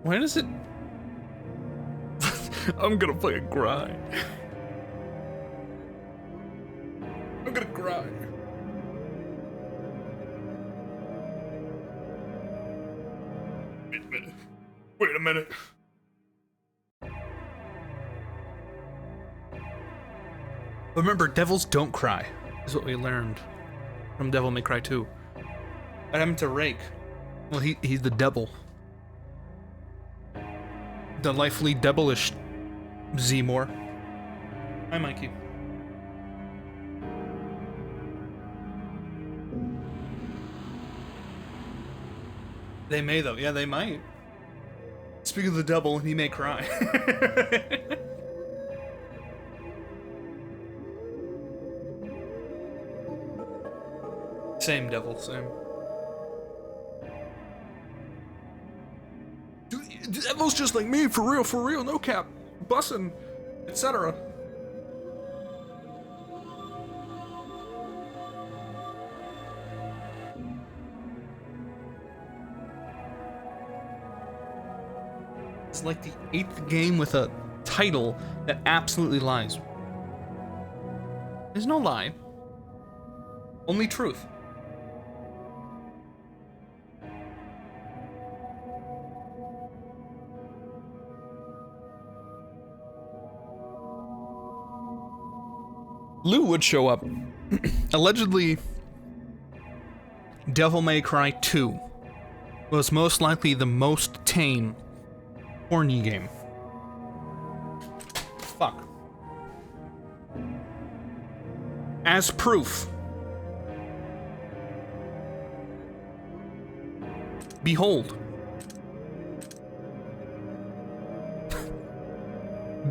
Why does it... I'm gonna fucking cry. I'm gonna cry. Wait a minute. Wait a minute. Remember, devils don't cry, is what we learned from Devil May Cry 2. What happened to Rake? Well, he's the devil. Delightfully devilish Zmore. Hi, Mikey. They may, though. Yeah, they might. Speak of the devil, he may cry. Same devil, same. Dude, devil's just like me, for real, no cap, bussin', etc. It's like the 8th game with a title that absolutely lies. There's no lie. Only truth. Lou would show up. Allegedly, Devil May Cry 2 was most likely the most tame, horny game. Fuck. As proof, behold.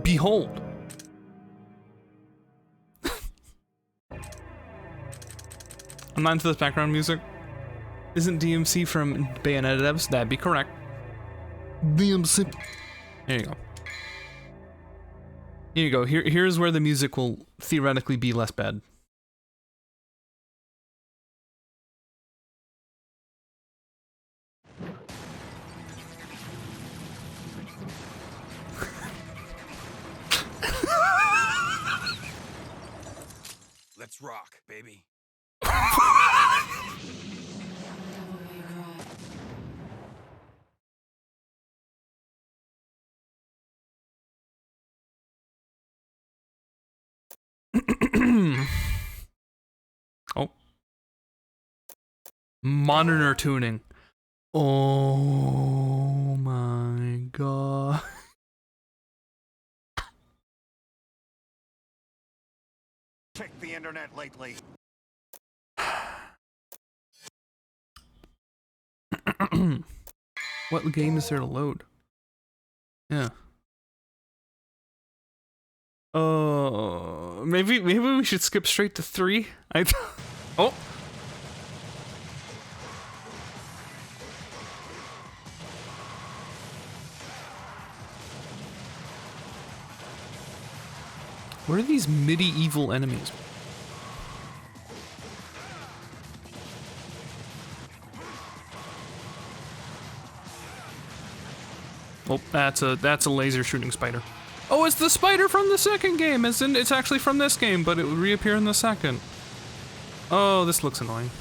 Behold. I'm not into this background music. Isn't DMC from Bayonetta devs? That'd be correct. DMC. There you go. Here you go. Here's where the music will theoretically be less bad. Let's rock, baby. Oh. Monitor tuning. Oh my god. Check the internet lately. What game is there to load? Yeah. Maybe we should skip straight to 3. Oh. What are these medieval enemies? Oh, that's a laser shooting spider. Oh, it's the spider from the second game. It's actually from this game, but it would reappear in the second. Oh, this looks annoying.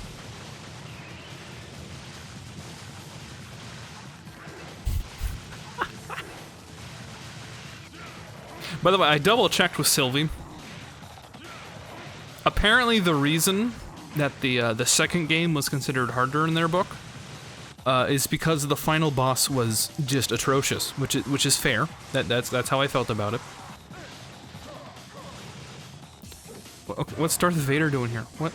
By the way, I double checked with Sylvie. Apparently, the reason that the second game was considered harder in their book is because the final boss was just atrocious, which is fair. That's how I felt about it. What's Darth Vader doing here? What?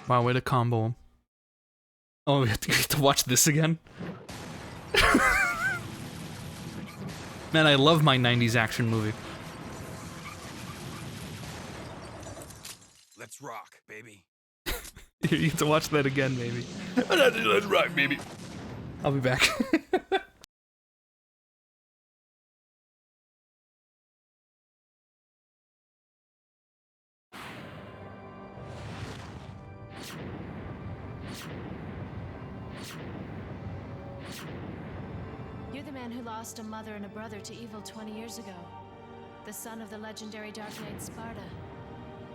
Wow, way to combo him. Oh, we have to watch this again? Man, I love my 90s action movie. Let's rock, baby. You get to watch that again, maybe. Let's rock, baby. I'll be back. You're the man who lost a mother and a brother to evil 20 years ago. The son of the legendary Dark Knight Sparta,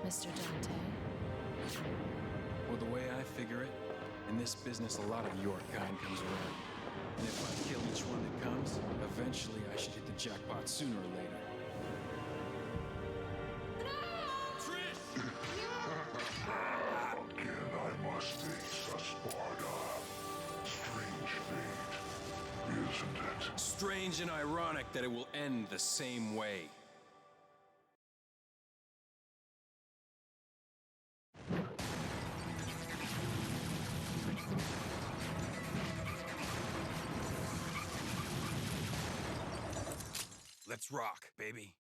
Mr. Dante. Well, the way I figure it, in this business, a lot of your kind comes around. And if I kill each one that comes, eventually I should hit the jackpot sooner or later. Again, I must face a Sparta. Strange fate, isn't it? Strange and ironic that it will end the same way. Let's rock, baby.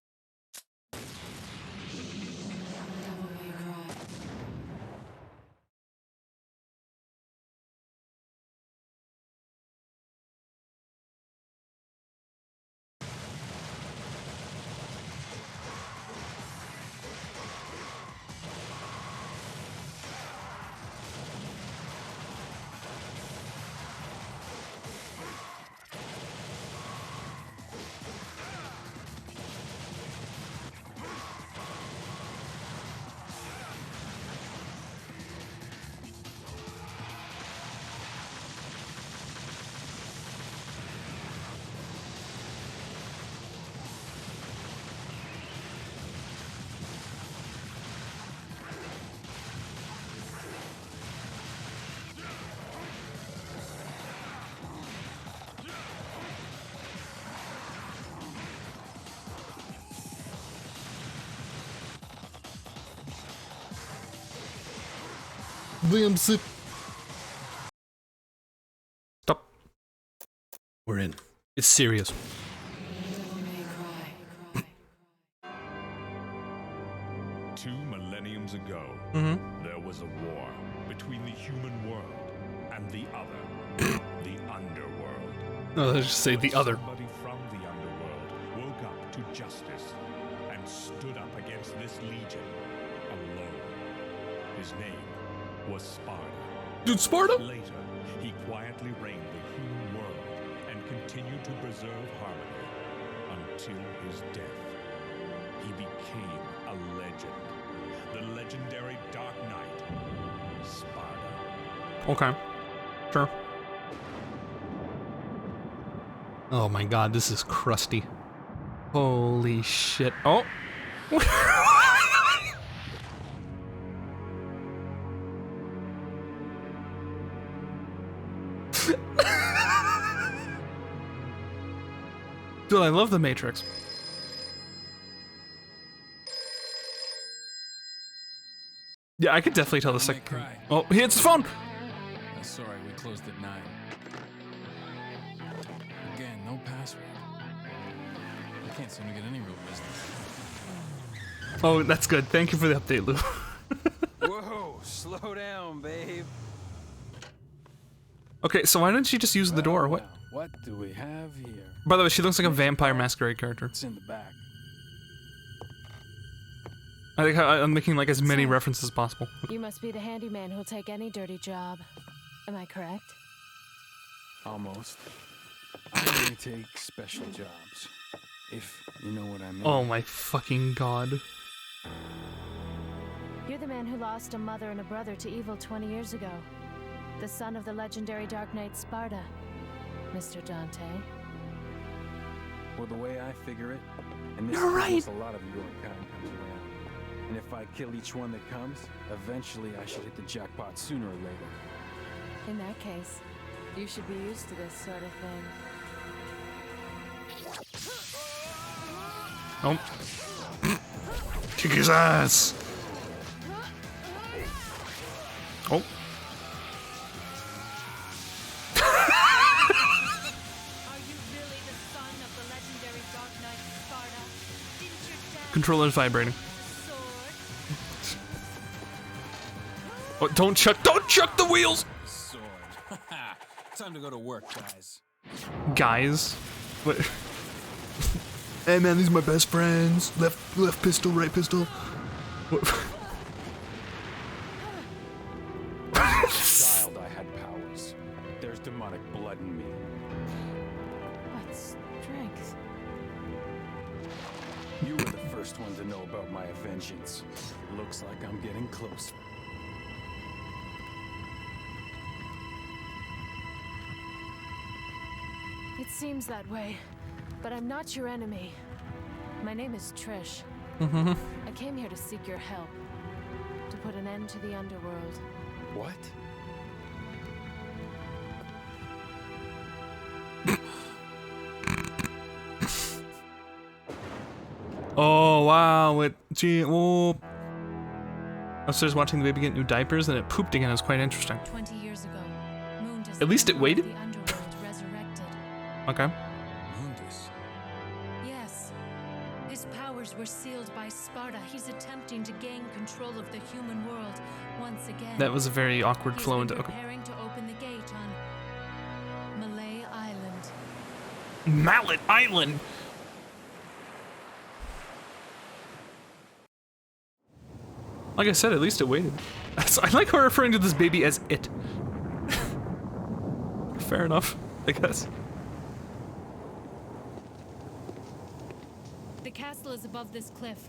Liam Zip. Stop. We're in. It's serious. Two millenniums ago, there was a war between the human world and the other, the underworld. No, let's just say the other. Somebody from the underworld woke up to justice and stood up against this legion alone. His name was Sparta. Dude, Sparta? Later, he quietly reigned the human world and continued to preserve harmony until his death. He became a legend. The legendary Dark Knight, Sparta. Okay. Sure. Oh my god, this is crusty. Holy shit. Oh! Dude, I love the Matrix. Yeah, I could definitely tell the second. cry. Oh, he hits his phone! Sorry, we closed at 9. Again, no password. I can't seem to get any real business. Oh, that's good. Thank you for the update, Lou. Whoa, slow down, babe. Okay, so why didn't she just use the door or what? Well, what do we have here? By the way, she looks like a Vampire Masquerade character. It's in the back. I think I'm making like as many references as possible. You must be the handyman who'll take any dirty job. Am I correct? Almost. I only take special jobs, if you know what I mean. Oh my fucking god. You're the man who lost a mother and a brother to evil 20 years ago. The son of the legendary Dark Knight Sparta, Mr. Dante. Well, the way I figure it, and this You're right. business, a lot of your kind comes around. And if I kill each one that comes, eventually I should hit the jackpot sooner or later. In that case, you should be used to this sort of thing. Oh. Kick his ass! Oh. Are you really the son of the legendary Dark Knight Sparta? Didn't your dad Controller's vibrating. sword? Oh, don't chuck the wheels! Sword. Time to go to work, guys. Guys. What? Hey man, these are my best friends. Left pistol, right pistol. What? Child, I had powers. There's demonic blood in me. What strength? You were the first one to know about my vengeance. Looks like I'm getting close. It seems that way, but I'm not your enemy. My name is Trish. I came here to seek your help, to put an end to the underworld. What? Oh wow! Oh. Upstairs watching the baby get new diapers, and it pooped again. It was quite interesting. 20 years ago, Mundus, At least it waited? the underworld, resurrected. Okay. Mundus. Yes. His powers were sealed by Sparta. He's attempting to gain control of the human world once again. That was a very awkward He's flow been into. Okay. preparing to open the gate on Malay Island. Mallet Island. Like I said, at least it waited. I like her referring to this baby as it. Fair enough, I guess. The castle is above this cliff.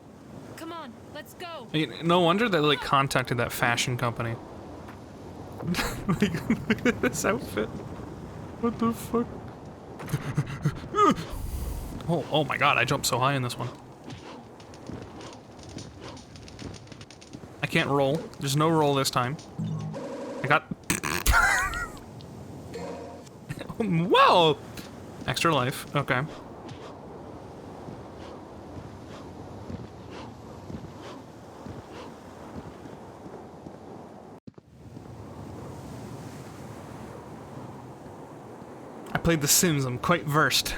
Come on, let's go. I mean, no wonder they like contacted that fashion company. Like, look at this outfit. What the fuck? Oh my god, I jumped so high in this one. I can't roll. There's no roll this time. I got... Whoa! Extra life. Okay. I played The Sims. I'm quite versed.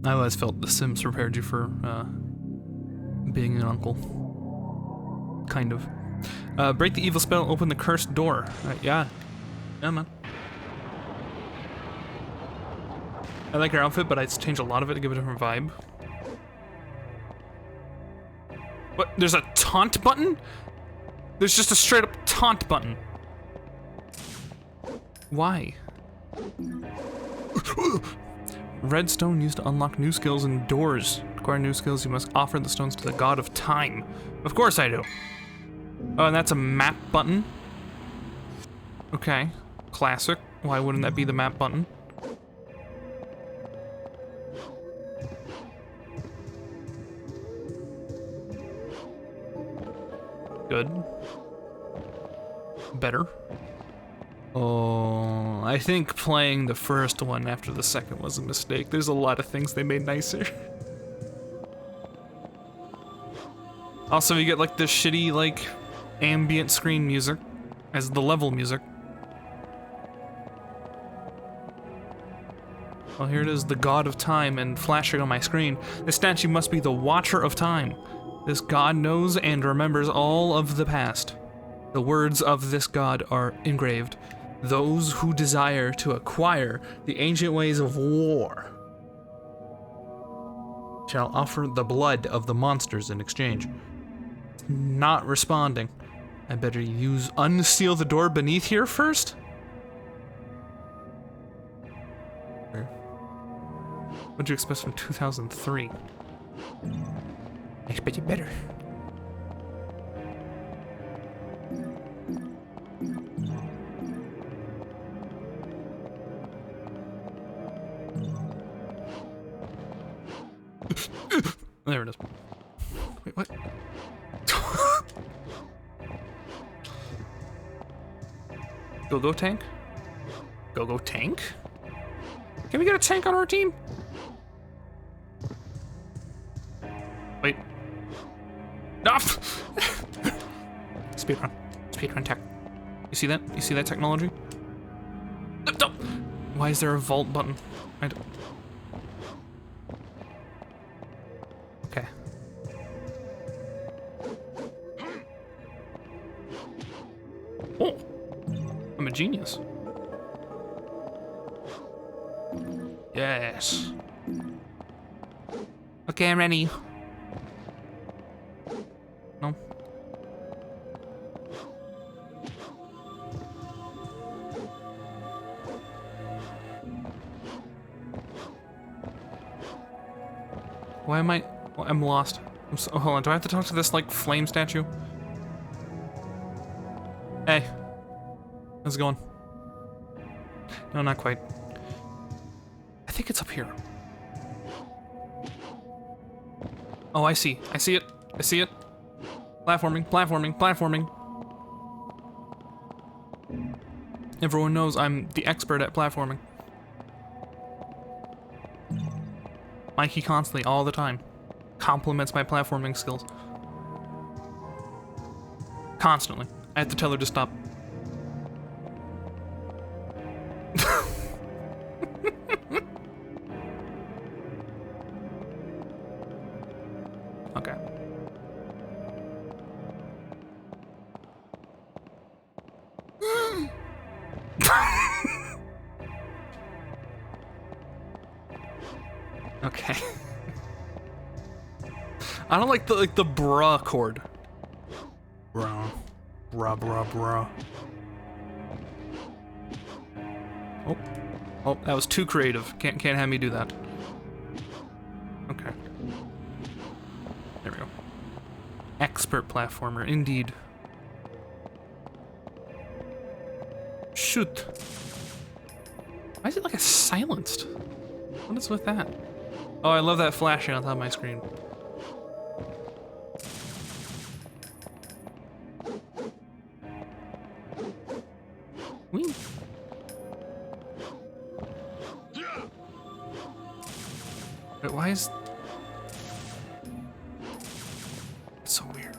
I always felt The Sims prepared you for, being an uncle. Kind of. Break the evil spell, open the cursed door. Yeah. Yeah, man. I like her outfit, but I'd change a lot of it to give it a different vibe. What? There's a taunt button? There's just a straight up taunt button. Why? Redstone used to unlock new skills and doors. To acquire new skills, you must offer the stones to the god of time. Of course I do. Oh, and that's a map button. Okay. Classic. Why wouldn't that be the map button? Good. Better. Oh, I think playing the first one after the second was a mistake. There's a lot of things they made nicer. Also, you get like the shitty, like, ambient screen music as the level music. Well, here it is, the god of time, and flashing on my screen. This statue must be the Watcher of Time. This god knows and remembers all of the past. The words of this god are engraved. Those who desire to acquire the ancient ways of war shall offer the blood of the monsters in exchange. Not responding. I better unseal the door beneath here first? What'd you expect from 2003? I expect you better. There it is. Wait, what? Go tank? Go tank? Can we get a tank on our team? Wait. No! Speedrun. Speedrun tech. You see that? You see that technology? No! Why is there a vault button? Okay. Oh, I'm a genius. Yes. Okay, I'm ready. No. Why am I? Well, I'm lost. Oh, hold on. Do I have to talk to this like flame statue? Hey, how's it going? No, not quite. I think it's up here. Oh, I see. I see it. I see it. Platforming, platforming, platforming. Everyone knows I'm the expert at platforming. Mikey constantly, all the time, compliments my platforming skills. Constantly. I have to tell her to stop. Okay. Okay. I don't like the bruh chord. Bruh. Bruh, bruh, bruh. Oh. Oh, that was too creative. Can't have me do that. Okay. There we go. Expert platformer, indeed. Shoot. Why is it like a silenced? What is with that? Oh, I love that flashing on top of my screen. Whee. Wait, why is... It's so weird.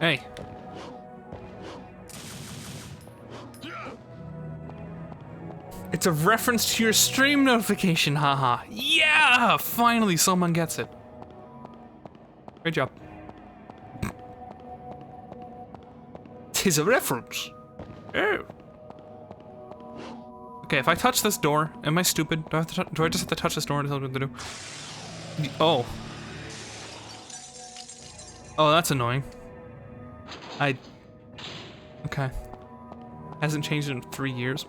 Hey. It's a reference to your stream notification, haha. Yeah! Finally, someone gets it. Great job. Tis a reference. Oh. Okay, if I touch this door, am I stupid? Do I just have to touch this door to tell me what to do? Oh. Oh, that's annoying. Okay. Hasn't changed in 3 years.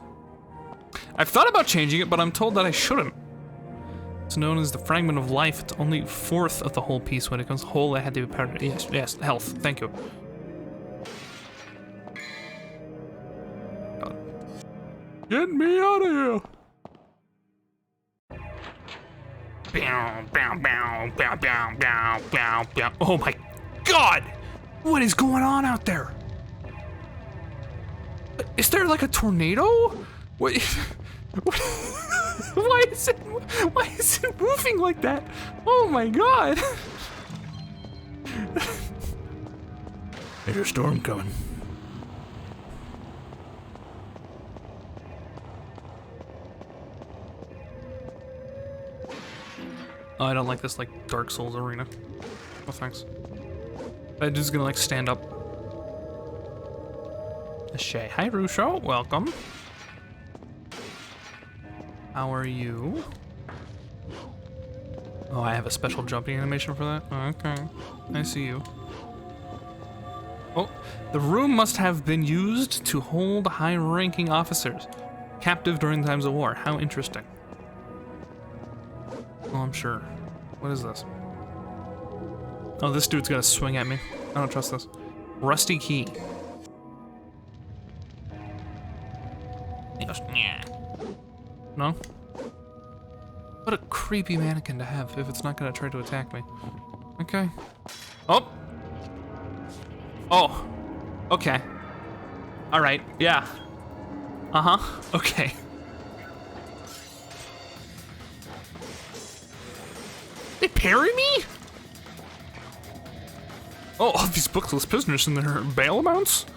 I've thought about changing it, but I'm told that I shouldn't. It's known as the fragment of life. It's only 1/4 of the whole piece. When it comes whole, I had to be part of it. Yes, yes, health. Thank you. Get me out of here! Oh my god! What is going on out there? Is there like a tornado? What? Why is it moving like that? Oh my god! There's a storm coming. Oh, I don't like this like Dark Souls arena. Oh, thanks. I'm just gonna like stand up. Shay, hi Rusho, welcome. How are you? Oh, I have a special jumping animation for that? Oh, okay, I see you. Oh, the room must have been used to hold high-ranking officers captive during times of war. How interesting. Oh, I'm sure. What is this? Oh, this dude's gonna swing at me. I don't trust this. Rusty key. Yes. No? What a creepy mannequin to have if it's not gonna try to attack me. Okay. Oh! Oh! Okay. Alright, yeah. Uh-huh. Okay. They parry me? Oh, these bookless prisoners and their bail amounts?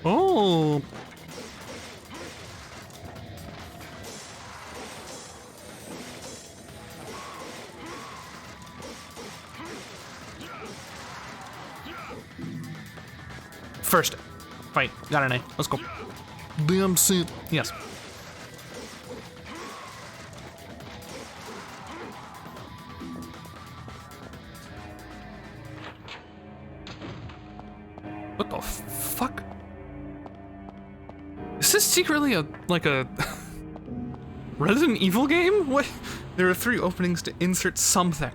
Oh. First, Fight. Got an A. Let's go. Damn suit. Yes. What the fuck? Is this secretly a Resident Evil game? What? There are 3 openings to insert something.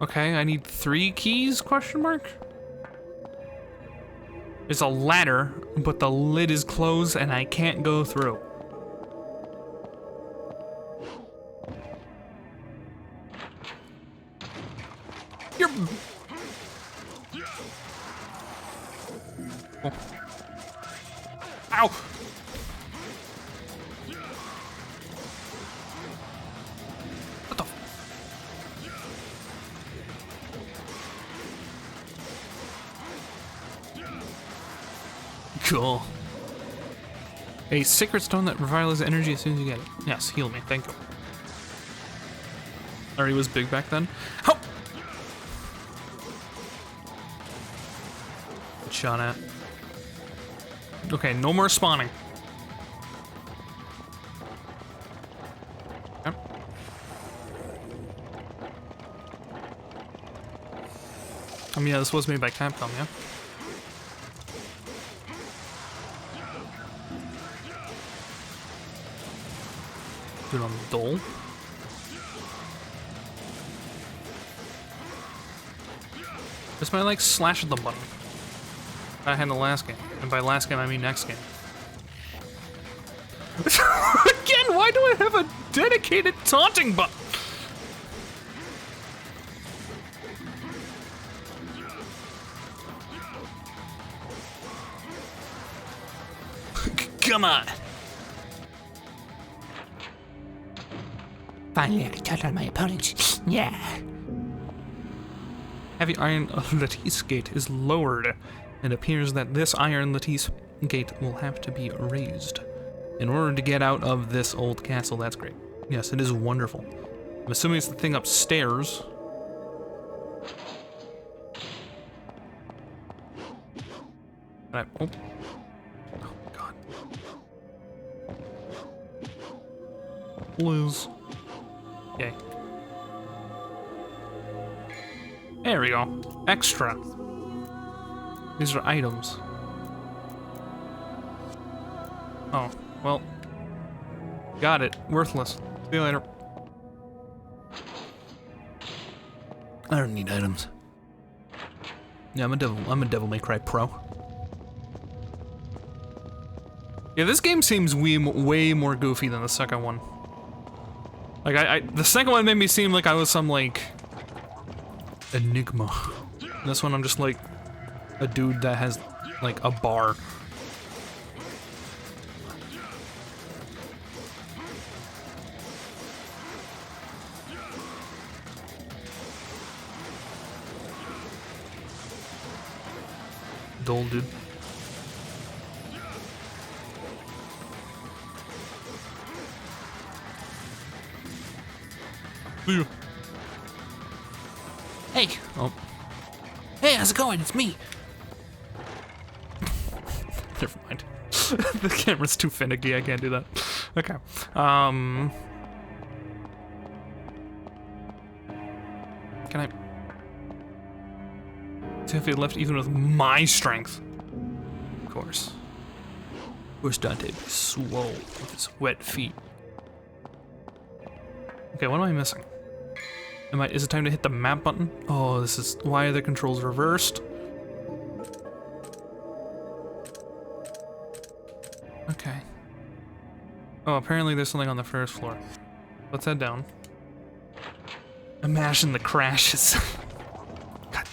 Okay, I need 3 keys, question mark? There's a ladder, but the lid is closed and I can't go through. You're... Oh. Ow! What the... Cool. A sacred stone that revitalizes energy as soon as you get it. Yes, heal me, thank you. Already was big back then. Help! Good shot at. Okay, no more spawning. Yep. I mean, yeah, this was made by Capcom, yeah? Do it on the dole. This might like slash at the button. I had the last game, and by last game I mean next game. Again, why do I have a dedicated taunting button? Come on. Finally, I touched on my opponent. Yeah. Heavy iron lattice gate is lowered. It appears that this iron lattice gate will have to be raised in order to get out of this old castle. That's great. Yes, it is wonderful. I'm assuming it's the thing upstairs. Oh. Oh God. Liz. Yay. There we go. Extra. These are items. Oh, well. Got it. Worthless. See you later. I don't need items. Yeah, I'm a Devil May Cry pro. Yeah, this game seems way more goofy than the second one. Like, the second one made me seem like I was some, like, enigma. This one I'm just like a dude that has like a bar. Dull dude. Hey. Oh. Hey, how's it going? It's me. Never mind. The camera's too finicky, I can't do that. Okay. Can I... See if it left even with my strength. Of course. Of course Dante be swole with his wet feet. Okay, what am I missing? Is it time to hit the map button? Oh, this is... Why are the controls reversed? Okay. Oh, apparently there's something on the first floor. Let's head down. Imagine the crashes. God.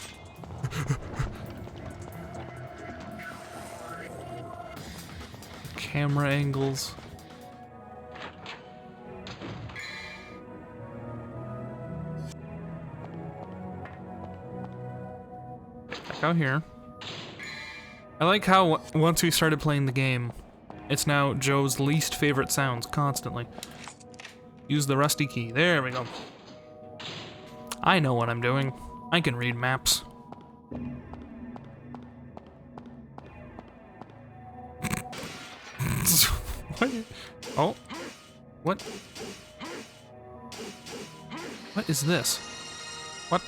Camera angles. Back out here. I like how once we started playing the game, it's now Joe's least favorite sounds constantly. Use the rusty key. There we go. I know what I'm doing. I can read maps. Oh. What? What is this? What?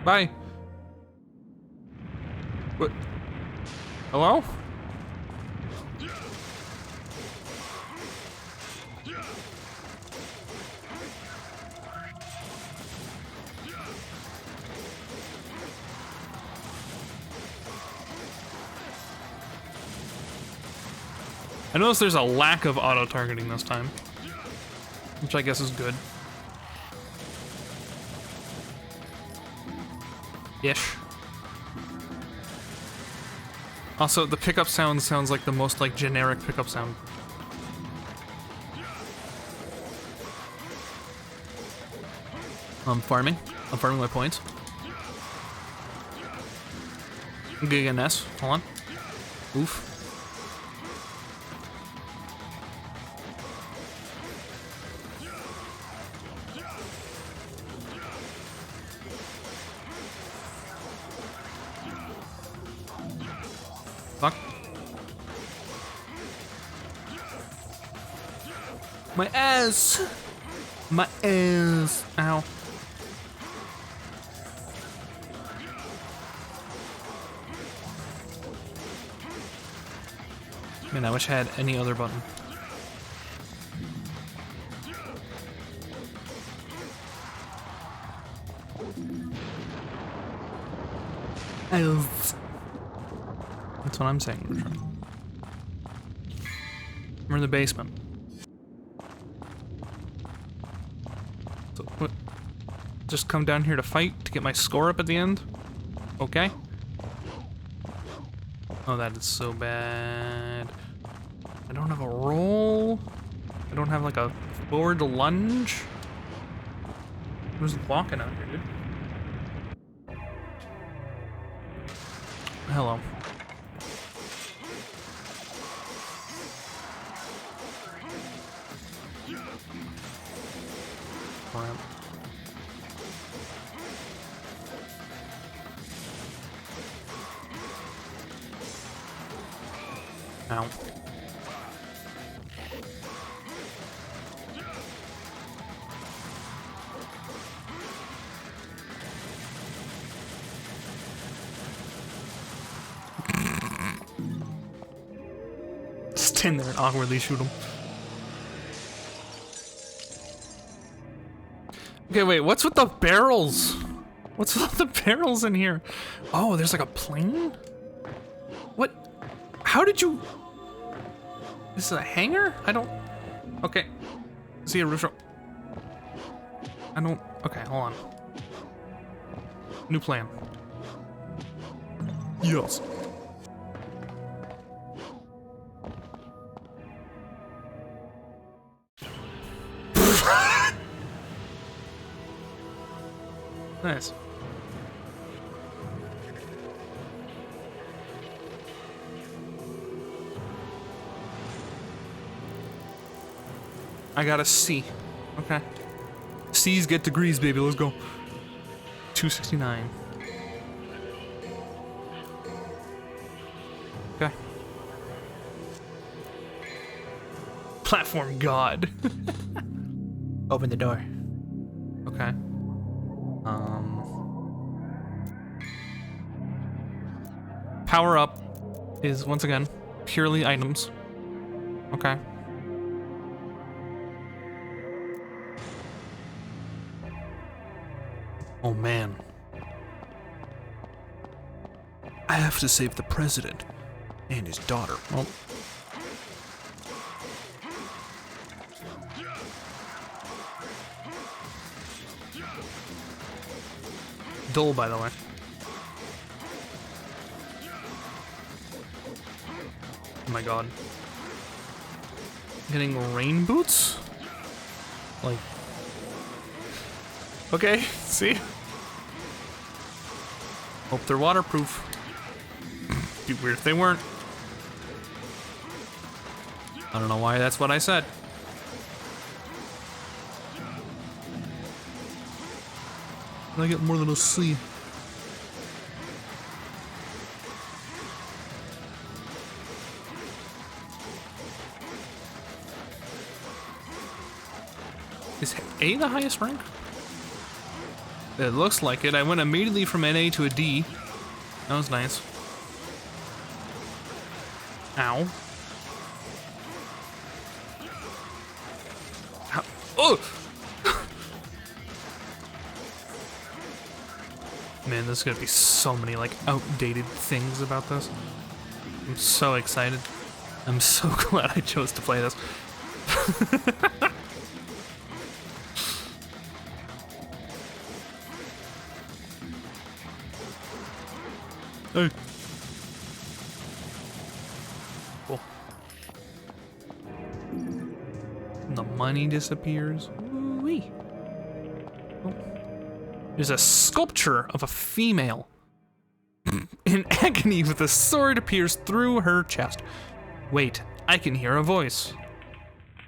Bye. What? Hello? I notice there's a lack of auto-targeting this time, which I guess is good. Ish. Also, the pickup sound sounds like the most like generic pickup sound. I'm farming my points. Giga Ness, hold on. Oof. Fuck. My ass! My ass! Ow. Man, I wish I had any other button. Ass. That's what I'm saying, Bertram. We're in the basement. So, what? Just come down here to fight to get my score up at the end? Okay. Oh, that is so bad. I don't have a roll. I don't have like a forward lunge. Who's walking out here, dude? Hello. Crap. Ow. Stand there and awkwardly shoot him. Okay, wait, what's with the barrels? What's with the barrels in here? Oh, there's like a plane? What? How did you... This is a hangar? I don't... Okay. See a roof. I don't... Okay, hold on. New plan. Yes. Nice. I got a C. Okay. C's get degrees, baby. Let's go. 269. Okay. Platform God. Open the door. Okay. Power up is once again purely items. Okay. Oh man. I have to save the president and his daughter. Well. Dull, by the way. Oh my god. Getting rain boots? Like... Okay, see? Hope they're waterproof. Be weird if they weren't. I don't know why that's what I said. I get more than a C. A the highest rank? It looks like it. I went immediately from an A to a D. That was nice. Ow. Ow. Oh! Man, there's gonna be so many, like, outdated things about this. I'm so excited. I'm so glad I chose to play this. Hey. Cool. And the money disappears. Woo-wee. Oh. There's a sculpture of a female in agony with a sword appears through her chest. Wait, I can hear a voice.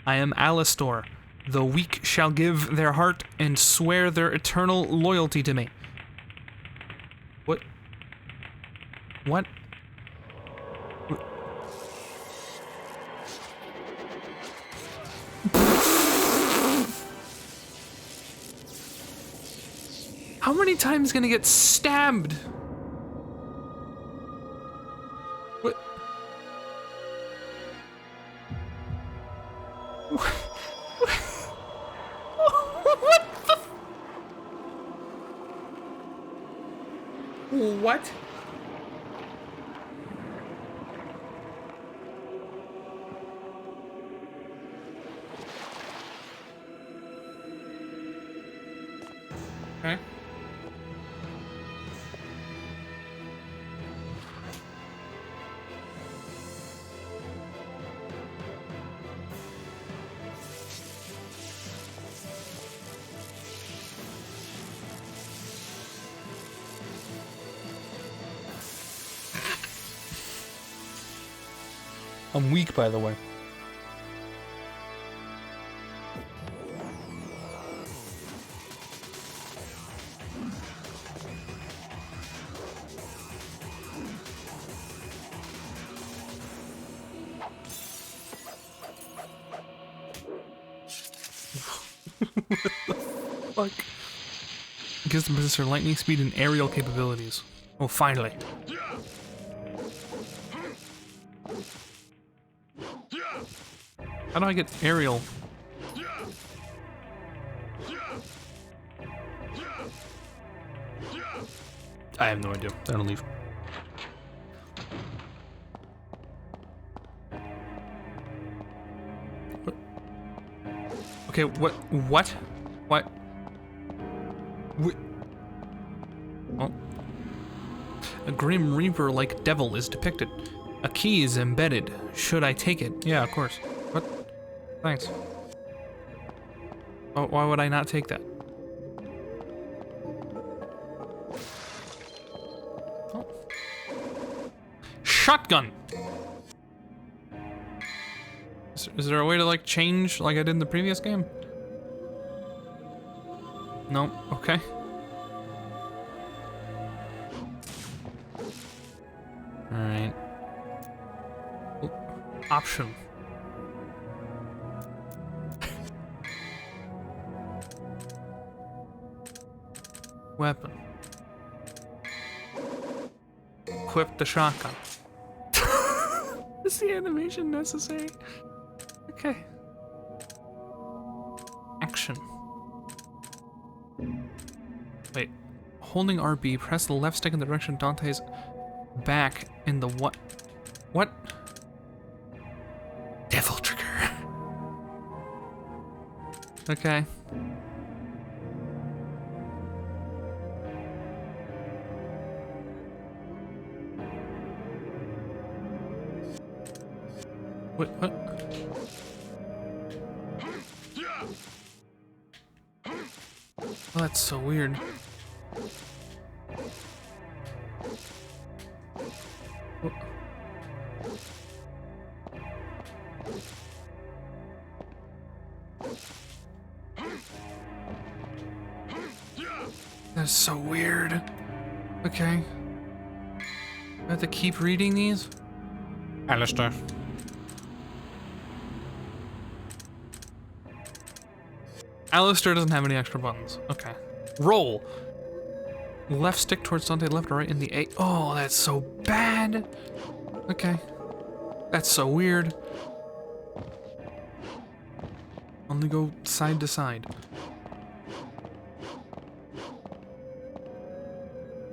I am Alastor. The weak shall give their heart and swear their eternal loyalty to me. What? What? How many times gonna get stabbed? What? What the? What? Okay. I'm weak, by the way. Fuck. Gives the possessor lightning speed and aerial capabilities. Oh, finally. How do I get aerial? I have no idea. I don't leave. What? Okay, what? What? What? Oh. A Grim Reaper-like devil is depicted. A key is embedded. Should I take it? Yeah, of course. What? Thanks. Oh, why would I not take that? Oh. Shotgun! Is there a way to, like, change like I did in the previous game? No? Okay. Alright. Option. Weapon. Equip the shotgun. Is the animation necessary? Okay. Action. Wait. Holding RB, press the left stick in the direction of Dante's back in the what? What? Devil trigger. Okay. What? Oh, that's so weird. Oh. That's so weird. Okay. I have to keep reading these? Alistair. Alistair doesn't have any extra buttons. Okay. Roll. Left stick towards Dante, left or right in the A. Oh, that's so bad. Okay. That's so weird. Only go side to side.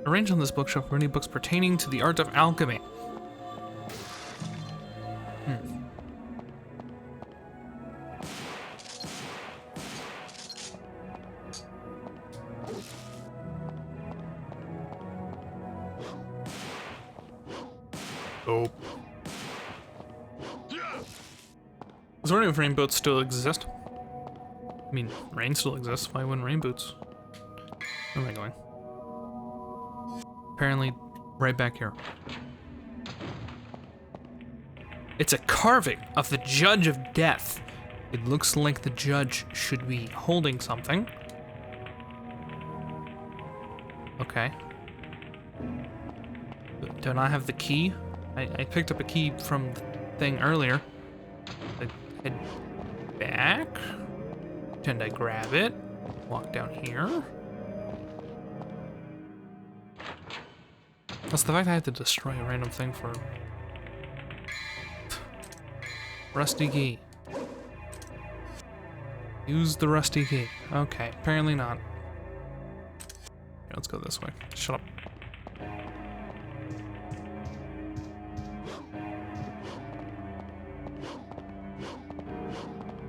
Arrange on this bookshelf for any books pertaining to the art of alchemy. Oh. I was wondering if rain boots still exist. I mean, rain still exists. Why wouldn't rain boots? Where am I going? Apparently, right back here. It's a carving of the Judge of Death. It looks like the judge should be holding something. Okay. Do I have the key? I picked up a key from the thing earlier. I head back. Pretend I grab it. Walk down here. That's the fact I had to destroy a random thing for... Rusty key. Use the rusty key. Okay, apparently not. Okay, let's go this way. Shut up.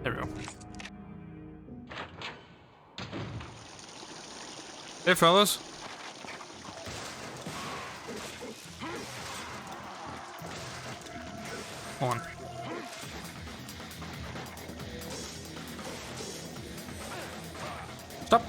There we go. Hey, fellas. Hold on. Stop.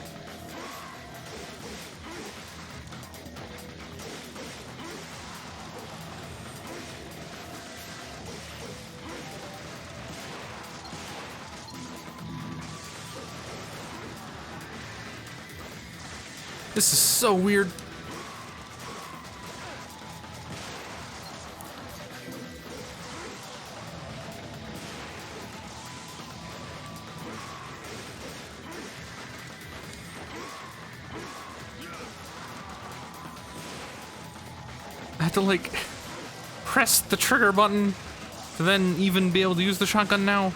This is so weird. I had to like press the trigger button to then even be able to use the shotgun now.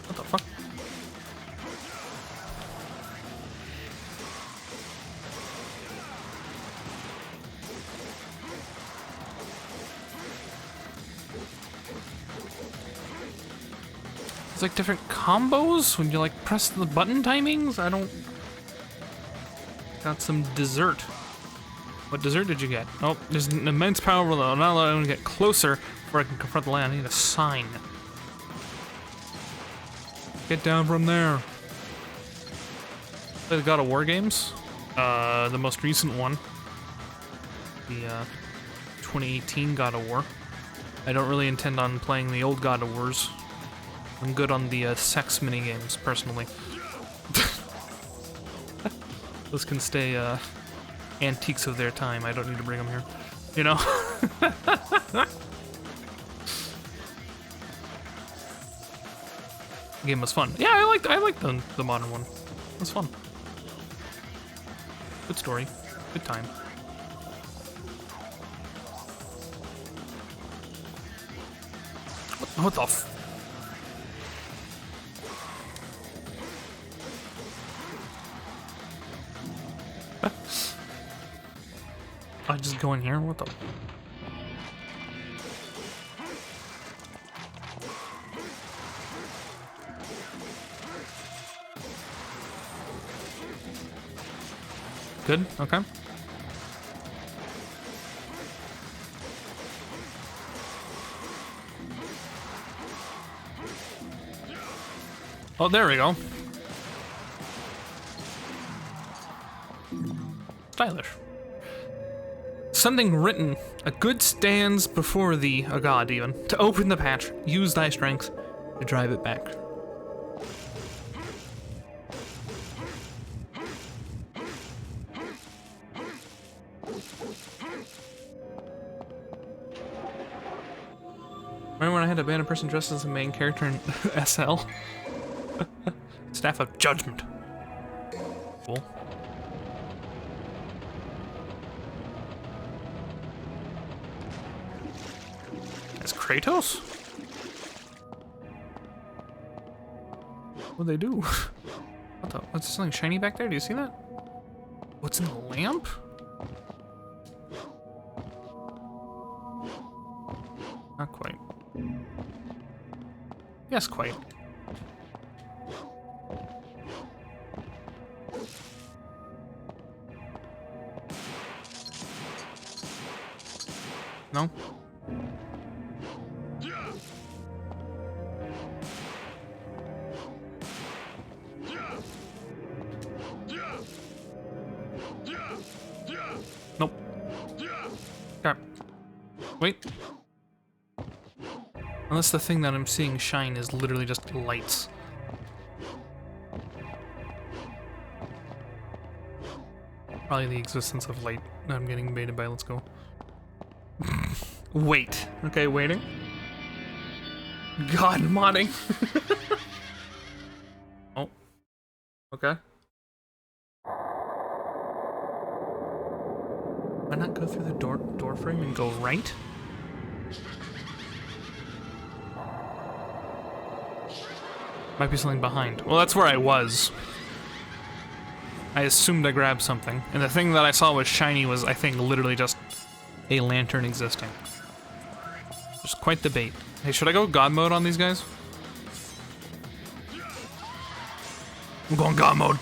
What the fuck? It's like different combos when you like press the button timings. I don't... Got some dessert. What dessert did you get? Oh, there's an immense power that will not allow anyone to get closer before I can confront the land. I need a sign. Get down from there. Play the God of War games. The most recent one. The 2018 God of War. I don't really intend on playing the old God of Wars. I'm good on the sex minigames, personally. Those can stay antiques of their time. I don't need to bring them here. You know? The game was fun. Yeah, I liked the modern one. It was fun. Good story. Good time. What the f... I just go in here? What the... Good, okay. Oh, there we go. Stylish. something written. A good stands before thee, a god even. To open the patch, use thy strength to drive it back. Remember when I had to ban a person dressed as the main character in SL? Staff of Judgment. Cool. That's Kratos? What'd they do? What the? What's something shiny back there? Do you see that? What's in the lamp? Not quite. Yes, quite. No? Nope. Okay. Wait. Unless the thing that I'm seeing shine is literally just lights. Probably the existence of light that I'm getting baited by. Let's go. Wait. Okay, waiting. God modding. Oh. Okay. Why not go through the door frame and go right? Might be something behind. Well, that's where I was. I assumed I grabbed something, and the thing that I saw was shiny was, I think, literally just a lantern existing. Just quite the bait. Hey, should I go God mode on these guys? I'm going God mode.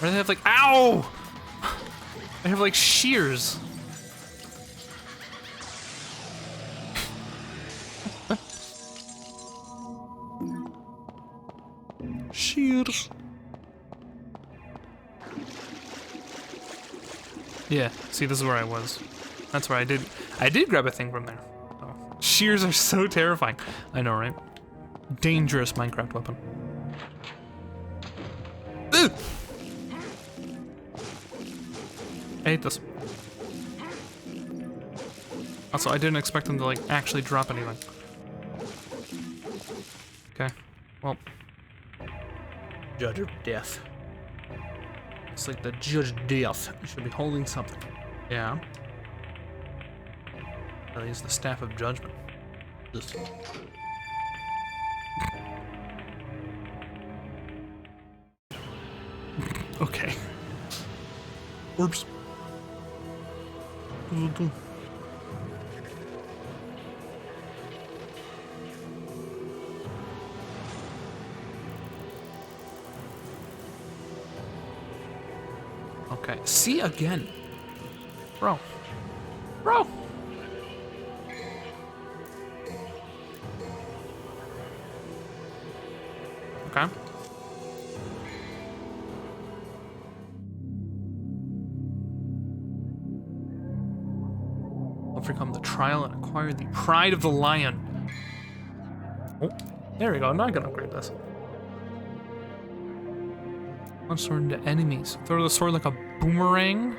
Where do they have like, ow! They have like shears. Shears. Yeah, see, this is where I was. That's where I did grab a thing from there. Oh. Shears are so terrifying. I know, right? Dangerous Minecraft weapon. Ugh! I hate this. Also, I didn't expect them to, like, actually drop anything. Okay, well. Judge of Death. It's like the Judge of Death. You should be holding something. Yeah. I'll use the Staff of Judgment. Just. Okay. Oops. Okay, see again. Bro. Bro! Okay. Overcome the trial and acquire the pride of the lion. Oh, there we go. I'm not gonna upgrade this. Launch sword into enemies. Throw the sword like a boomerang.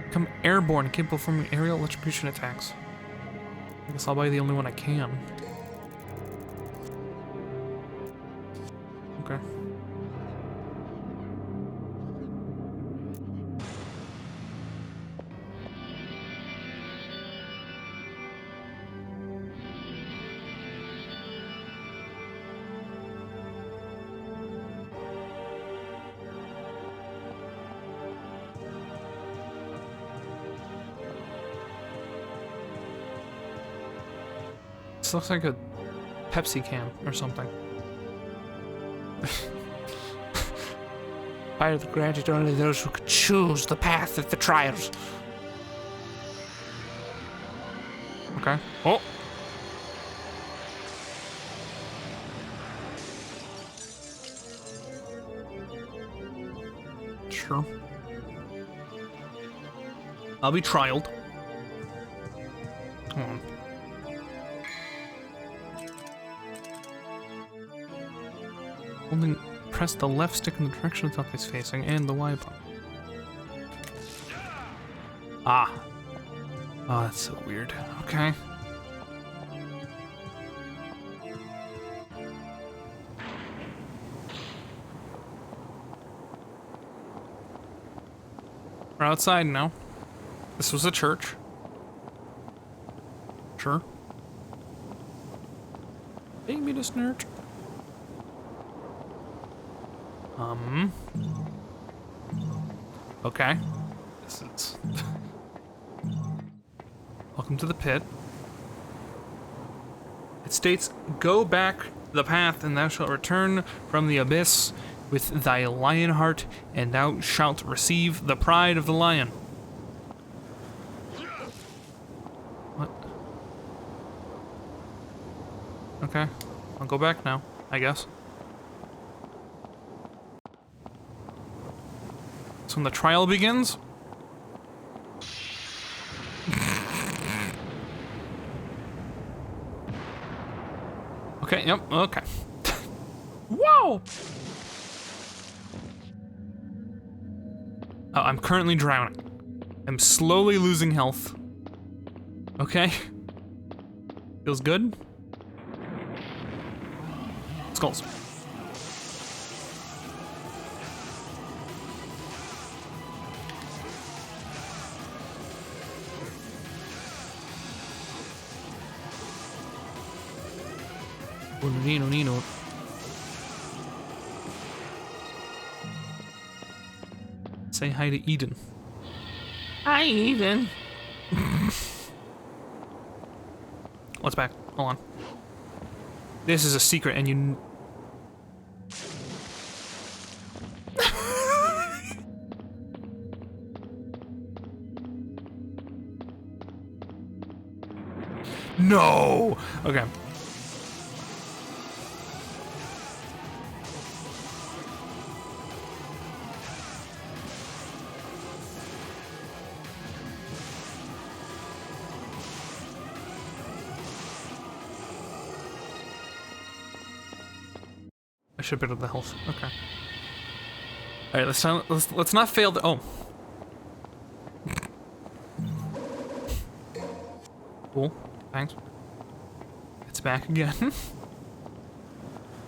Become airborne, capable of performing aerial electrocution attacks. I guess I'll buy the only one I can. Okay. This looks like a Pepsi can or something. Fire granted only those who could choose the path of the trials. Okay. Oh! Sure. I'll be trialed. Hold on. Holding, press the left stick in the direction the duck is facing, and the Y button. Ah. Oh, that's so weird. Okay. We're outside now. This was a church. Sure. Take me to snort. Okay. This is... Welcome to the pit. It states, go back the path, and thou shalt return from the abyss with thy lion heart, and thou shalt receive the pride of the lion. What? Okay. I'll go back now, I guess. So when the trial begins? Okay, yep, okay. Whoa! Oh, I'm currently drowning. I'm slowly losing health. Okay. Feels good. Skulls. Nino. Say hi to Eden. Hi, Eden. What's back? Hold on. This is a secret, and you... No! Okay. I should have been at the health. Okay. All right, let's not fail the. Oh. Cool. Thanks. It's back again.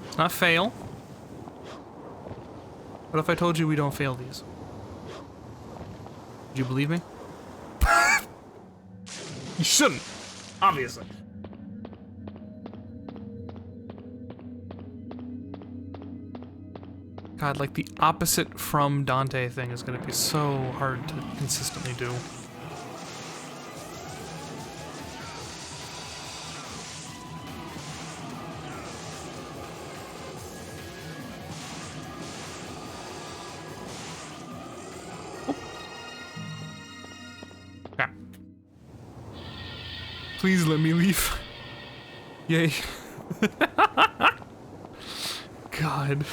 Let's not fail. What if I told you we don't fail these? Would you believe me? You shouldn't. Obviously. God, like the opposite from Dante thing is gonna be so hard to consistently do. Okay. Please let me leave. Yay. God.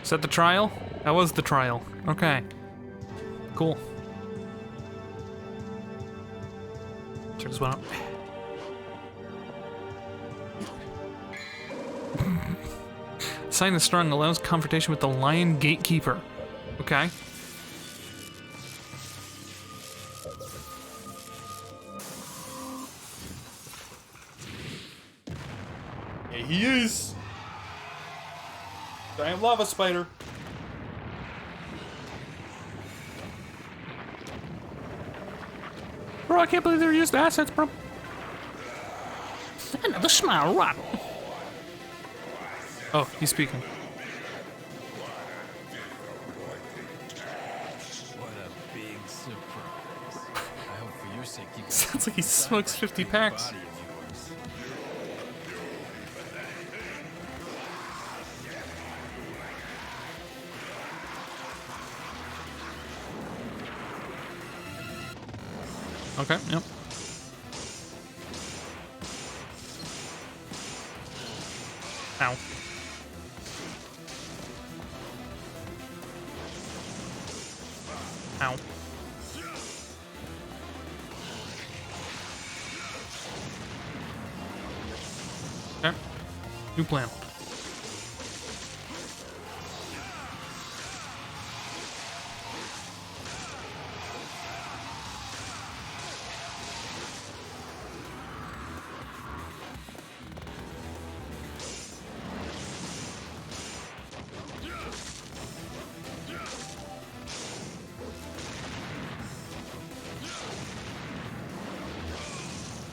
Is that the trial? That was the trial. Okay. Cool. Check this one out. Sign is strong, allows confrontation with the Lion Gatekeeper. Okay. Yeah, he is. Giant lava spider. Bro, I can't believe they're used assets, bro. Another smile rattle. Oh, he's speaking. What a big surprise. I hope for your sake you can Sounds like he smokes 50 packs. body of yours. Okay, yep. Ow. Ow. Okay. New plan.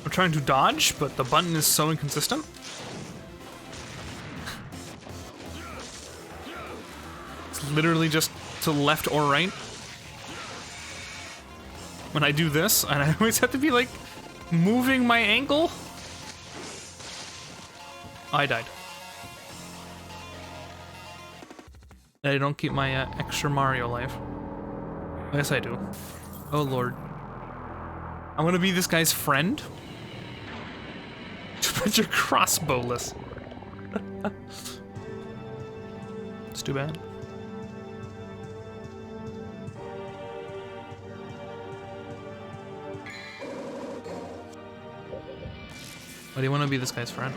I'm trying to dodge, but the button is so inconsistent. It's literally just to left or right. When I do this, and I always have to be like moving my ankle. I died. I don't keep my extra Mario life. Yes, I do. Oh lord. I want to be this guy's friend. But you're crossbowless. It's too bad. Why do you want to be this guy's friend?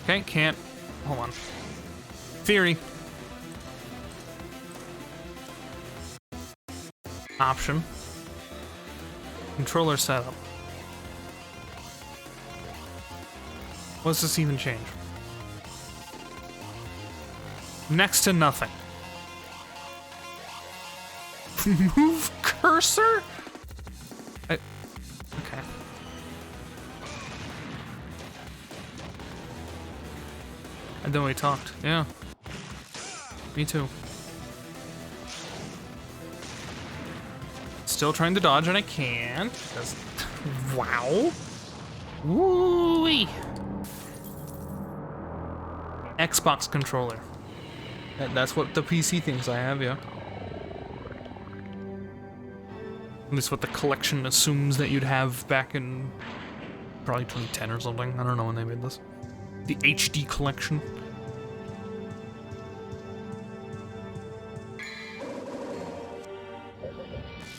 Okay, can't. Hold on. Theory. Option. Controller setup. What's this even change? Next to nothing. Move cursor? Okay. And then we talked. Yeah. Me too. Still trying to dodge and I can't. Because, wow. Woo-wee. Xbox controller. That's what the PC thinks I have, yeah. At least what the collection assumes that you'd have back in probably 2010 or something. I don't know when they made this. The HD collection.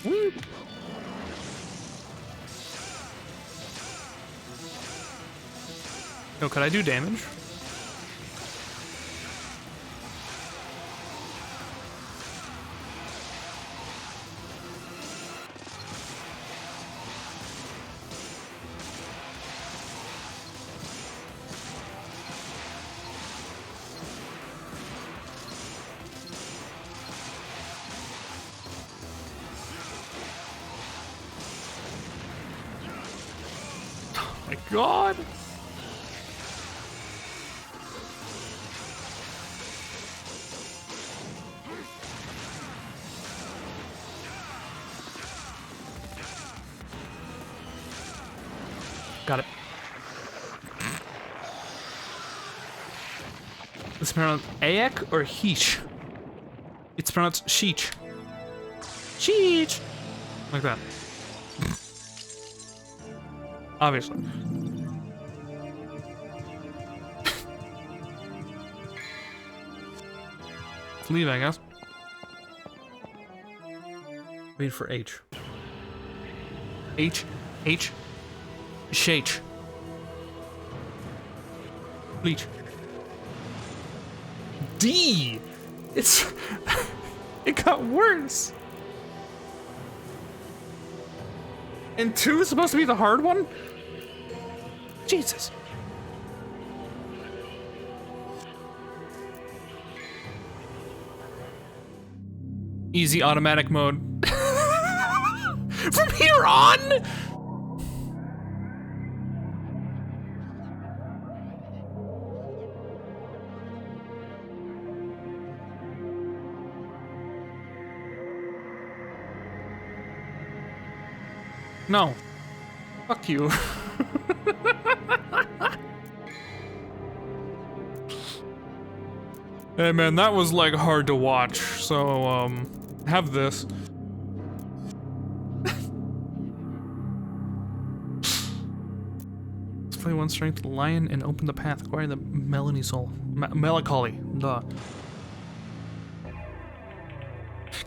Woo. Yo, could I do damage? My God! Got it. It's pronounced Aek or Heesh? It's pronounced Sheech. Sheech! Like that. Obviously. Let's leave, I guess. Wait for H. H. Shach. Bleach. D! It's... it got worse! And 2 is supposed to be the hard one? Jesus. Easy automatic mode. From here on? No. Fuck you. Hey man, that was like hard to watch, so have this. Let's play one strength lion and open the path. Acquire the Melanie soul. Melancholy. Duh.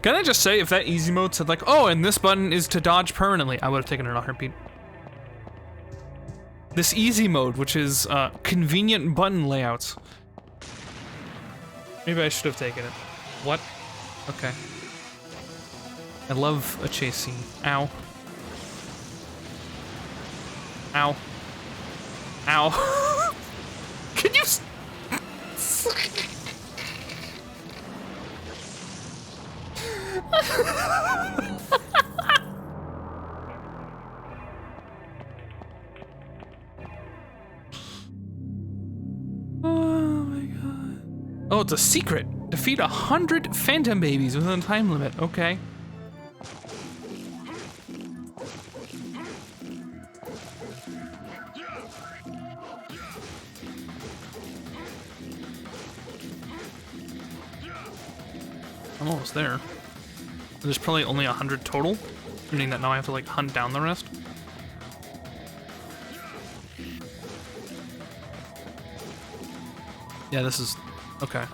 Can I just say, if that easy mode said like, oh, and this button is to dodge permanently, I would have taken it in a heartbeat. This easy mode, which is convenient button layouts. Maybe I should have taken it. What? Okay. I love a chase scene. Ow. Ow. Ow. Can you Oh my god. Oh, it's a secret. Defeat 100 phantom babies within a time limit. Okay. I'm almost there. There's probably only 100 total, meaning that now I have to like hunt down the rest. Yeah, this is okay.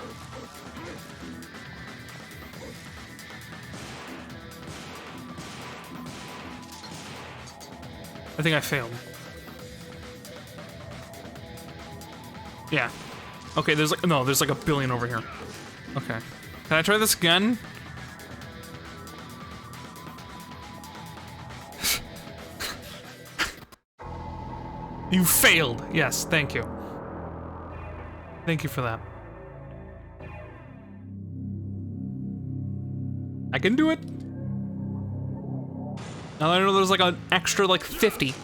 I think I failed. Yeah. Okay, there's like no, there's like a billion over here. Okay. Can I try this again? You failed. Yes, thank you. Thank you for that. I can do it. Now I know there's like an extra like 50.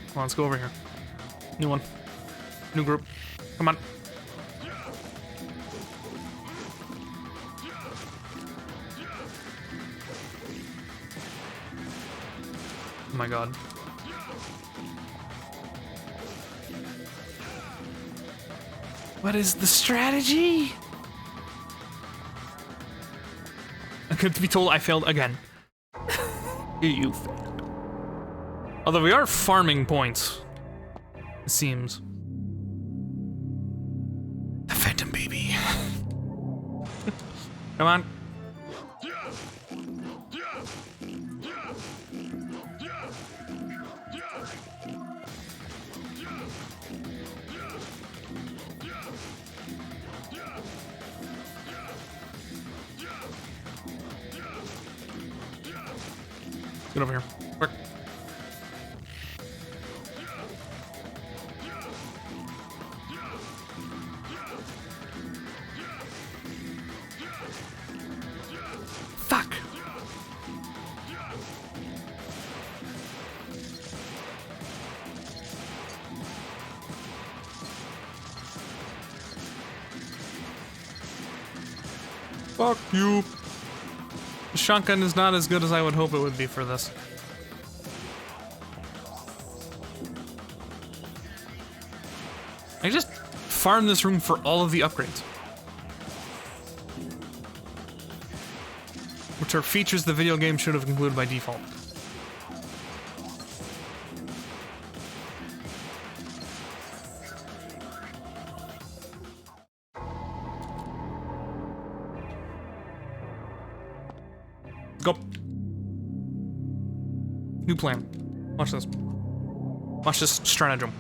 Come on, let's go over here. New one. New group. Come on. Oh my god. What is the strategy? I'm going to be told I failed again. You failed. Although we are farming points, it seems. The Phantom Baby. Come on. Get over here. Quick. Fuck. Fuck you. The shotgun is not as good as I would hope it would be for this. I just farmed this room for all of the upgrades, which are features the video game should have included by default. Go. New plan. Watch this. Watch this stratagem.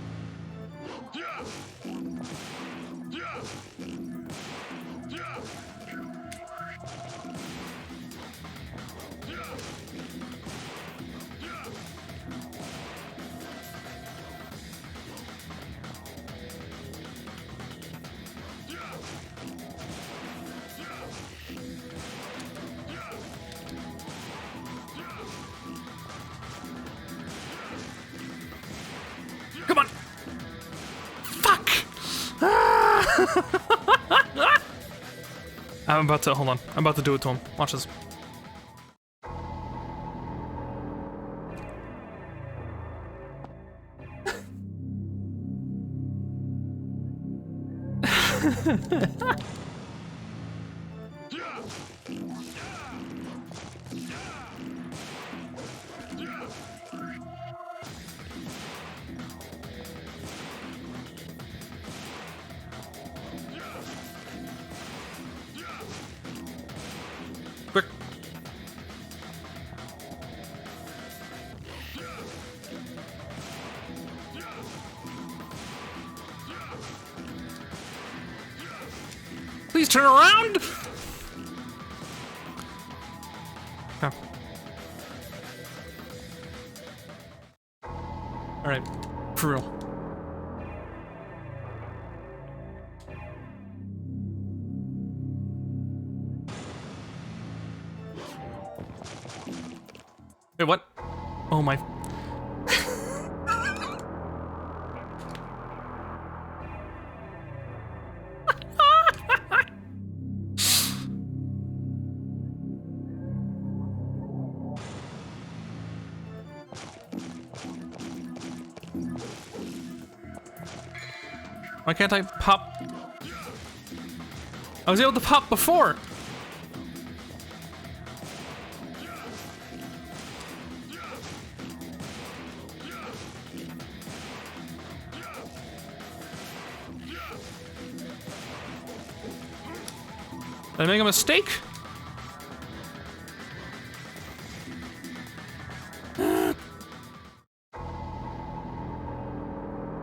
Come on! Fuck! I'm about to, hold on. I'm about to do it to him. Watch this. Quick. Please turn around! Okay. Alright, for real. Wait, what? Oh my. Why can't I pop? I was able to pop before. Did I make a mistake?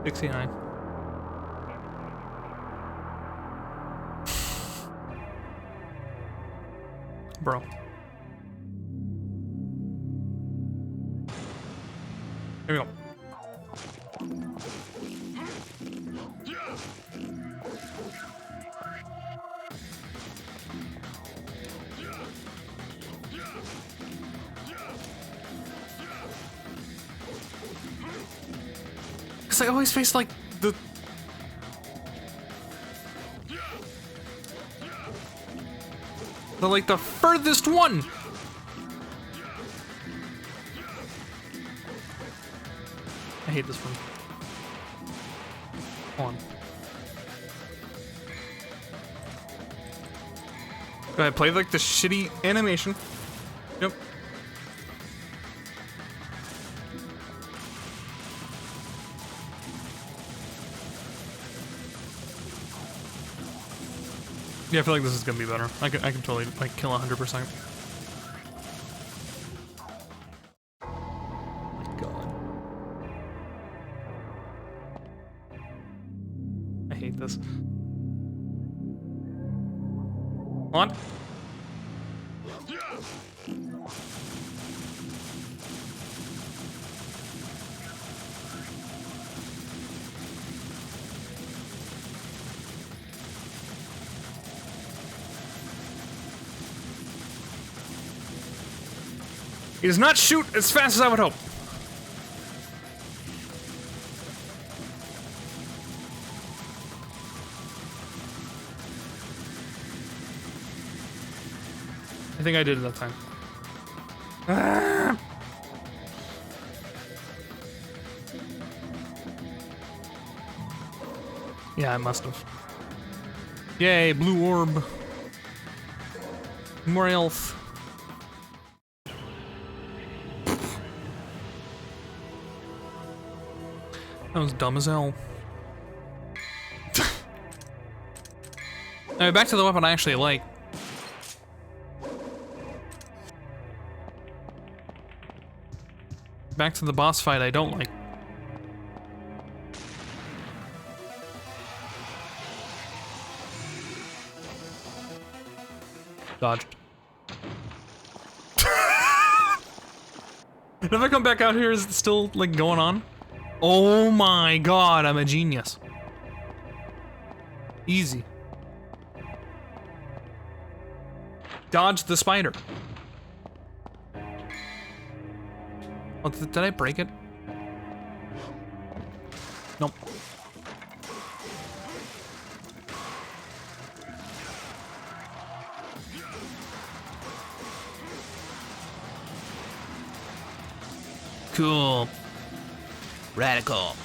$69. Bro. Here we go. Because I always face like the like the furthest one. I hate this one. Hold on. Go ahead, play like the shitty animation. Yep. Yeah, I feel like this is gonna be better. I can totally like kill 100%. Oh my god. I hate this. Hold on. He does not shoot as fast as I would hope. I think I did it that time. Ah! Yeah, I must have. Yay, blue orb. More health. That was dumb as hell. Anyway, back to the weapon I actually like. Back to the boss fight I don't like. Dodge. If I come back out here, is it still like going on? Oh my god, I'm a genius. Easy. Dodge the spider. Oh, did I break it? Nope. Cool. Radical.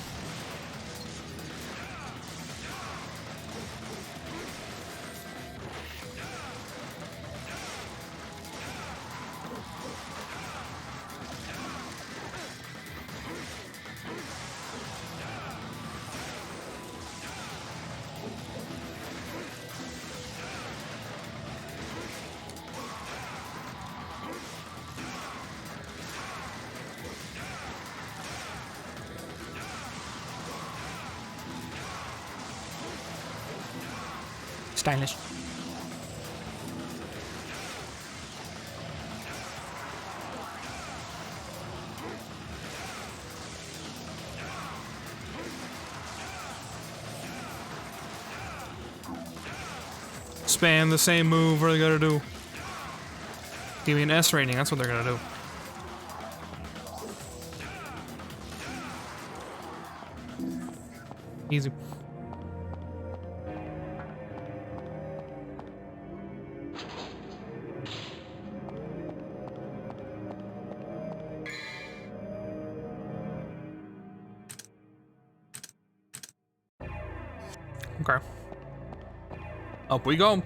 Stylish. Spam the same move, what are they gonna do? Give me an S rating, that's what they're gonna do. Easy. Okay. Up we go.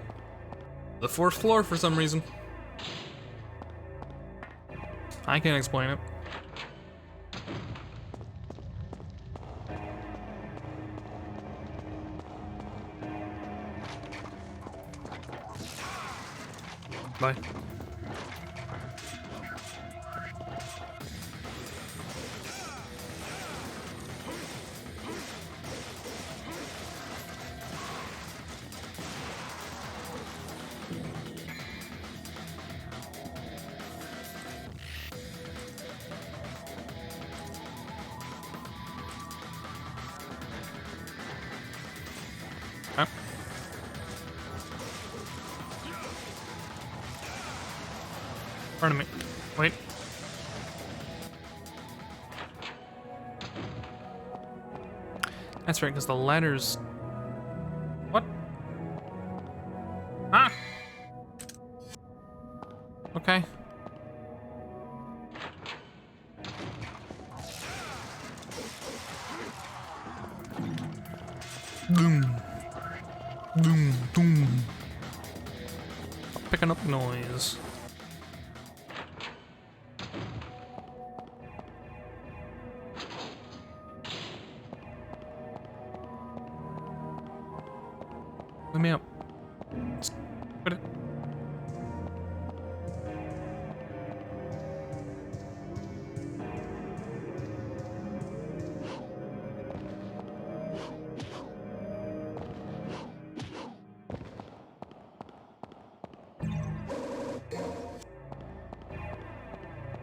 The fourth floor for some reason. I can't explain it. Bye. Okay. Pardon me. Wait. That's right, because the ladder's... What? Ah! Okay. Boom. Boom, boom. Picking up noise. Let me up. Just put it.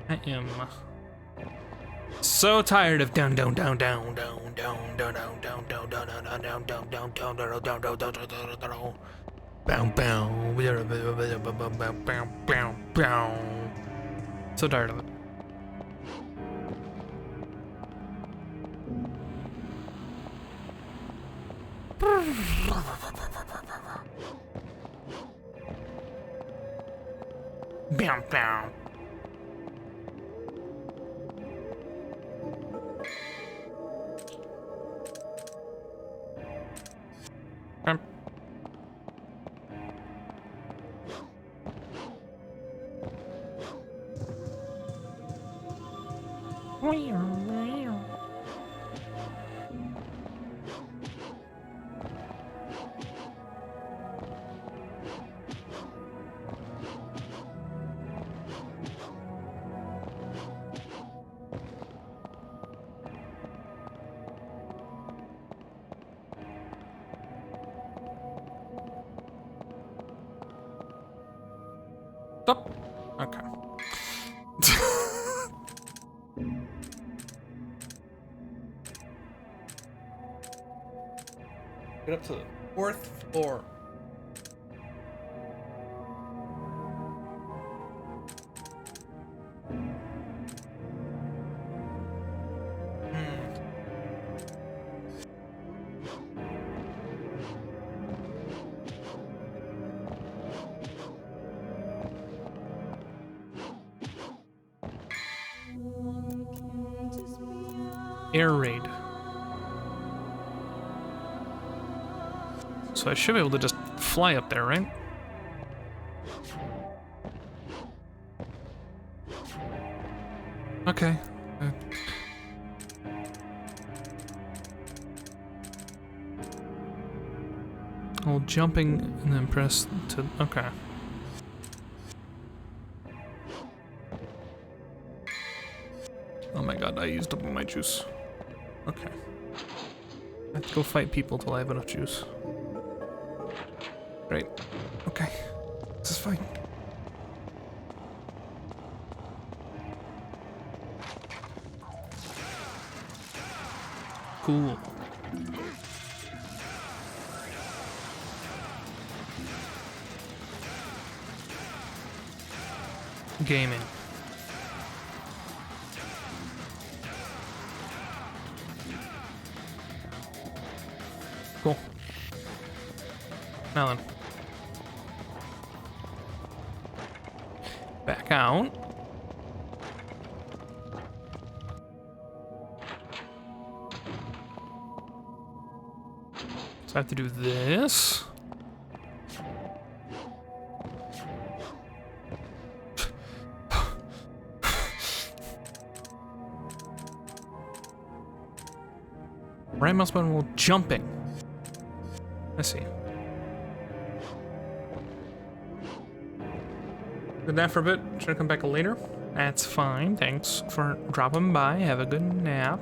I am so tired of down down down down down down down down down down down down down down down down down down down bow bow. So tired of it. Bow bow. Stop. Okay. Get up to the fourth floor. Air raid. So I should be able to just fly up there, right? Okay. Hold jumping and then press to. Okay. Oh my god, I used up all my juice. Okay. I have to go fight people till I have enough juice. Great. Okay. This is fine. Cool. Gaming. Cool. Now then. Back out. So I have to do this. Right mouse button while jumping. Let's see. Did that for a bit. Should I come back later? That's fine. Thanks for dropping by. Have a good nap.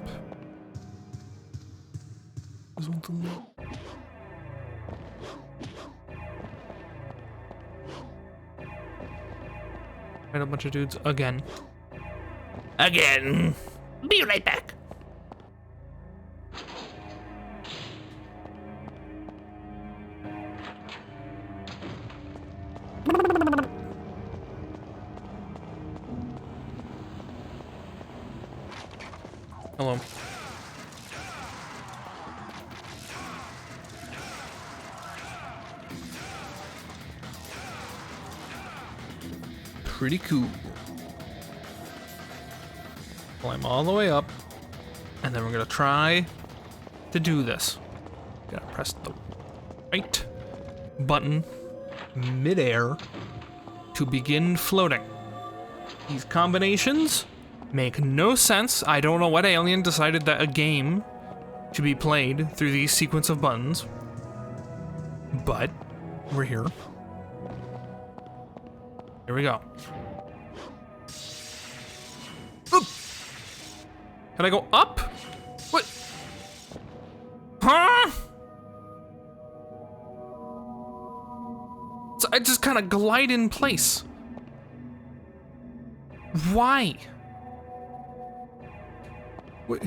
Fight a bunch of dudes again. Again. Be right back. Hello. Pretty cool. Climb all the way up, and then we're gonna try to do this. Gotta press the right button mid-air to begin floating. These combinations make no sense. I don't know what alien decided that a game should be played through these sequence of buttons, but we're here. Here we go. Oop. Can I go up? What? Huh? So I just kind of glide in place. Why? What?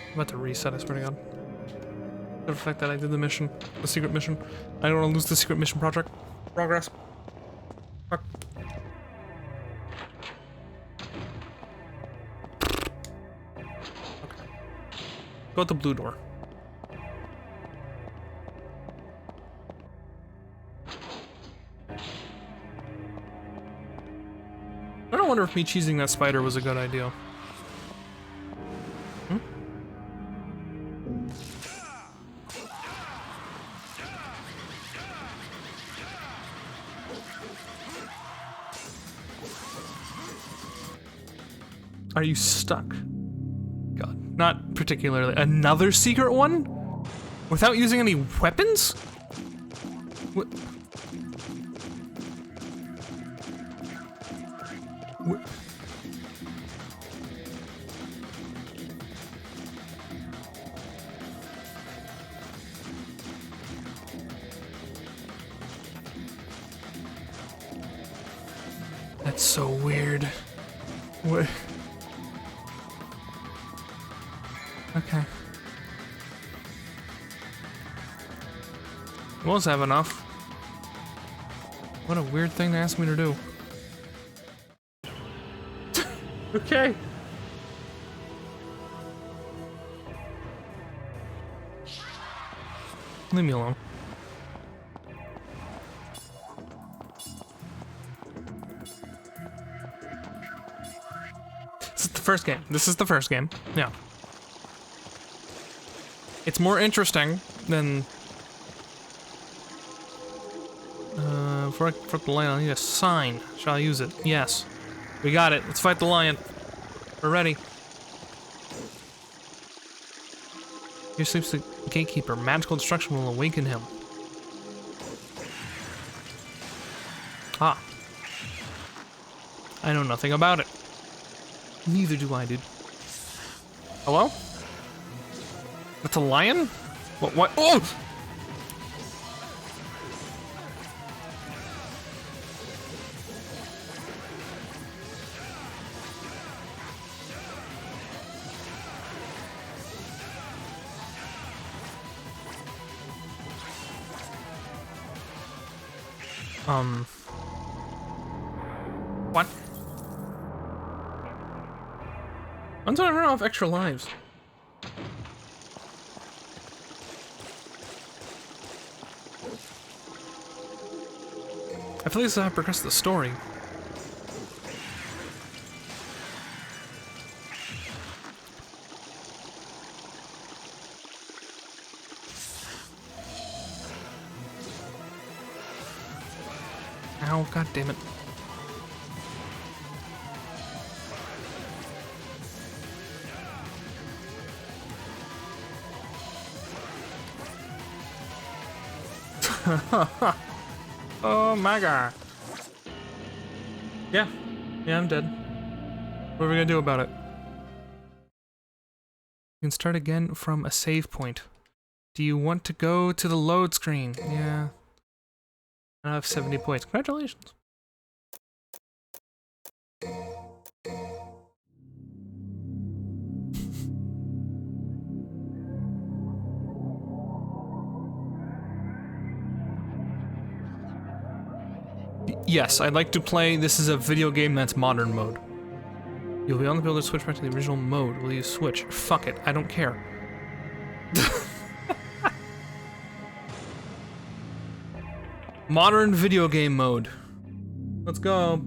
I'm about to reset, I swear to God. The fact that I did the mission, the secret mission. I don't want to lose the secret mission project. Progress. Fuck. Okay. Go out the blue door. I don't wonder if me cheesing that spider was a good idea. Are you stuck? God, not particularly. Another secret one? Without using any weapons? What? What? That's so weird. What? Okay. We'll have enough. What a weird thing to ask me to do. Okay. Leave me alone. This is the first game. This is the first game. Yeah. It's more interesting than... for the lion, I need a sign. Shall I use it? Yes. We got it. Let's fight the lion. We're ready. Here sleeps the gatekeeper. Magical destruction will awaken him. Ah. I know nothing about it. Neither do I, dude. Hello? That's a lion? What? Oh! What? When's I run off extra lives? I feel like this is how I progress the story. Ow, god damn it. Oh my god. Yeah, I'm dead. What are we gonna do about it? You can start again from a save point. Do you want to go to the load screen? Yeah. I have 70 points. Congratulations. Yes, I'd like to play. This is a video game that's modern mode. You'll be only able to switch back to the original mode. Will you switch? Fuck it. I don't care. Modern video game mode. Let's go.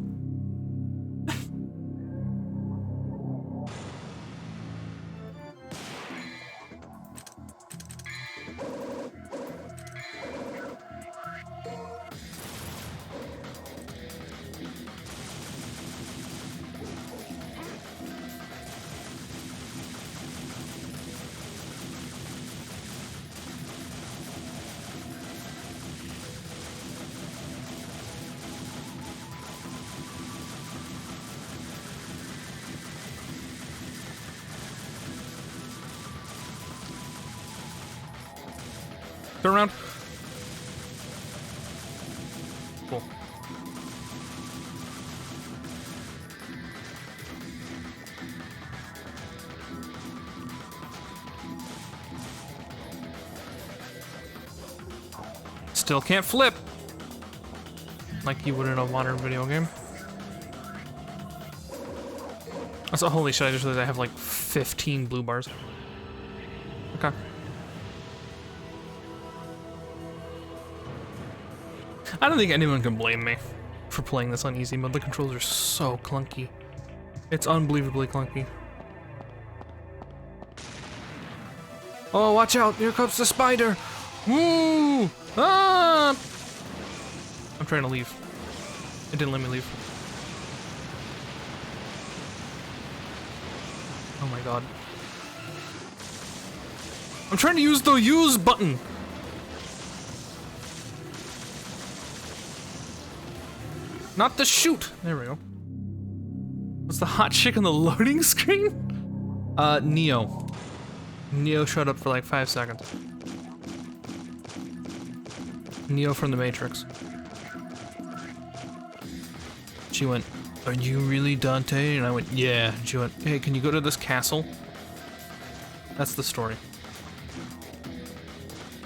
Turn around. Cool. Still can't flip. Like you would in a modern video game. That's a holy shit, I just realized I have like 15 blue bars. Okay. I don't think anyone can blame me for playing this on easy mode. The controls are so clunky. It's unbelievably clunky. Oh, watch out! Here comes the spider! Woo! Ah! I'm trying to leave. It didn't let me leave. Oh my god. I'm trying to use the use button! Not the shoot! There we go. What's the hot chick on the loading screen? Neo. Neo showed up for like 5 seconds. Neo from the Matrix. She went, "Are you really Dante?" And I went, "Yeah." And she went, "Hey, can you go to this castle?" That's the story.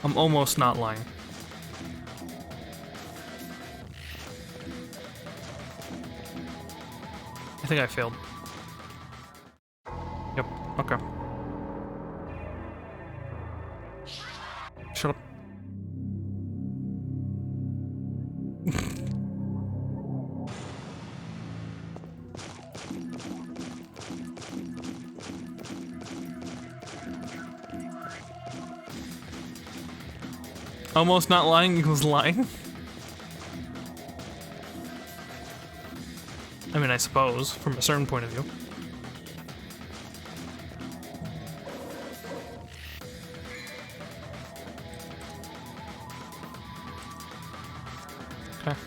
I'm almost not lying. I think I failed. Yep, okay. Shut up. Almost not lying equals lying? I mean, I suppose, from a certain point of view. Okay.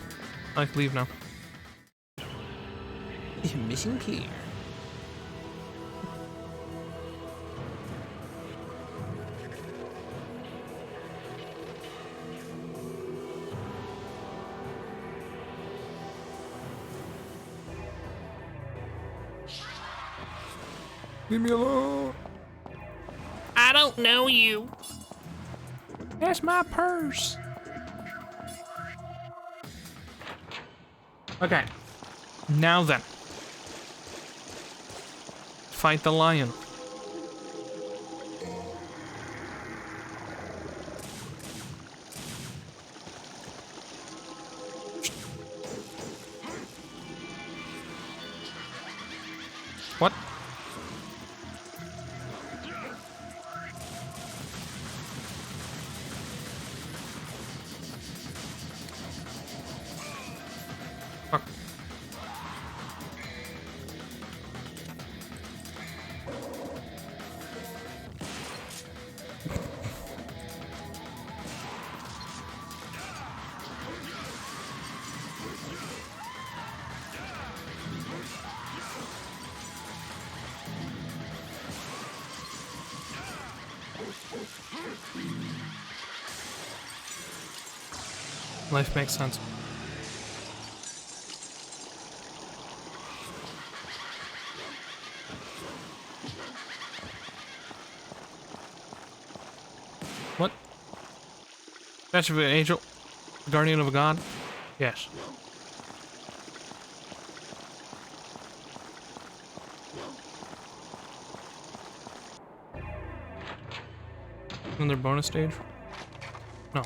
I can leave now. Missing key. Leave me alone. I don't know you. That's my purse. Okay. Now then. Fight the lion. What? Fuck. Life makes sense. What? Statue of an angel? Guardian of a god? Yes. Another bonus stage? No.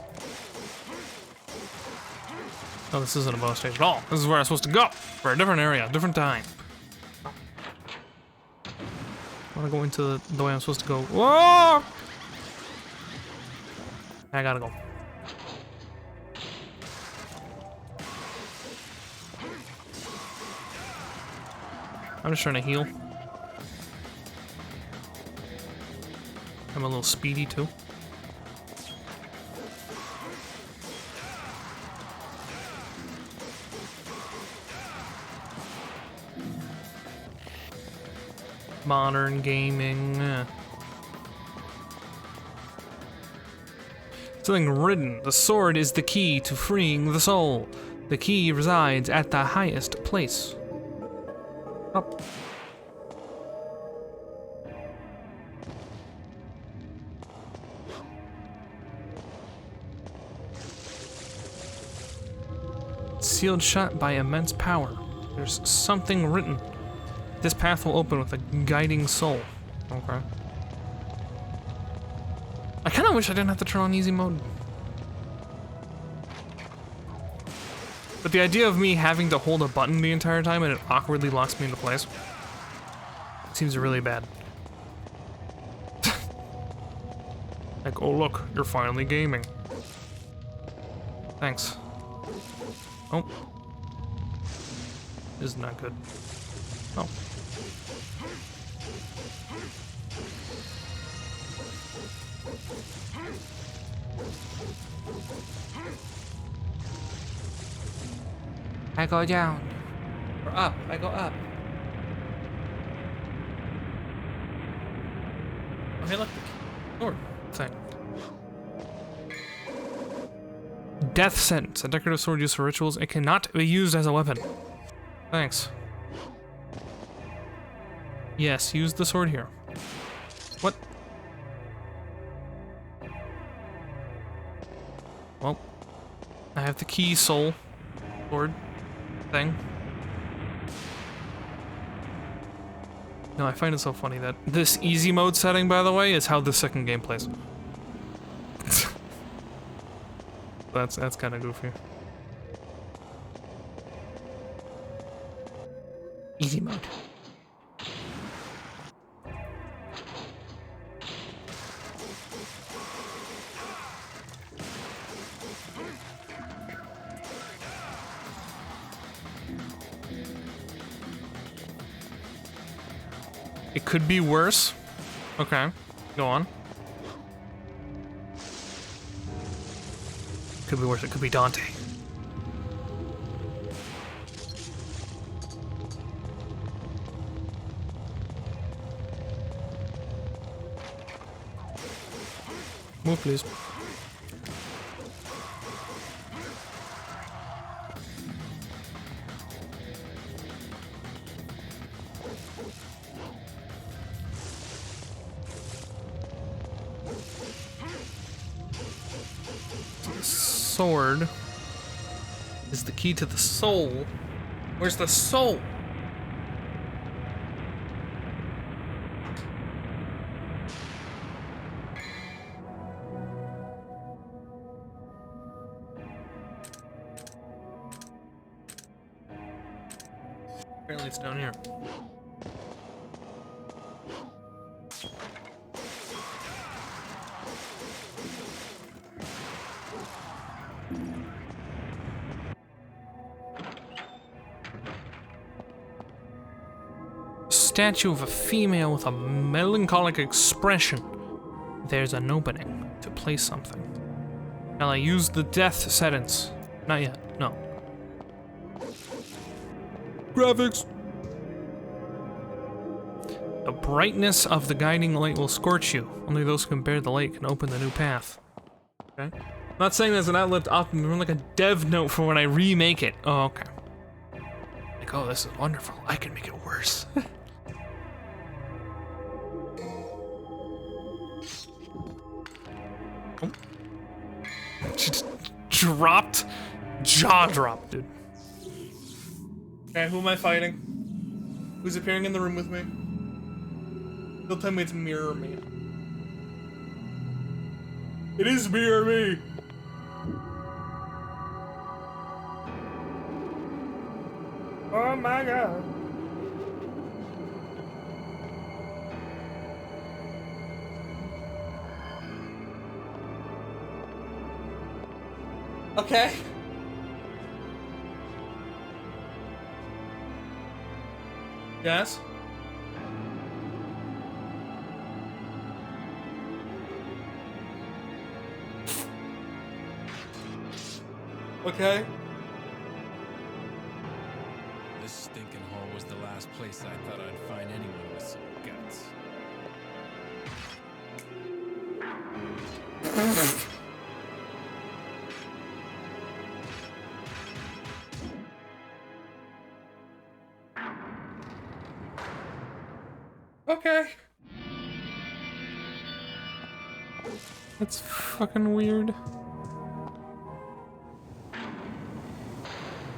No, this isn't a bonus stage at all. This is where I'm supposed to go. For a different area, different time. I wanna go into the way I'm supposed to go. Whoa! I gotta go. I'm just trying to heal. I'm a little speedy too. Modern gaming. Something written. The sword is the key to freeing the soul. The key resides at the highest place. Up. Sealed shut by immense power. There's something written. This path will open with a guiding soul. Okay. I kind of wish I didn't have to turn on easy mode. But the idea of me having to hold a button the entire time and it awkwardly locks me into place seems really bad. Like, oh look, you're finally gaming. Thanks. Oh. This is not good. Oh. I go down. Or up. I go up. Okay, look. Sword thing. Death sentence. A decorative sword used for rituals. It cannot be used as a weapon. Thanks. Yes, use the sword here. What? Well, I have the key soul sword thing. No, I find it so funny that this easy mode setting, by the way, is how the second game plays. That's kind of goofy. Easy mode. It could be worse. Okay, go on. Could be worse. It could be Dante. Move, please. Sword is the key to the soul. Where's the soul? Apparently it's down here. Statue of a female with a melancholic expression. There's an opening to place something. Shall I use the death sentence? Not yet, no. Graphics! The brightness of the guiding light will scorch you. Only those who can bear the light can open the new path. Okay. I'm not saying there's an outlived optimum, like a dev note for when I remake it. Oh, okay. Like, oh, this is wonderful. I can make it worse. Oh. Just dropped. Jaw dropped, dude. Okay, who am I fighting? Who's appearing in the room with me? Don't tell me it's Mirror Me. It is Mirror Me! Oh my god. Okay. Yes? Okay. This stinking hole was the last place I thought I'd find anyone with some guts. Okay. That's fucking weird.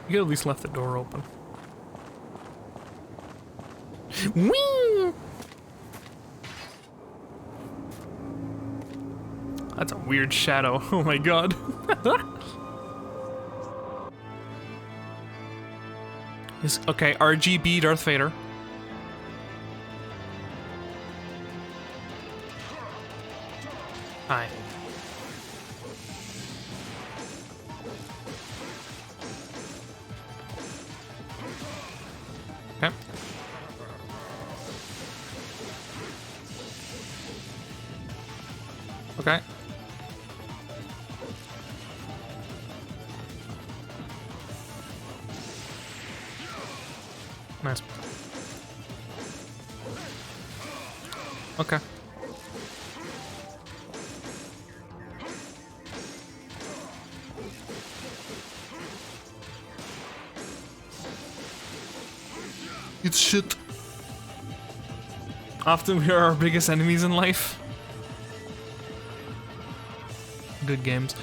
You could at least left the door open. Whee! That's a weird shadow. Oh my god. Okay, RGB Darth Vader. Hi. Okay. Okay. Nice. Okay. It's shit. Often we are our biggest enemies in life. Good games.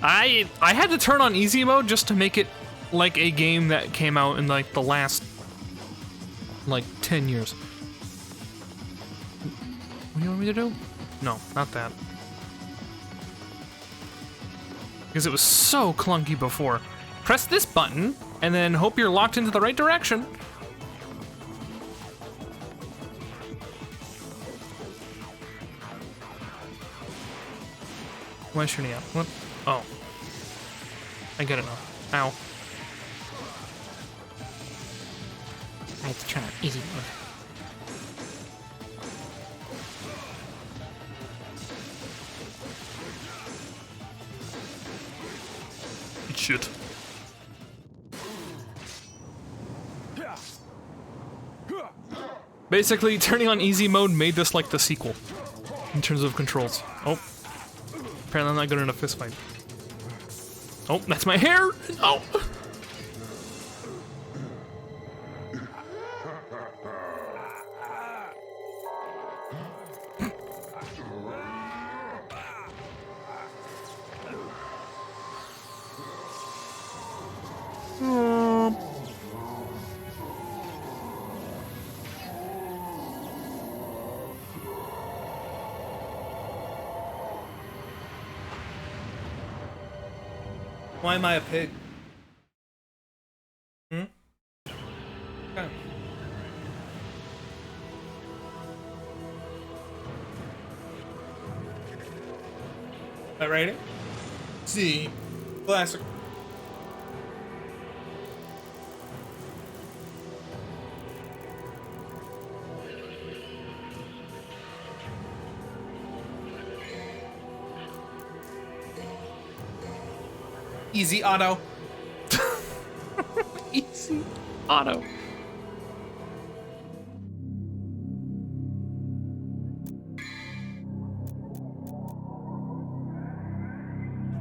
I had to turn on easy mode just to make it like a game that came out in like the last like 10 years. What do you want me to do? No, not that. Because it was so clunky before. Press this button and then hope you're locked into the right direction. Why shouldn't he have? What? Oh. I get it now. Ow. I had to turn on easy mode. Shit. Basically, turning on easy mode made this like the sequel in terms of controls. Oh, apparently I'm not good enough fist fight. Oh, that's my hair. Oh. Why am I a pig? Hmm? Okay. That rating? C. Classic. Easy auto. Easy auto.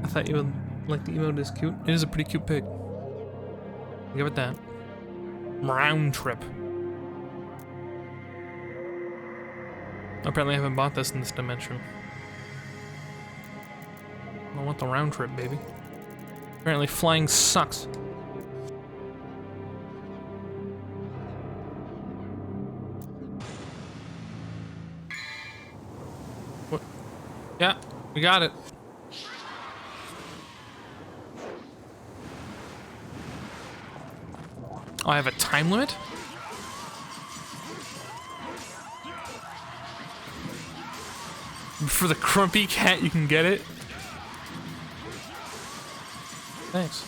I thought you would like the emote is cute. It is a pretty cute pig. Give it that. Round trip. Apparently I haven't bought this in this dimension. I want the round trip, baby. Apparently flying sucks. What? Yeah, we got it. Oh, I have a time limit? For the Crumpy Cat, you can get it? Thanks.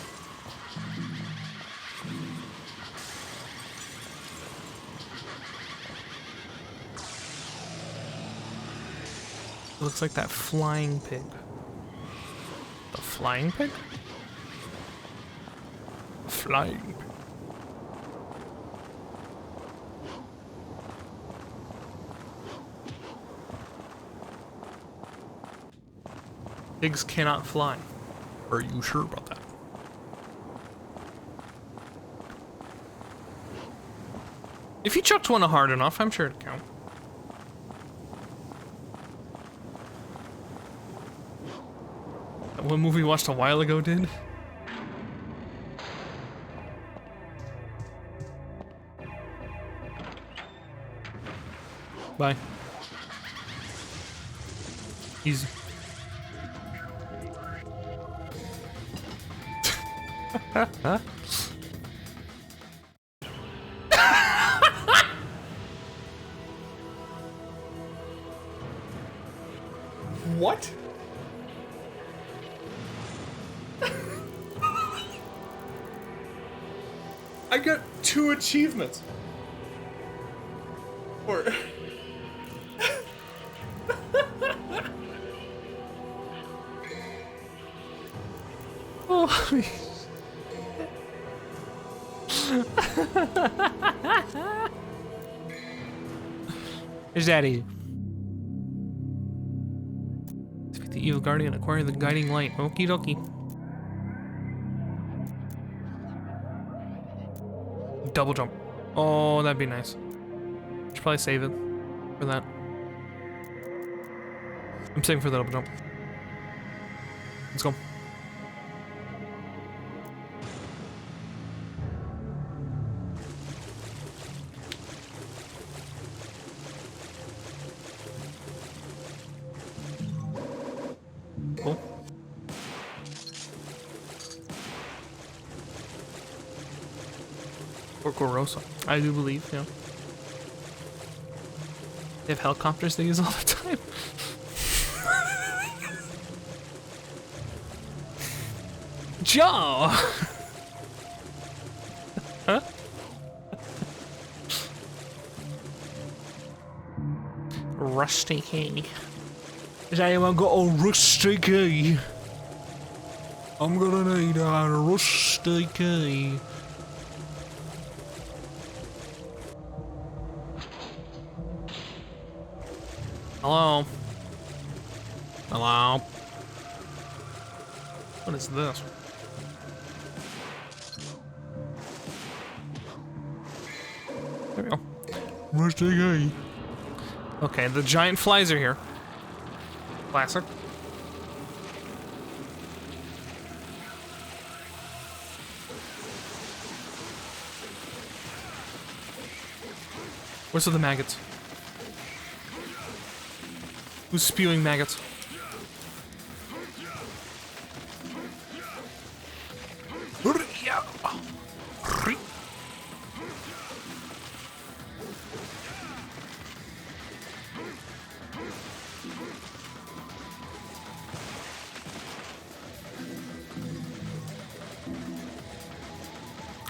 It looks like that flying pig. The flying pig? Flying pig. Pigs cannot fly. Are you sure about that? If you chucked one hard enough, I'm sure it'd count. That one movie we watched a while ago did? Bye. Easy. Huh? What? I got 2 achievements. Or holy. Is that it? Defeat the evil guardian, acquire the guiding light. Okie dokie. Double jump. Oh, that'd be nice. Should probably save it for that. I'm saving for the double jump. Let's go. Cool. Porco Rosso. I do believe, yeah. They have helicopters they use all the time. Jaw! Huh? Rusty key. Does anyone got a rusty key? I'm gonna need a rusty key. Hello? Hello? What is this? There we go. Rusty key. Okay, the giant flies are here. Classic. Where's the maggots? Who's spewing maggots?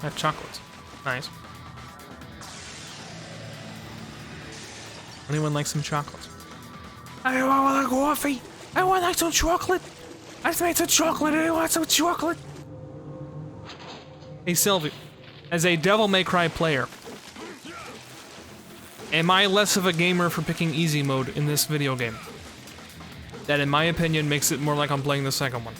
That chocolates. Nice. Anyone like some chocolates? I want a coffee. I want like some chocolate. I made some chocolate. I want some chocolate. Hey Sylvie, as a Devil May Cry player, am I less of a gamer for picking easy mode in this video game? That, in my opinion, makes it more like I'm playing the second one.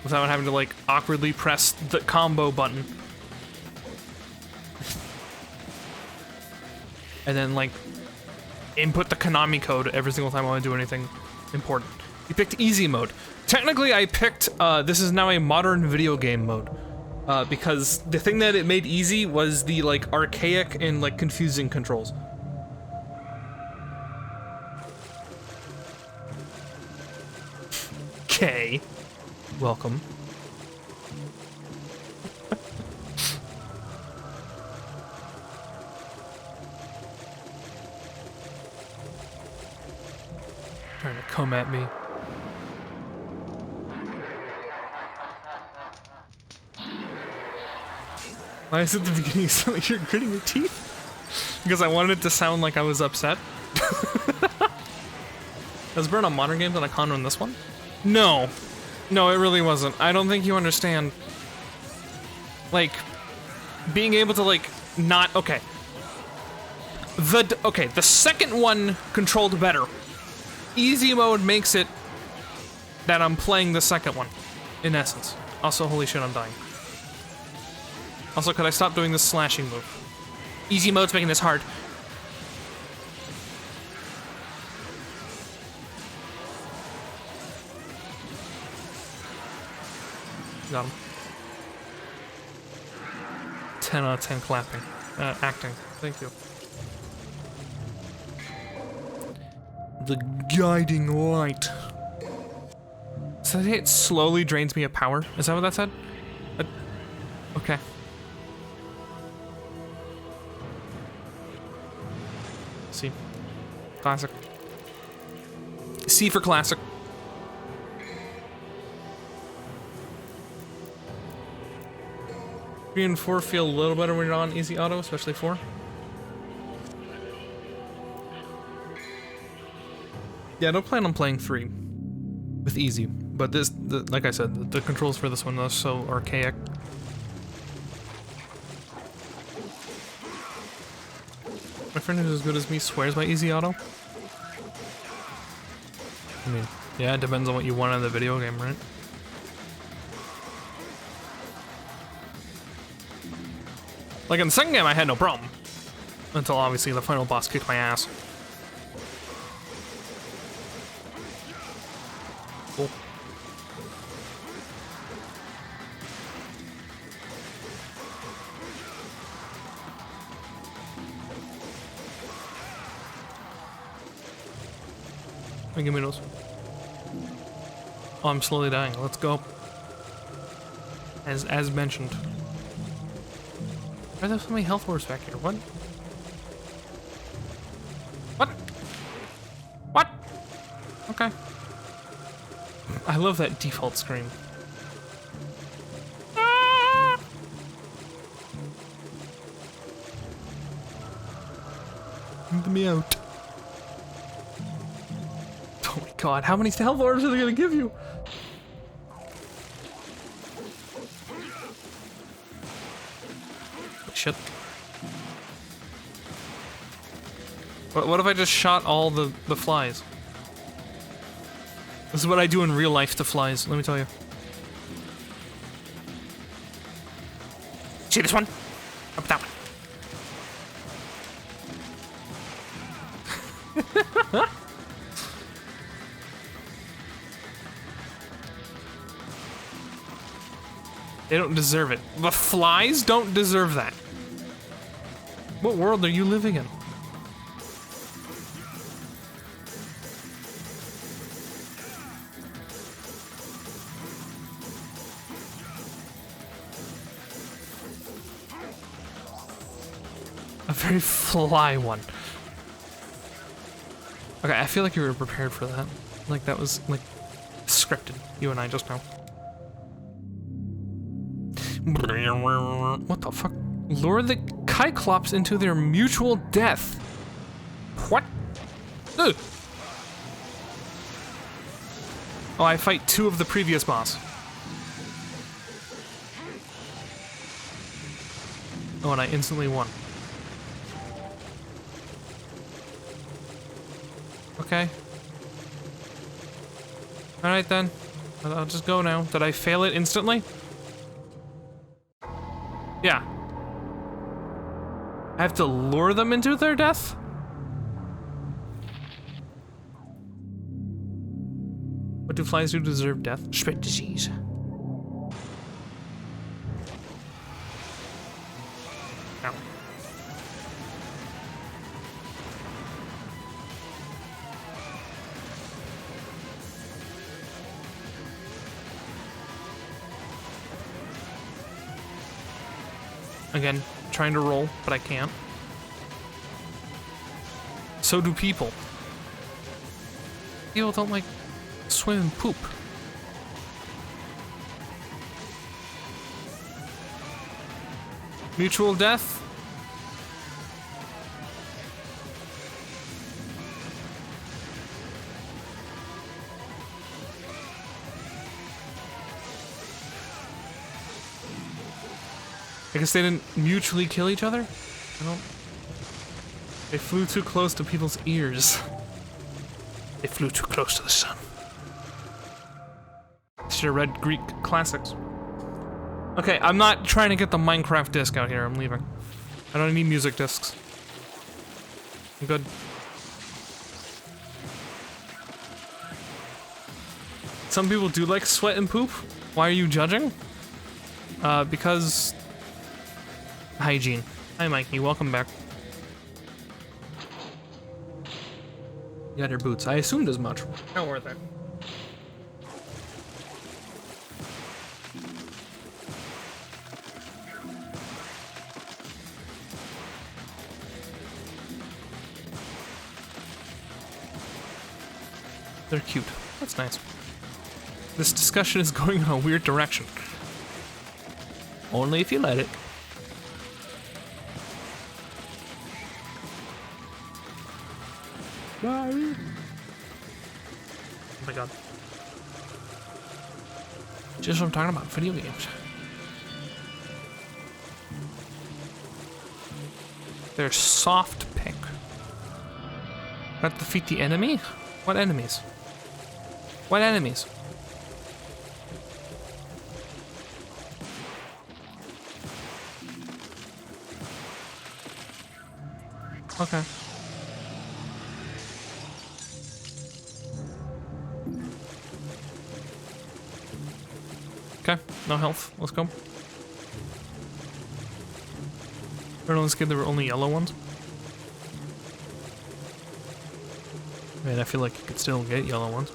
Without having to, like, awkwardly press the combo button. And then, like, input the Konami code every single time I want to do anything important. You picked easy mode. Technically, I picked, this is now a modern video game mode. Because the thing that it made easy was the, like, archaic and, like, confusing controls. Okay. Welcome. Trying to come at me. Why is it the beginning sound like you're gritting your teeth? Because I wanted it to sound like I was upset. Was Burn on modern games and Icon on this one? No. No, it really wasn't. I don't think you understand. Like, being able to, like, not... Okay. The second one controlled better. Easy mode makes it that I'm playing the second one, in essence. Also, holy shit, I'm dying. Also, could I stop doing this slashing move? Easy mode's making this hard. Got him. 10 out of 10 clapping. Acting. Thank you. The guiding light. So it slowly drains me of power? Is that what that said? Okay. C. Classic. C for classic. 3 and 4 feel a little better when you're on easy auto, especially 4. Yeah, I don't plan on playing 3 with easy, but this, like I said, the controls for this one are so archaic. My friend who's as good as me swears by easy auto. I mean, yeah, it depends on what you want in the video game, right? Like in the second game, I had no problem. Until obviously the final boss kicked my ass. Cool. Hey, give me those. Oh, I'm slowly dying. Let's go. As mentioned. Why are there so many health orbs back here? What? What? What? Okay. I love that default scream. Ah! Let me out. Oh my god, how many health orbs are they gonna give you? Shit. What if I just shot all the flies? This is what I do in real life to flies, let me tell you. See this one? Up that one. They don't deserve it. The flies don't deserve that. What world are you living in? A very fly one. Okay, I feel like you were prepared for that. Like that was like scripted. You and I just now. What the fuck? Lure the Cyclops into their mutual death. What? Ugh. Oh, I fight 2 of the previous boss. Oh, and I instantly won. Okay. Alright then. I'll just go now. Did I fail it instantly? Yeah. I have to lure them into their death? What do flies do to deserve death? Spit disease. Ow. Again, trying to roll, but I can't. So do people. People don't like swim and poop. Mutual death? I guess they didn't mutually kill each other? I don't... They flew too close to people's ears. They flew too close to the sun. Should have read Greek classics. Okay, I'm not trying to get the Minecraft disc out here. I'm leaving. I don't need music discs. I'm good. Some people do like sweat and poop. Why are you judging? Because... hygiene. Hi, Mikey. Welcome back. You got your boots. I assumed as much. Not worth it. They're cute. That's nice. This discussion is going in a weird direction. Only if you let it. Oh my god. Just what I'm talking about, video games. They're soft pink. Not defeat the enemy? What enemies? What enemies? Okay. Okay, no health. Let's go. I don't know, there were only yellow ones. I mean, I feel like you could still get yellow ones.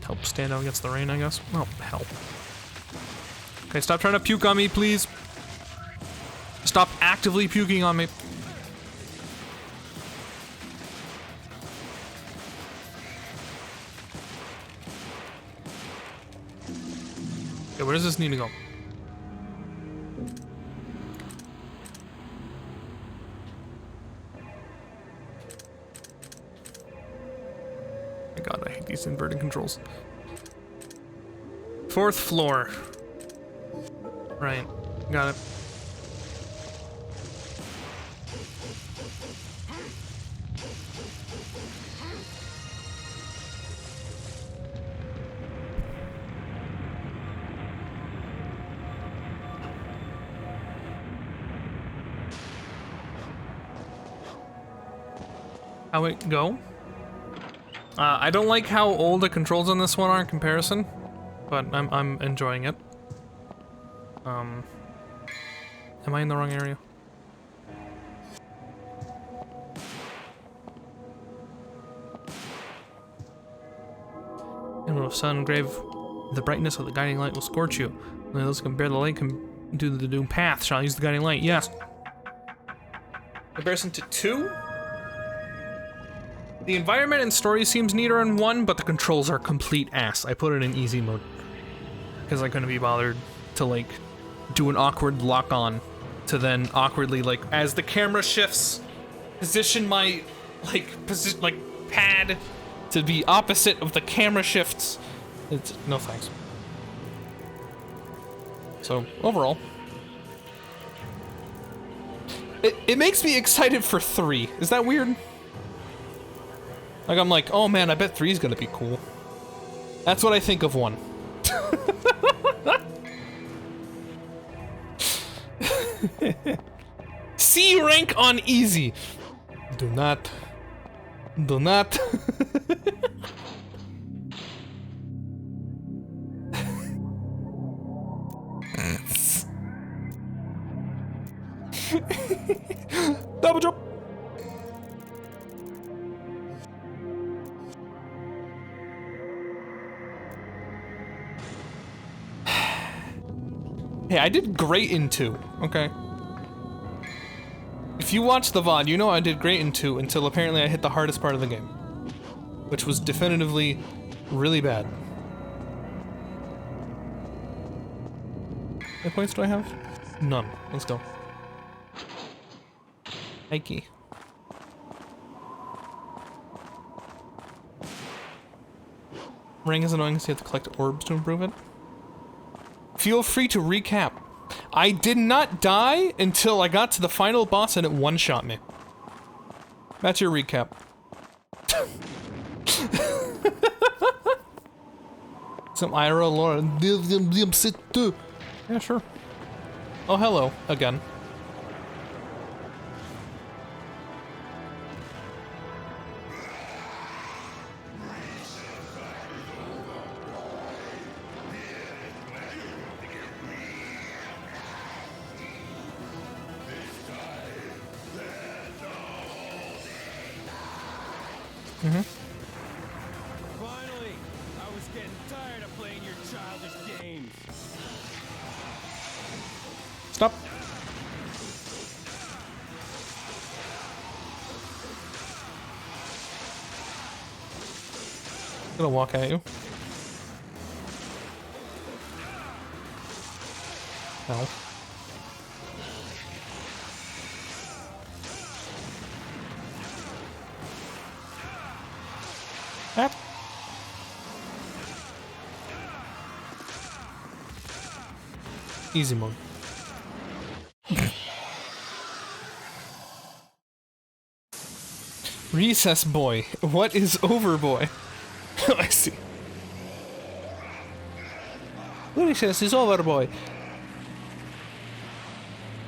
Help stand out against the rain, I guess. Oh, hell. Okay, stop trying to puke on me, please. Stop actively puking on me. Okay, where does this need to go? god, I hate these inverted controls. 4th floor. Right, got it. How it go? I don't like how old the controls on this one are in comparison, but I'm enjoying it. Am I in the wrong area? And when the sun grave, the brightness of the guiding light will scorch you. When those who can bear the light can do the doomed path shall use the guiding light. Yes. Comparison to 2? The environment and story seems neater in 1, but the controls are complete ass. I put it in easy mode because I couldn't be bothered to like do an awkward lock on to then awkwardly like as the camera shifts position my like pad to be opposite of the camera shifts. It's no thanks. So overall, it makes me excited for 3. Is that weird? Like I'm like, oh man, I bet 3 is gonna be cool. That's what I think of 1. C rank on easy. Do not. Do not. Double jump. Hey, I did great in 2, okay? If you watch the VOD, you know I did great in 2 until apparently I hit the hardest part of the game. Which was definitively really bad. How many points do I have? None. Let's go. Ikey. Ring is annoying because you have to collect orbs to improve it. Feel free to recap. I did not die until I got to the final boss and it one-shot me. That's your recap. Some IRL lore. Yeah, sure. Oh, hello, again. Finally! I was getting tired of playing your childish games. Stop. I'm gonna walk at you. No. Ah. Easy mode. Recess boy. What is over boy? I see. Recess is over boy.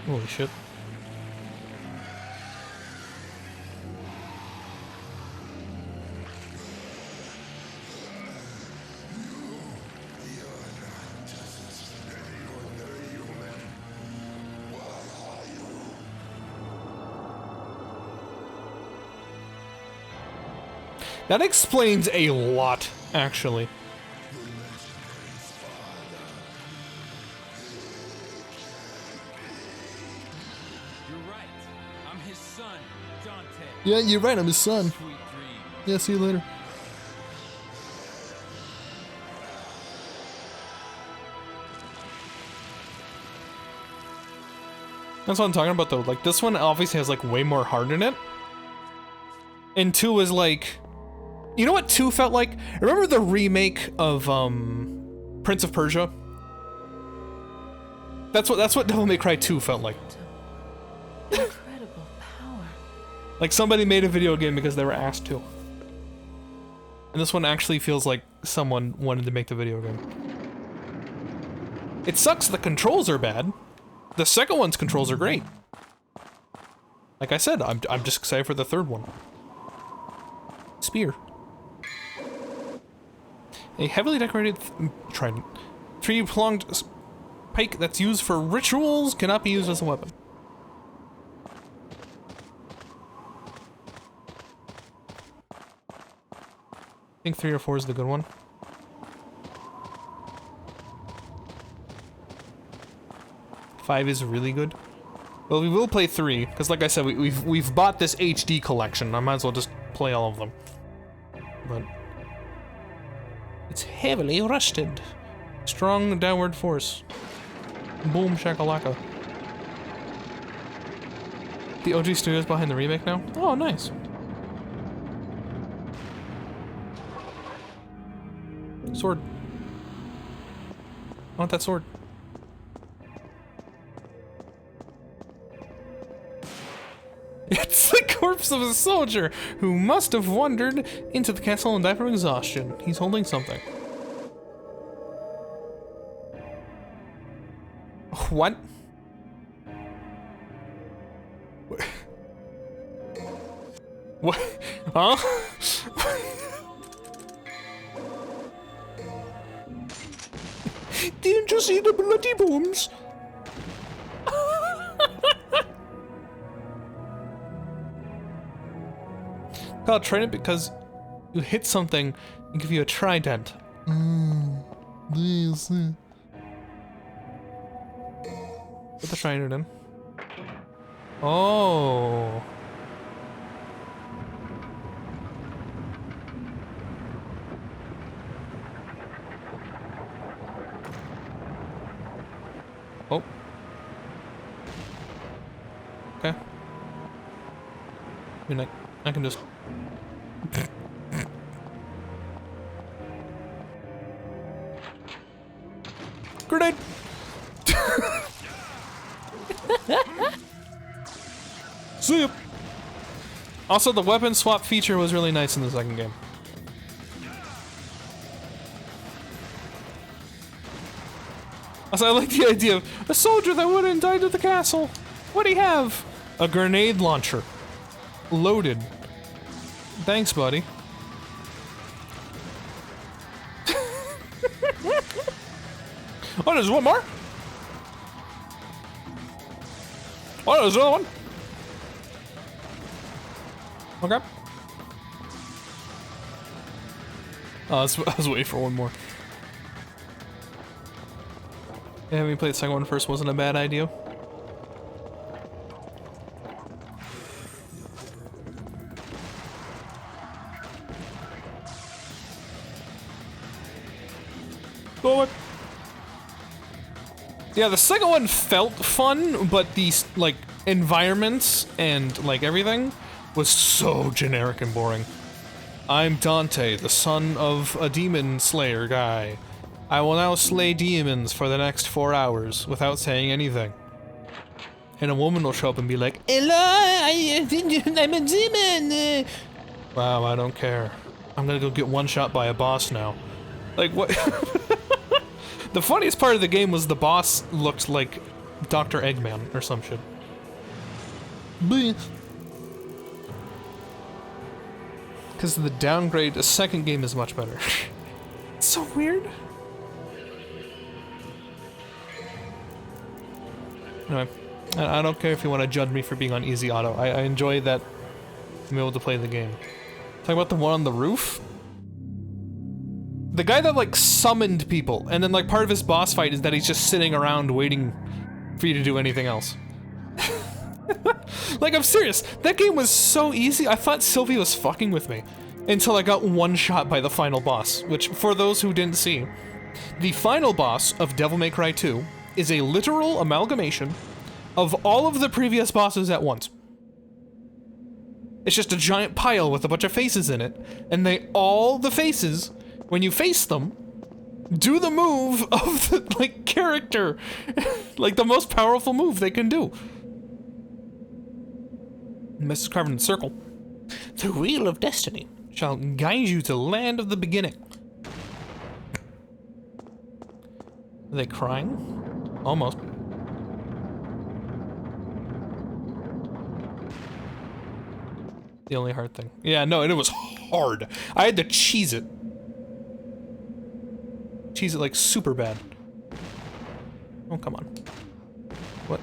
Holy shit. That explains a lot, actually. You're right. I'm his son, Dante. Yeah, you're right, I'm his son. Sweet dreams. Yeah, see you later. That's what I'm talking about though, like this one obviously has like way more heart in it. And 2 is like, You know what 2 felt like? Remember the remake of Prince of Persia? That's what Devil May Cry 2 felt like. Incredible power. Like somebody made a video game because they were asked to. And this one actually feels like someone wanted to make the video game. It sucks the controls are bad. The second one's controls are great. Like I said, I'm just excited for the third one. Spear. A heavily decorated trident. 3-pronged pike that's used for rituals cannot be used as a weapon. I think 3 or 4 is the good one. Five is really good. Well, we will play 3 because, like I said, we've bought this HD collection. I might as well just play all of them. But it's heavily rusted. Strong downward force. Boom shakalaka. The OG studios behind the remake now? Oh, nice. Sword. I want that sword. It's the corpse of a soldier who must have wandered into the castle and died from exhaustion. He's holding something. What? What? Huh? Didn't you see the bloody booms? Called trident because you hit something and give you a trident. Put the trident in. Oh. Oh. Okay. I mean, I can just... Grenade! See ya! Also, the weapon swap feature was really nice in the second game. Also, I like the idea of a soldier that went and died at the castle. What'd he have? A grenade launcher. Loaded. Thanks, buddy. Oh, there's one more? Oh, there's another one? Okay. Oh, I was waiting for one more. Yeah, having played the second one first wasn't a bad idea. Go away. Yeah, the second one felt fun, but these, like, environments and, like, everything was so generic and boring. I'm Dante, the son of a demon slayer guy. I will now slay demons for the next 4 hours without saying anything. And a woman will show up and be like, "Hello, I'm a demon!" Wow, I don't care. I'm gonna go get one shot by a boss now. Like, what? The funniest part of the game was the boss looked like Dr. Eggman or some shit. Because of the downgrade, the second game is much better. It's so weird. Anyway, I don't care if you want to judge me for being on easy auto. I enjoy that I'm able to play the game. Talk about the one on the roof? The guy that, like, summoned people, and then, like, part of his boss fight is that he's just sitting around waiting for you to do anything else. Like, I'm serious. That game was so easy. I thought Sylvie was fucking with me until I got one shot by the final boss, which, for those who didn't see, the final boss of Devil May Cry 2 is a literal amalgamation of all of the previous bosses at once. It's just a giant pile with a bunch of faces in it. And all the faces, when you face them, do the move of the, like, character. Like, the most powerful move they can do. This is carved in a circle. The wheel of destiny shall guide you to land of the beginning. Are they crying? Almost. The only hard thing. Yeah, no, it was hard. I had to cheese it. Cheese it like super bad. Oh, come on. What?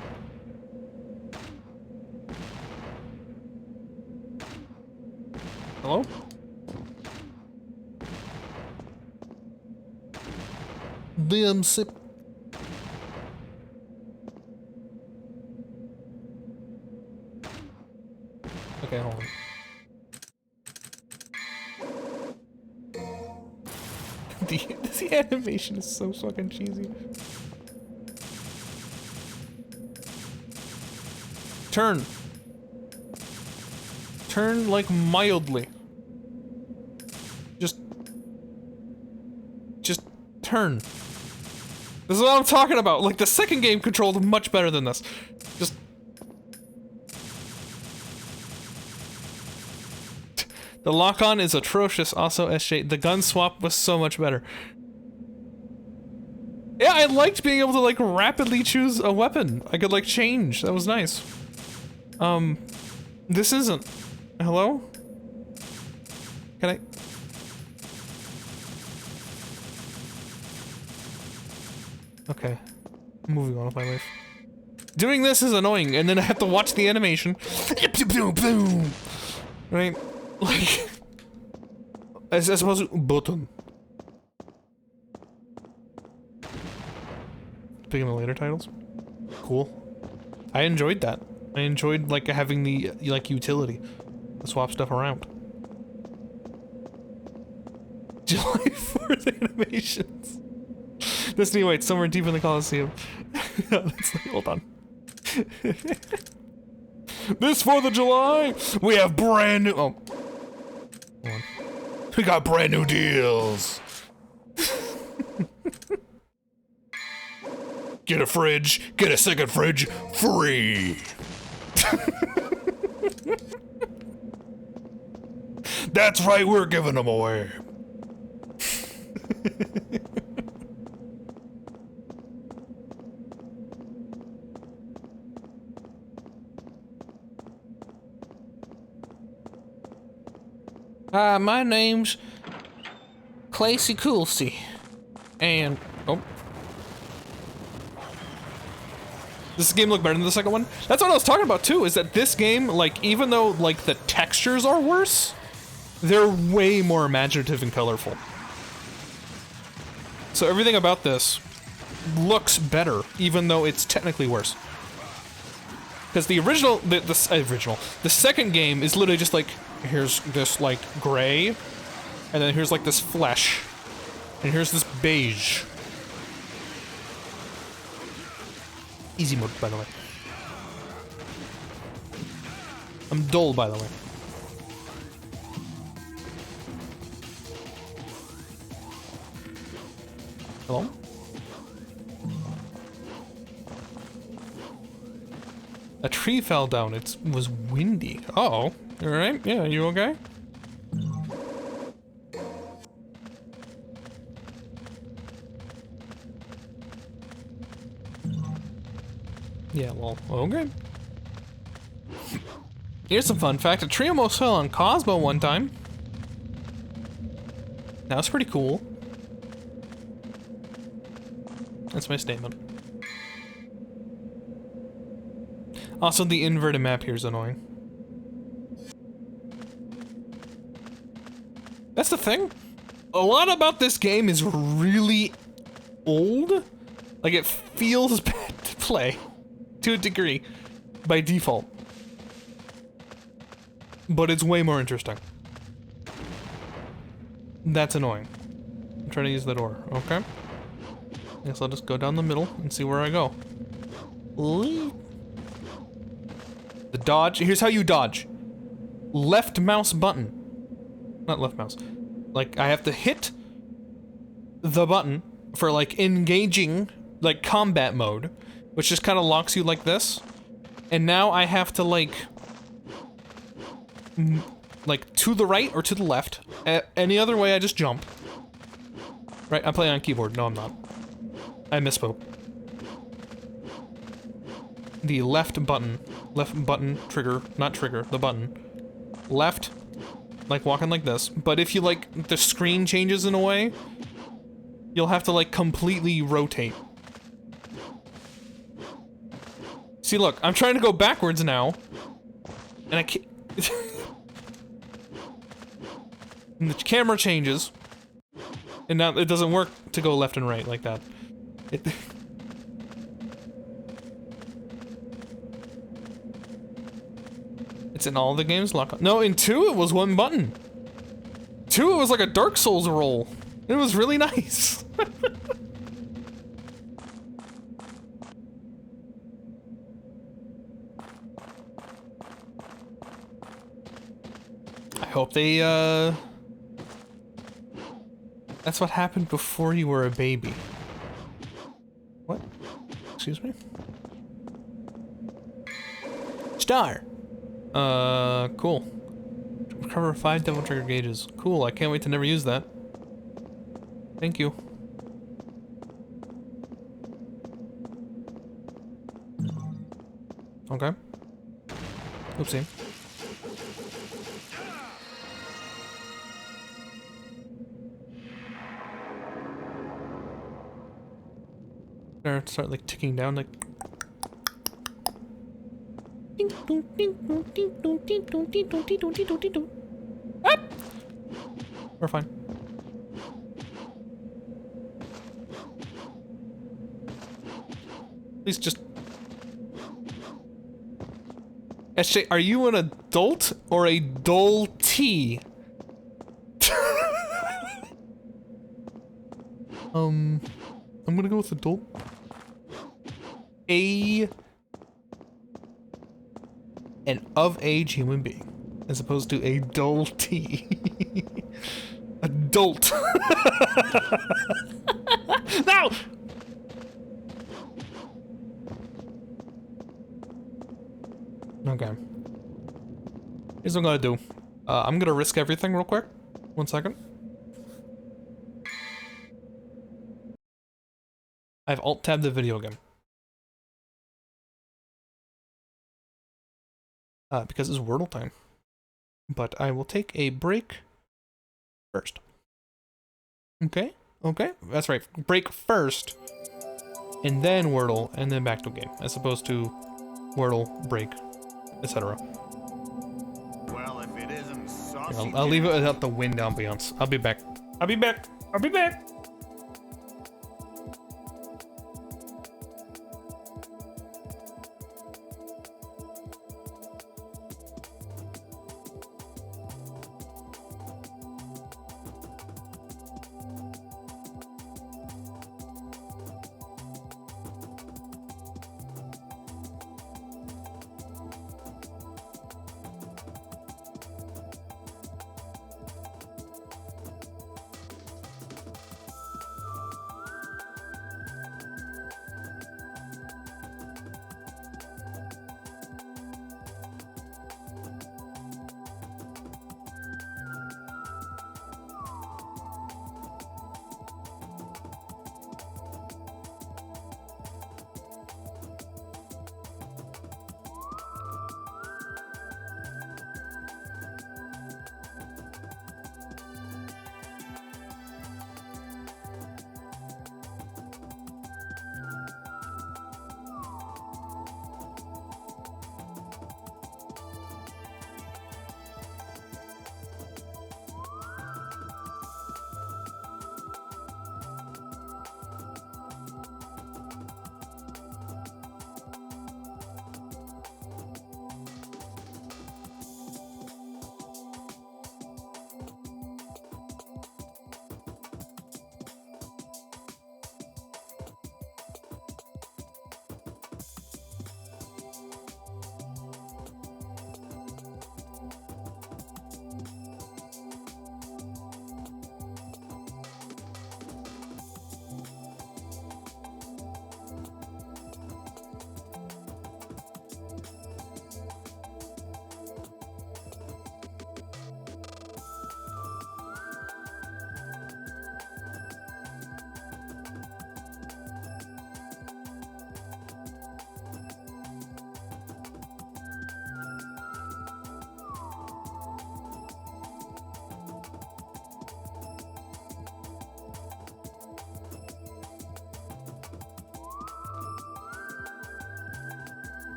Hello? Sip. Okay, hold on. The animation is so fucking cheesy. Turn. Turn, like, mildly. Just turn. This is what I'm talking about. Like, the second game controlled much better than this. Just... The lock-on is atrocious, also SJ. The gun swap was so much better. Yeah, I liked being able to, like, rapidly choose a weapon. I could, like, change. That was nice. This isn't. Hello? Can I... Okay. I'm moving on with my life. Doing this is annoying, and then I have to watch the animation. Right? Like... I suppose... Button. Speaking of later titles. Cool. I enjoyed that. I enjoyed, like, having the, like, utility to swap stuff around. July 4th animations. Destiny waits somewhere deep in the Coliseum. That's like, hold on. This 4th of July, we have brand new. Oh. Hold on. We got brand new deals. Get a fridge, get a second fridge, free. That's right, we're giving them away. My name's Clancy Coolsey, and oh, does this game look better than the second one? That's what I was talking about too. Is that this game, like, even though like the textures are worse, they're way more imaginative and colorful. So everything about this looks better, even though it's technically worse. Because the original, the second game is literally just like, here's this like gray, and then here's like this flesh, and here's this beige. Easy mode, by the way. I'm dull, by the way. Hello? A tree fell down. It was windy. Uh-oh. You alright? Yeah, you okay? Yeah, well, okay. Here's some fun fact. A tree almost fell on Cosmo one time. That was pretty cool. That's my statement. Also, the inverted map here is annoying. That's the thing. A lot about this game is really old. Like, it feels bad to play. To a degree. By default. But it's way more interesting. That's annoying. I'm trying to use the door. Okay. I guess I'll just go down the middle and see where I go. The dodge. Here's how you dodge. left mouse button. Not left mouse. Like, I have to hit the button for, like, engaging, like, combat mode, which just kind of locks you like this. And now I have to, like, to the right or to the left. Any other way, I just jump. Right, I'm playing on keyboard. No, I'm not. I misspoke. The left button, trigger, not trigger, the button. Left, like walking like this. But if you, like, the screen changes in a way, you'll have to, like, completely rotate. See, look, I'm trying to go backwards now, and I can't. And the camera changes, and now it doesn't work to go left and right like that. It's in all the games, lock. No, in 2 it was one button. 2 it was like a Dark Souls roll. It was really nice. I hope they, that's what happened before you were a baby. What? Excuse me? Star! Cool. Recover 5 Devil Trigger gauges. Cool, I can't wait to never use that. Thank you. Okay. Oopsie. Start like ticking down like. Ah! We're fine. Please just. SJ, are you an adult or a dolty? I'm gonna go with adult. An of-age human being, as opposed to a dolty. Adult. No! Okay. Here's what I'm gonna do. I'm gonna risk everything real quick. 1 second. I've alt-tabbed the video again. Because it's Wordle time. But I will take a break first. Okay? Okay? That's right. Break first, and then Wordle, and then back to game. As opposed to Wordle, break, etc. Well, if it isn't saucy. I'll leave it without the wind ambiance. I'll be back. I'll be back. I'll be back.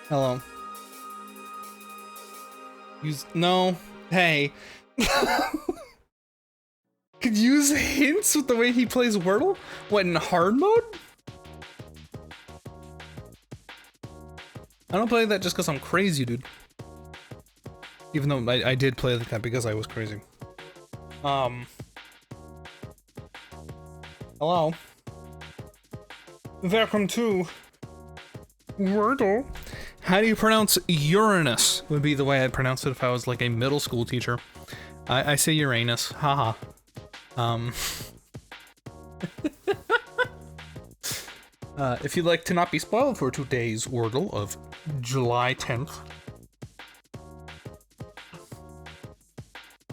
Hello. Use no. Hey. Could use hints with the way he plays Wordle? What, in hard mode? I don't play that just because I'm crazy, dude. Even though I did play like that because I was crazy. Hello. Welcome to Wordle. How do you pronounce Uranus? Would be the way I'd pronounce it if I was like a middle school teacher. I say Uranus. Haha. If you'd like to not be spoiled for today's Wordle of July 10th,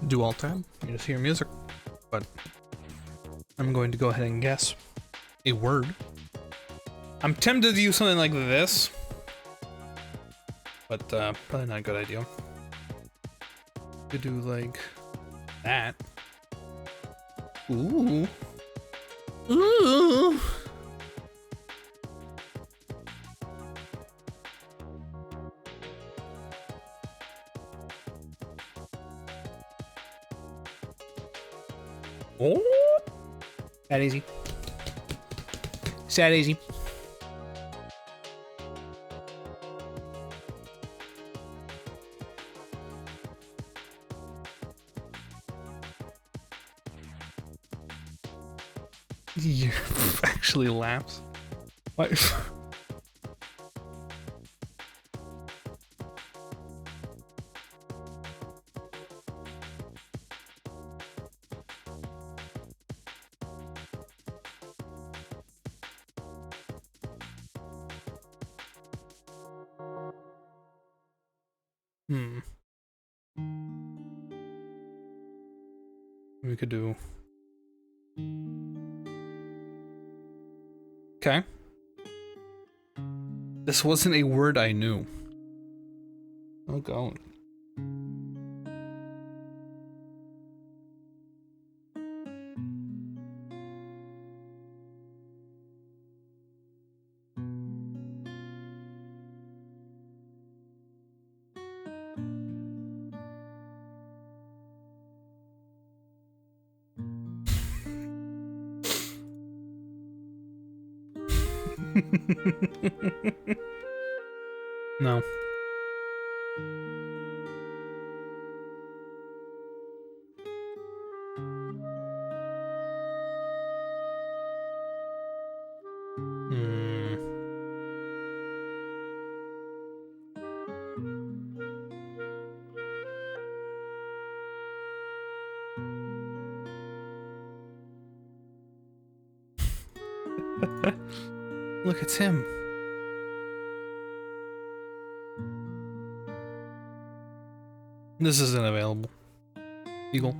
do alt tab. You just hear music. But I'm going to go ahead and guess a word. I'm tempted to use something like this, but probably not a good idea. Could do like that. Ooh. Ooh. Oh. That easy. Sad easy. You actually laughs. What? We could do. Okay. This wasn't a word I knew. Oh god. No. Look, it's him. This isn't available. Eagle.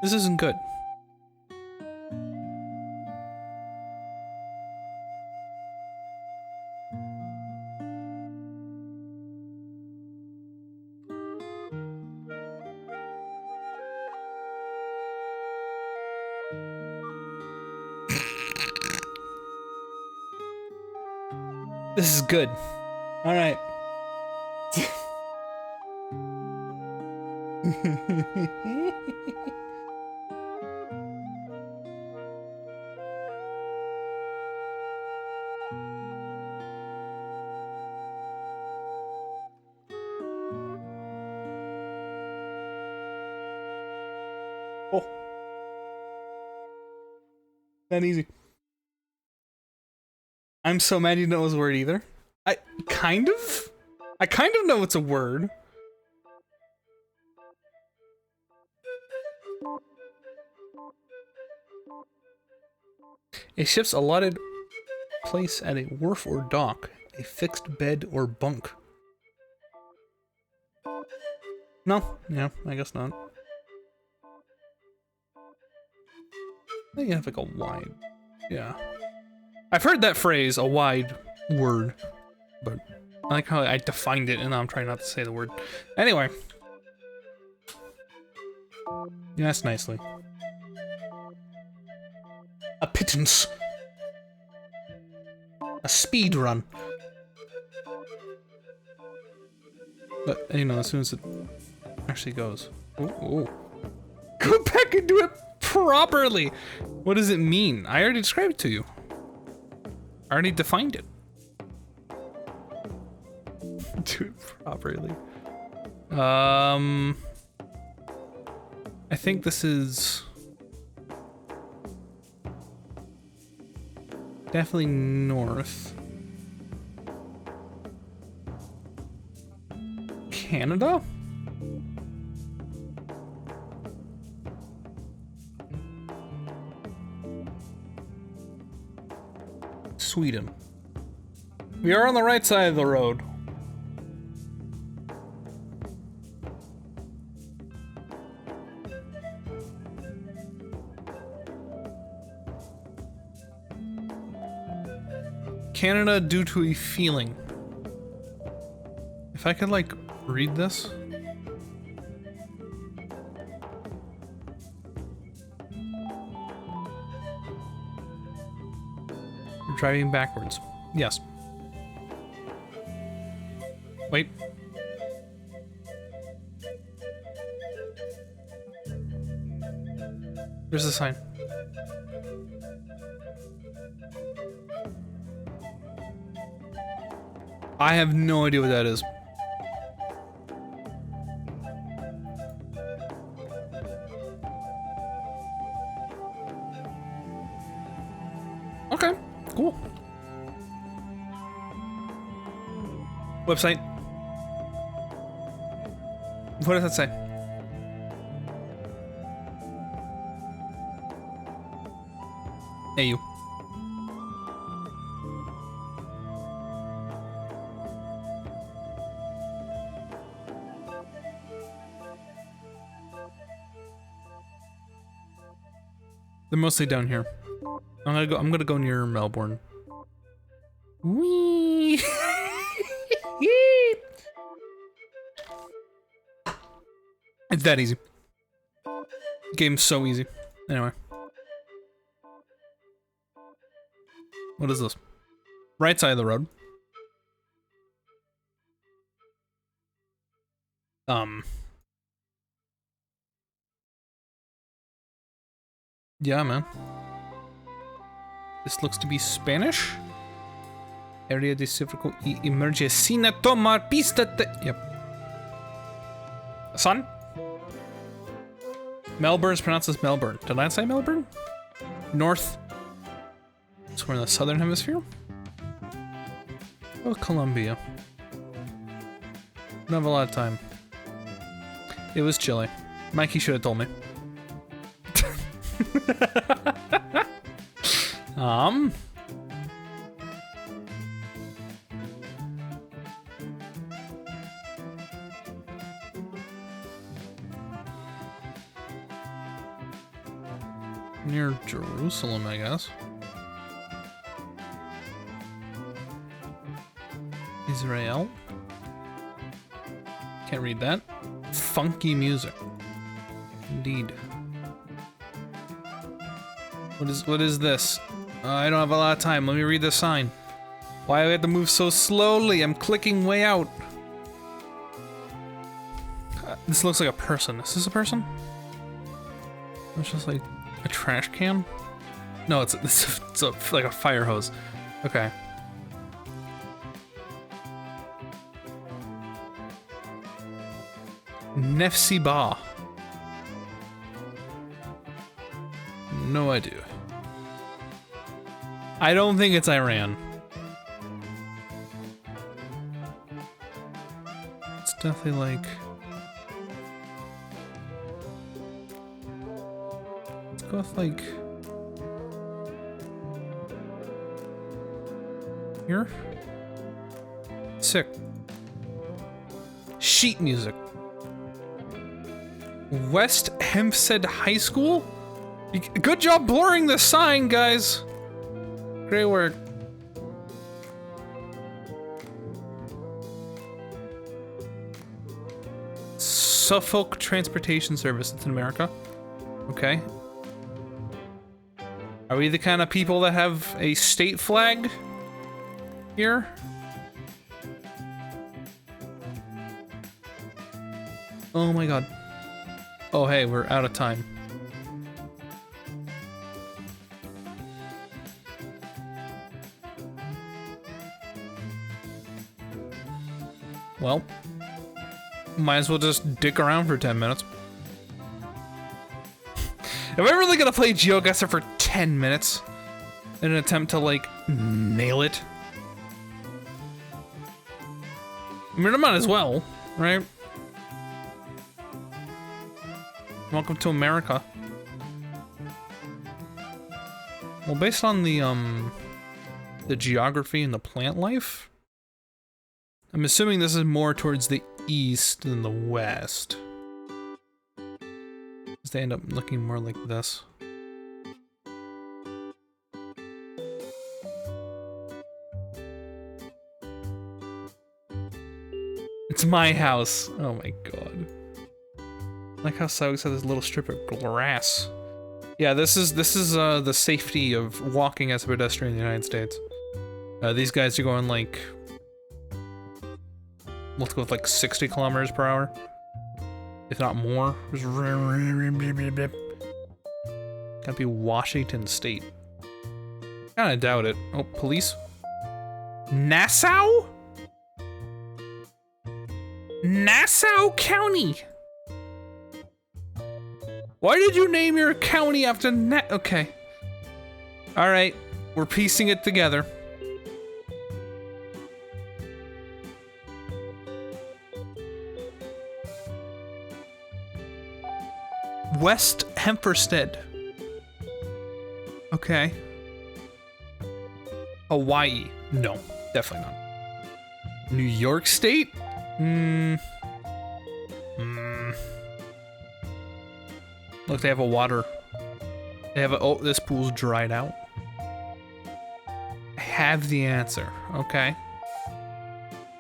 This isn't good. This is good. All right. Oh. That easy. I'm so mad you didn't know it was a word either. I kind of know it's a word. A ship's allotted place at a wharf or dock, a fixed bed or bunk. No, yeah, I guess not. I think you have like a wide, yeah. I've heard that phrase, a wide word, but I like how I defined it and now I'm trying not to say the word. Anyway. Yes, nicely. A pittance. A speed run. But, you know, as soon as it actually goes. Ooh, ooh. Go back and do it properly! What does it mean? I already described it to you. I already defined it. Do it properly. I think this is definitely north. Canada? Sweden. We are on the right side of the road. Canada due to a feeling. If I could, like, read this. You're driving backwards. Yes. Wait. There's the sign. I have no idea what that is. Okay, cool. Website. What does that say? Hey, you. They're mostly down here. I'm gonna go near Melbourne. Whee! It's that easy. Game's so easy. Anyway. What is this? Right side of the road. Yeah, man. This looks to be Spanish. Area de Civico y Emergencia tomar pista. Yep. Son? Melbourne's pronounced as Melbourne. Did I say Melbourne? North. So we're in the southern hemisphere? Oh, Colombia. Don't have a lot of time. It was chilly. Mikey should have told me. Near Jerusalem, I guess. Israel. Can't read that. Funky music. Indeed. What is this? I don't have a lot of time. Let me read the sign. Why do I have to move so slowly? I'm clicking way out. This looks like a person. Is this a person? It's just like a trash can? No, it's like a fire hose. Okay. Nefsi Ba. No idea. I don't think it's Iran. It's definitely like... Let's go with like... Here? Sick. Sheet music. West Hempstead High School? Good job blurring the sign, guys. Great work. Suffolk Transportation Service. It's in America. Okay. Are we the kind of people that have a state flag here? Oh my god. Oh hey, we're out of time. Well, might as well just dick around for 10 minutes. Am I really gonna play GeoGuessr for 10 minutes in an attempt to, like, nail it? I mean, I might as well, right? Welcome to America. Well, based on the geography and the plant life, I'm assuming this is more towards the east than the west. They end up looking more like this. It's my house. Oh my god. Like how Saug's had this little strip of grass. Yeah, this is the safety of walking as a pedestrian in the United States. These guys are going like, let's go with like 60 kilometers per hour. If not more. Gotta be Washington State. Kinda doubt it. Oh, police? Nassau? Nassau County! Why did you name your county after okay. Alright, we're piecing it together. West Hempstead. Okay. Hawaii. No, definitely not. New York State? Look, they have a water. They have a, oh, this pool's dried out. I have the answer. Okay.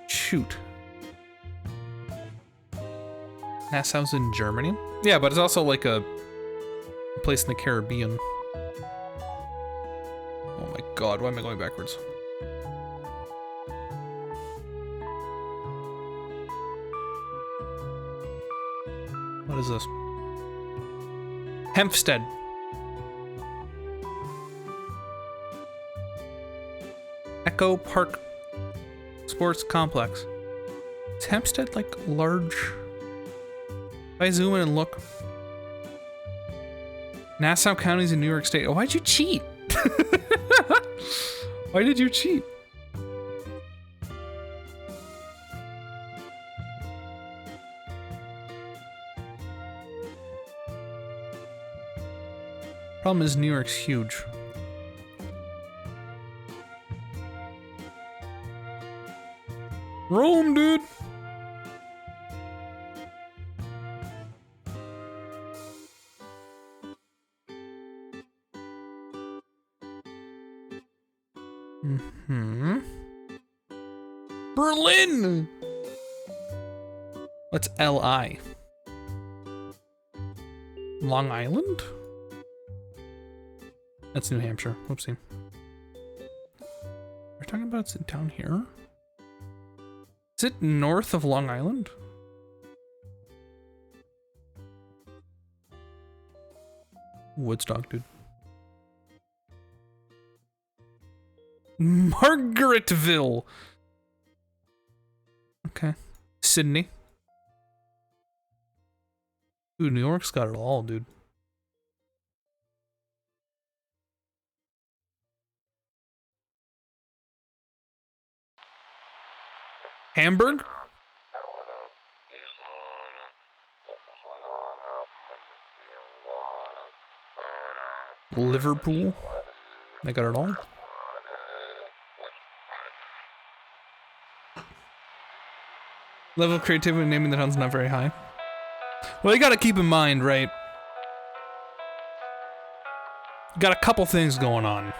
Shoot. Nassau's in Germany? Yeah, but it's also like a place in the Caribbean. Oh my god, why am I going backwards? What is this? Hempstead. Echo Park Sports Complex. Is Hempstead like large? If I zoom in and look. Nassau County's in New York State. Oh, why'd you cheat? Why did you cheat? Problem is, New York's huge. Rome, dude! Berlin! What's LI? Long Island? That's New Hampshire. Whoopsie. We're talking about it down here? Is it north of Long Island? Woodstock, dude. Margaretville! Okay. Sydney. Dude, New York's got it all, dude. Hamburg? Liverpool? They got it all? Level of creativity in naming the town's not very high. Well, you gotta keep in mind, right? You got a couple things going on.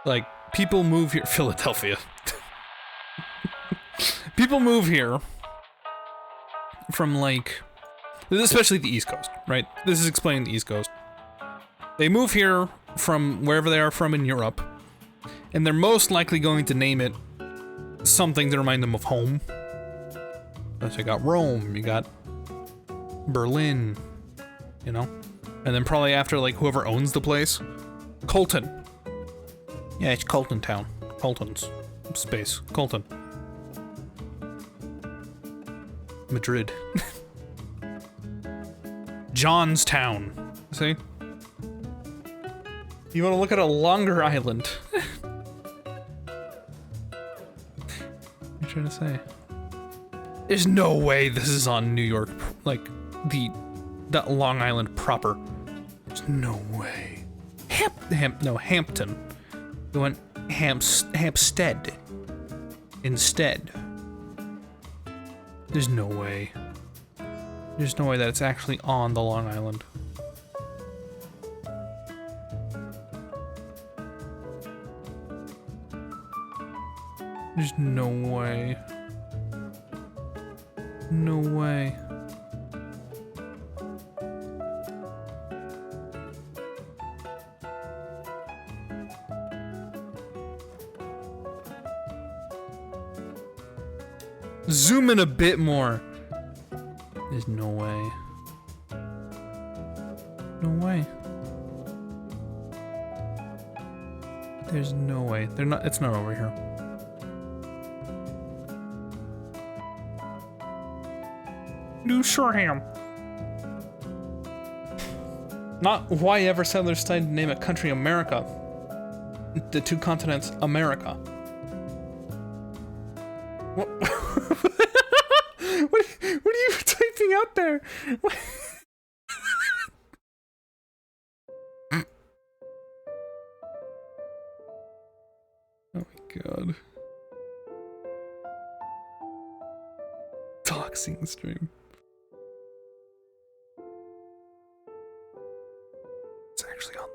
Like, people move here. Philadelphia. People move here from, like, especially the East Coast, right? This is explaining the East Coast. They move here from wherever they are from in Europe, and they're most likely going to name it something to remind them of home. So you got Rome, you got Berlin, you know? And then probably after, like, whoever owns the place, Colton. Yeah, it's Colton Town. Colton's space. Colton. Madrid. Johnstown. See? You want to look at a longer island. What are you trying to say? There's no way this is on New York, like, that Long Island proper. There's no way. Hampton. We went Hampstead instead. There's no way. There's no way that it's actually on the Long Island. There's no way. No way. Zoom in a bit more. There's no way. No way. There's no way. They're not. It's not over here. New Shoreham. Not why ever settlers decided to name a country America. The two continents America. What? What are you typing out there? What? Oh my god. Doxing stream. It's actually on.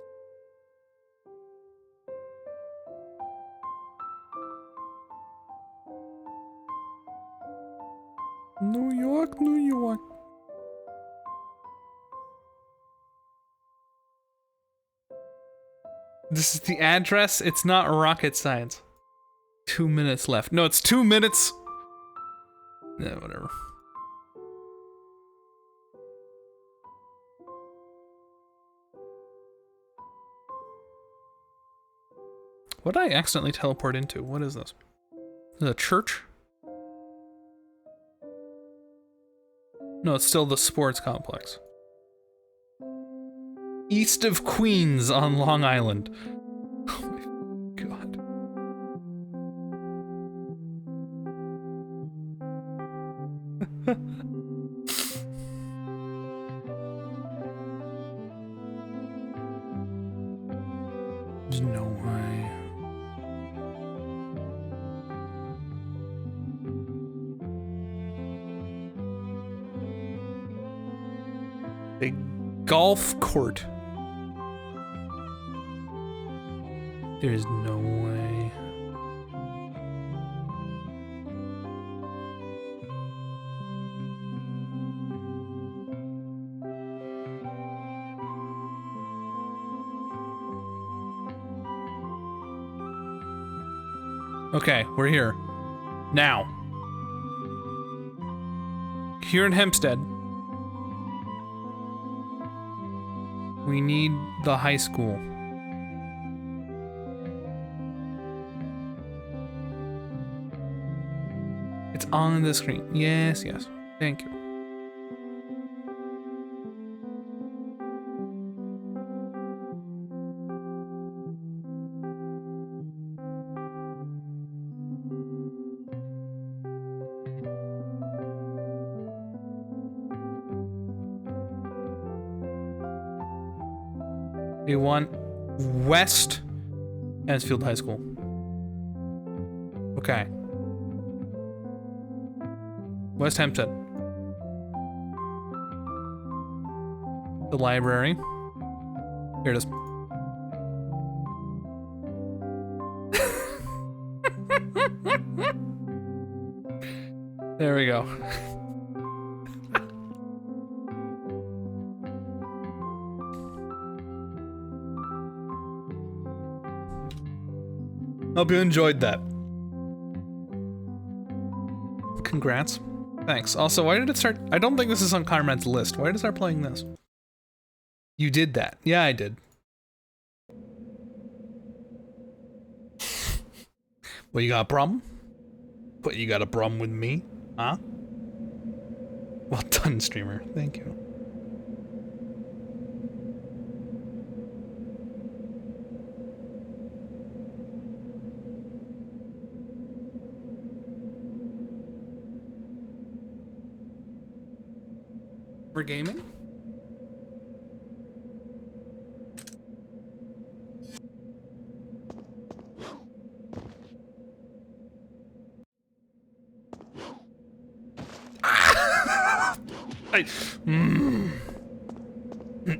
New York, New York. This is the address. It's not rocket science. 2 minutes left. No, it's 2 minutes. Yeah, whatever. What did I accidentally teleport into? What is this? Is it a church? No, it's still the sports complex. East of Queens on Long Island. Oh my god. There's no way. A golf court. There's no way. Okay, we're here. Now. Here in Hempstead. We need the high school. It's on the screen. Yes, yes. Thank you. They want West Mansfield High School. Okay. West Hempstead. The library. Here it is. There we go. Hope you enjoyed that. Congrats. Thanks. Also, why did it start? I don't think this is on Conrad's list. Why did it start playing this? You did that. Yeah, I did. Well, you got a problem? What, you got a problem with me? Huh? Well done, streamer. Thank you. For gaming?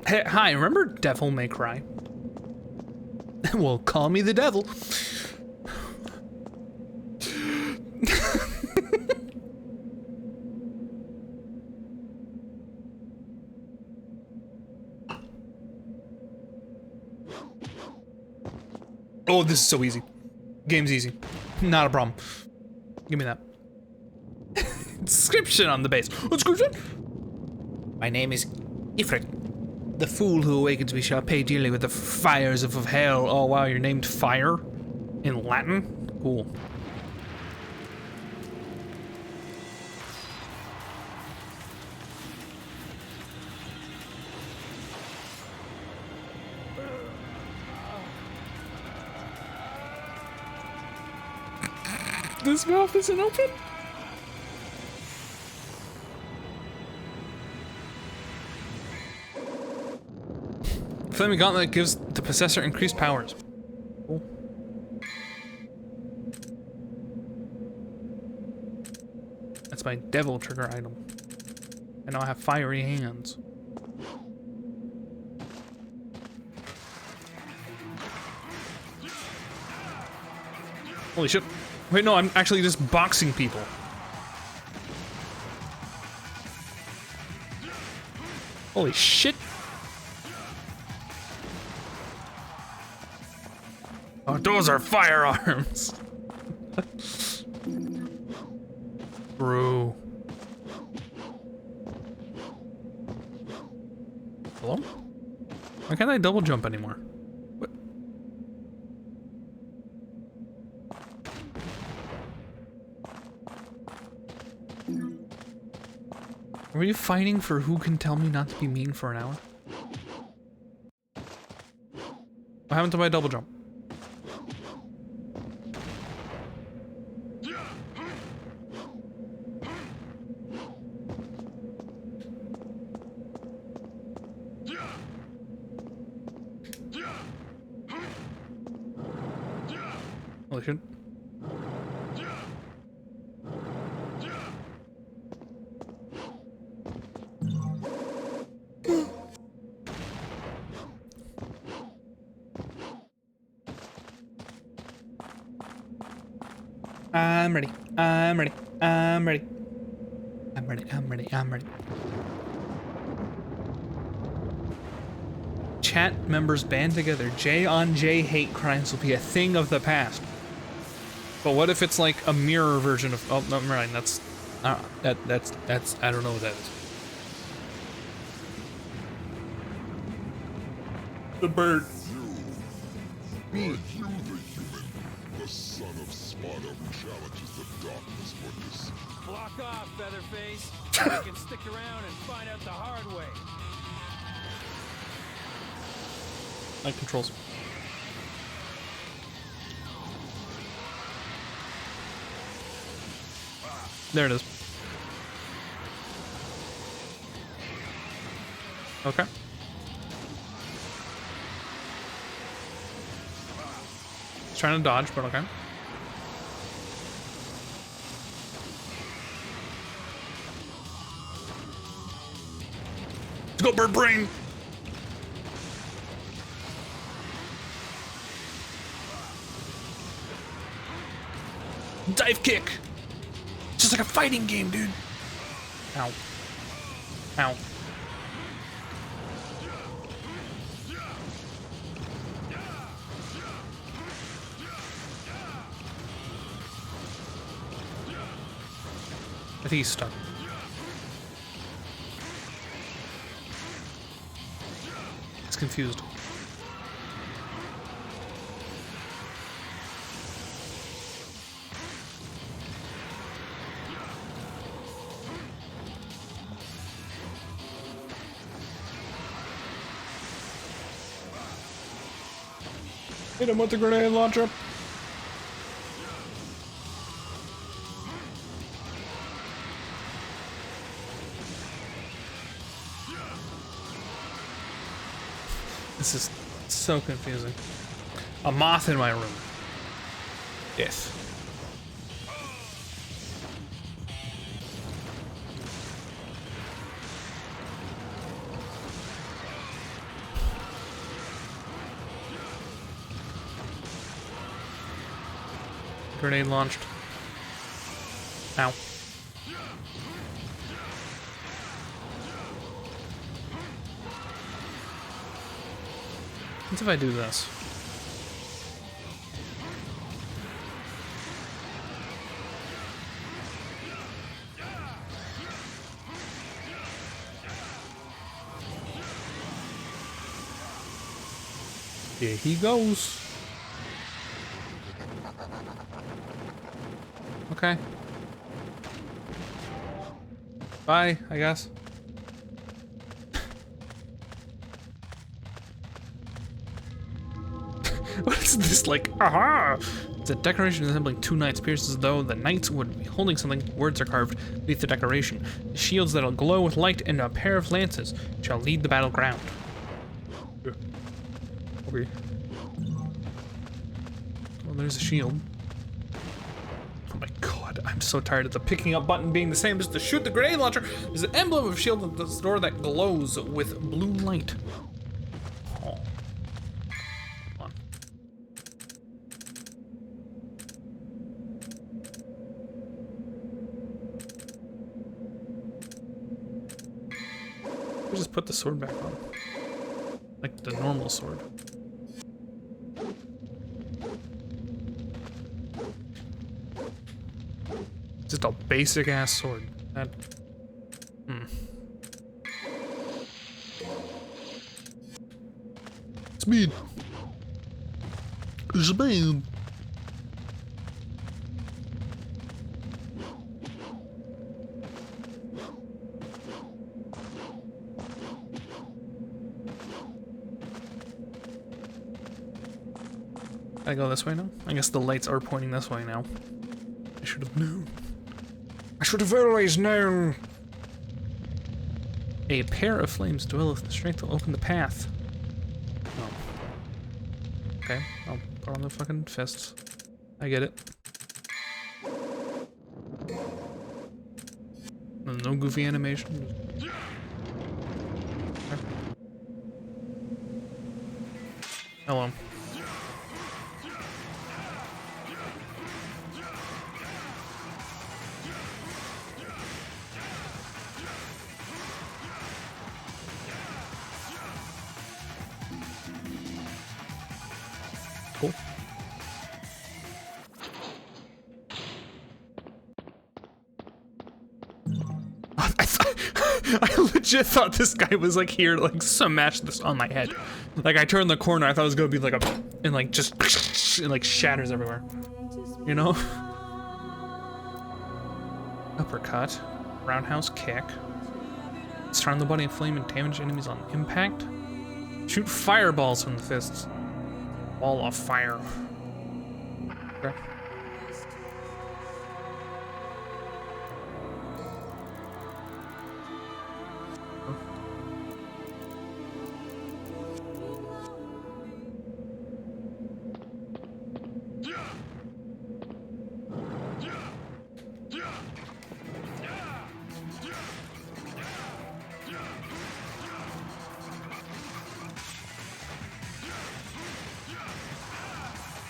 Hey, hi, remember Devil May Cry? Well, call me the devil. Oh, this is so easy. Game's easy. Not a problem. Give me that. Description on the base. Description? My name is Ifrit. The fool who awakens me shall pay dearly with the fires of hell. Oh wow, you're named Fire? In Latin? Cool. This mouth isn't open? Flaming Gauntlet gives the possessor increased powers. Cool. That's my devil trigger item. And now I have fiery hands. Holy shit. Wait, no, I'm actually just boxing people. Holy shit. Oh, those are firearms. Bro. Hello? Why can't I double jump anymore? What? Are you fighting for who can tell me not to be mean for an hour? What happened to my double jump? Holy shit. I'm ready. I'm ready. I'm ready. I'm ready. I'm ready. I'm ready. Chat members band together. J on J hate crimes will be a thing of the past. But what if it's like a mirror version of? Oh, no, mind. That's that's. I don't know what that is. The bird. Me. Are you the human, the son of Sparta who challenges the darkness for this? Block off, Featherface. We can stick around and find out the hard way. My controls. There it is. Okay. He's trying to dodge, but okay. Let's go, bird brain! Dive kick. Just like a fighting game, dude. Ow. Ow. I think he's stuck. He's confused. Hit him with the grenade launcher. This is so confusing. A moth in my room. Yes. Grenade launched. Ow. What if I do this? Here he goes. Okay. Bye, I guess. What is this, like, aha? The decoration resembling two knights appears as though the knights would be holding something. Words are carved beneath the decoration. The shields that'll glow with light and a pair of lances shall lead the battleground. Okay. Well, there's a shield. Oh my god, I'm so tired of the picking up button being the same as the shoot the grenade launcher. There's an emblem of a shield at the door that glows with blue light. Oh. Come on. We'll just put the sword back on. Like the normal sword. Just a basic ass sword. That. Speed. Speed. I go this way now? I guess the lights are pointing this way now. I should have known. I should have always known. A pair of flames dwelleth the strength will open the path. Oh. Okay, I'll put on the fucking fists. I get it. No goofy animation. Okay. Hello. Cool. I legit thought this guy was like here to like smash this on my head. Like I turned the corner, I thought it was gonna be like a and like just it like shatters everywhere. You know? Uppercut, roundhouse kick. Surround the body in flame and damage enemies on impact. Shoot fireballs from the fists. Ball of fire. Okay.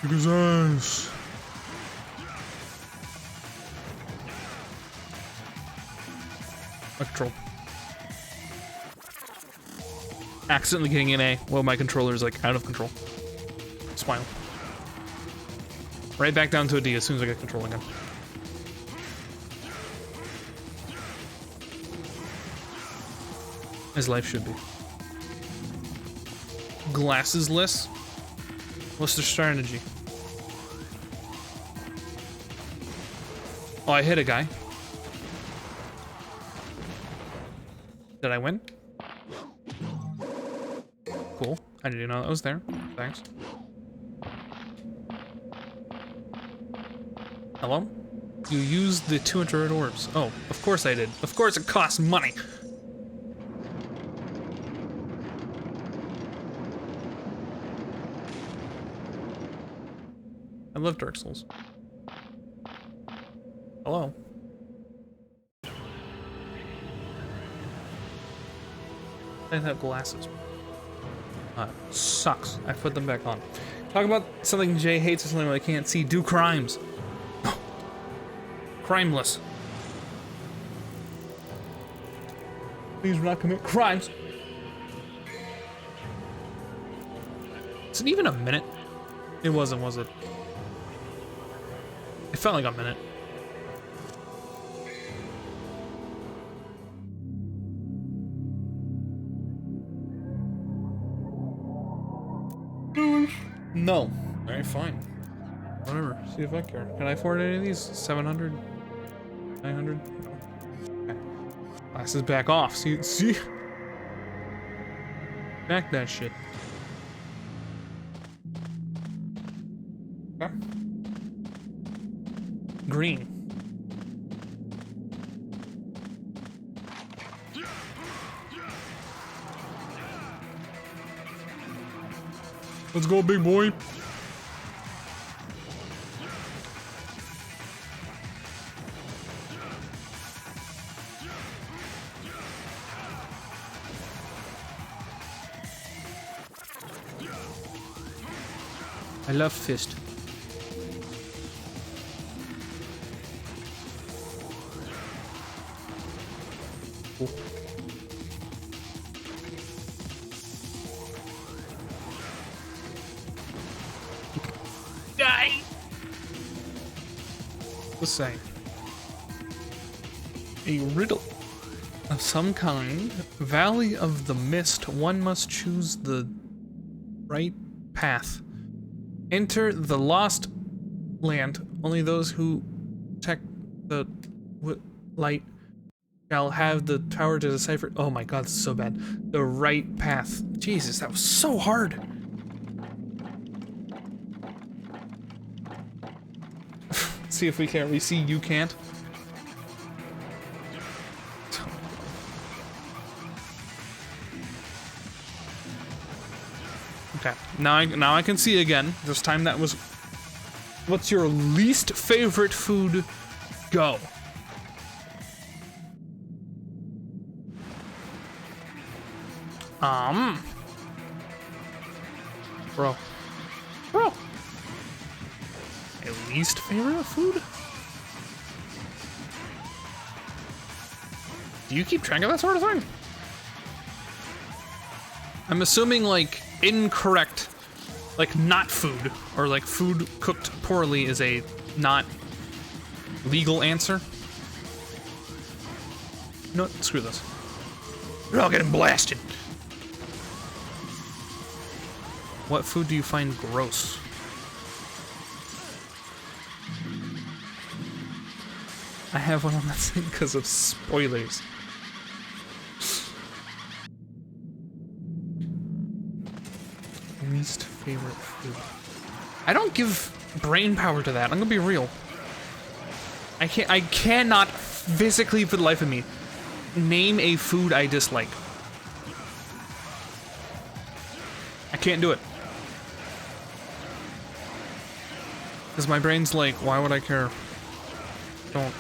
Look at his eyes. My control. Accidentally getting an A while my controller is like out of control. Smile. Right back down to a D as soon as I get control again. As life should be. Glasses-less? What's their strategy? Oh, I hit a guy. Did I win? Cool. I didn't know that was there. Thanks. Hello? You used the 200 orbs. Oh, of course I did. Of course it costs money. I love Dark Souls. Hello? I have glasses. Sucks. I put them back on. Talk about something Jay hates or something I can't see. Do crimes. Crimeless. Please do not commit crimes. Is it even a minute? It wasn't, was it? It felt like a minute. No. Alright, fine. Whatever. See if I care. Can I afford any of these? 700? 900? No. Okay. Glasses back off. See? Back that shit. Okay. Green. Let's go, big boy. I love fist. Cool. Die! What's saying? A riddle of some kind. Valley of the Mist. One must choose the right path. Enter the lost land. Only those who check the light shall have the power to decipher. Oh my god, this is so bad. The right path. Jesus, that was so hard. See if we can't. We see you can't. Okay, now I can see again. This time that was. What's your least favorite food? Go. Bro. My least favorite food? Do you keep track of that sort of thing? I'm assuming like incorrect, like not food, or like food cooked poorly is a not legal answer. No, screw this. We're all getting blasted. What food do you find gross? I have one on that thing because of spoilers. Least favorite food. I don't give brain power to that. I'm gonna be real. I cannot physically for the life of me name a food I dislike. I can't do it. Because my brain's like, why would I care? Don't.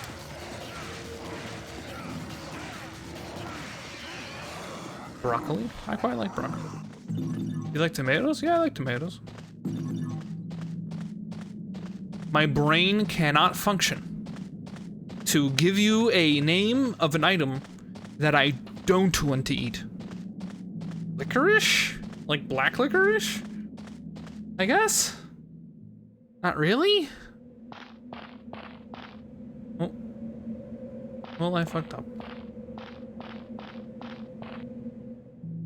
Broccoli? I quite like broccoli. You like tomatoes? Yeah, I like tomatoes. My brain cannot function to give you a name of an item that I don't want to eat. Licorice? Like black licorice? I guess? Not really? Oh. Well, I fucked up.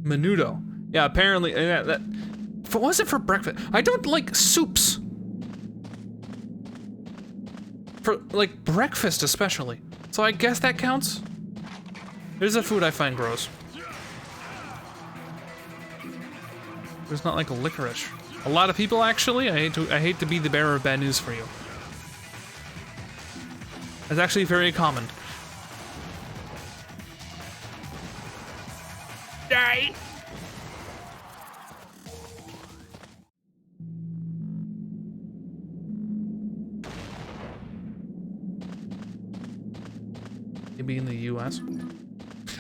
Menudo. Yeah, apparently, that if it wasn't for breakfast, I don't like soups. For, like, breakfast especially. So I guess that counts. There's a food I find gross. There's not like a licorice. A lot of people actually, I hate to be the bearer of bad news for you. It's actually very common. Die! Maybe in the US.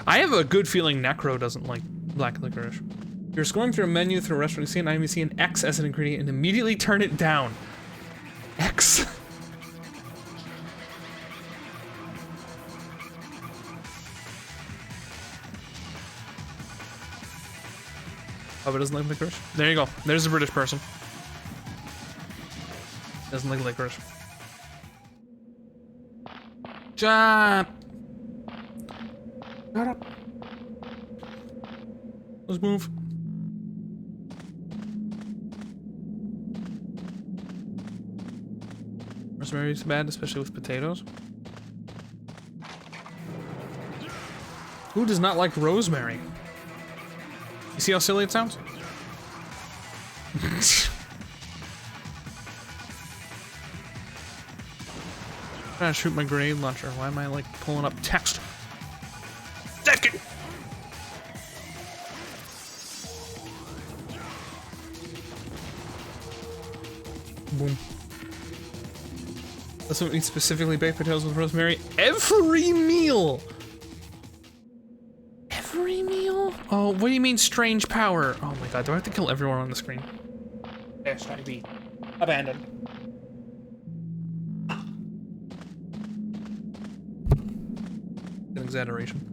I have a good feeling Necro doesn't like black licorice. You're scrolling through a menu through a restaurant, you see an item, you see an X as an ingredient, and immediately turn it down. X. Oh, but doesn't like licorice? There you go. There's a British person. Doesn't like licorice. Jump! Shut up. Let's move. Rosemary's bad, especially with potatoes. Who does not like rosemary? You see how silly it sounds? I'm trying to shoot my grenade launcher. Why am I like pulling up text? Second. Boom. Let's not eat specifically baked potatoes with rosemary. Every meal. Every meal? Oh, what do you mean strange power? Oh my god, do I have to kill everyone on the screen? Yes, I be abandoned. An exaggeration.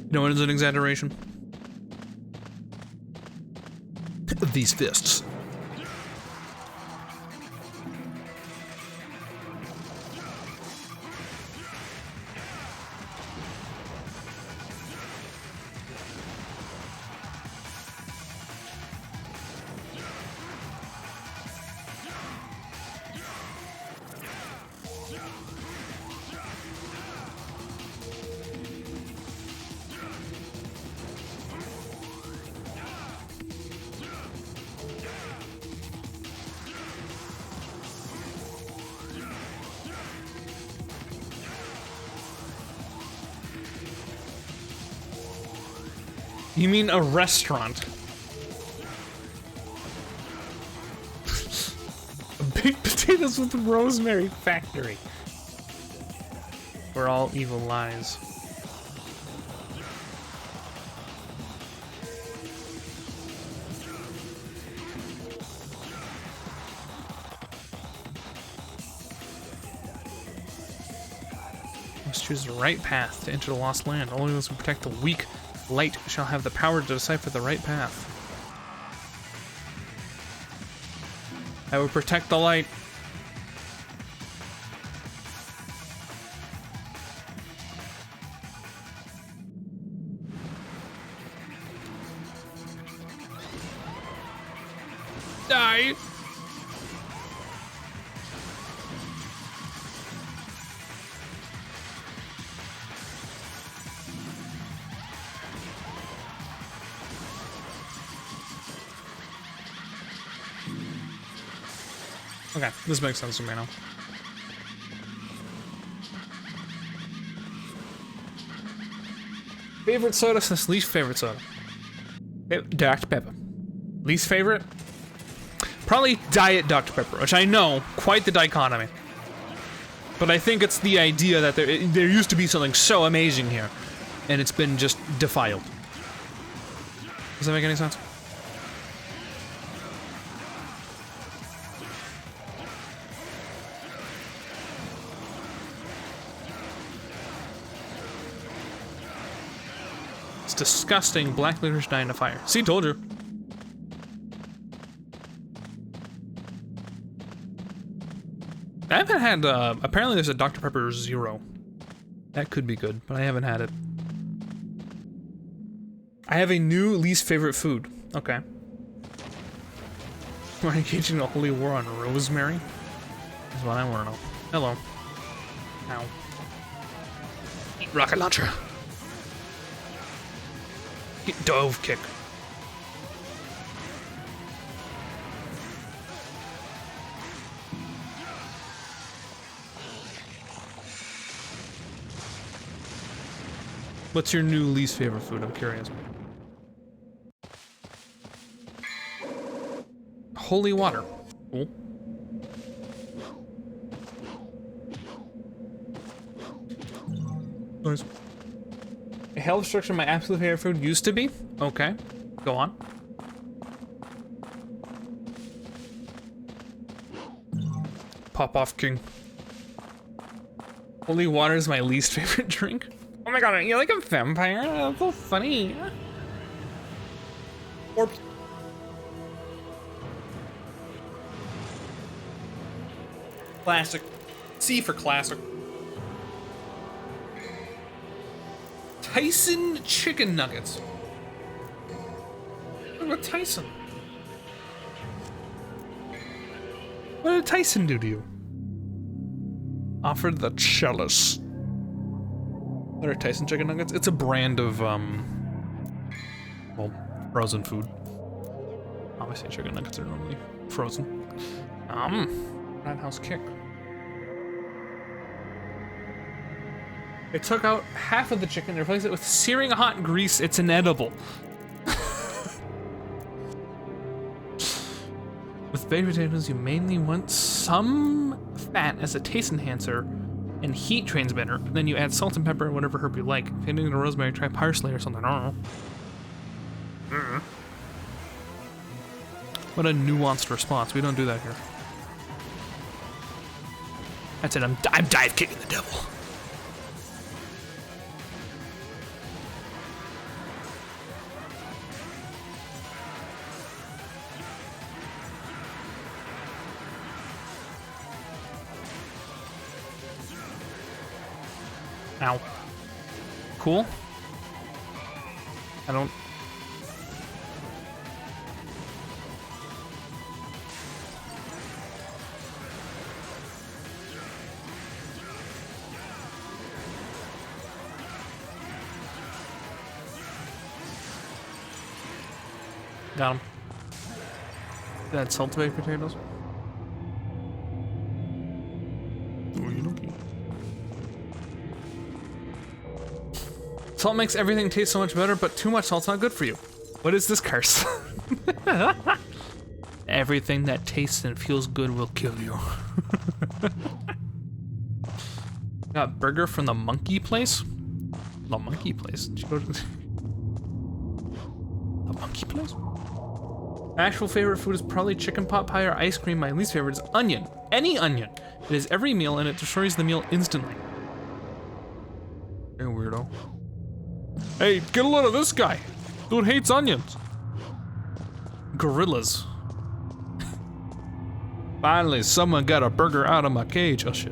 You know what is an exaggeration? These fists. You mean a restaurant? Baked potatoes with rosemary factory. Where all evil lies. Must choose the right path to enter the lost land. Only those who protect the weak light shall have the power to decipher the right path. I will protect the light. Die! Okay, this makes sense to me now. Favorite soda since least favorite soda? Dr. Pepper. Least favorite? Probably Diet Dr. Pepper, which I know, quite the dichotomy. But I think it's the idea that there used to be something so amazing here, and it's been just defiled. Does that make any sense? disgusting black licorice dye in a fire. See, told you. I haven't had, apparently there's a Dr. Pepper Zero. That could be good, but I haven't had it. I have a new least favorite food. Okay. We're engaging in a holy war on rosemary? That's what I want to know. Hello. Ow. Eat rocket launcher. Get dove kick. What's your new least favorite food? I'm curious. Holy water. Cool. Nice. A health structure my absolute favorite food used to be? Okay. Go on. Pop off king. Holy water is my least favorite drink. Oh my god, are you like a vampire? That's so funny. Or classic. C for classic. Tyson chicken nuggets. What about Tyson? What did Tyson do to you? Offered the chalice. What are Tyson chicken nuggets? It's a brand of, well, frozen food. Obviously chicken nuggets are normally frozen. Roundhouse kick. It took out half of the chicken and replaced it with searing hot grease. It's inedible. With baked potatoes, you mainly want some fat as a taste enhancer and heat transmitter. Then you add salt and pepper and whatever herb you like. If you're into rosemary, try parsley or something. I don't know. What a nuanced response. We don't do that here. That's it. I'm dive kicking the devil. Ow. Cool. I don't... Got him. That salt baked potatoes. Salt makes everything taste so much better, but too much salt's not good for you. What is this curse? Everything that tastes and feels good will kill you. Got burger from the monkey place? The monkey place? Did you go to the monkey place? My actual favorite food is probably chicken pot pie or ice cream. My least favorite is onion. Any onion. It is every meal and it destroys the meal instantly. You're a weirdo. Hey, get a load of this guy. Dude hates onions. Gorillas. Finally, someone got a burger out of my cage. Oh shit.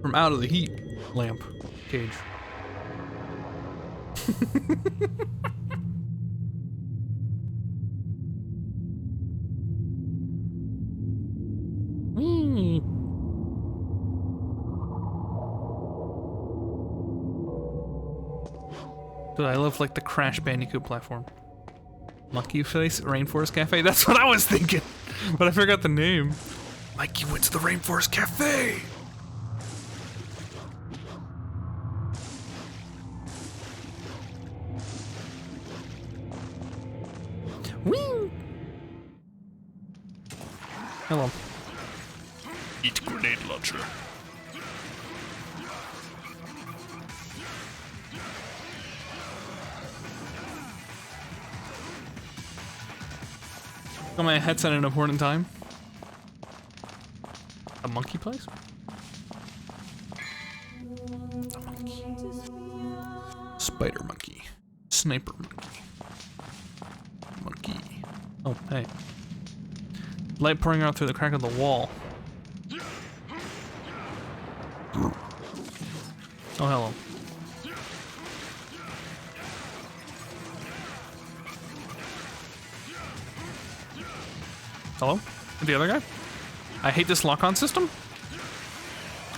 From out of the heat lamp cage. Dude, I love like the Crash Bandicoot platform. Monkey Face Rainforest Cafe? That's what I was thinking, but I forgot the name. Mikey went to the Rainforest Cafe! Whee! Hello. Eat grenade launcher. Got my headset at an important time. monkey place? A monkey. Spider monkey. Sniper monkey. Monkey. Oh, hey. Light pouring out through the crack of the wall. Oh, hello. Hello? The other guy? I hate this lock-on system.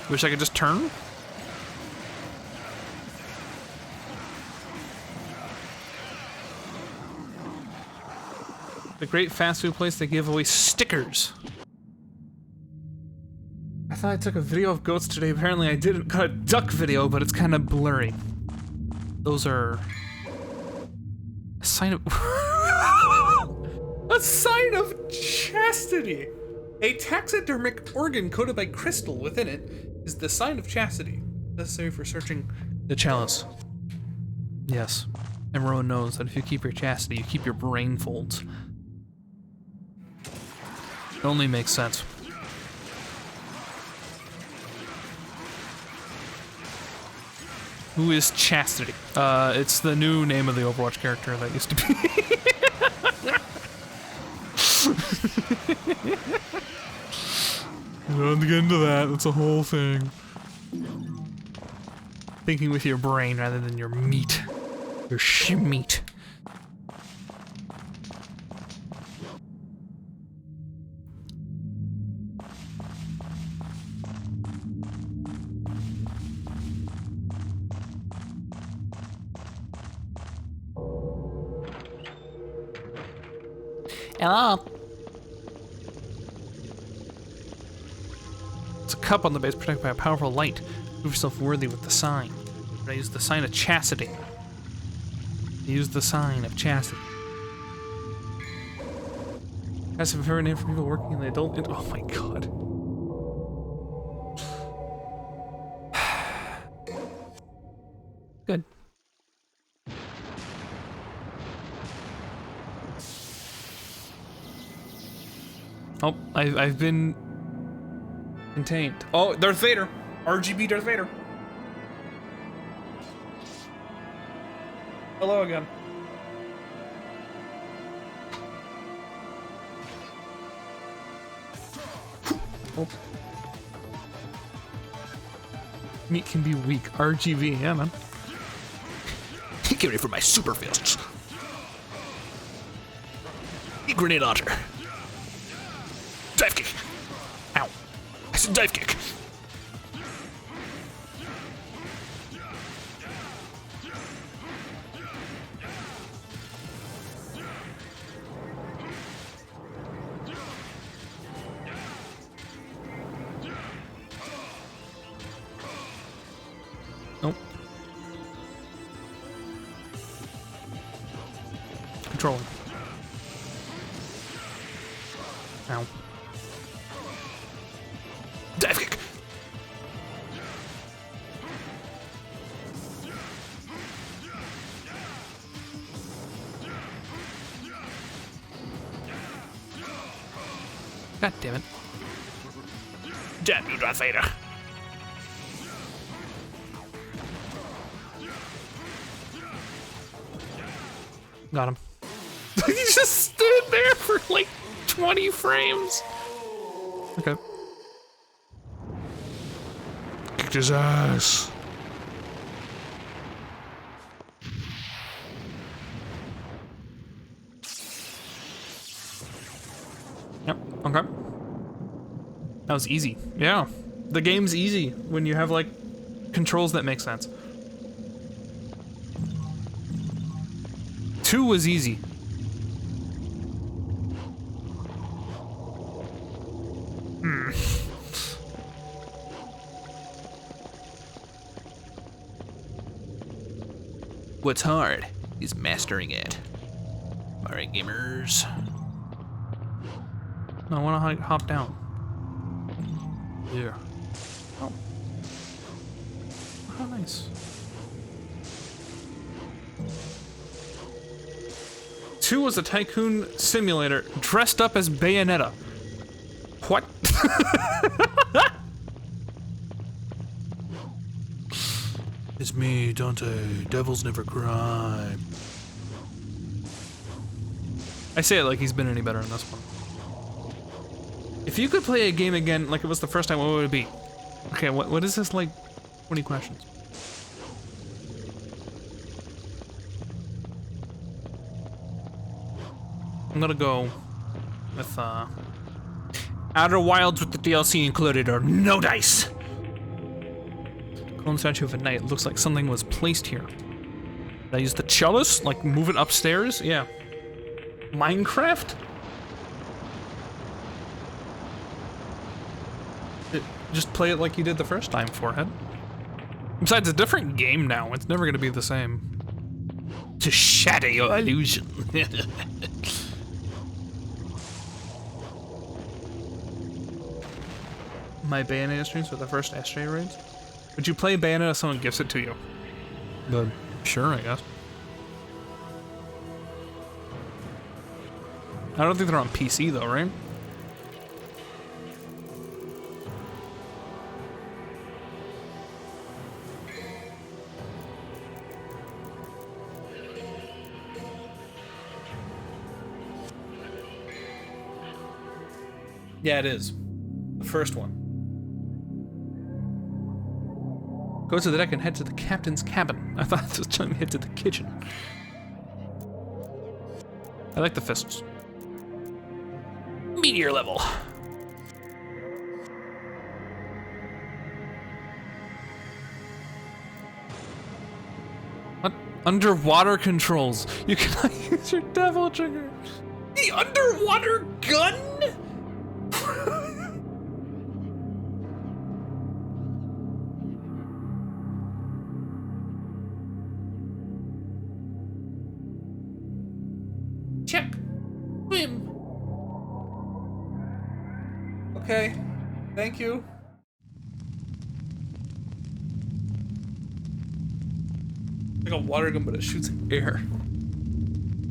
Wish I could just turn. The great fast food place, they give away stickers. I thought I took a video of goats today. Apparently I didn't. Got a duck video, but it's kind of blurry. Those are a sign of a sign of chastity. A taxidermic organ coated by crystal within it is the sign of chastity, necessary for searching the chalice. Yes, and Rowan knows that if you keep your chastity, you keep your brain folds. It only makes sense. Who is Chastity? It's the new name of the Overwatch character that used to be. You don't have to get into that. It's a whole thing. Thinking with your brain rather than your meat. Your meat. Hello. It's a cup on the base protected by a powerful light. Prove yourself worthy with the sign. Raise the sign of chastity. Use the sign of chastity. That's a favorite name for people working in the adult. Oh my god. Good. Oh, I've been contained. Oh, Darth Vader. RGB Darth Vader. Hello again. Oh. Meat can be weak. RGB, yeah, man. Get ready for my super fists. Grenade launcher. Dive kick. Ow. I said dive kick. Nope. Controlling. Ow. Dive kick. God damn it. Damn you, Darth Vader. Got him. He just stood there for like 20 frames. Okay. Kicked his ass. Yep, okay. That was easy. Yeah. The game's easy when you have like controls that make sense. 2 was easy. What's hard is mastering it. Alright, gamers. No, I want to hop down. Yeah. Oh. How nice. 2 was a tycoon simulator dressed up as Bayonetta. What? It's me, Dante. Devils never cry. I say it like he's been any better in this one. If you could play a game again like it was the first time, what would it be? Okay, what is this, like 20 questions? I'm gonna go with Outer Wilds with the DLC included or no dice. Golden Statue of a Knight. Looks like something was placed here. Did I use the chalice? Like move it upstairs? Yeah. Minecraft? Just play it like you did the first time, Forehead. Besides, it's a different game now. It's never gonna be the same. To shatter your illusion. My Bayonetta streams were the first SJ raids. Would you play Bayonetta if someone gifts it to you? Sure, I guess. I don't think they're on PC though, right? Yeah, it is. The first one. Go to the deck and head to the captain's cabin. I thought it was trying to head to the kitchen. I like the fists. Meteor level. What? Underwater controls. You cannot use your devil trigger. The underwater gun? Check. Swim. Okay. Thank you. Like a water gun, but it shoots air.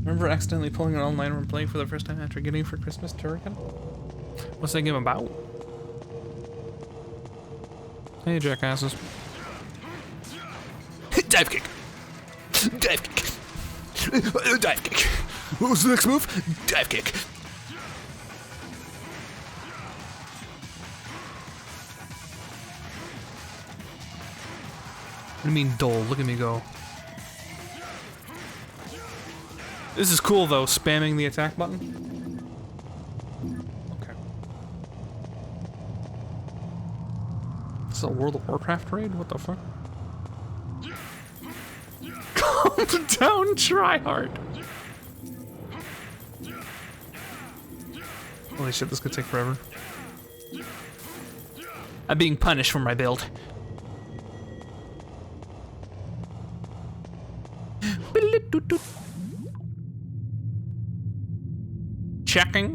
Remember accidentally pulling an all-nighter and playing for the first time after getting it for Christmas, Turrican? What's that game about? Hey, jackasses. Dive kick. Dive kick. Dive kick. What was the next move? Dive kick. What do you mean dull? Look at me go. This is cool though, spamming the attack button. Okay. This is a World of Warcraft raid? What the fuck? Calm down, tryhard. Holy shit, this could take forever. I'm being punished for my build. Checking.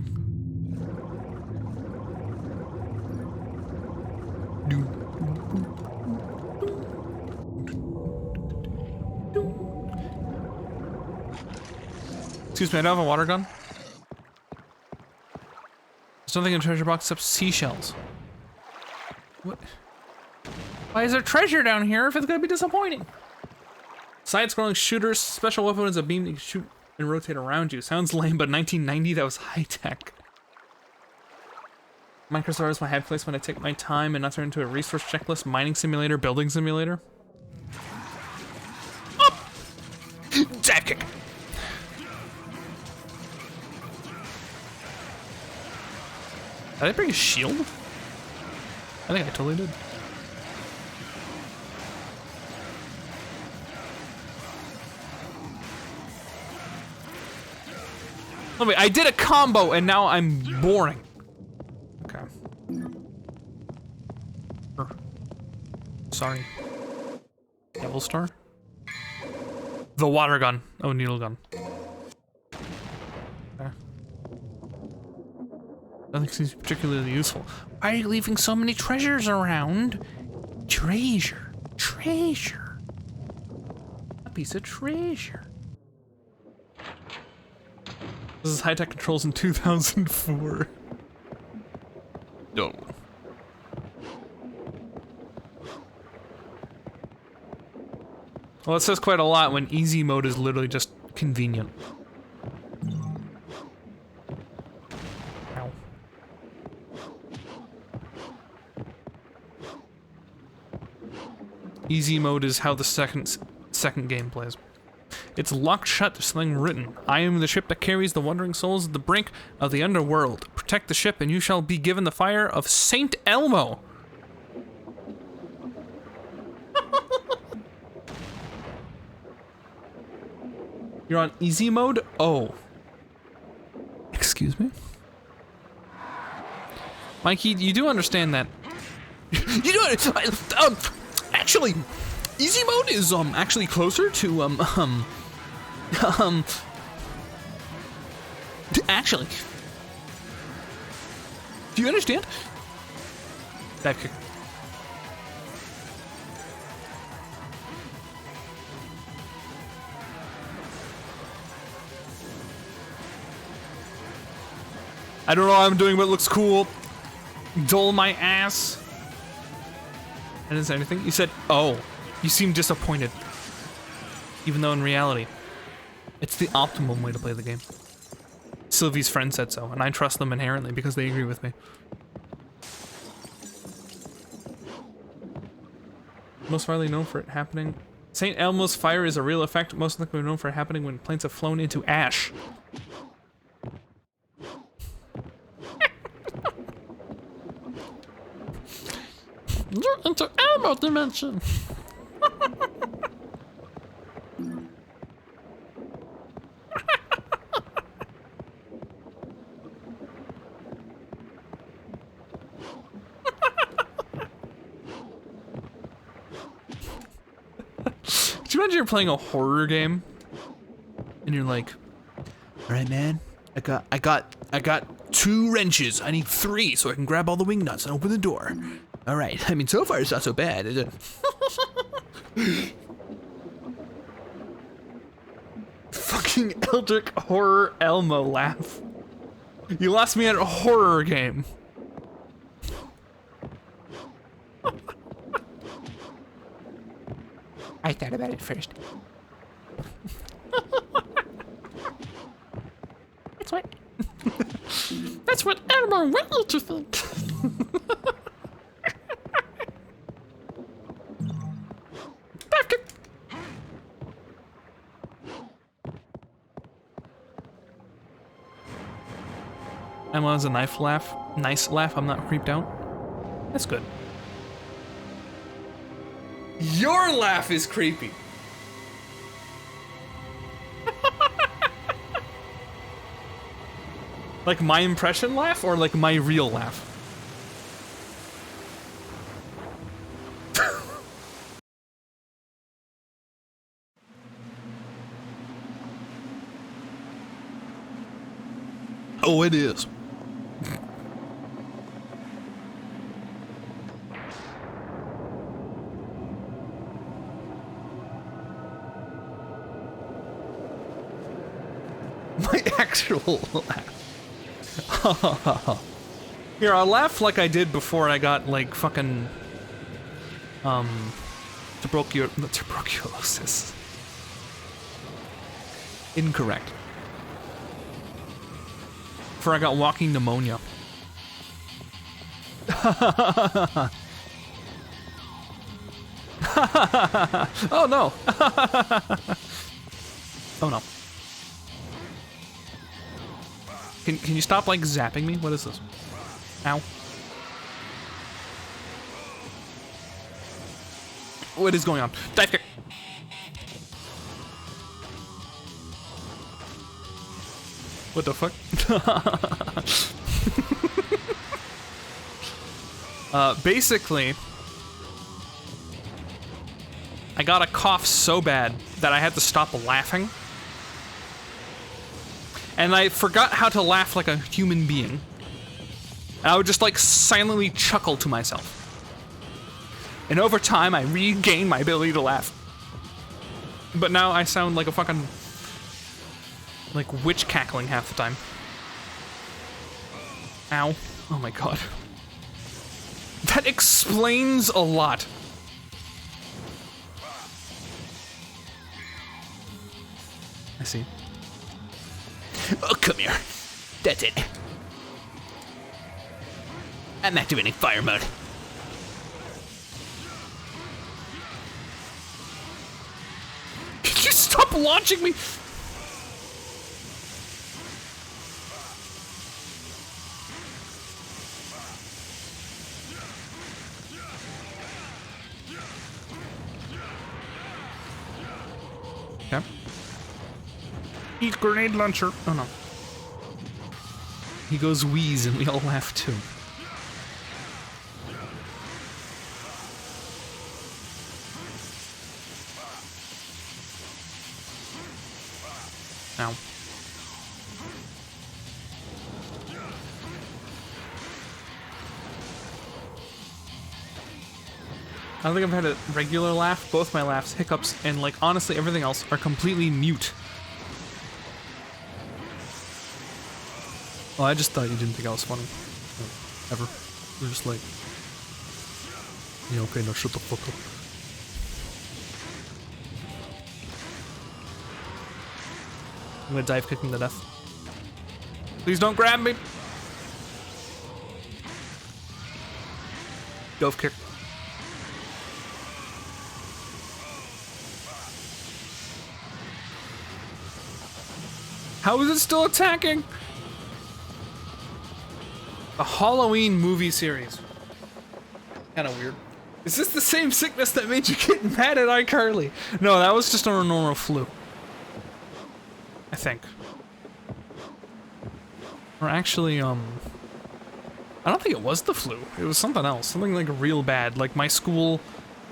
Excuse me, I don't have a water gun. There's nothing in the treasure box except seashells. What? Why is there treasure down here if it's gonna be disappointing? Side-scrolling shooters, special weapon is a beam that you can shoot and rotate around you. Sounds lame, but 1990, that was high-tech. Microsoft is my happy place when I take my time and not turn into a resource checklist, mining simulator, building simulator. Up! Dive kick! Did I bring a shield? I think I totally did. Oh, wait, I did a combo and now I'm boring. Okay. Sorry. Devil Star? The water gun. Oh, needle gun. Okay. Nothing seems particularly useful. Why are you leaving so many treasures around? Treasure. Treasure. A piece of treasure. This is high-tech controls in 2004. No. Well, it says quite a lot when easy mode is literally just convenient. Ow. Easy mode is how the second game plays. It's locked shut, there's something written. I am the ship that carries the wandering souls at the brink of the underworld. Protect the ship and you shall be given the fire of Saint Elmo. You're on easy mode? Oh. Excuse me? Mikey, you do understand that. You do actually, easy mode is actually closer to actually. Do you understand? Dive kick. I don't know what I'm doing, but it looks cool. Dull my ass. I didn't say anything. You said, oh. You seem disappointed. Even though in reality, it's the optimum way to play the game. Sylvie's friend said so, and I trust them inherently because they agree with me. Most widely known for it happening. St. Elmo's fire is a real effect, most likely known for happening when planes have flown into ash. You're into Elmo dimension. Do you imagine you're playing a horror game and you're like, all right, man, I got 2 wrenches. I need 3 so I can grab all the wing nuts and open the door. All right. I mean, so far it's not so bad, is it? Fucking Eldritch Horror Elmo laugh. You lost me at a horror game. I thought about it first. That's what. That's what Elmo want you to think. Emma has a nice laugh. I'm not creeped out. That's good. Your laugh is creepy. Like my impression laugh or like my real laugh? Oh, it is. My actual laugh. Here, I'll laugh like I did before I got, like, fucking, tuberculosis. Incorrect. Before I got walking pneumonia. Oh, no. Oh, no. Can you stop, like, zapping me? What is this? Ow. What is going on? Dive kick. What the fuck? Basically, I got a cough so bad that I had to stop laughing. And I forgot how to laugh like a human being. And I would just like silently chuckle to myself. And over time, I regained my ability to laugh. But now I sound like a fucking, like, witch cackling half the time. Ow. Oh my god. That explains a lot. I see. Oh, come here. That's it. I'm activating fire mode. Can you stop launching me? Okay. Eat grenade launcher. Oh no. He goes wheeze and we all laugh too. Now. I don't think I've had a regular laugh. Both my laughs, hiccups, and like honestly everything else are completely mute. Oh, I just thought you didn't think I was funny. Ever. You're just like, yeah, okay, now shut the fuck up. I'm gonna dive kick him to death. Please don't grab me! Dove kick. How is it still attacking? A Halloween movie series. Kinda weird. Is this the same sickness that made you get mad at iCarly? No, that was just a normal flu. I think. Or actually, I don't think it was the flu. It was something else. Something like real bad. Like my school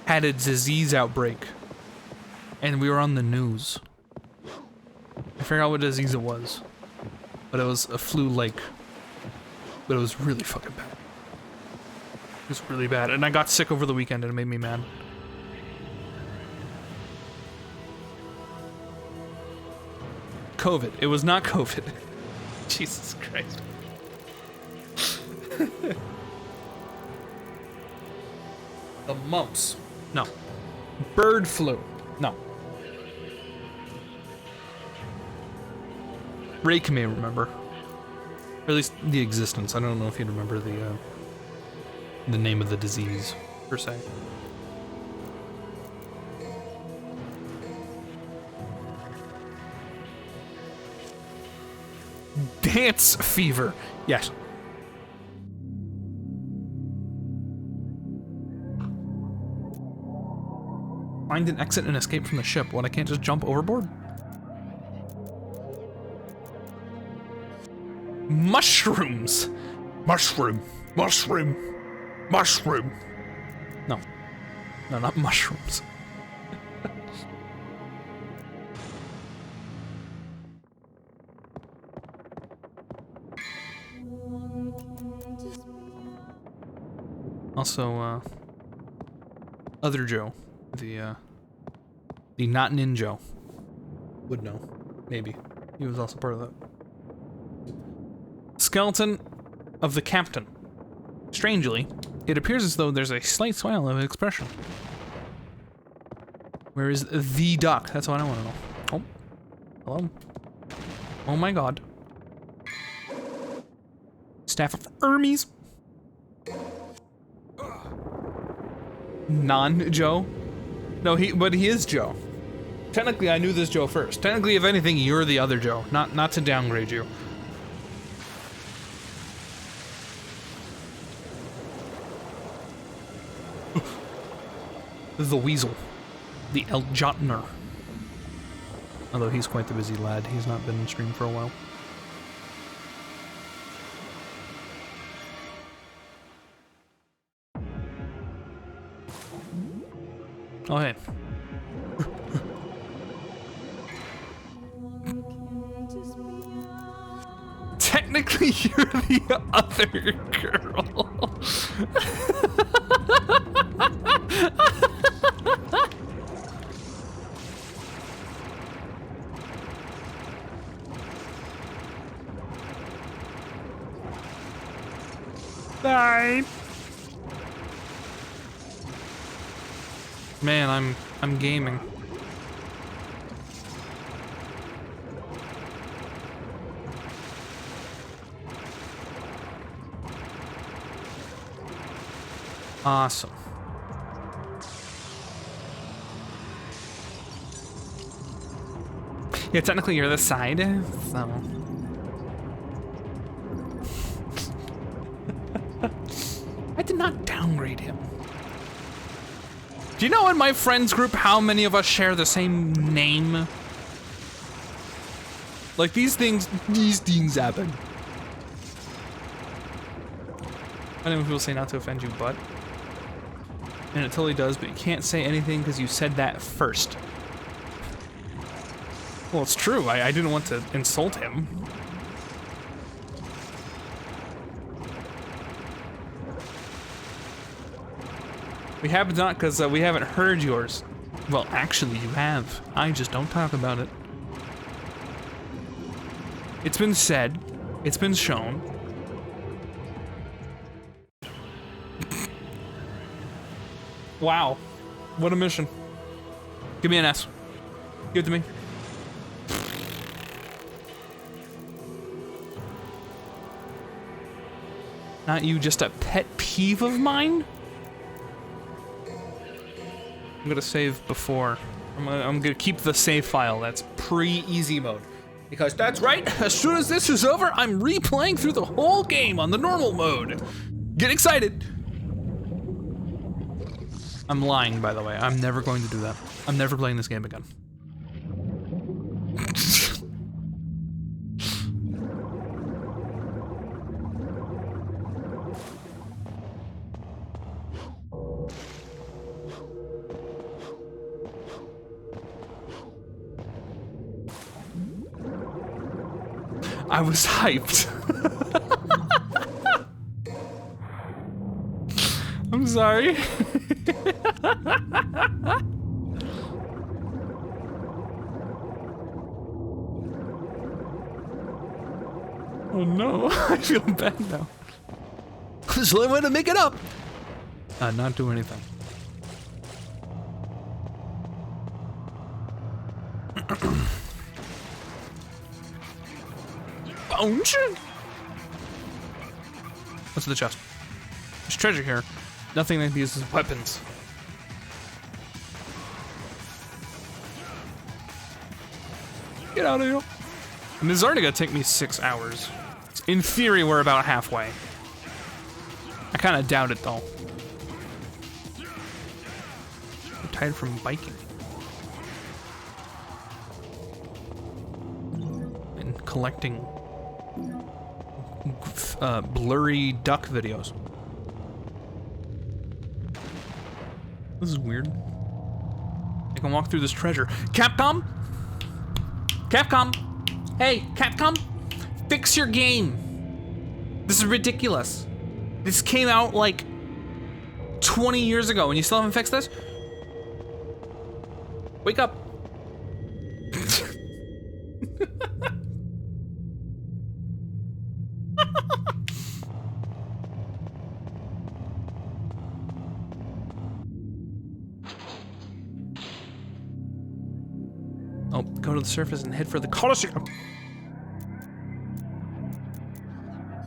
had a disease outbreak. And we were on the news. I forgot what disease it was. But it was a flu-like. But it was really fucking bad. It was really bad. And I got sick over the weekend and it made me mad. COVID. It was not COVID. Jesus Christ. The mumps. No. Bird flu. No. Rake may remember. Or at least the existence. I don't know if he'd remember the name of the disease, per se. Dance fever. Yes. Find an exit and escape from the ship. What, I can't just jump overboard? Mushrooms. Mushroom. Mushroom. Mushroom. No. No, not mushrooms. Also, other Joe, the not Ninja, would know. Maybe. He was also part of that. Skeleton of the captain. Strangely, it appears as though there's a slight smile of expression. Where is the duck? That's what I want to know. Oh. Hello. Oh my god. Staff of Hermes. Non-Joe? No, but he is Joe. Technically, I knew this Joe first. Technically, if anything, you're the other Joe. Not to downgrade you. The Weasel. The El Jotner. Although he's quite the busy lad. He's not been in stream for a while. Oh, hey. Technically, you're the other girl. Die. Man, I'm gaming. Awesome. Yeah, technically you're the side, so. I did not downgrade him. Do you know in my friends group how many of us share the same name? Like these things happen. I know people say not to offend you, but. And it totally does, but you can't say anything because you said that first. Well, it's true. I didn't want to insult him. We have not because we haven't heard yours. Well, actually, you have. I just don't talk about it. It's been said. It's been shown. Wow. What a mission. Give me an S. Give it to me. Not you, just a pet peeve of mine? I'm gonna save before. I'm gonna keep the save file. That's pre-easy mode. Because that's right, as soon as this is over, I'm replaying through the whole game on the normal mode. Get excited! I'm lying, by the way. I'm never going to do that. I'm never playing this game again. I was hyped. I'm sorry. Oh no, I feel bad now. There's the only way to make it up. Not do anything. What's in the chest? There's treasure here. Nothing that uses weapons. Get out of here. And this is already gonna take me 6 hours. In theory, we're about halfway. I kind of doubt it though. I'm tired from biking. And collecting blurry duck videos. This is weird. I can walk through this treasure. Capcom? Capcom? Hey, Capcom? Fix your game. This is ridiculous. This came out like 20 years ago and you still haven't fixed this? Wake up. Oh, go to the surface and head for the Colosseum.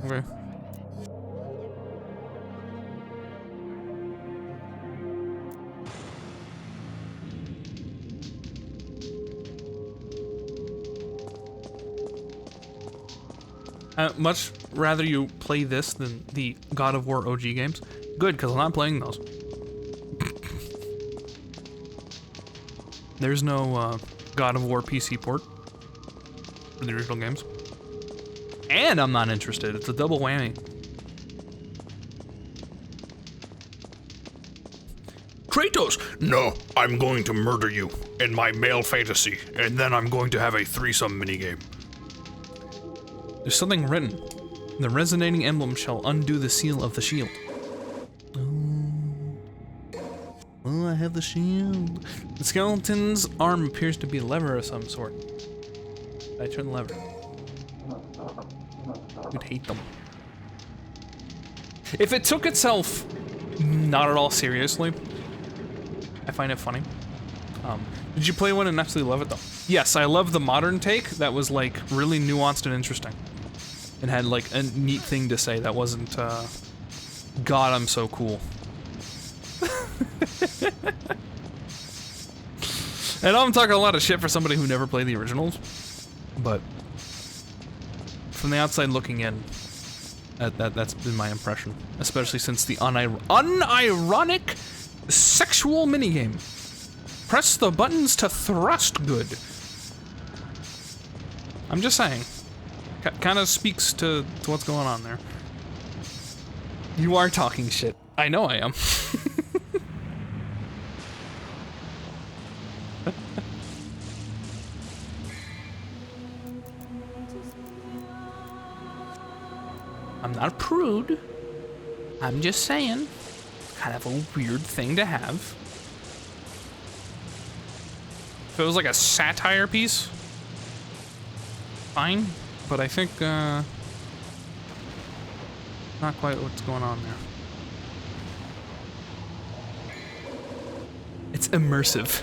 Okay. Much rather you play this than the God of War OG games. Good, because I'm not playing those. There's no God of War PC port for the original games. And I'm not interested. It's a double whammy. Kratos! No, I'm going to murder you in my male fantasy, and then I'm going to have a threesome minigame. There's something written. The resonating emblem shall undo the seal of the shield. Oh, I have the shield. The skeleton's arm appears to be a lever of some sort. I turn the lever. You'd hate them. If it took itself not at all seriously, I find it funny. Did you play one and absolutely love it though? Yes, I love the modern take that was like really nuanced and interesting. And had like a neat thing to say that wasn't, God, I'm so cool. And I'm talking a lot of shit for somebody who never played the originals, but from the outside looking in, that's been my impression, especially since the unironic sexual minigame. Press the buttons to thrust good. I'm just saying. Kind of speaks to what's going on there. You are talking shit. I know I am. I'm not a prude. I'm just saying. Kind of a weird thing to have. If it was like a satire piece, fine. But I think, not quite what's going on there. It's immersive.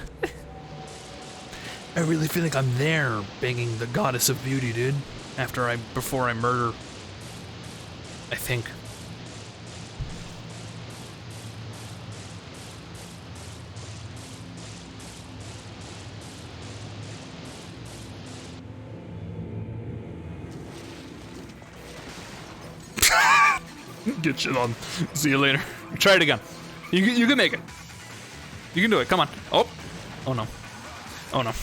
I really feel like I'm there, banging the goddess of beauty, dude. Before I murder. I think. Get shit on. See you later. Try it again. You can make it. You can do it. Come on. Oh. Oh no. Oh no.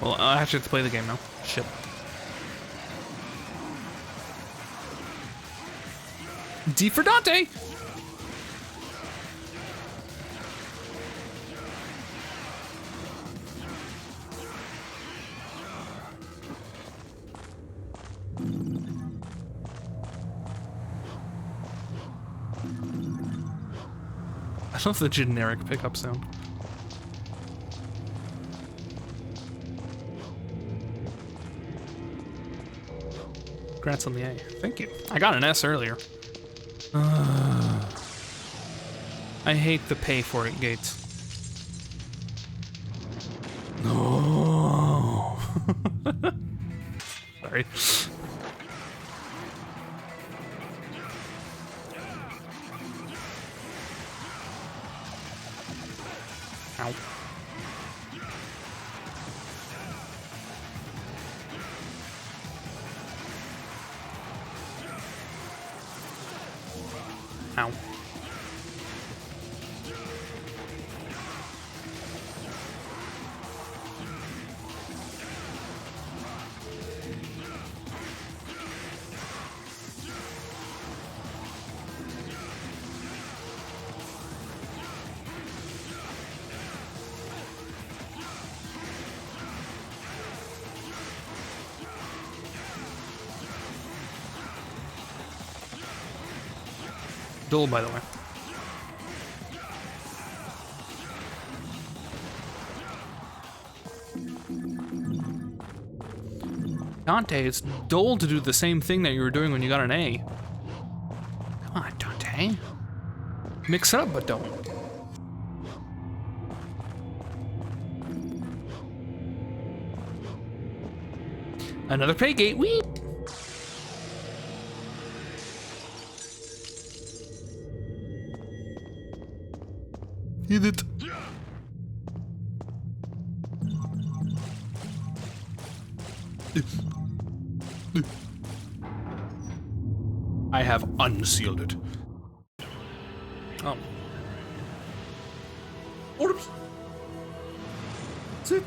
Well, I actually have to play the game now. Shit. D for Dante. I love the generic pickup sound. Congrats on the A. Thank you. I got an S earlier. I hate the pay for it gates. No. Sorry. Ow. Ow. Duel, by the way. Dante, it's dull to do the same thing that you were doing when you got an A. Come on, Dante. Mix it up, but don't. Another pay gate, weep! Hit it. I have unsealed it. Oh. Oops. That's it.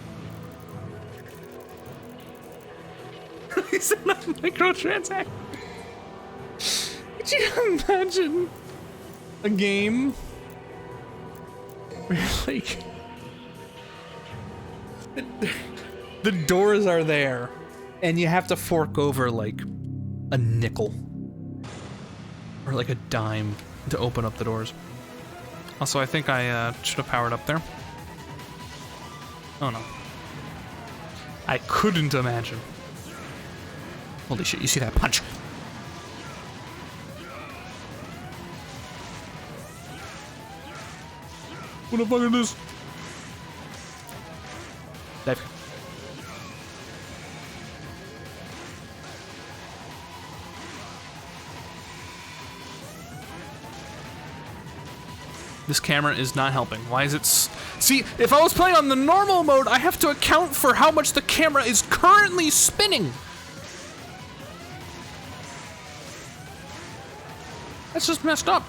Is it not microtransact? Could you imagine a game where, like, the doors are there and you have to fork over like a nickel or like a dime to open up the doors? Also, I think I should have powered up there. Oh no. I couldn't imagine. Holy shit, you see that punch? What the fuck is this? Dive. This camera is not helping. Why is it... See, if I was playing on the normal mode, I have to account for how much the camera is currently spinning. That's just messed up.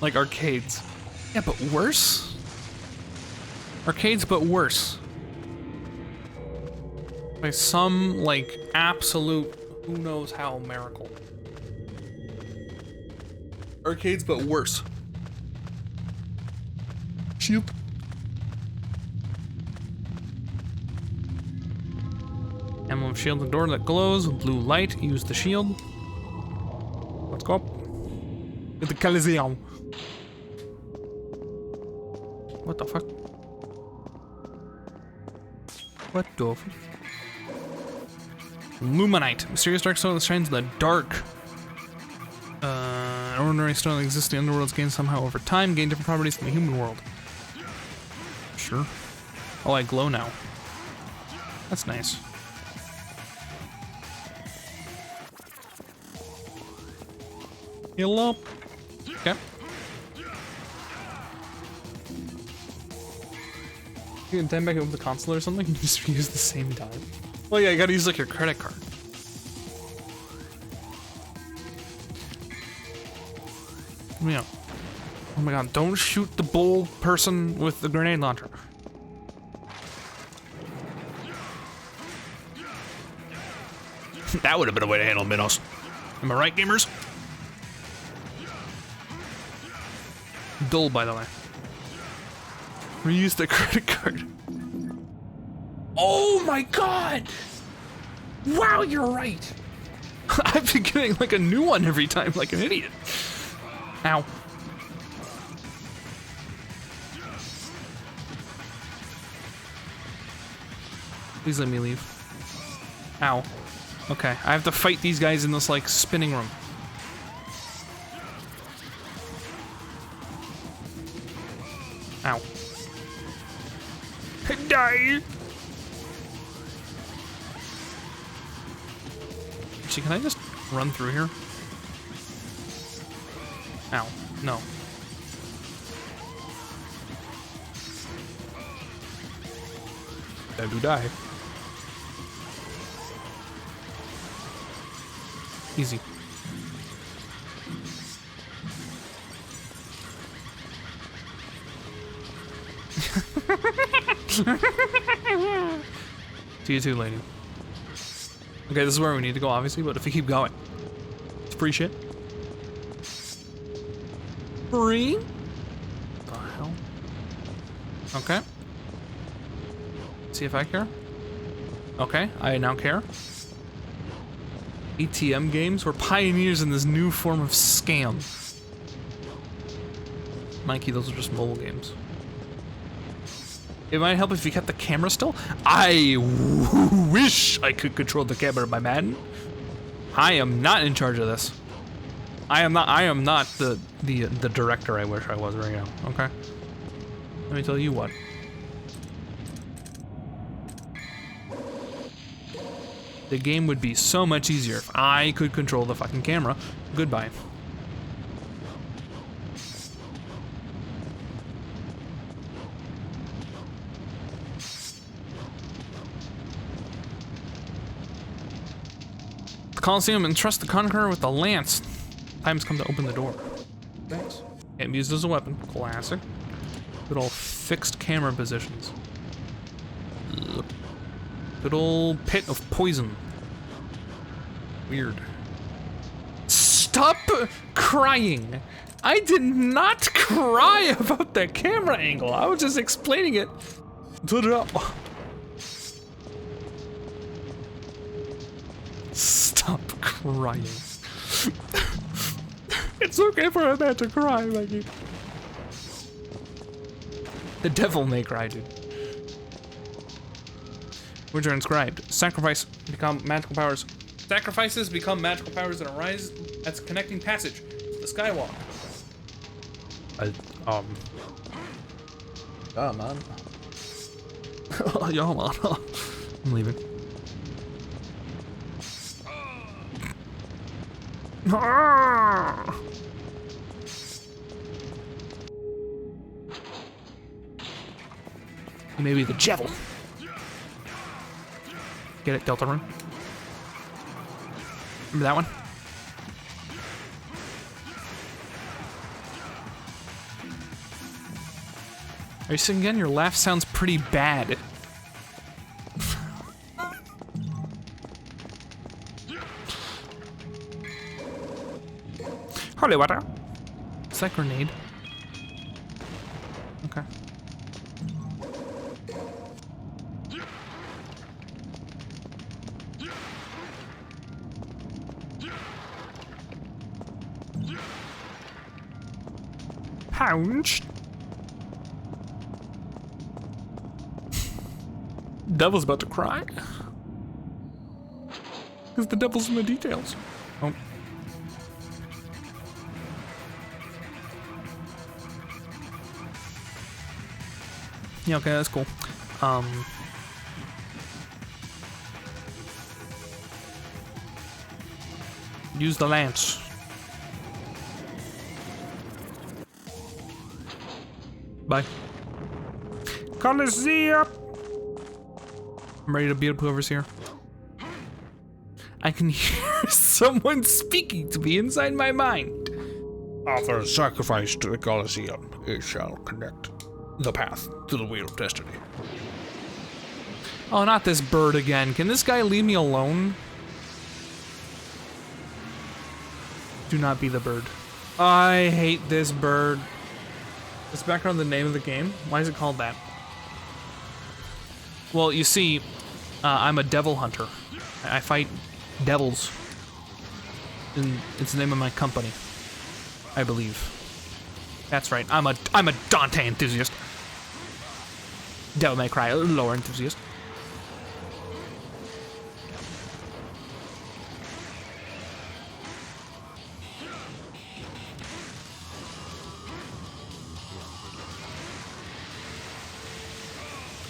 Like arcades. Yeah, but worse? Arcades, but worse. By some, like, absolute, who knows how miracle. Arcades, but worse. Shield. Emblem of shield, the door that glows with blue light. Use the shield. Let's go. Get the Coliseum. What the fuck? What the fuck? Luminite. Mysterious dark stone that shines in the dark. An ordinary stone that exists in the underworld's gained somehow over time. Gain different properties in the human world. Sure. Oh, I glow now. That's nice. Heal up. Okay. You can time back over the console or something and just use the same time. Well, yeah, you gotta use like your credit card. Yeah. Oh my god, don't shoot the bull person with the grenade launcher. That would have been a way to handle Minos. Am I right, gamers? Dull, by the way. Reuse the credit card. Oh my god! Wow, you're right! I've been getting like a new one every time, like an idiot. Ow. Please let me leave. Ow. Okay, I have to fight these guys in this like spinning room. Ow. Die! Actually, can I just run through here? Ow. No. I do die. Easy. See you too, lady. Okay, this is where we need to go, obviously, but if we keep going, it's free shit. Free? The hell? Okay. See if I care. Okay, I now care. ATM games? We're pioneers in this new form of scam. Mikey, those are just mobile games. It might help if you kept the camera still. I wish I could control the camera, my man. I am not in charge of this. I am not the director I wish I was right now, okay? Let me tell you what. The game would be so much easier if I could control the fucking camera. Goodbye. The Colosseum, entrust the Conqueror with the lance. Time's come to open the door. Thanks. Can't be used as a weapon. Classic. Good old fixed camera positions. Good old pit of poison. Weird. Stop crying! I did not cry about that camera angle. I was just explaining it. Stop crying. It's okay for a man to cry, Mikey. The devil may cry, dude. Words are inscribed. Sacrifice become magical powers. Sacrifices become magical powers that arise as a connecting passage to the Skywalk. Yeah, man. Yeah, man. I'm leaving. Maybe the devil. Get it, Deltarune? Remember that one? Are you saying again? Your laugh sounds pretty bad. Holy water. Is that grenade? Okay. Pounced. Devil's about to cry. Because the devil's in the details. Oh. Yeah, okay, that's cool. Use the lance. Bye. Coliseum! I'm ready to beat up whoever's here. I can hear someone speaking to me inside my mind. Offer a sacrifice to the Colosseum. It shall connect the path to the Wheel of Destiny. Oh, not this bird again. Can this guy leave me alone? Do not be the bird. I hate this bird. Is background the name of the game? Why is it called that? Well, you see, I'm a devil hunter. I fight devils. And it's the name of my company, I believe. That's right. I'm a Dante enthusiast. Devil May Cry lore enthusiast.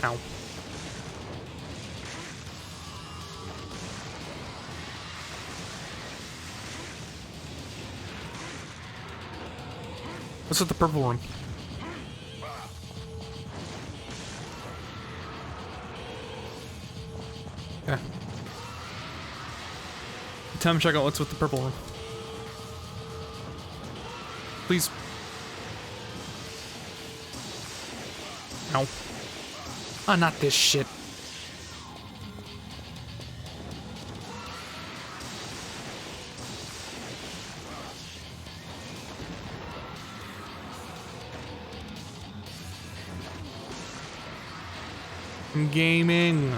Ow. What's with the purple one? Yeah. Time to check out what's with the purple one. Please. Ow. Oh, not this shit. I'm gaming.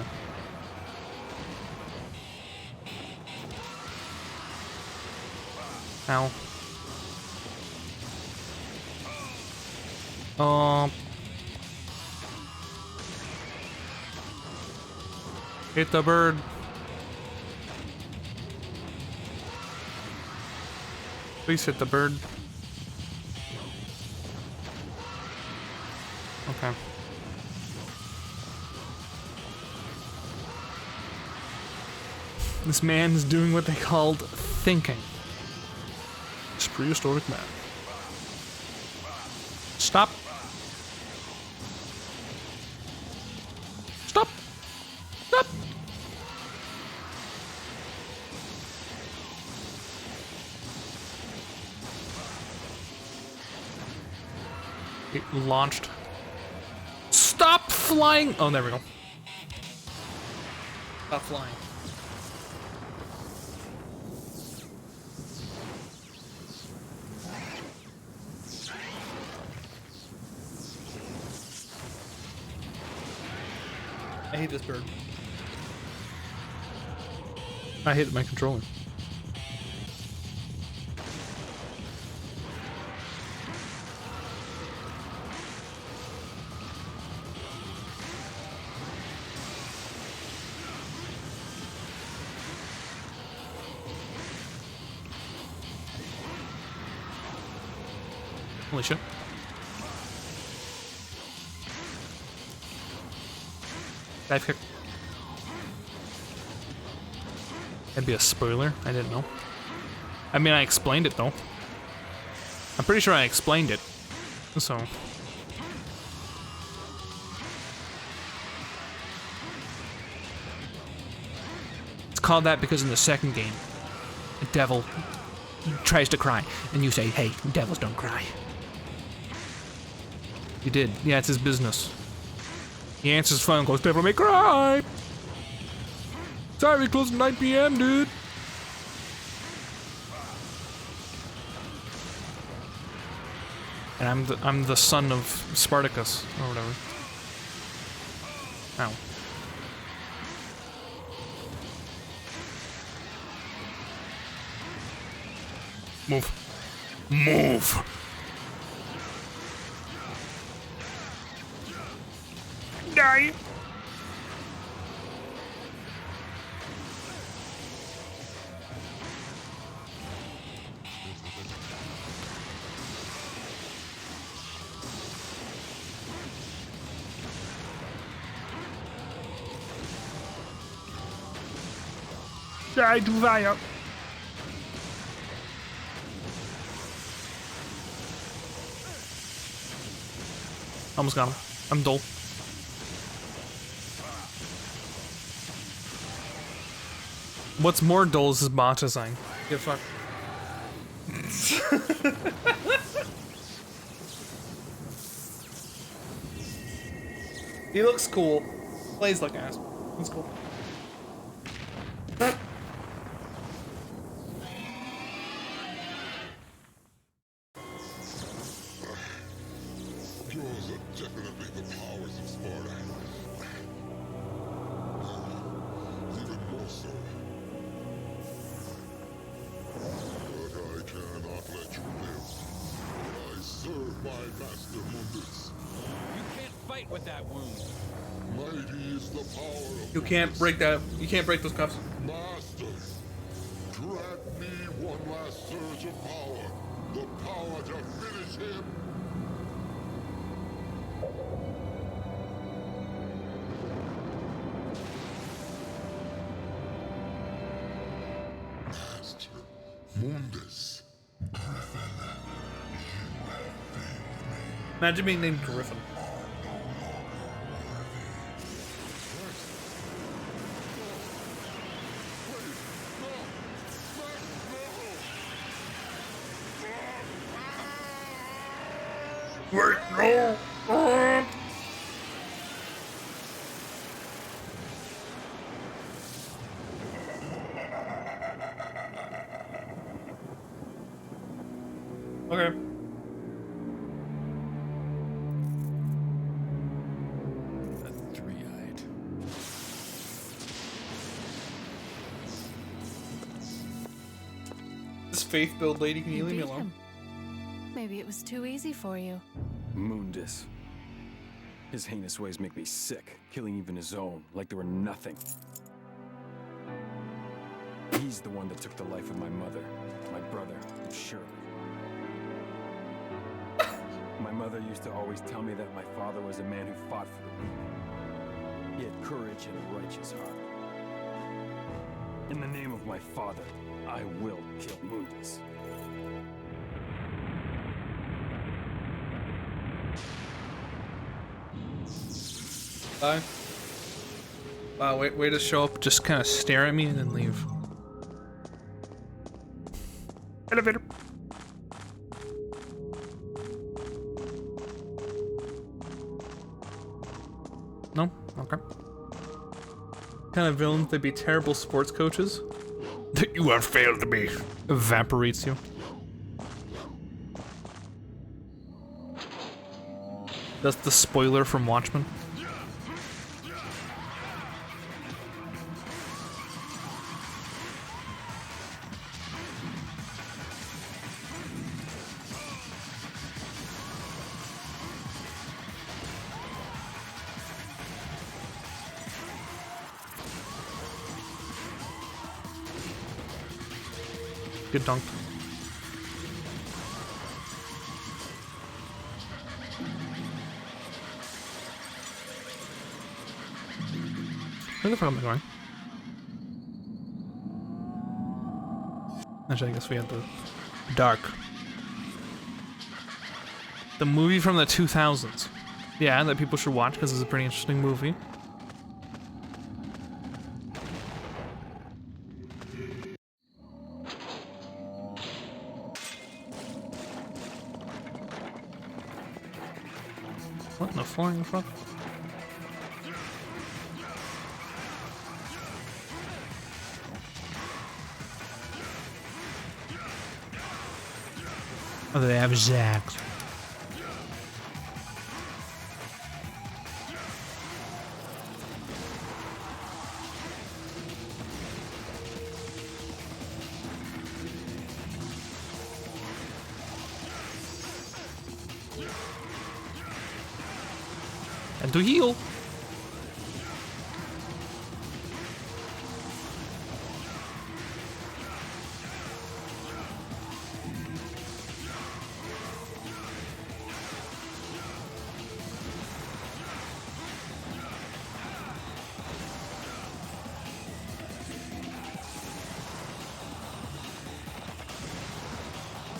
Ow. Hit the bird. Please hit the bird. Okay. This man is doing what they called thinking. It's prehistoric man. Stop. Stop. Stop. It launched. Stop flying. Oh, there we go. Stop flying. I hate this bird. I hate my controller. Holy shit. Dive kick. That'd be a spoiler. I didn't know. I mean, I explained it though. I'm pretty sure I explained it. So. call that because in the second game, a devil tries to cry, and you say, "Hey, devils don't cry." You did. Yeah, it's his business. He answers his phone and goes, "Devil may cry! Sorry, we close at 9 p.m., dude." And I'm the son of Spartacus, or whatever. Ow. Move. Move! Die! Die, du Weiher! Almost got him. I'm dull. What's more dull is his bot design. Give a fuck. He looks cool. Plays like ass. He's cool. Yours are definitely the powers of Sparta. Even more so. But I cannot let you live. I serve my master Mundus. You can't fight with that wound. Mighty is the power of You can't break that. You can't break those cuffs. Master. Grant me one last surge of power. The power to finish him. Master Mundus. Imagine being named Griffin. Wait, no! Okay. Three-eyed. This faith build lady, can you leave me beat alone? him. Maybe it was too easy for you. Mundus. His heinous ways make me sick, killing even his own, like they were nothing. He's the one that took the life of my mother, my brother, and Shirley. My mother used to always tell me that my father was a man who fought for the weak. He had courage and a righteous heart. In the name of my father, I will kill Mundus. Bye. Wow, way to show up, just kind of stare at me and then leave. Elevator. No? Okay. Kind of villains, they'd be terrible sports coaches. That you have failed me. Evaporates you. That's the spoiler from Watchmen. Good dunk. Where the fuck am I going? Actually, I guess we had the Dark. The movie from the 2000s. Yeah, that people should watch because it's a pretty interesting movie. flying fuck. Oh, they have Zax. And to heal.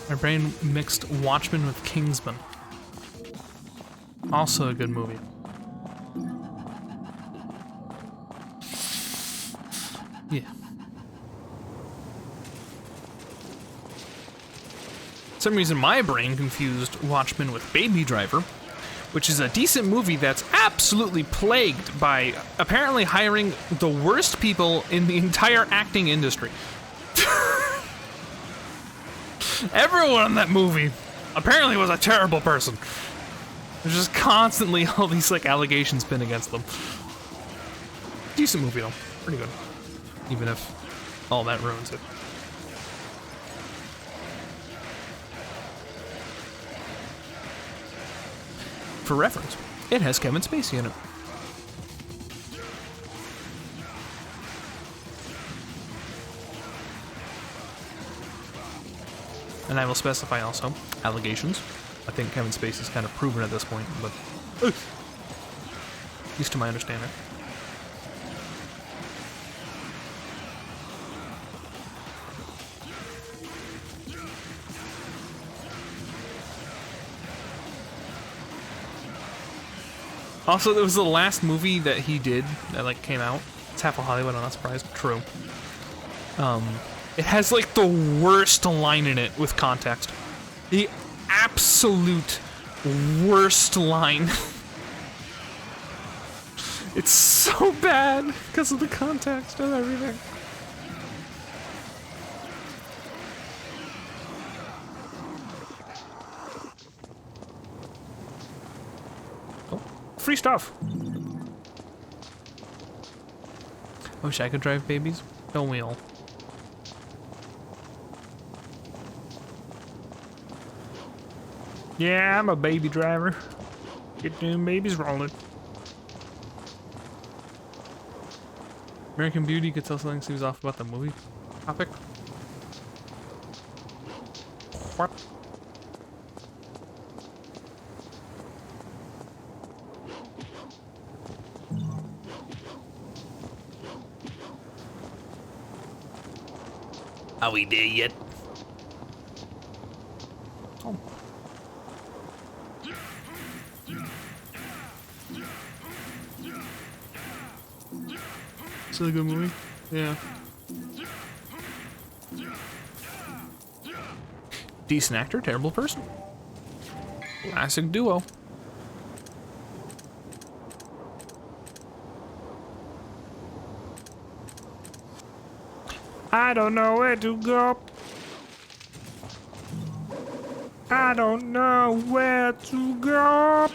My brain mixed Watchmen with Kingsman. Also a good movie. Yeah. For some reason my brain confused Watchmen with Baby Driver, which is a decent movie that's absolutely plagued by apparently hiring the worst people in the entire acting industry. Everyone in that movie apparently was a terrible person. There's just constantly all these like allegations pinned against them. Decent movie though, pretty good. Even if all that ruins it. For reference, it has Kevin Spacey in it. And I will specify also allegations. I think Kevin Spacey's kind of proven at this point, but at least to my understanding. Also, it was the last movie that he did that like came out. It's Half of Hollywood, I'm not surprised. True. It has like the worst line in it with context. The absolute worst line. It's so bad because of the context of everything. Oh, free stuff. I wish I could drive babies. Don't we all? Yeah, I'm a baby driver. Get them babies rolling. American Beauty could tell something seems off about the movie topic. What? Are we there yet? Oh. It's a good movie. Yeah. Decent actor, terrible person. Classic duo. I don't know where to go. I don't know where to go.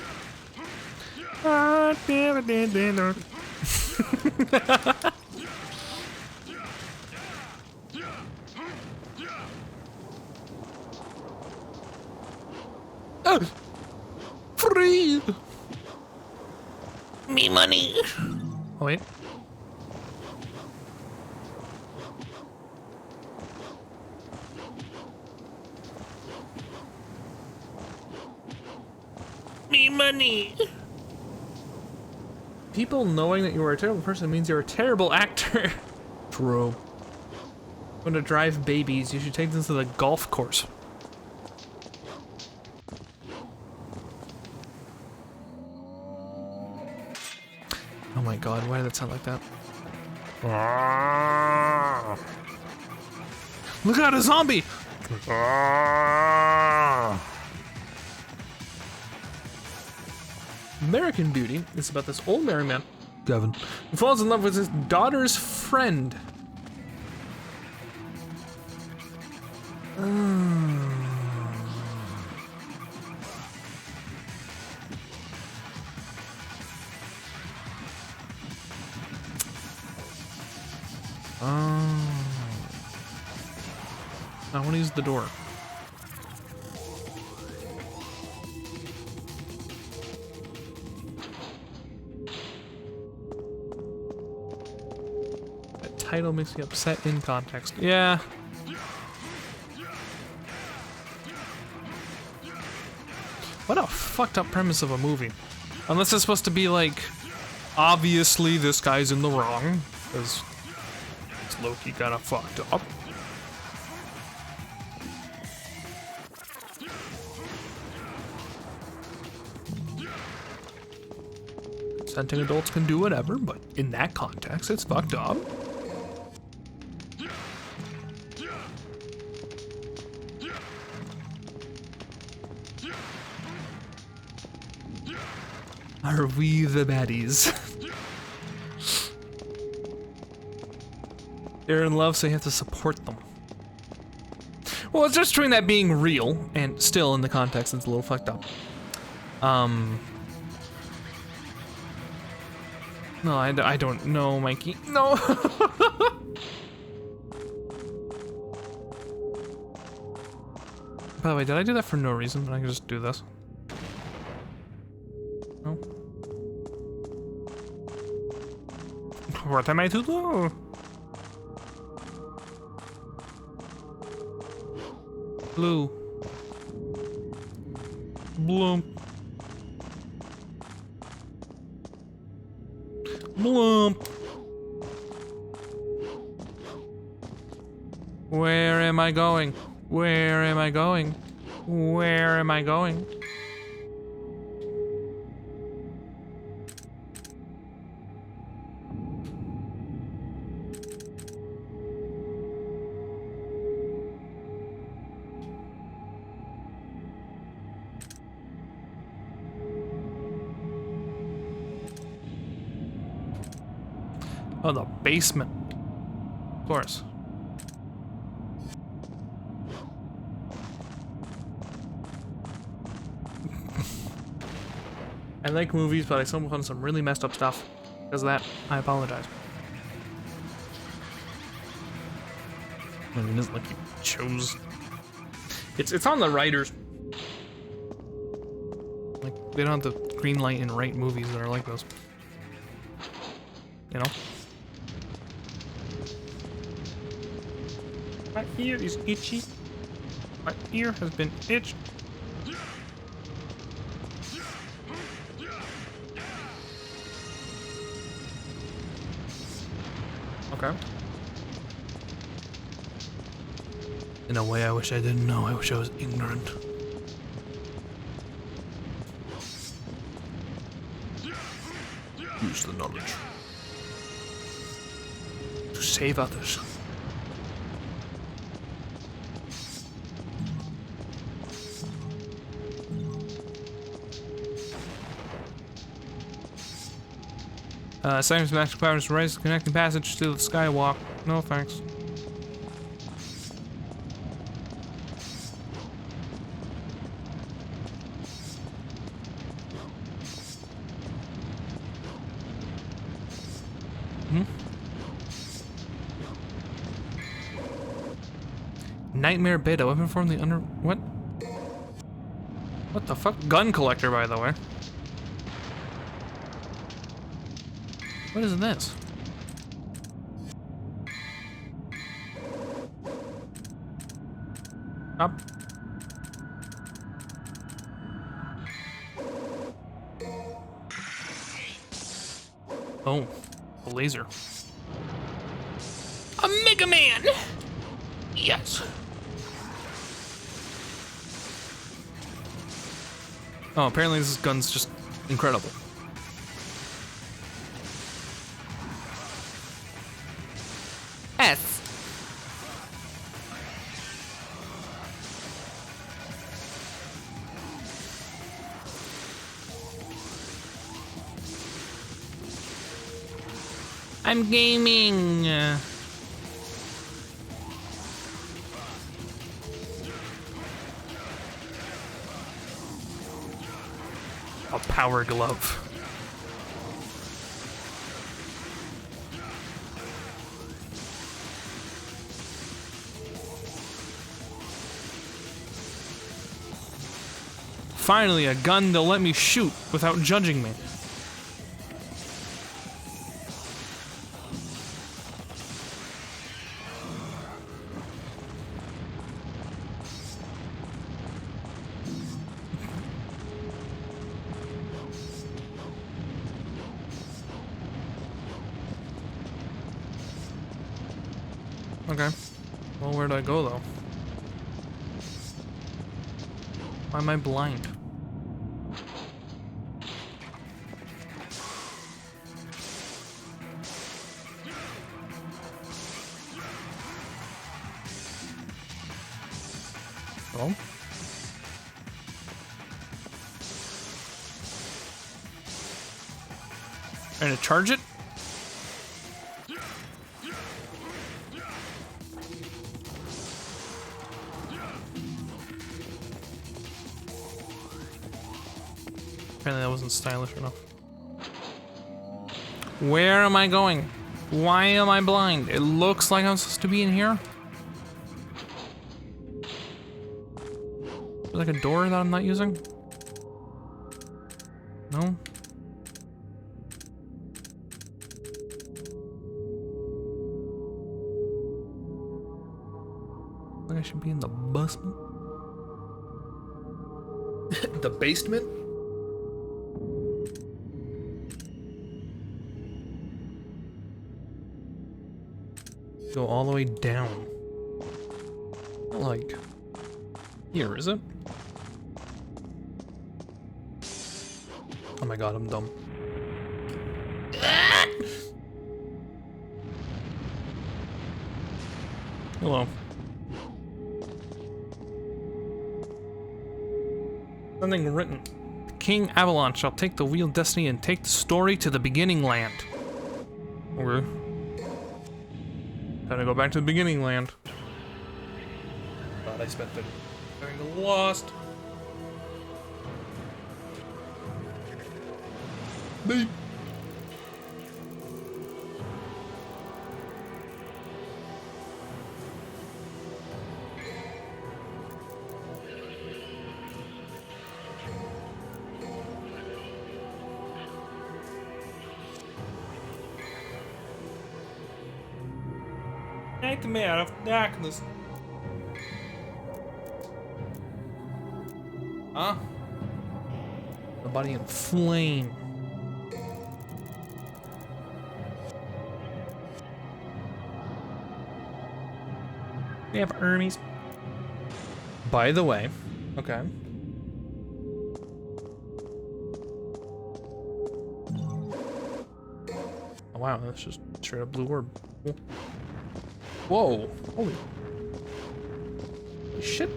Free. Me money. Oh wait. Me money. People knowing that you are a terrible person means you're a terrible actor. True. When to drive babies, you should take them to the golf course. Oh my god, why did that sound like that? Look out, a zombie! American Beauty is about this old married man, Gavin, who falls in love with his daughter's friend. I want to use the door. That title makes me upset in context. Yeah. What a fucked up premise of a movie. Unless it's supposed to be like, obviously this guy's in the wrong, because Loki kinda fucked up. Consenting adults can do whatever, but in that context, it's fucked up. Are we the baddies? They're in love, so you have to support them. Well, it's just between that being real, and still in the context, it's a little fucked up. No, I don't know, Mikey. No! By the way, did I do that for no reason? I can just do this. No? What am I to do? Blue. Bloom. Bloom. Where am I going? Where am I going? Where am I going? Oh, the basement. Of course. I like movies, but I stumbled on some really messed up stuff. Because of that, I apologize. I mean, it isn't like you chose. It's on the writers. Like, they don't have to green light and write movies that are like those. You know? My ear is itchy. My ear has been itched. Okay. In a way I wish I didn't know. I wish I was ignorant. Use the knowledge to save others. Simon's magic powers raise the connecting passage to the skywalk. No thanks. Nightmare Beta, weapon from the under... What? What the fuck? Gun collector, by the way. What is this? Up. Oh, a laser. A Mega Man! Yes. Oh, apparently this gun's just incredible. S. I'm gaming. A power glove. Finally, a gun to let me shoot without judging me. Okay. Well, where do I go, though? Why am I blind? Oh. Trying to charge it? Apparently that wasn't stylish enough. Where am I going? Why am I blind? It looks like I'm supposed to be in here. There's like a door that I'm not using? No? I think I should be in the basement. The basement? Go all the way down. Not like here, is it? Oh my god, I'm dumb. Hello. Something written. King Avalon shall take the wheel of destiny and take the story to the beginning land. Okay. Gotta go back to the beginning land. God, I spent it getting lost. Beep. Nightmare of darkness. Huh? The body in flame. We have Hermes. By the way, okay. Oh wow, that's just straight up blue orb. Cool. Whoa! Holy shit!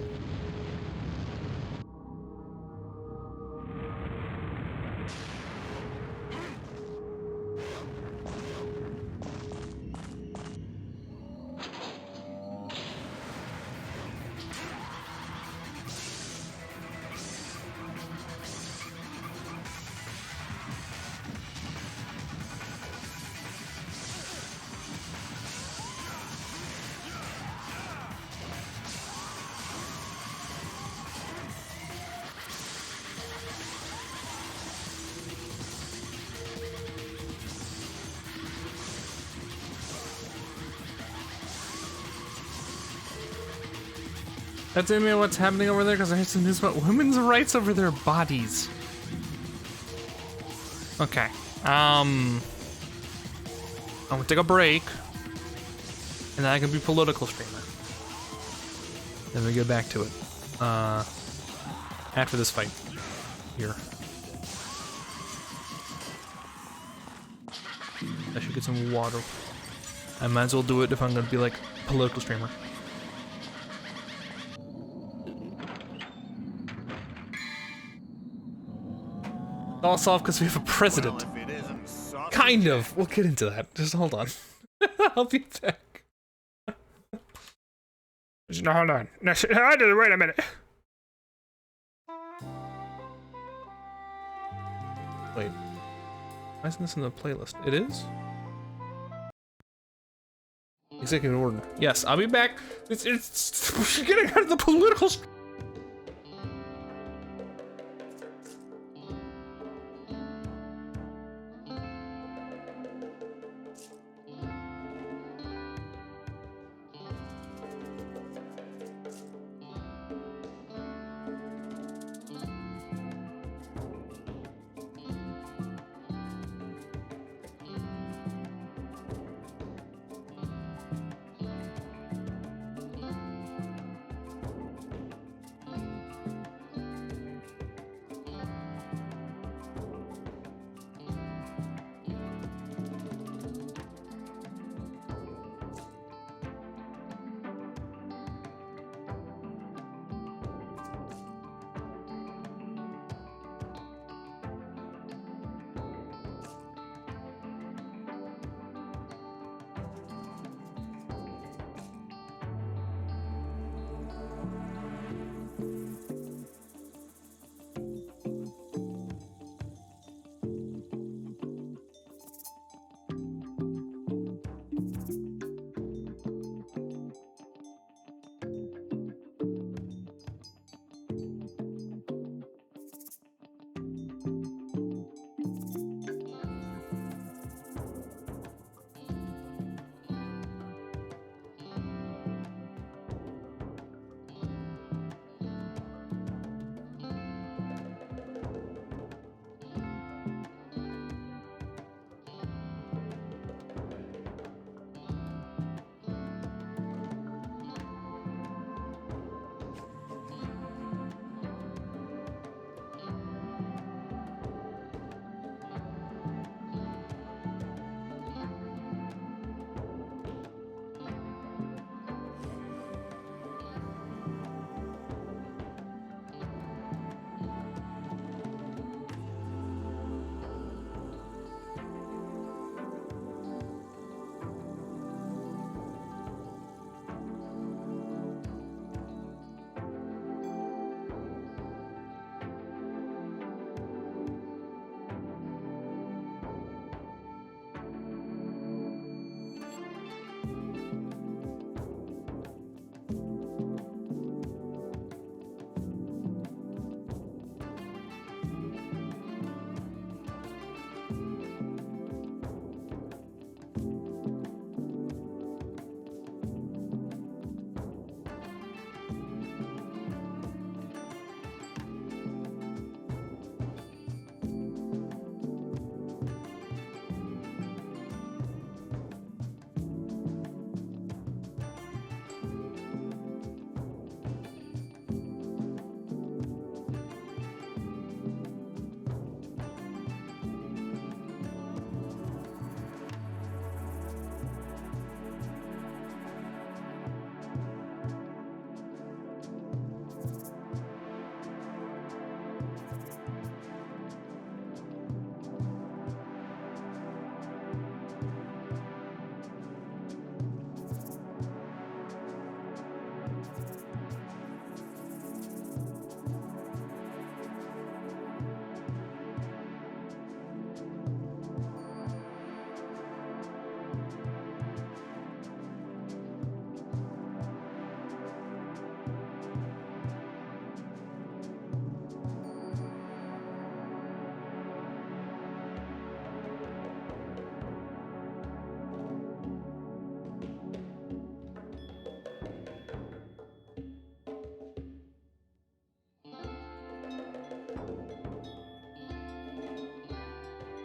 That's in me what's happening over there because I heard some news about women's rights over their bodies. Okay. I'm gonna take a break. And then I can be political streamer. Then we get back to it. After this fight. Here. I should get some water. I might as well do it if I'm gonna be like political streamer. All solved because we have a president. Well, if it isn't Kind of. We'll get into that. Just hold on. I'll be back. No, hold on. No, wait a minute. Wait. Why isn't this in the playlist? It is? Executive order. Yes, I'll be back. It's getting out of the political.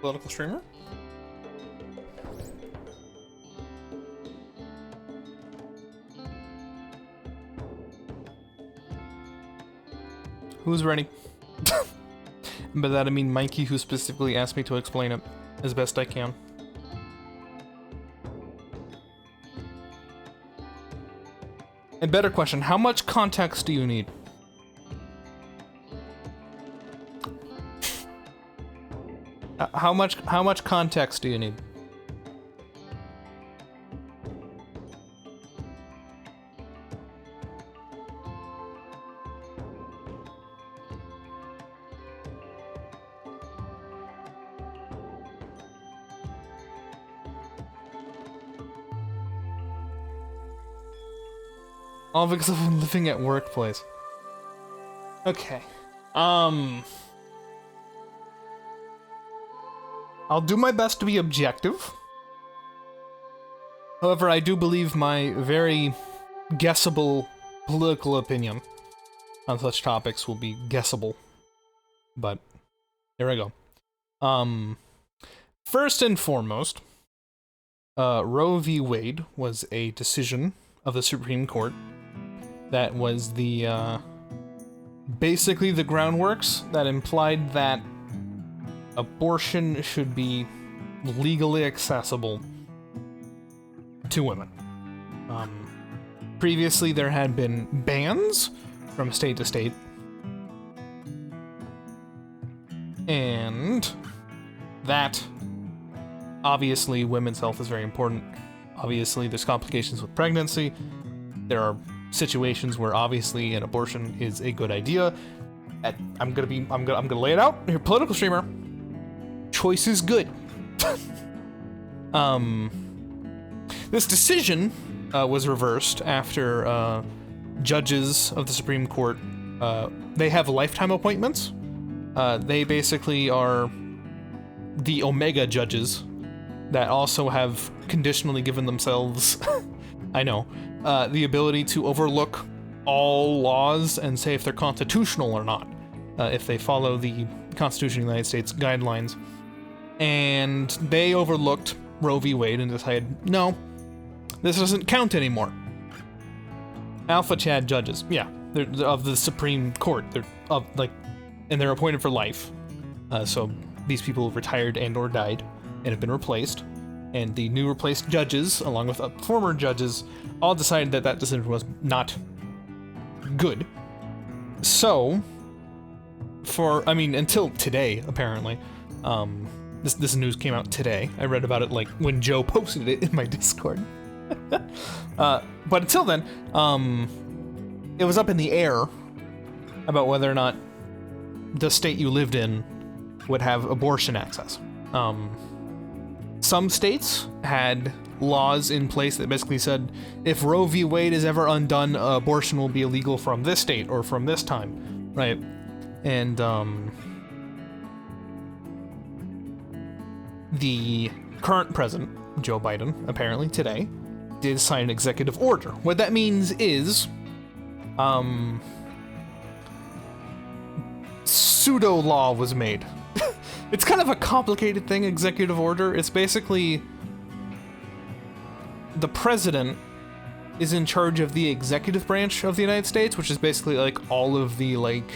Political streamer? Who's ready? By that I mean Mikey, who specifically asked me to explain it as best I can. And better question, how much context do you need? How much context do you need? All because of living at workplace. Okay. I'll do my best to be objective. However, I do believe my very guessable political opinion on such topics will be guessable. But here I go. First and foremost, Roe v. Wade was a decision of the Supreme Court that was the basically the groundworks that implied that abortion should be legally accessible to women. Previously, there had been bans from state to state, and that obviously women's health is very important. Obviously, there's complications with pregnancy. There are situations where obviously an abortion is a good idea. I'm gonna lay it out. You're a political streamer. Choice is good. This decision was reversed after judges of the Supreme Court. They have lifetime appointments. They basically are the Omega judges that also have conditionally given themselves, I know, the ability to overlook all laws and say if they're constitutional or not, if they follow the Constitution of the United States guidelines. And they overlooked Roe v. Wade and decided, no, this doesn't count anymore. Alpha Chad judges, yeah, they're of the Supreme Court. And they're appointed for life. So these people retired and or died and have been replaced. And the new replaced judges, along with former judges, all decided that that decision was not good. So, until today, apparently, this news came out today. I read about it, like, when Joe posted it in my Discord. But until then, it was up in the air about whether or not the state you lived in would have abortion access. Some states had laws in place that basically said, if Roe v. Wade is ever undone, abortion will be illegal from this state or from this time, right? And, the current president, Joe Biden, apparently today, did sign an executive order. What that means is, pseudo-law was made. It's kind of a complicated thing, executive order. It's basically the president is in charge of the executive branch of the United States, which is basically like all of the like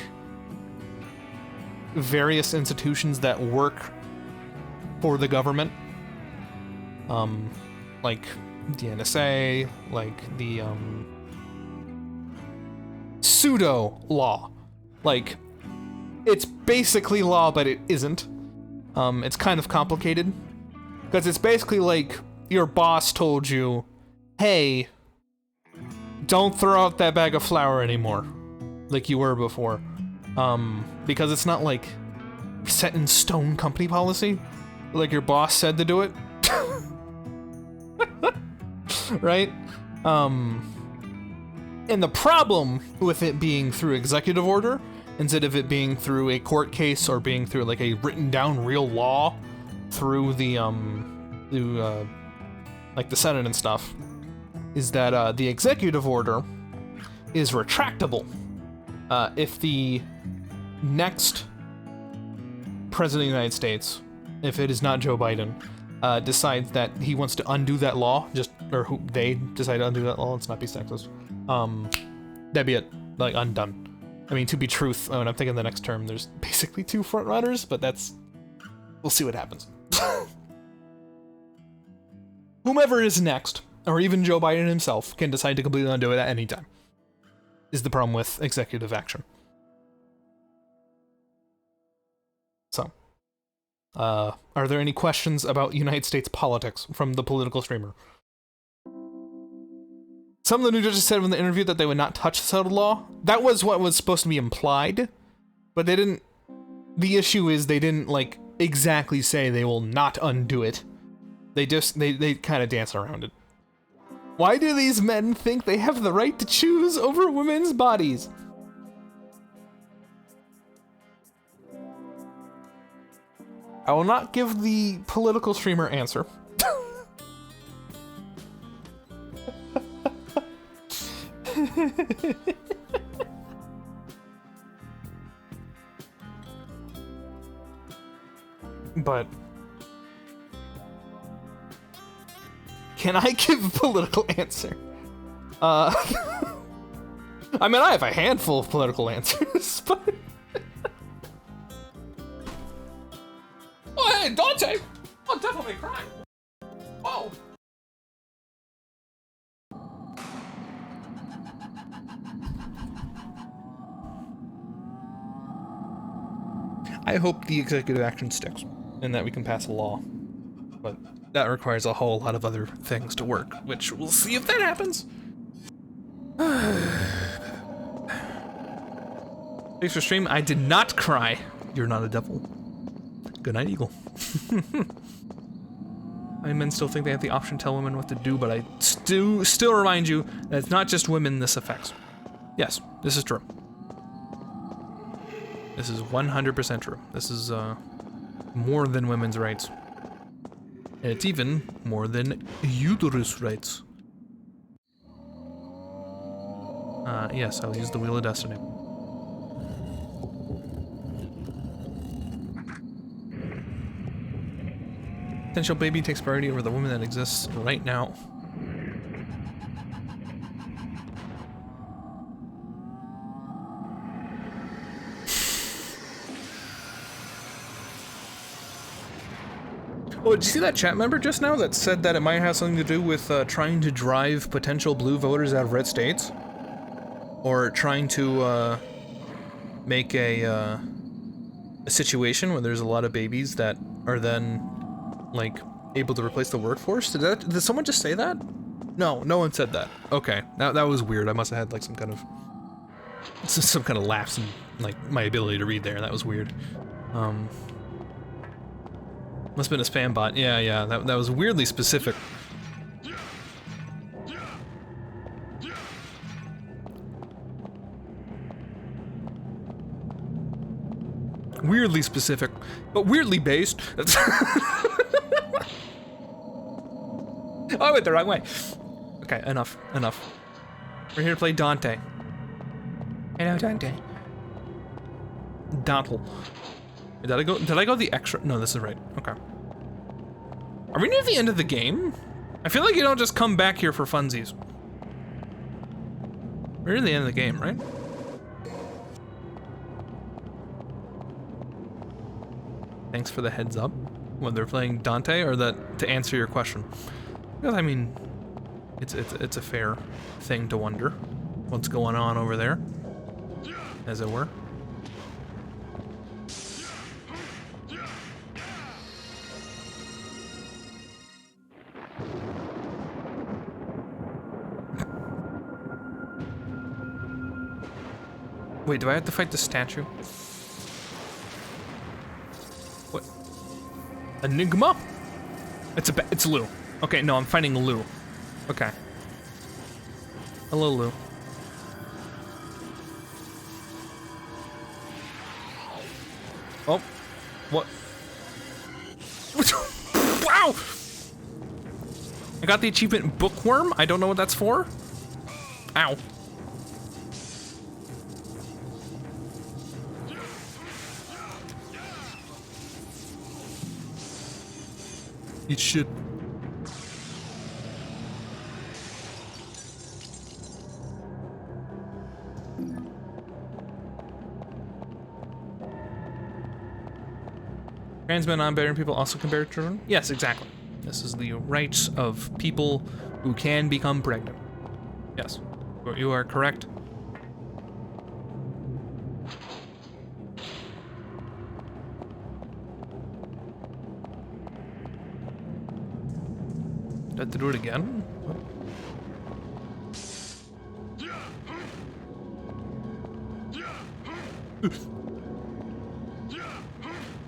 various institutions that work for the government. Like the NSA, like the pseudo law. Like it's basically law, but it isn't. It's kind of complicated, because it's basically like your boss told you, hey, don't throw out that bag of flour anymore, like you were before. Because it's not like set in stone company policy, like your boss said to do it. Right? And the problem with it being through executive order, instead of it being through a court case or being through like a written down real law through the like the Senate and stuff, is that the executive order is retractable. If the next president of the United States, if it is not Joe Biden, decides that he wants to undo that law, they decide to undo that law, let's not be sexist, that'd be it, like undone. I mean, to be truth, when I'm thinking the next term, there's basically 2 front runners, but we'll see what happens. Whomever is next, or even Joe Biden himself, can decide to completely undo it at any time, is the problem with executive action. So, Are there any questions about United States politics from the political streamer? Some of the new judges said in the interview that they would not touch the settled law. That was what was supposed to be implied, but they didn't. The issue is they didn't like exactly say they will not undo it. They just they kind of dance around it. Why do these men think they have the right to choose over women's bodies? I will not give the political streamer answer. But can I give a political answer? I mean, I have a handful of political answers, but oh, hey, Dante! I'll definitely cry. Oh. I hope the executive action sticks and that we can pass a law. But that requires a whole lot of other things to work, which we'll see if that happens. Thanks for stream. I did not cry. You're not a devil. Good night, Eagle. I men still think they have the option to tell women what to do, but I still remind you that it's not just women this affects. Yes, this is true. This is 100% true. This is more than women's rights. And it's even more than uterus rights. Yes, I'll use the Wheel of Destiny. Potential baby takes priority over the woman that exists right now. Oh, did you see that chat member just now that said that it might have something to do with trying to drive potential blue voters out of red states? Or trying to make a situation where there's a lot of babies that are then, like, able to replace the workforce? Did someone just say that? No, no one said that. Okay, that was weird. I must have had like some kind of lapse in like my ability to read there. That was weird. Must have been a spam bot. Yeah, that was weirdly specific. Weirdly specific, but weirdly based. Oh, I went the wrong way. Okay, enough. We're here to play Dante. Hello, Dante. Dantle. Did I go the extra? No, this is right. Okay. Are we near the end of the game? I feel like you don't just come back here for funsies. We're near the end of the game, right? Thanks for the heads up. When they're playing Dante, or that to answer your question. Because I mean, it's a fair thing to wonder what's going on over there, as it were. Wait, do I have to fight the statue? What? Enigma? It's Lou. Okay, no, I'm fighting Lou. Okay. Hello, Lou. Oh. What? Wow! I got the achievement Bookworm. I don't know what that's for. Ow. Eat shit. Trans men, non-binary people also can bear children? Yes, exactly. This is the rights of people who can become pregnant. Yes, you are correct. Do I have to do it again?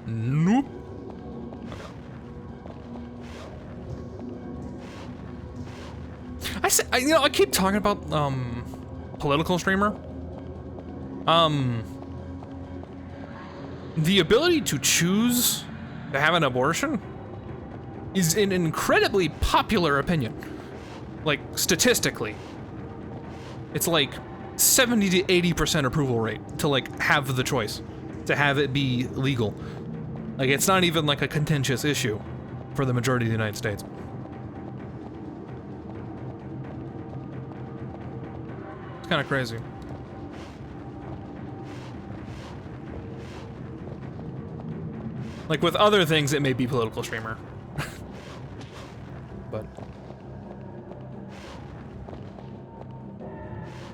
Nope. I keep talking about political streamer. The ability to choose to have an abortion is an incredibly popular opinion. Like, statistically. It's like 70 to 80% approval rate to, like, have the choice, to have it be legal. Like, it's not even, like, a contentious issue for the majority of the United States. It's kind of crazy. Like, with other things, it may be political streamer. But...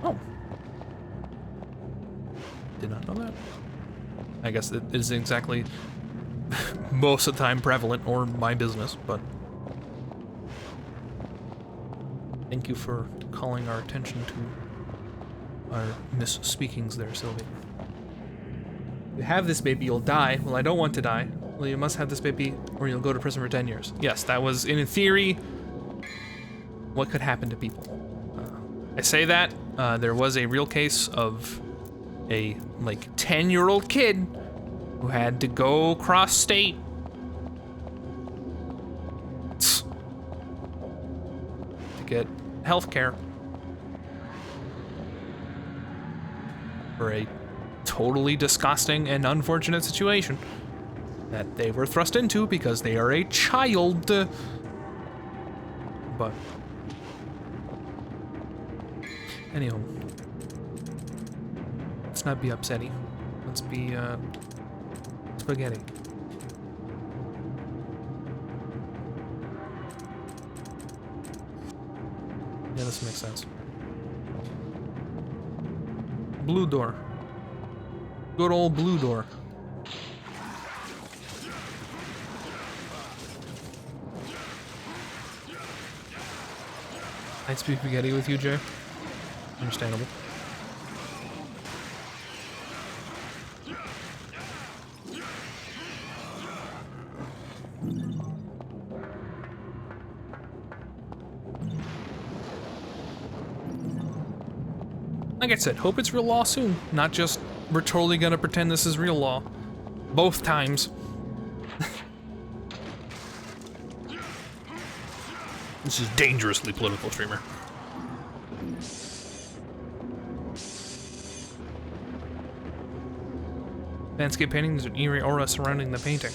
Oh. Did not know that. I guess it isn't exactly most of the time prevalent or my business, but... Thank you for calling our attention to our misspeakings there, Sylvie. If you have this baby, you'll die. Well, I don't want to die. Well, you must have this baby or you'll go to prison for 10 years. Yes, that was, in theory, what could happen to people. I say that, there was a real case of a, like, 10-year-old kid who had to go cross state to get health care for a totally disgusting and unfortunate situation that they were thrust into because they are a child. But anyhow, let's not be upsetty. Let's be spaghetti. Yeah, this makes sense. Blue door. Good old blue door. I'd speak spaghetti with you, Jay. Understandable. Like I said, hope it's real law soon. Not just, we're totally gonna pretend this is real law. Both times. This is dangerously political, streamer. Landscape painting, there's an eerie aura surrounding the painting.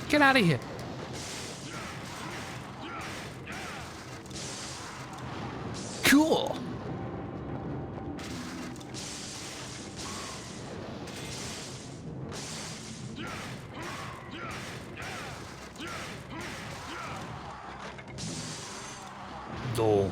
Get out of here. Cool. Dull.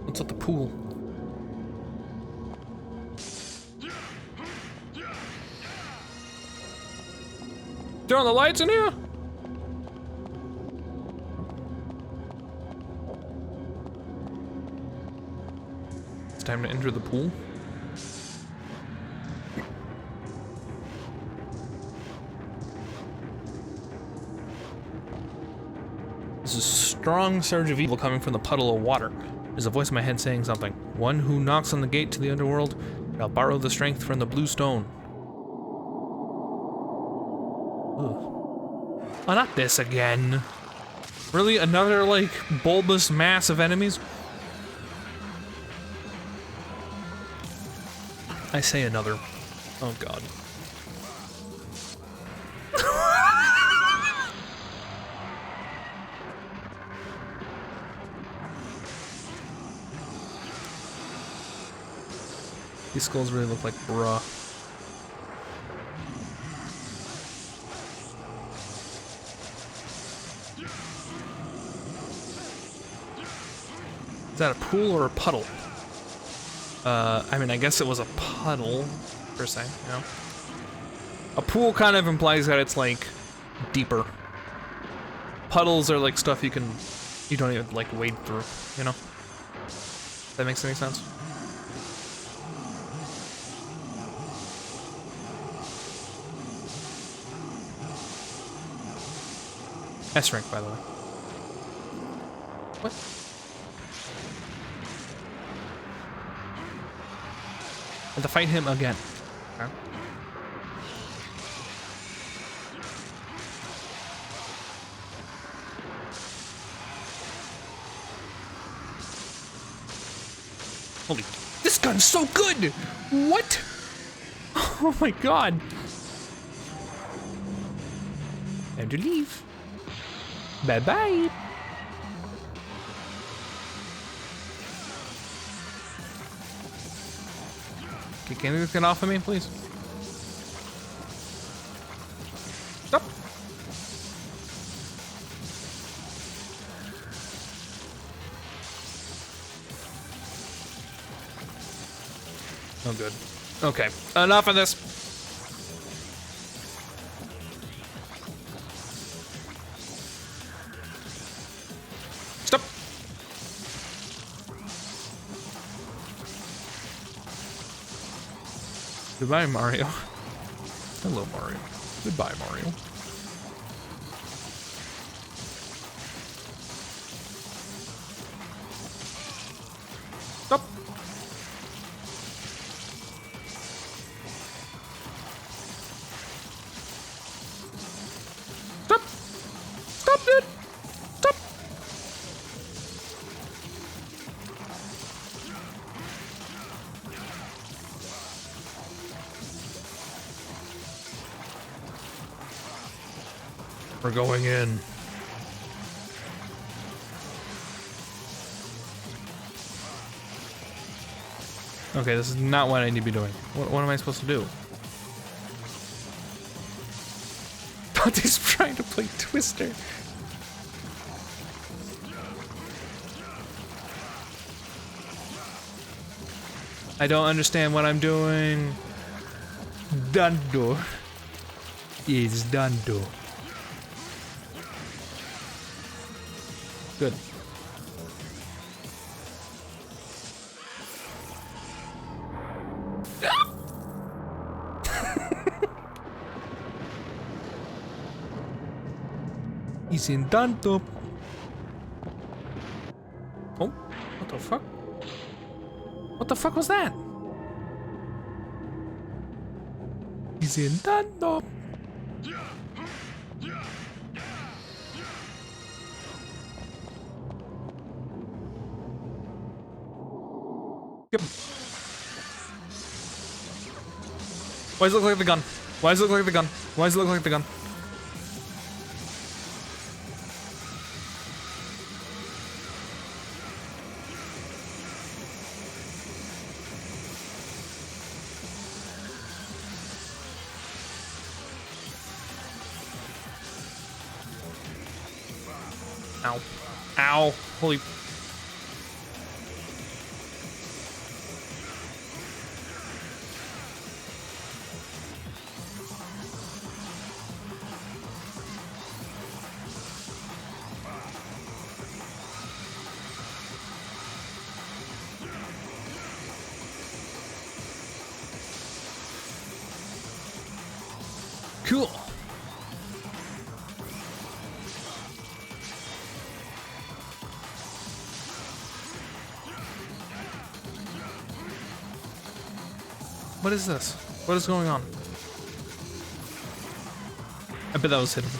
What's at the pool? Turn on the lights in here? It's time to enter the pool. This is a strong surge of evil coming from the puddle of water. There's a voice in my head saying something. One who knocks on the gate to the underworld shall borrow the strength from the blue stone. Oh, not this again. Really? Another, like, bulbous mass of enemies? I say another. Oh, God. These skulls really look like bruh. Is that a pool or a puddle? I mean, I guess it was a puddle, per se, you know? A pool kind of implies that it's, like, deeper. Puddles are, like, stuff you don't even, like, wade through, you know? If that makes any sense? S rank, by the way. What? And to fight him again. Okay. Holy, this gun's so good! What? Oh my god. Time to leave. Bye-bye. Okay, can you get off of me, please? Stop. Oh, good. Okay, enough of this. Stop. Goodbye, Mario. Hello, Mario. Goodbye, Mario. Stop. Stop. Stop it. Stop. We're going in. Okay, this is not what I need to be doing. What am I supposed to do? Dante's trying to play Twister. I don't understand what I'm doing. Dando. Yes, Dando. Good. He's in tanto. Oh, what the fuck? What the fuck was that? He's in tanto. Yep. Why does it look like the gun? Why does it look like the gun? Why does it look like the gun? Ow. Ow. Holy... Cool. What is this? What is going on? I bet that was hidden.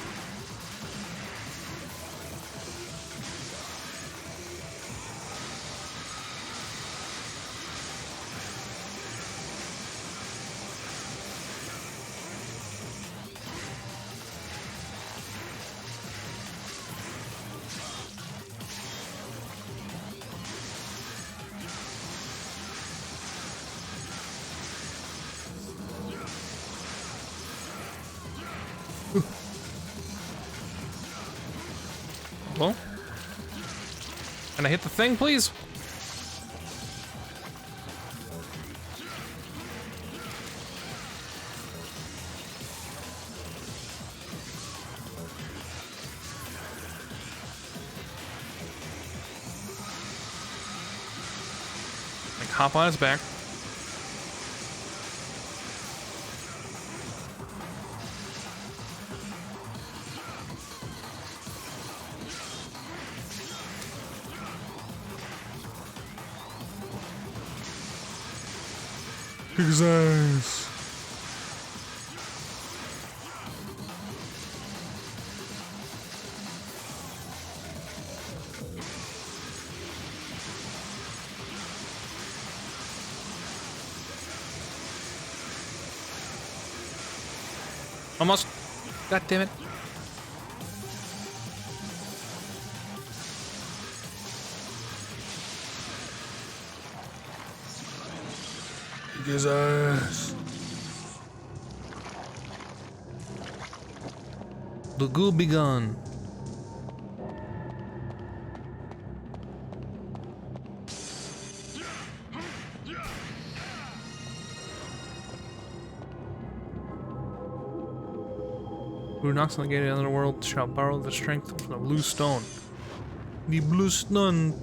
Well, can I hit the thing, please? Like, hop on his back. His eyes. Almost. God damn it. His ass. The ghoul be gone. Who knocks on the gate of the underworld shall borrow the strength from the blue stone. The blue stone.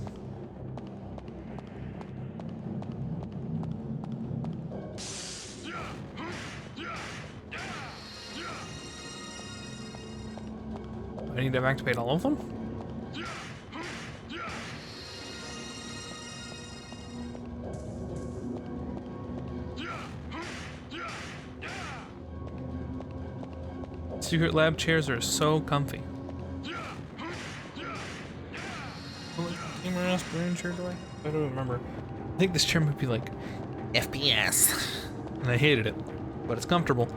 I need to activate all of them? Secret lab chairs are so comfy. Came around spoon chair do I don't remember. I think this chair might be like FPS. And I hated it. But it's comfortable.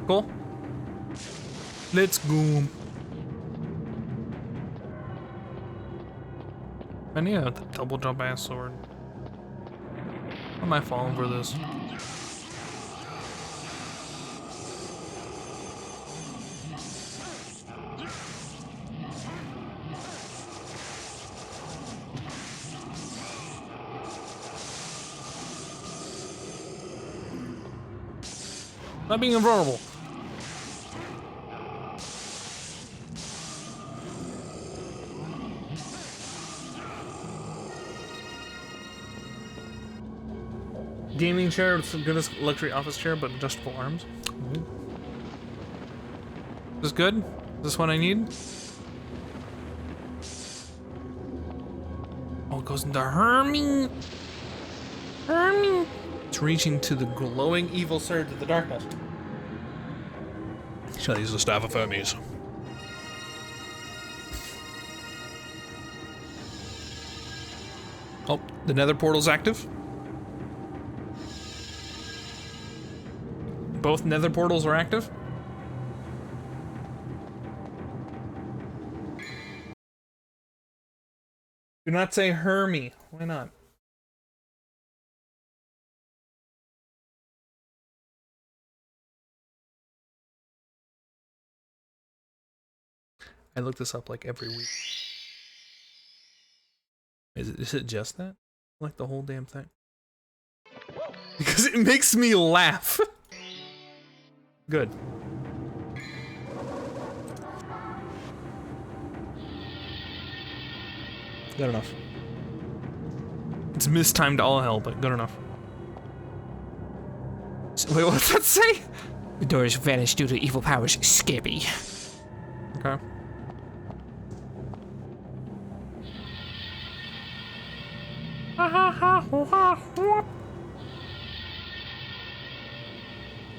Cool. Let's go. I need a double jump ass sword. Why am I falling for this? Not being invulnerable. Gaming chair with some good as luxury office chair, but adjustable arms. Is this good? Is this what I need? Oh, it goes into Hermie. Hermie. It's reaching to the glowing evil surge of the darkness. Shall I use the Staff of Hermes? Oh, the nether portal's active. Both nether portals are active. Do not say Hermie. Why not? I look this up like every week. Is it just that? Like the whole damn thing? Because it makes me laugh. Good. Good enough. It's mistimed all hell, but good enough. Wait, what's that say? The doors vanished due to evil powers. Skippy. Okay.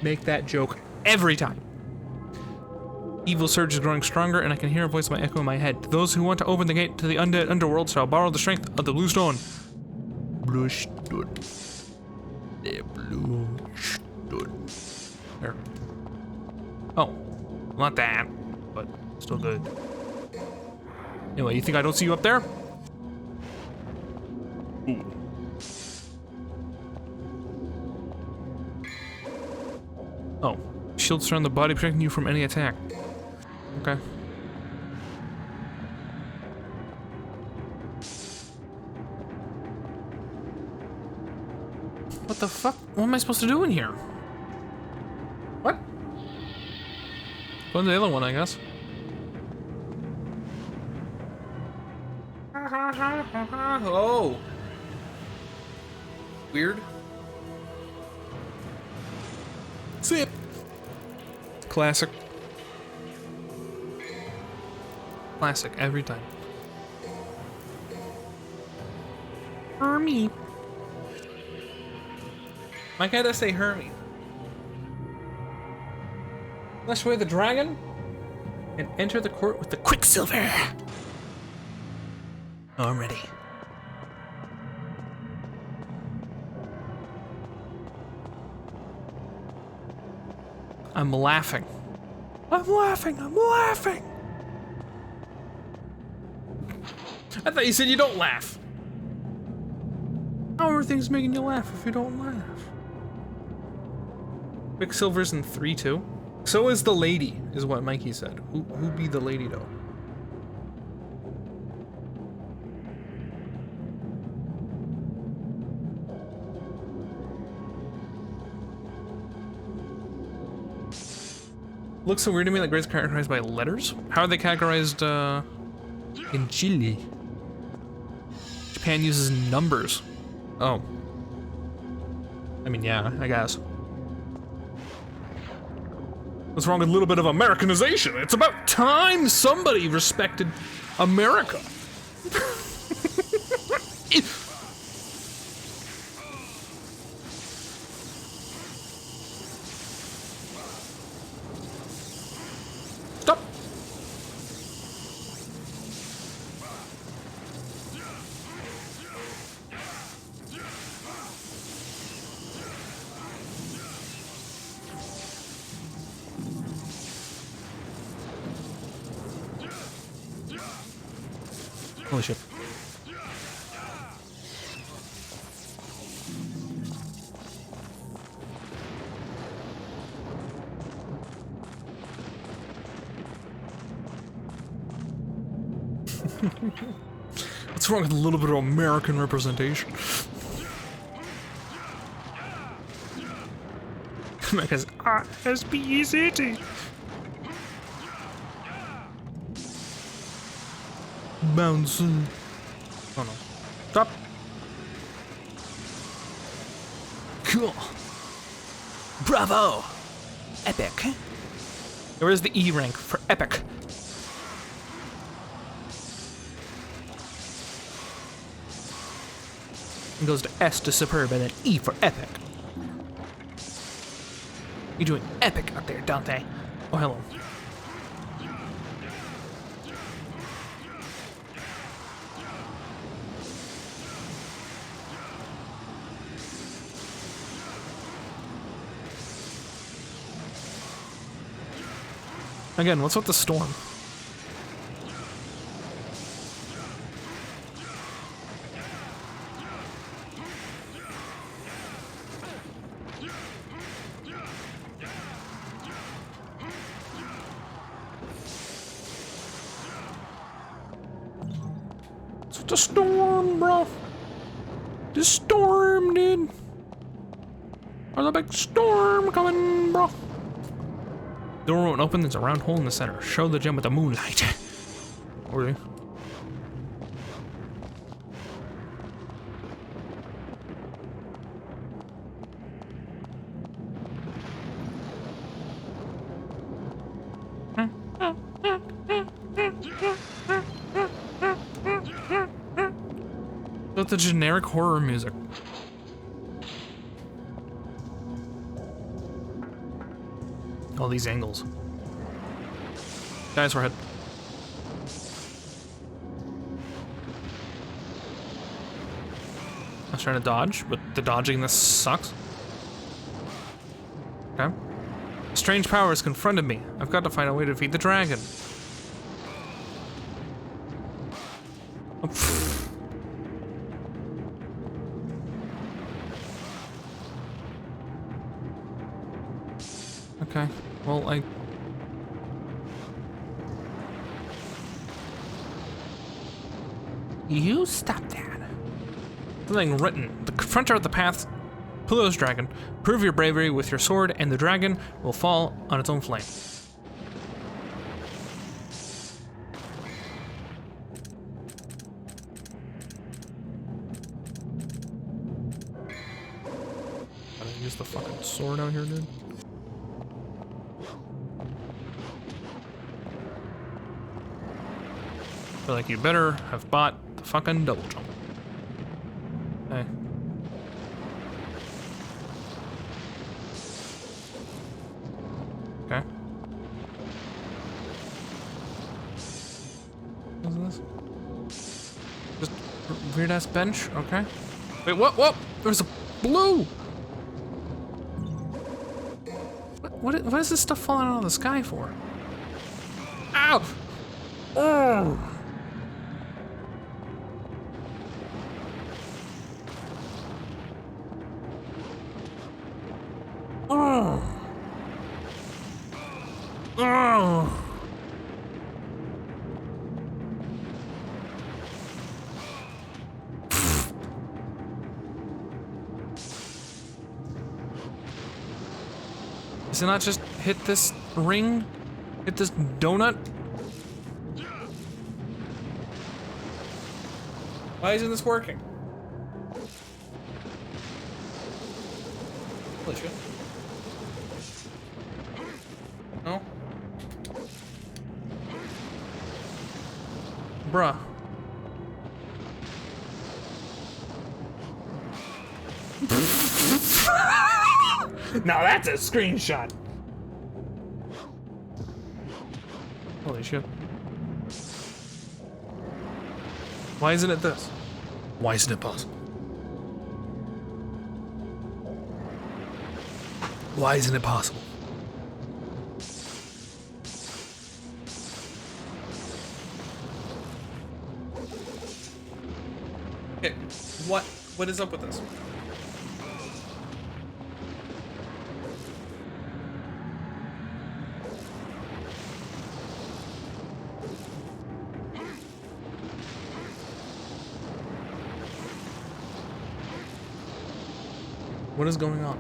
Make that joke every time. Evil surge is growing stronger, and I can hear a voice echo in my head. Those who want to open the gate to the undead underworld shall borrow the strength of the blue stone. Blue stone. The blue stone. There. Oh, not that, but still good. Anyway, you think I don't see you up there? Ooh. Oh, shields surround the body, protecting you from any attack. Okay. What the fuck? What am I supposed to do in here? What? Go to the other one, I guess. Oh. Weird. Zip. Classic. Classic every time. Hermie. Why can't I say Hermie? Let's wear the dragon and enter the court with the Quicksilver. Oh, I'm ready. I'm laughing. I'm laughing. I'm laughing. I thought you said you don't laugh. How are things making you laugh if you don't laugh? Quicksilver's in 3 too. So is the lady, is what Mikey said. Who be the lady though? Looks so weird to me that grades are categorized by letters. How are they categorized in Chile? Japan uses numbers. Oh. I mean, yeah, I guess. What's wrong with a little bit of Americanization? It's about time somebody respected America. Stop. Holy shit. What's wrong with a little bit of American representation? Because SBE City. Bouncing. Oh no. Stop. Cool. Bravo. Epic. Where's the E rank for epic? It goes to S to superb and then E for epic. You're doing epic out there, Dante. Oh, hello. Again, what's with the storm? What's with the storm, bro? The storm, dude. There's a big storm coming, bro. The door won't open, there's a round hole in the center. Show the gem with the moonlight. Okay. But the generic horror music. All these angles. Guys, we're ahead. I was trying to dodge, but the dodging this sucks. Okay. A strange power has confronted me. I've got to find a way to defeat the dragon. Oh, pfft. Okay, well, You stop that. Something written. The confronter of the path, Pillow's dragon. Prove your bravery with your sword, and the dragon will fall on its own flame. Gotta use the fucking sword out here, dude. Feel like you better have bought the fucking double jump. Okay. Okay. What is this? Just weird ass bench? Okay. Wait, what? There's a blue! What is this stuff falling out of the sky for? Ow! Oh! Does it not just hit this ring? Hit this donut? Why isn't this working? Holy shit. No? Bruh. Now that's a screenshot. Holy shit. Why isn't it this? Why isn't it possible? Why isn't it possible? Okay, what is up with this? What is going on?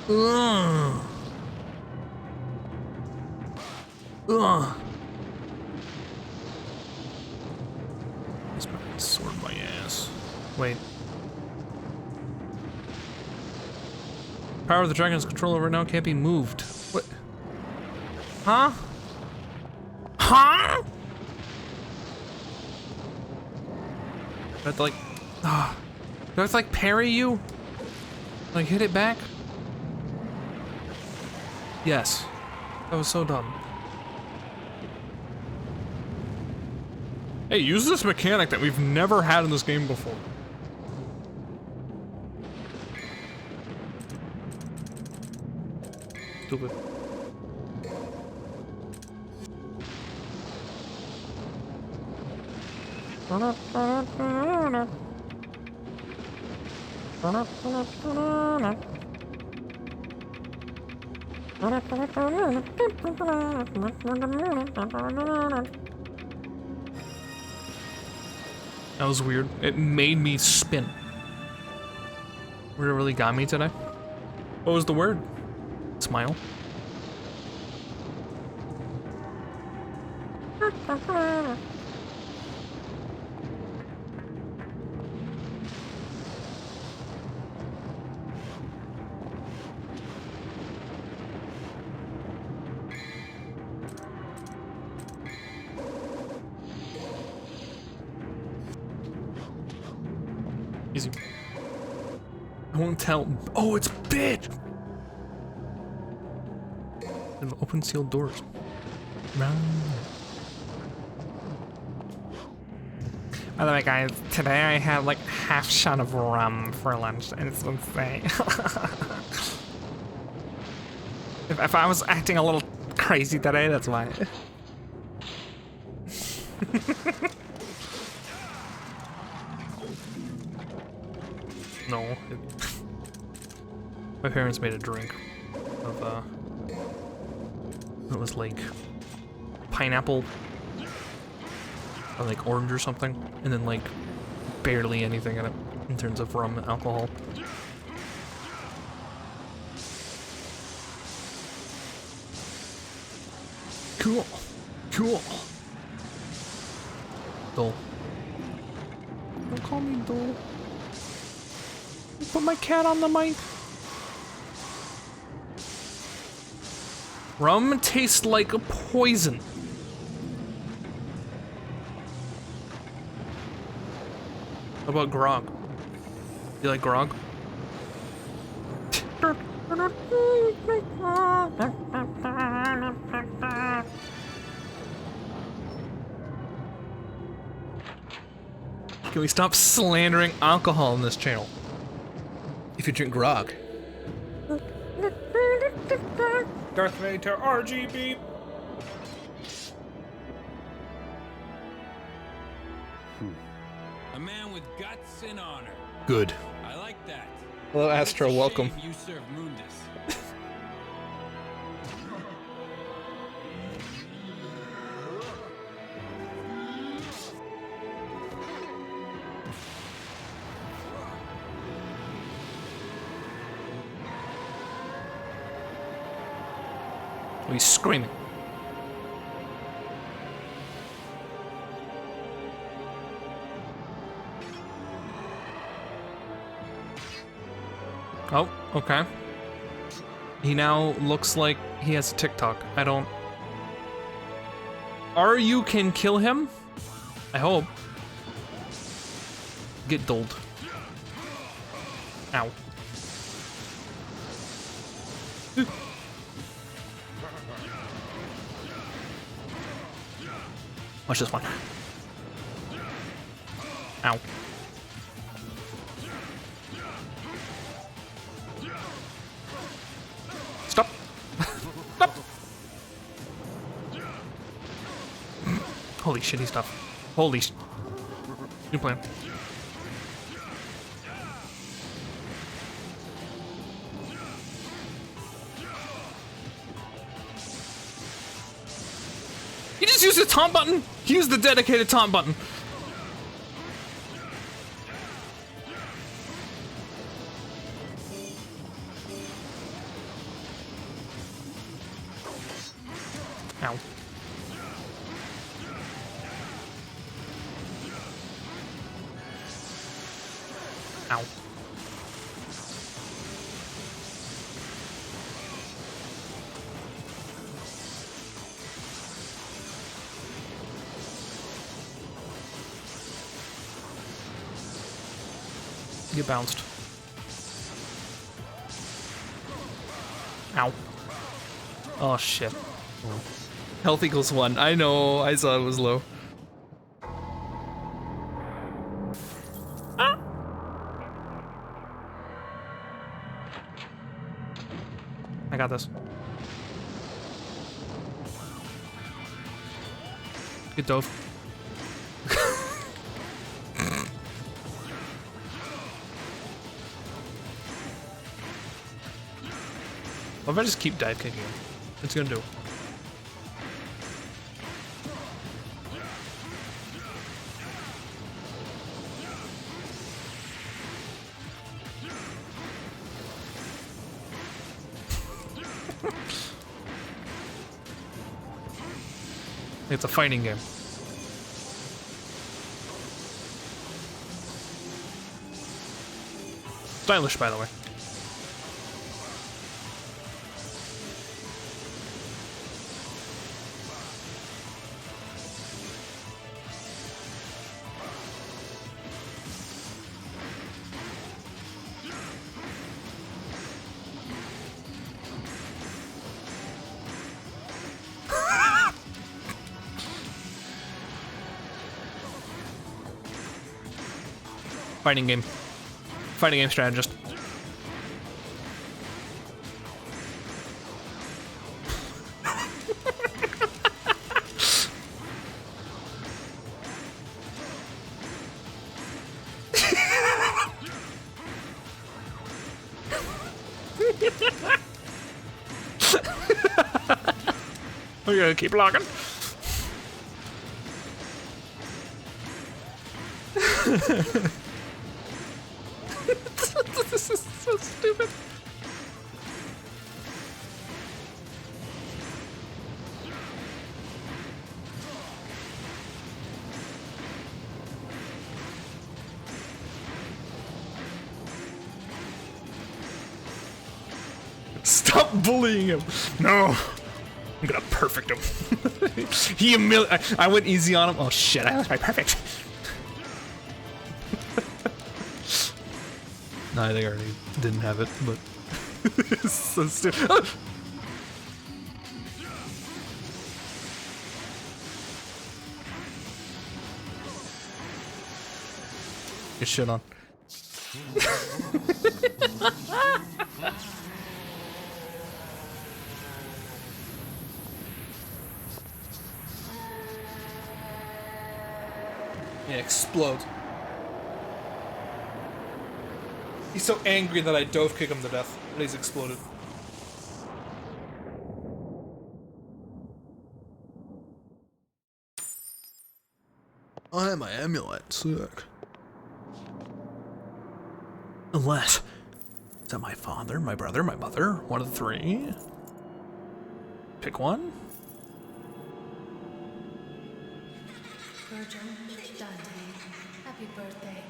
Ugh. Ugh. This fucking sword my ass. Wait. Power of the dragon's control over it now can't be moved. What? Huh? Huh? Do I have to like... Do I have to like parry you? Like hit it back? Yes. That was so dumb. Hey, use this mechanic that we've never had in this game before. Stupid. That was weird. It made me spin. Word really got me today. What was the word? Smile. Easy. I won't tell. Oh, it's bitch! And open sealed doors. By the way, guys, today I had like half shot of rum for lunch, and it's insane. if I was acting a little crazy today, that's why. No. My parents made a drink of, it was like pineapple or like orange or something, and then like barely anything in it in terms of rum and alcohol. Cool. Cool. Dole. Don't call me Dole. Put my cat on the mic. Rum tastes like a poison. How about grog? You like grog? Can we stop slandering alcohol in this channel? If you drink grog. Darth Vader RGB. A man with guts and honor. Good. I like that. Hello, Astro. It's a Welcome. shame you serve Mundus. Oh, he's screaming. Oh, okay. He now looks like he has a TikTok. I don't... Ryu can kill him? I hope. Get doled. Ow. Watch this one. Ow. Stop. Stop. Holy shitty stuff. Holy sh... New plan. He just used the taunt button. He used the dedicated taunt button. Ow. Ow. Get bounced. Ow. Oh shit. Health equals 1. I know, I saw it was low. Ah! I got this. Get dove. What if I just keep dive kicking him? It's gonna do. It's a fighting game. Stylish, by the way. Fighting game. Fighting game strategist. We're gonna keep locking. This is so stupid. Stop bullying him. No. I'm gonna perfect him. I went easy on him. Oh shit, I lost my perfect. No, I think I already didn't have it, but it's so stupid. Ah! Get shit on. Yeah, explode. He's so angry that I dove kick him to death, and he's exploded. I have my amulet. Sick. Unless, is that my father, my brother, my mother? One of the three? Pick one? Virgil, Dante, happy birthday.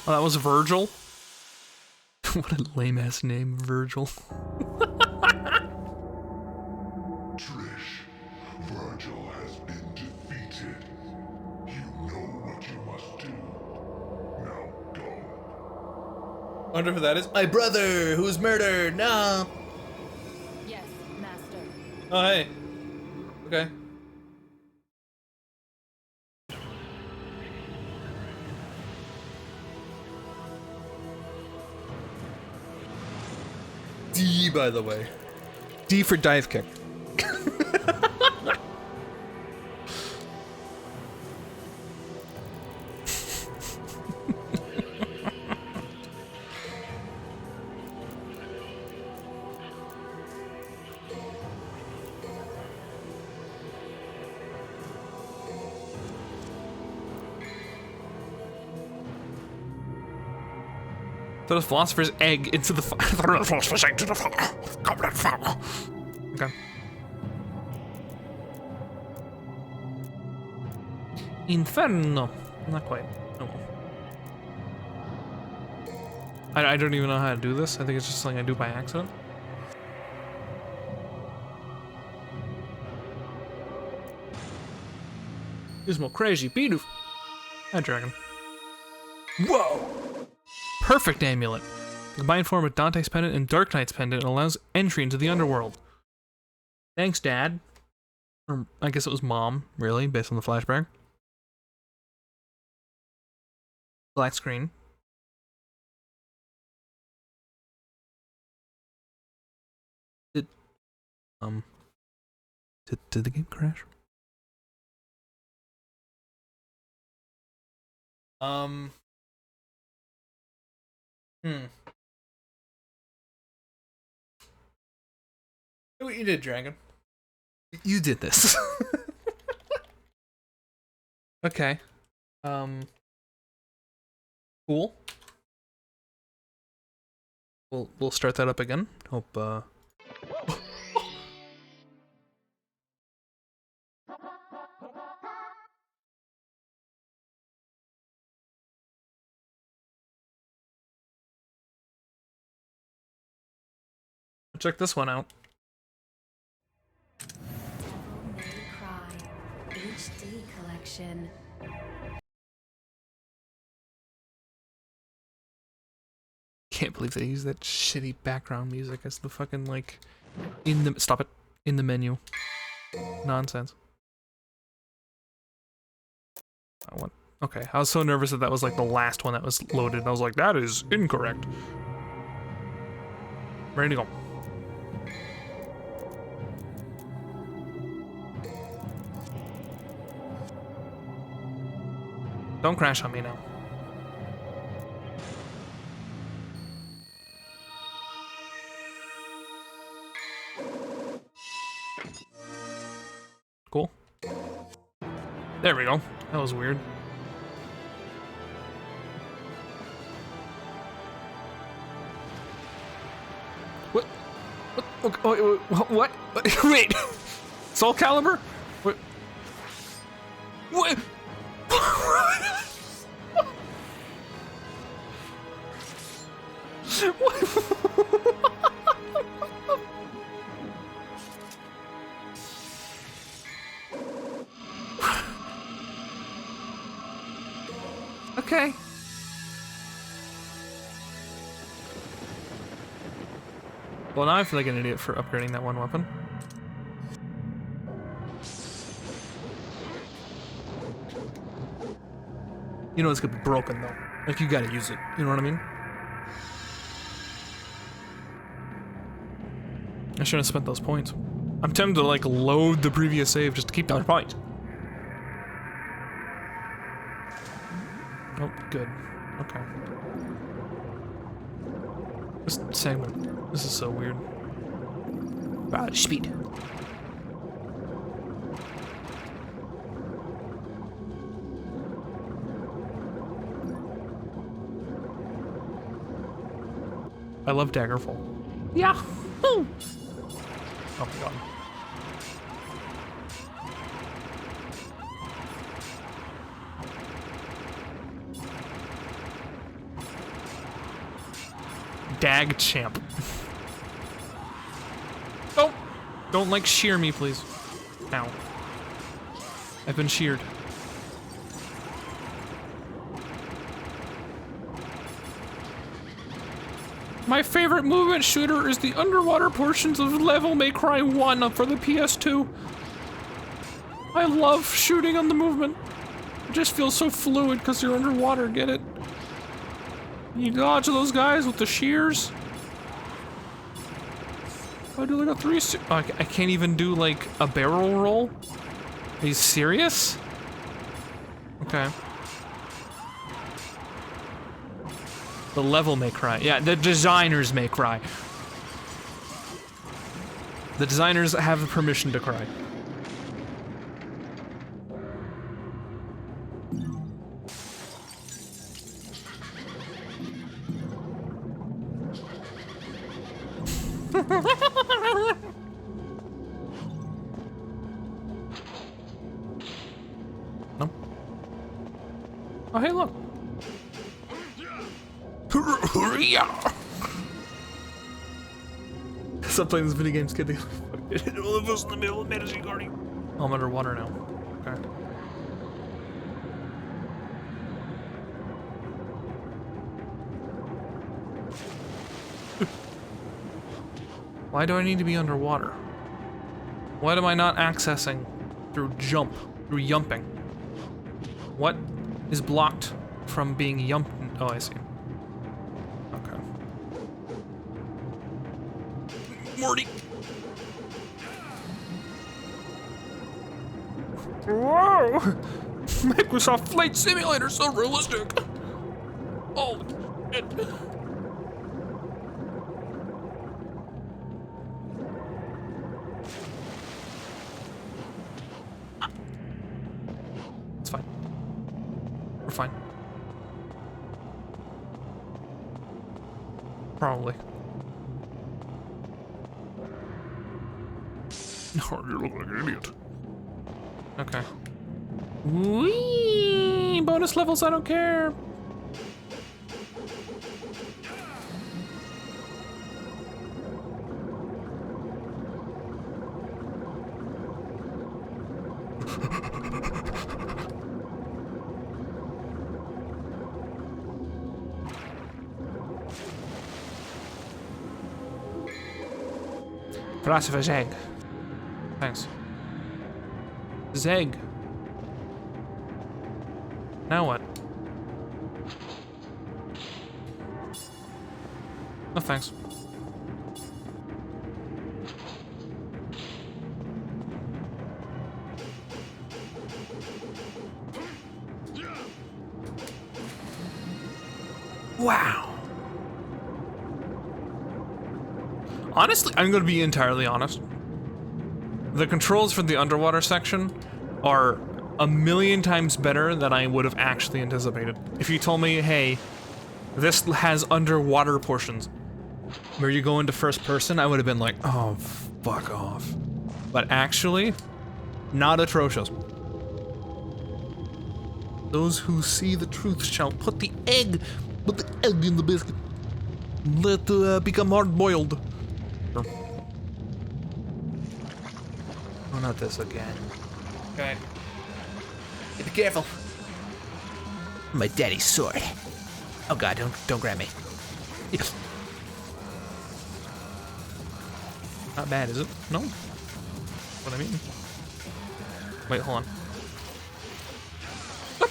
Oh, that was Virgil? What a lame ass name, Virgil. Trish, Virgil has been defeated. You know what you must do. Now go. Wonder who that is. My brother, who was murdered. No. Yes, master. Oh, hey. Okay. D, by the way. D for dive kick. Throw the philosopher's egg into the fire. Throw the philosopher's egg into the fire. Goblet fire. Okay. Inferno. Not quite. Oh well. I don't even know how to do this. I think it's just something I do by accident. Here's more crazy Bidoof. Hi, dragon. Whoa! Perfect amulet. The combined form of Dante's pendant and Dark Knight's pendant allows entry into the underworld. Thanks, Dad. Or I guess it was Mom, really, based on the flashback. Black screen. Did the game crash? What you did, Dragon? You did this. Okay. Cool. We'll start that up again. Hope check this one out. Devil May Cry HD collection. Can't believe they use that shitty background music as the fucking like in the stop it in the menu. Nonsense. What? Okay, I was so nervous that that was like the last one that was loaded. I was like, that is incorrect. Ready to go. Don't crash on me now. Cool. There we go. That was weird. What? What? What? Wait. Soul Calibur? What? What? Okay. Well, now I feel like an idiot for upgrading that one weapon. You know it's gonna be broken though. Like you gotta use it. You know what I mean? I shouldn't have spent those points. I'm tempted to like load the previous save just to keep those points. Oh, good. Okay. This segment. This is so weird. Wow, speed. I love Daggerfall. Yeah. Oh my god. Dag champ. Oh! Don't like shear me, please. Ow. I've been sheared. My favorite movement shooter is the underwater portions of Devil May Cry 1 for the PS2. I love shooting on the movement. It just feels so fluid because you're underwater, get it? You dodge those guys with the shears. I do like a 360. Oh, I can't even do like a barrel roll. Are you serious? Okay. The level may cry. Yeah, the designers may cry. The designers have permission to cry. No. Oh, hey, look. Stop playing this video games, kid. All of us in the middle of Fantasy Guardian. Oh, I'm underwater now. Okay. Why do I need to be underwater? What am I not accessing through jump, through yumping? What is blocked from being yumped? Oh, I see. Okay. Morty! Whoa! Microsoft Flight Simulator, so realistic! Oh, shit. It's fine. We're fine. Probably. Oh, you look like an idiot. Okay. Whee! Bonus levels, I don't care. Philosopher's egg. Thanks. Zeg. Now what? No thanks. Wow. Honestly, I'm going to be entirely honest. The controls for the underwater section are a million times better than I would have actually anticipated. If you told me, hey, this has underwater portions where you go into first person, I would have been like, oh, fuck off. But actually, not atrocious. Those who see the truth shall put the egg in the biscuit. Let it become hard-boiled. Oh, not this again. Okay. Be careful. My daddy's sword. Oh god, don't grab me. Yes. Not bad, is it? No? What I mean? Wait, hold on. What?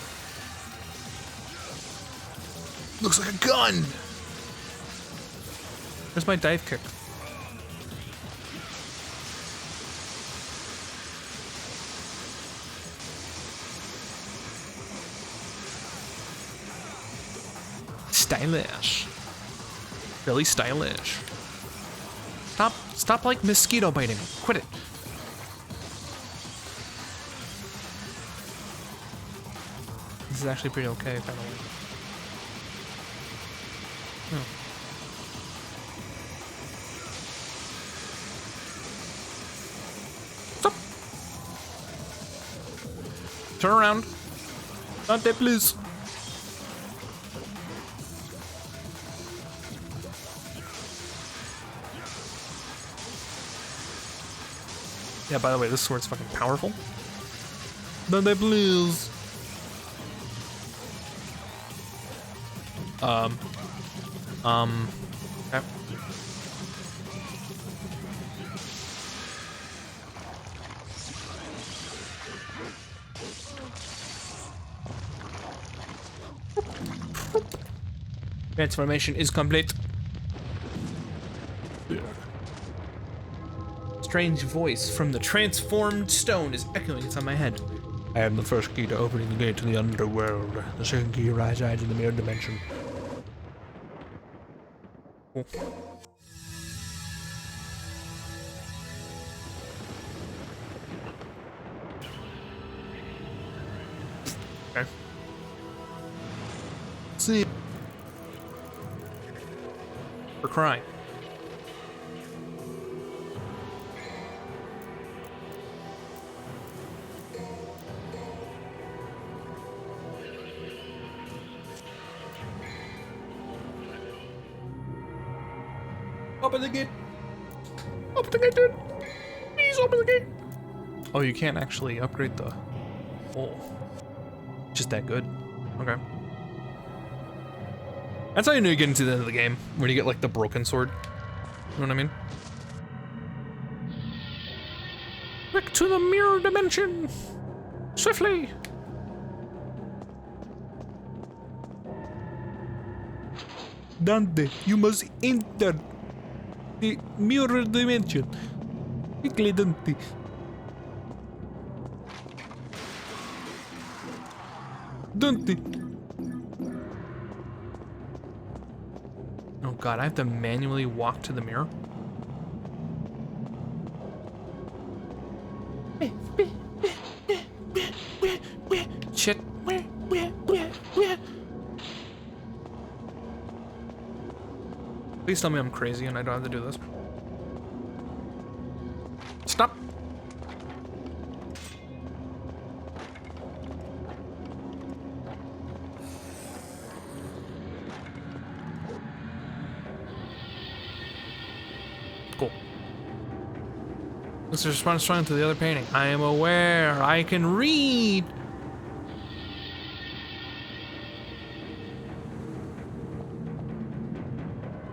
Looks like a gun! Where's my dive kick? Stylish. Really stylish. Stop like mosquito biting. Quit it. This is actually pretty okay, by the way. Stop. Turn around. Dante, please. Yeah, by the way, this sword's fucking powerful. Dante, please. Okay. Transformation is complete. Strange voice from the transformed stone is echoing inside my head. I am the first key to opening the gate to the underworld. The second key resides in the mirror dimension. Cool. Okay. See. For crying. Open the gate! Open the gate, dude! Please open the gate! Oh, you can't actually upgrade the... Oh. Just that good. Okay. That's how you know you get into the end of the game, when you get, like, the broken sword. You know what I mean? Back to the mirror dimension! Swiftly! Dante, you must enter the mirror dimension. Quickly, Dante. Dante. Oh god, I have to manually walk to the mirror. Shit. Please tell me I'm crazy and I don't have to do this. Stop. Cool. Let's respond strong to the other painting. I am aware. I can read.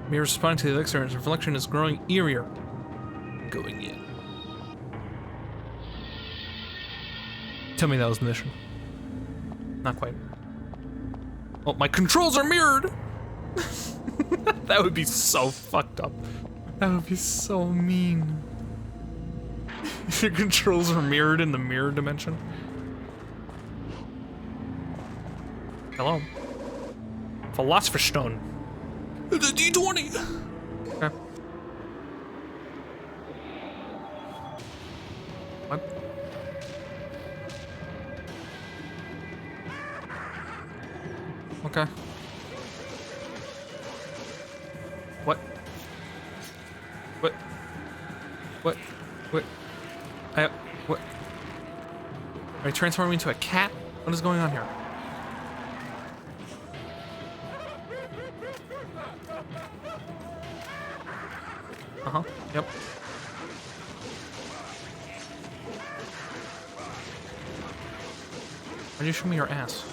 Mirror responding to the elixir, and its reflection is growing eerier. Going in. Tell me that was the mission. Not quite. Oh, my controls are mirrored! That would be so fucked up. That would be so mean. Your controls are mirrored in the mirror dimension. Hello. Philosopher's Stone. The D20! Okay. What? Okay. What? What? What? What? What? Are you transforming into a cat? What is going on here? Uh-huh. Yep. Why'd you show me your ass?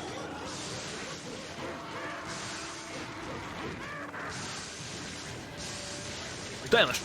Stylish.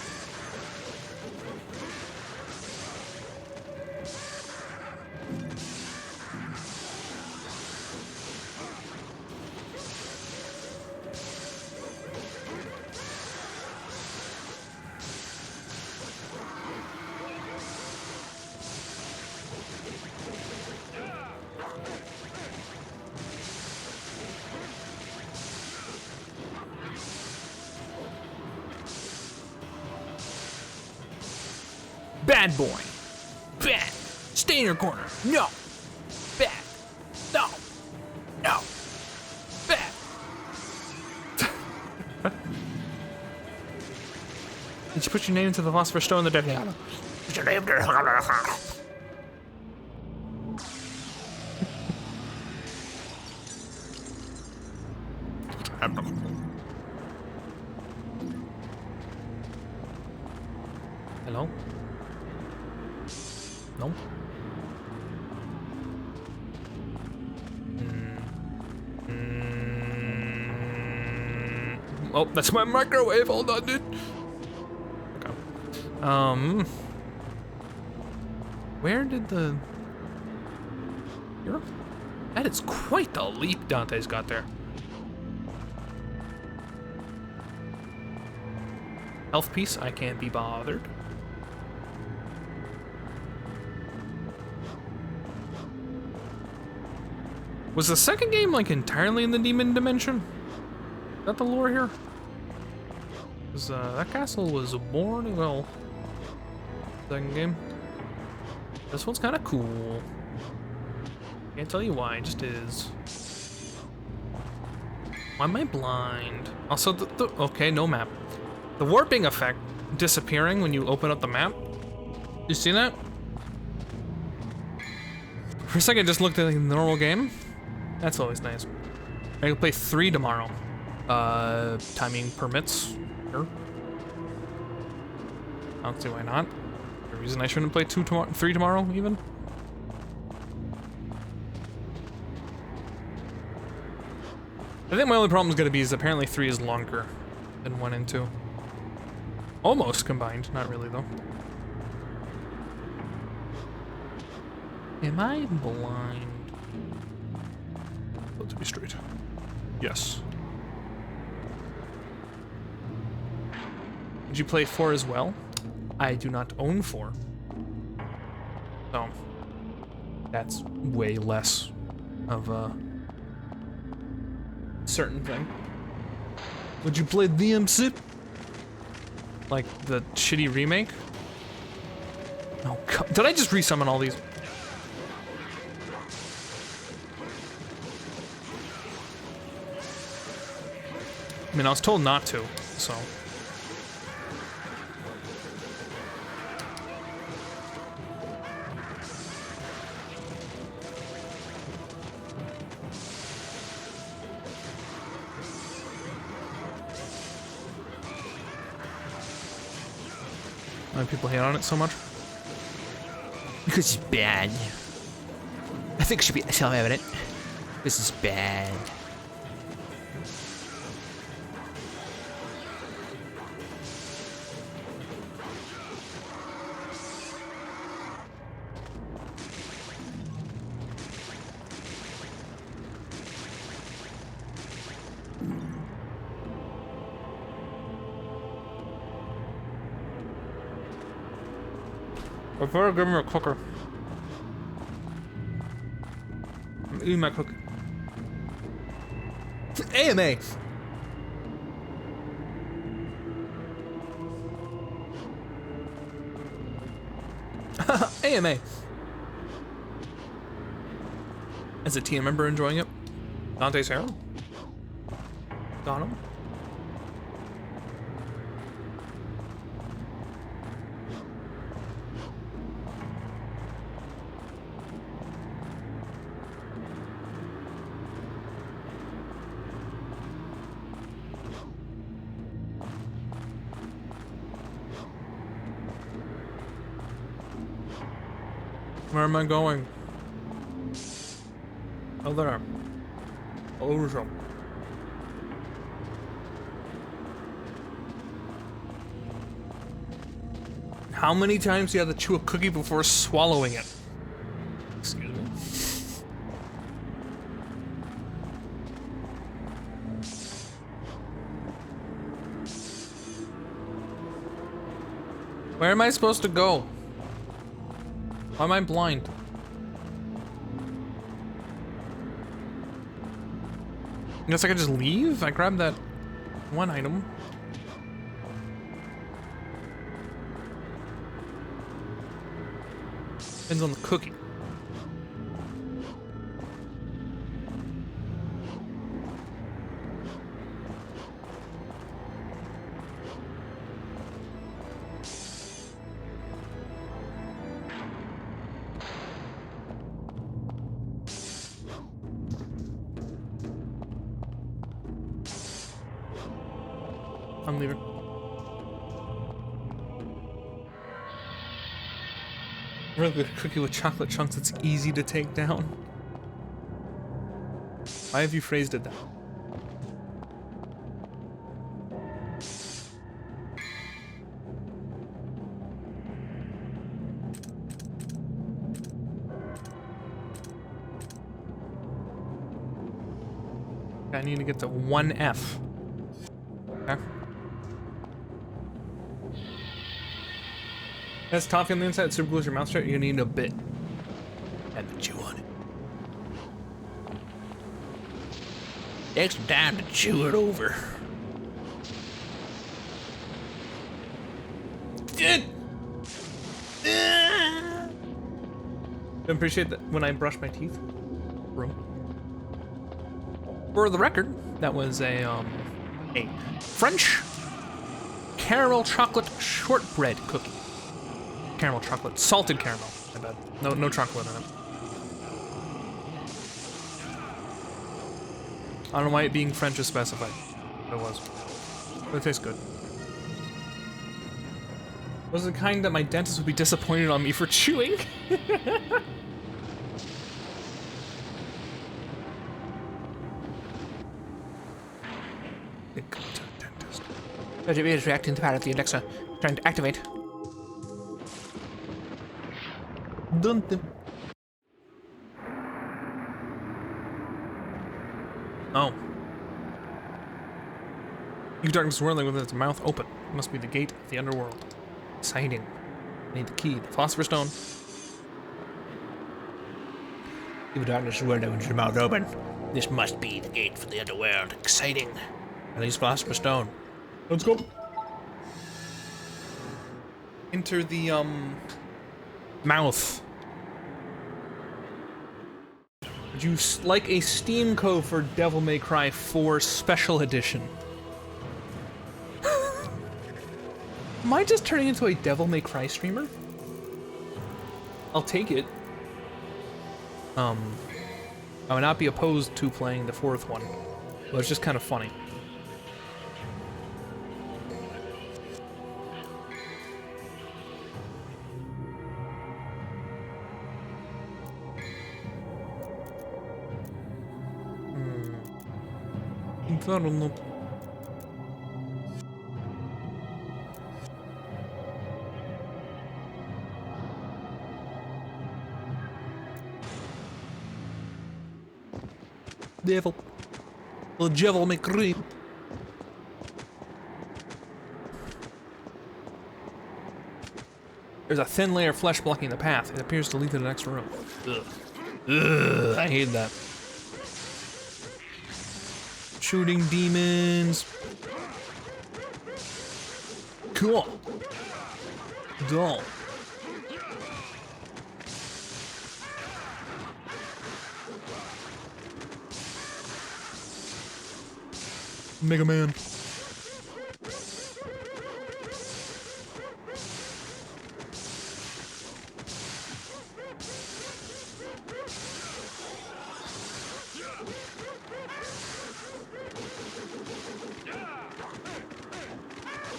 Bad boy. Bad. Stay in your corner. No. Bad. No. No. Bad. Did you put your name into the Philosopher's Stone in the deck? Put your name there. Hello? No? Oh, that's my microwave. Hold on, dude. Okay. Where did the... Here? That is quite the leap Dante's got there. Health piece, I can't be bothered. Was the second game like entirely in the demon dimension? Is that the lore here? Because that castle was born, well, second game. This one's kind of cool. Can't tell you why, it just is. Why am I blind? Also, okay, no map. The warping effect disappearing when you open up the map. You see that? For a second, I just looked at the normal game. That's always nice. I can play 3 tomorrow. Timing permits. Sure. I don't see why not. The reason I shouldn't play 3 tomorrow, even. I think my only problem is gonna be is apparently 3 is longer than 1 and 2. Almost combined, not really though. Am I blind? To be straight. Yes. Did you play 4 as well? I do not own 4. So that's way less of a certain thing. Would you play DMC? Like the shitty remake? Oh god, did I just resummon all these? I mean, I was told not to, so. Why do people hate on it so much? Because it's bad. I think it should be self-evident. This is bad. I better give me a cooker. I'm eating my cookie. AMA! AMA! Is a team member enjoying it? Dante's hair? Got him? Where am I going? Oh, there. Illusion. How many times do you have to chew a cookie before swallowing it? Excuse me. Where am I supposed to go? Why am I blind? I guess I could just leave? I grabbed that one item. Depends on the cookie. I'm leaving. Really good cookie with chocolate chunks. It's easy to take down. Why have you phrased it that? I need to get to 1F. Okay. Has toffee on the inside, super glues your mouth shut, you're gonna need a bit. And to chew on it. Take some time to chew it over. I appreciate that when I brush my teeth. Bro. For the record, that was a French caramel chocolate shortbread cookie. Caramel chocolate, salted caramel. I bet. No chocolate in it. I don't know why it being French is specified. But it was. But it tastes good. It was the kind that my dentist would be disappointed on me for chewing. Go to the dentist. Budget is reacting to the pad of the Alexa, trying to activate. Don't. Oh. Evil darkness whirling with its mouth open. It must be the gate of the underworld. Exciting. I need the key, the philosopher's stone. Evil darkness whirling with its mouth open. This must be the gate for the underworld. Exciting. Release philosopher's stone. Let's go. Enter the mouth. Would you like a Steam code for Devil May Cry 4 Special Edition? Am I just turning into a Devil May Cry streamer? I'll take it. I would not be opposed to playing the fourth one. But it's just kind of funny. I don't know. Devil. The Devil May Cry. There's a thin layer of flesh blocking the path. It appears to lead to the next room. Ugh. Ugh, I hate that. Shooting demons. Cool. Dull. Mega Man.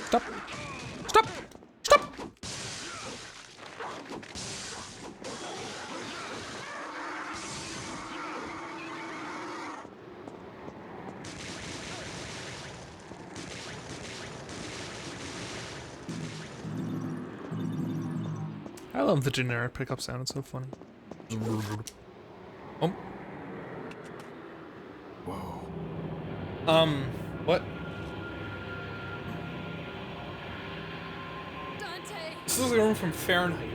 Stop. Stop. Stop. I love the generic pickup sound, it's so funny. Oh. Whoa. What? Dante! This is a room from Fahrenheit.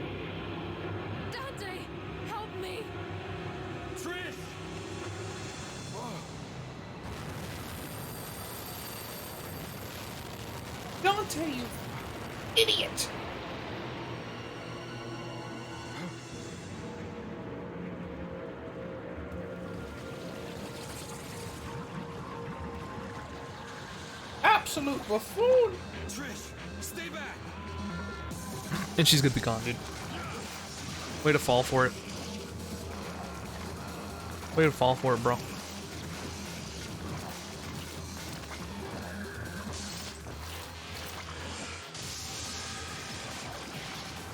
Dante! Help me! Trish! Dante, you idiot! Absolute buffoon! Trish! Stay back! And she's gonna be gone, dude. Way to fall for it. Way to fall for it, bro.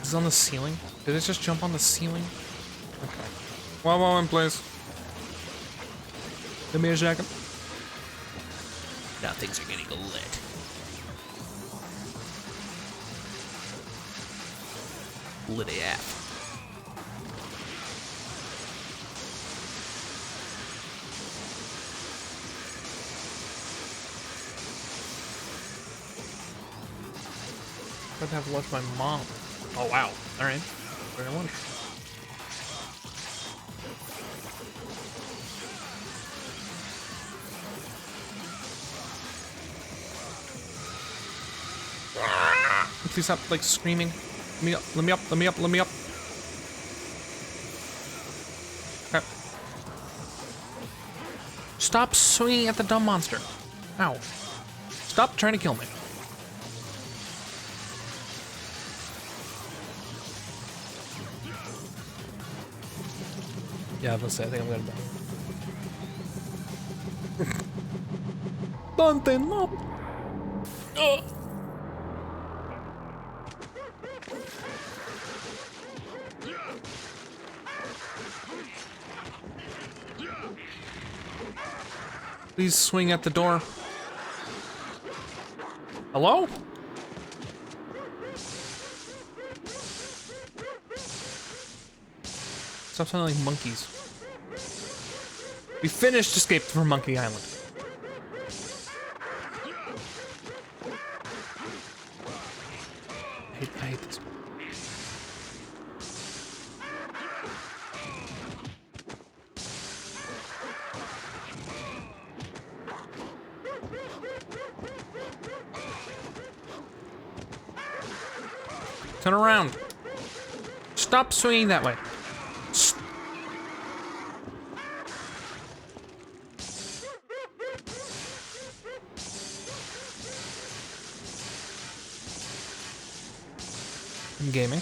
Is this on the ceiling? Did it just jump on the ceiling? Okay. One moment, please. Give me a second. Now things are getting lit. Lit AF. I'd have left my mom. Oh wow. Alright. Very lunch. Please stop like screaming. Let me up, let me up, let me up, let me up. Okay. Stop swinging at the dumb monster. Ow. Stop trying to kill me. Yeah, I was gonna say, I think I'm gonna die. Dante, no! Ugh. Please swing at the door. Hello? Stop sounding like monkeys. We finished Escape from Monkey Island. I hate this. Turn around. Stop swinging that way. I'm gaming.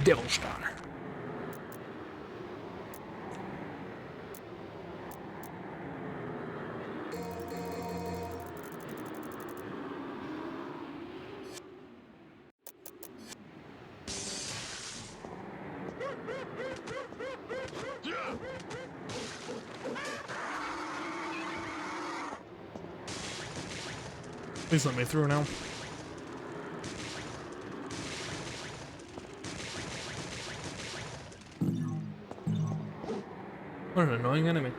Devil Star. Please let me through now. What an annoying enemy.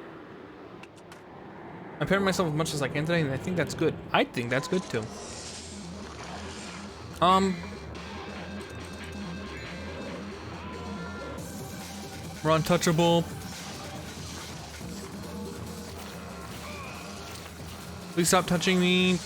I paired myself as much as I can today, and I think that's good. I think that's good too. We're untouchable. Please stop touching me.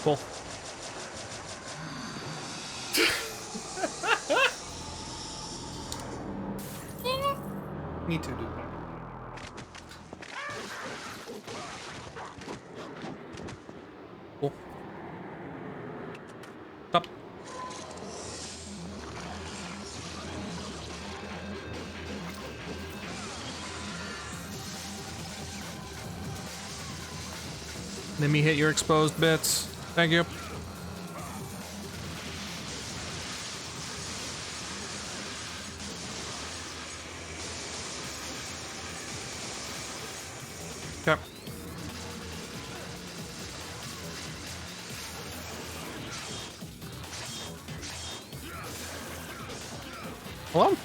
Cool. Me too, dude. Cool. Stop. Let me hit your exposed bits. Thank you. Okay. Hello?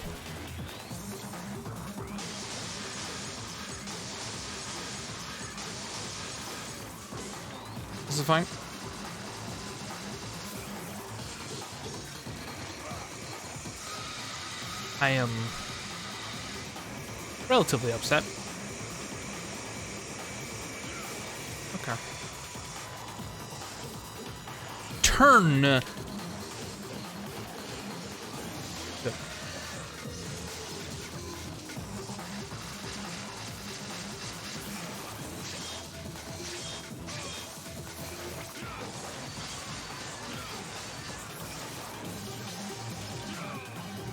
This is fine. I am relatively upset. Okay. Turn. Good.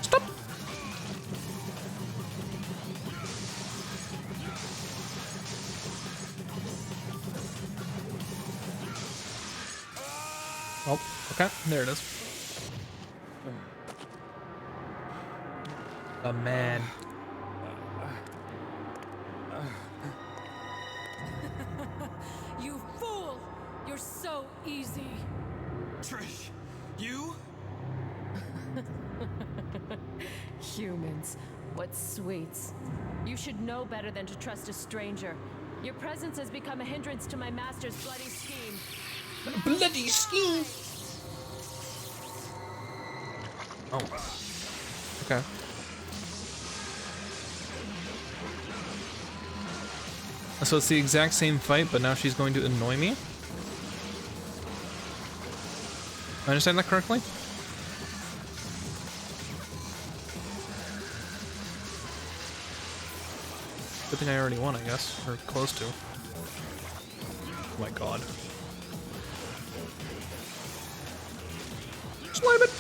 Stop. Oh, okay, there it is. A man. You fool! You're so easy. Trish, you? Humans, what sweets. You should know better than to trust a stranger. Your presence has become a hindrance to my master's bloody scheme. Bloody scheme. Oh. Okay. So it's the exact same fight, but now she's going to annoy me? I understand that correctly? Good thing I already won, I guess. Or close to. Oh my god. Slam it!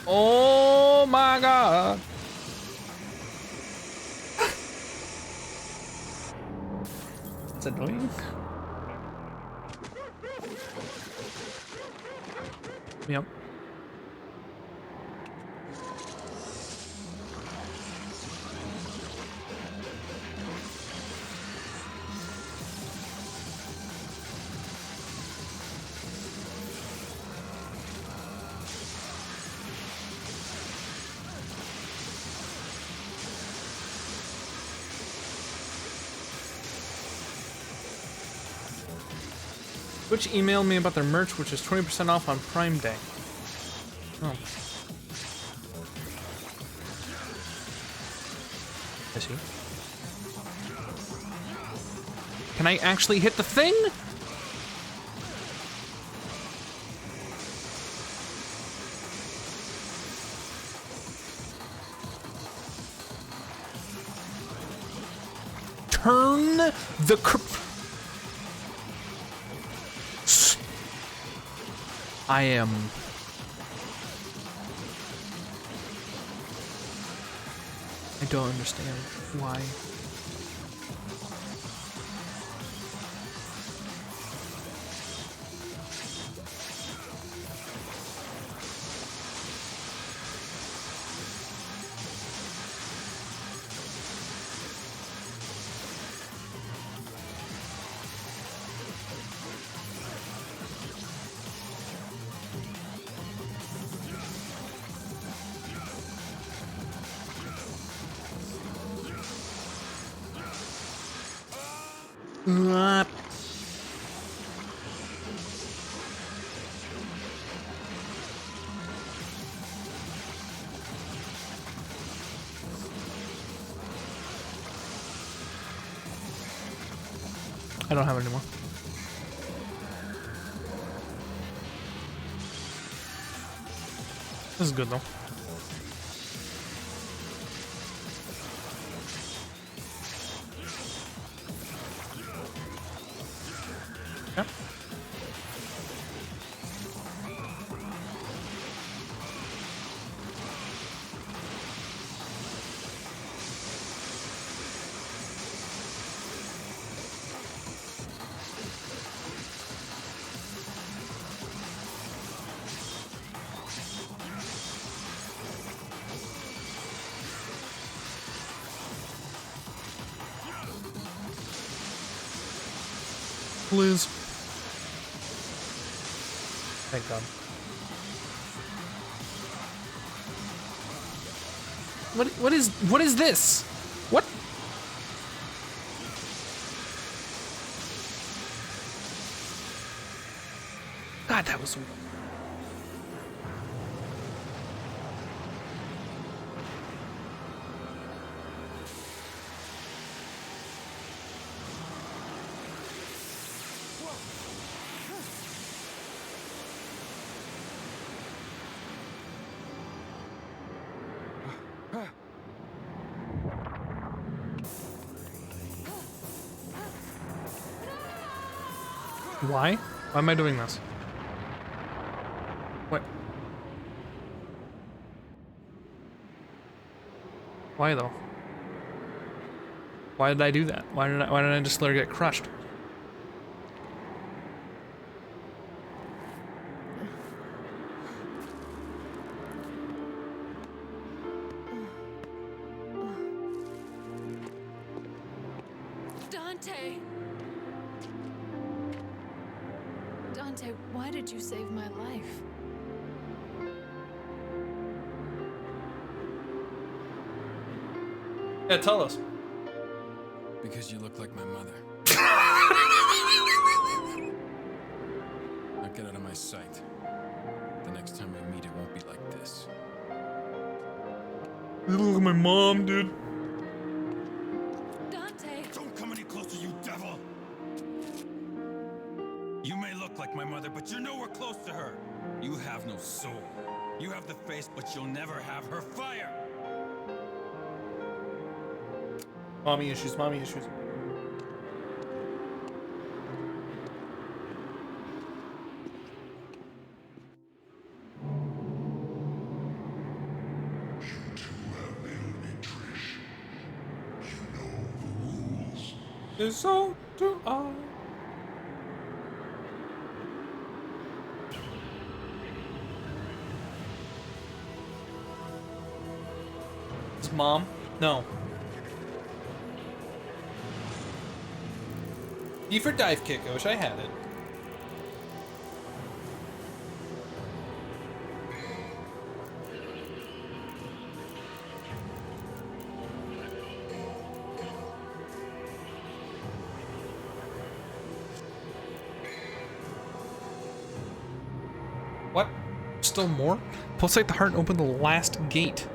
Oh my god! That's annoying. Yep. Twitch emailed me about their merch, which is 20% off on Prime Day. Oh. I see. Can I actually hit the thing? Turn the I am... I don't understand why. I don't have it anymore. This is good though. Okay. Please. Thank God. What is this? What? God, that was... Why? Why am I doing this? What? Why though? Why did I do that? Why did I just let her get crushed? Dante! Dante, why did you save my life? Yeah, tell us. Because you look like my mother. Now get out of my sight. The next time we meet, it won't be like this. You look like my mom, dude. Dante! Don't come any closer, you devil! You may look like my mother, but you're nowhere close to her. You have no soul. You have the face, but you'll never have her fire. Mommy issues, mommy issues. You two have nailed me, Trish. You know the rules. And so do I. It's mom? No. E for dive kick. I wish I had it. What? Still more? Pulsate the heart and open the last gate.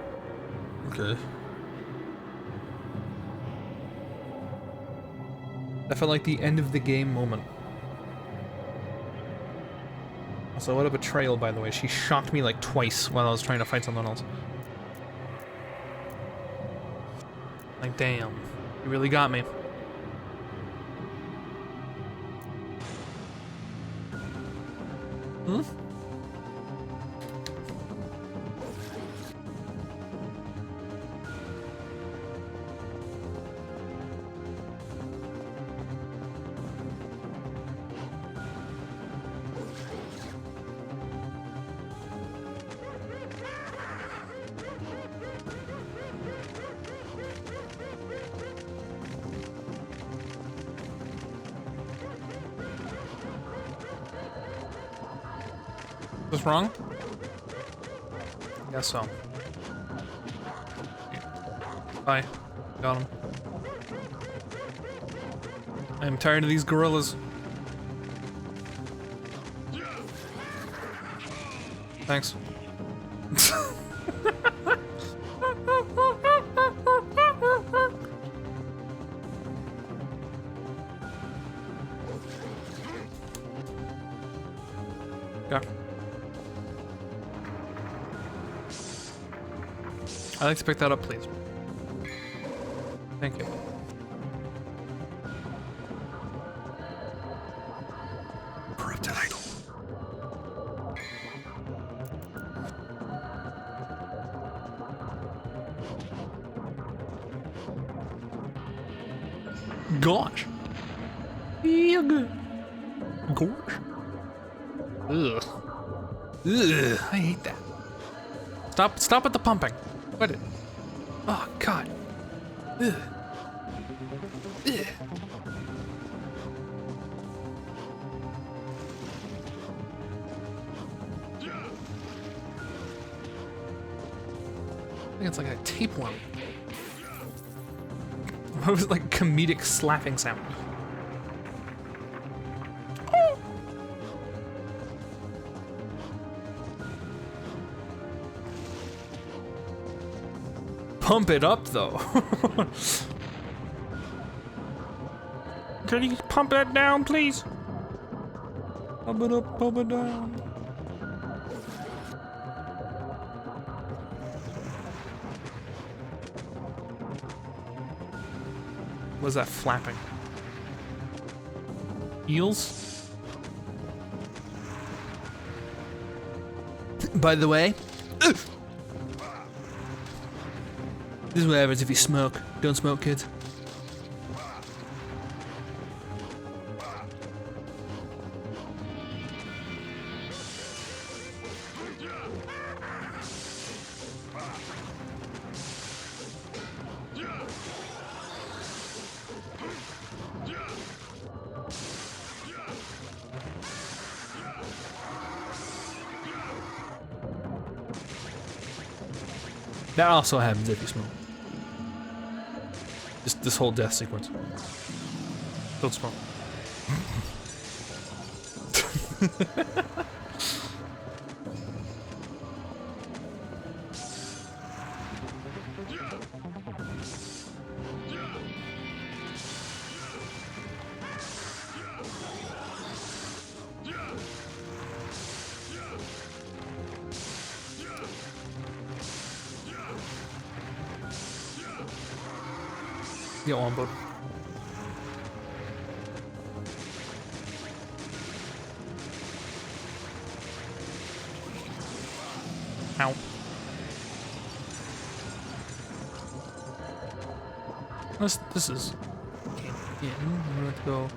Okay. That felt like the end of the game moment. Also, what a betrayal, by the way. She shocked me like twice while I was trying to fight someone else. Like, damn. You really got me. Was wrong? Guess so. Bye. Got him. I'm tired of these gorillas. Thanks. Okay. I'd like to pick that up, please. Thank you. Corrupted idol. Gosh. Ugh. Gosh. Ugh. Ugh. I hate that. Stop with the pumping. Quit it. Oh, God. Ugh. Ugh. I think it's like a tapeworm. What was it, like comedic slapping sound? Pump it up, though. Can you pump that down, please? Pump it up, pump it down. What's that flapping? Eels? By the way, this is what happens if you smoke. Don't smoke, kids. That also happens if you smoke. Just this whole death sequence. Don't smoke. Get on, bud. Ow. This is in. We're going to go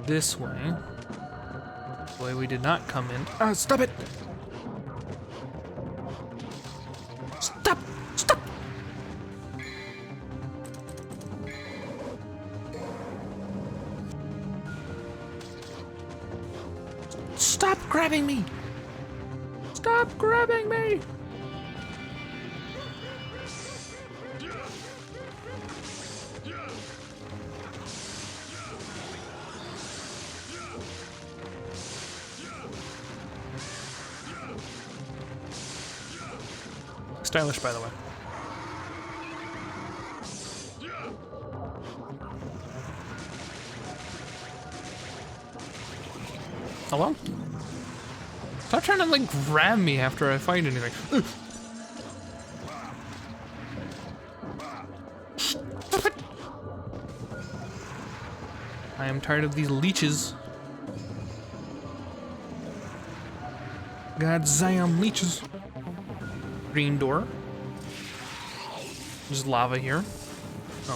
this way. This way we did not come in. Oh, stop it! Stop! Stop! Stop grabbing me! Stop grabbing me! Stylish, by the way. Hello? Stop trying to, like, grab me after I find anything. Stop it! I am tired of these leeches. Goddamn leeches. Green door. There's lava here. Oh no.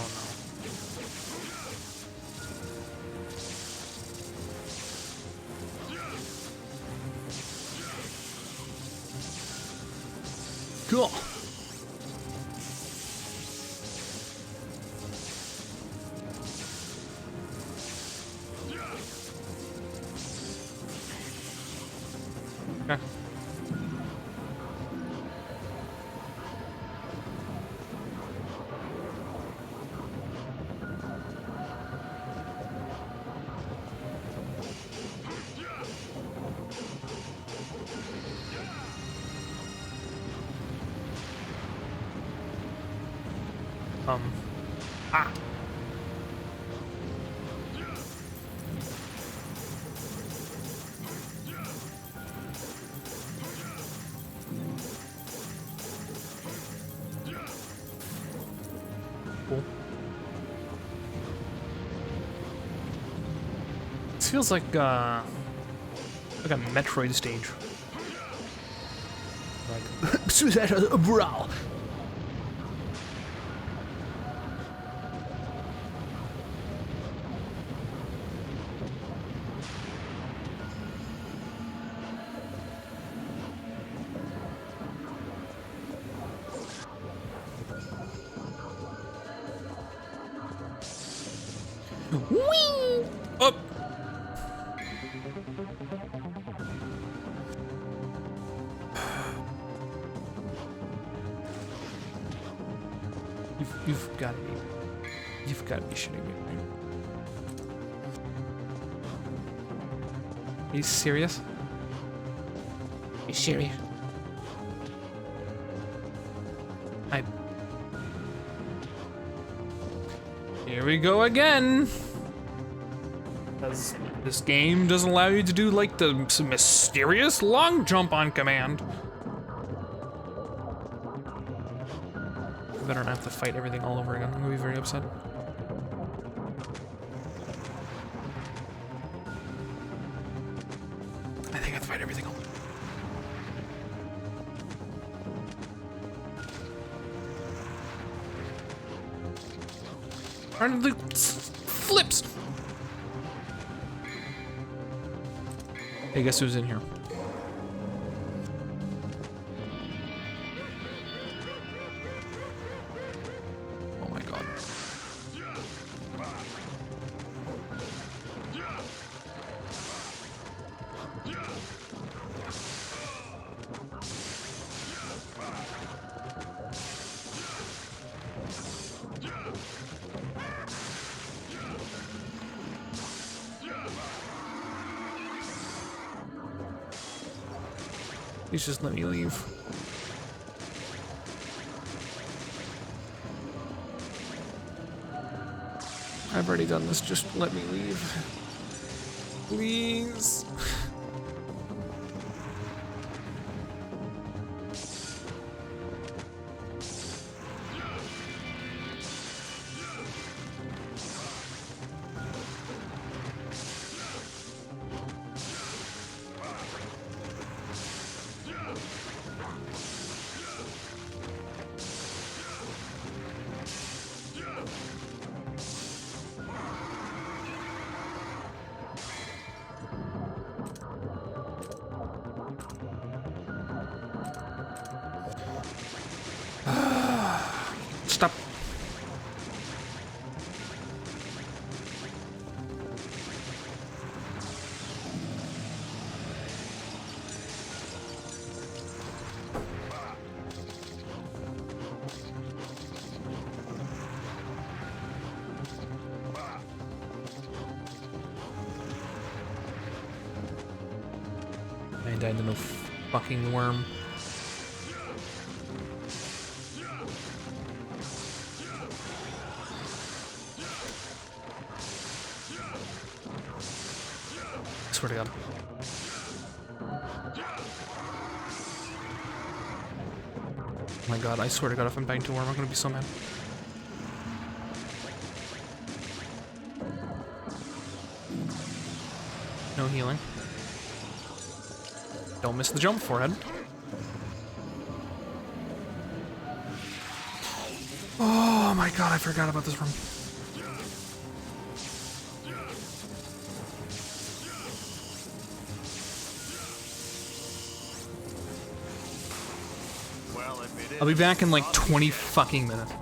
Cool. Okay. Ah. Cool. This feels like a Metroid stage. Like Suicide Brawl. Whee! Up. You've got to be shitting me. Are you serious? Are you serious? Here we go again. Because this game doesn't allow you to do like the mysterious long jump on command. I better not have to fight everything all over again. I'm gonna be very upset. I think I have to fight everything all over. Aren't the flips? Hey, guess who's in here? Oh my god. Please just let me leave. I've already done this, just let me leave. Please. Stop. I died to no fucking worm. I swear to God. Oh my God, I swear to God, if I'm dying to worm, I'm gonna be so mad. No healing. Don't miss the jump, forehead. Oh my god, I forgot about this room. Well, if it I'll be isn't back in like saucy 20 yet. fucking minutes.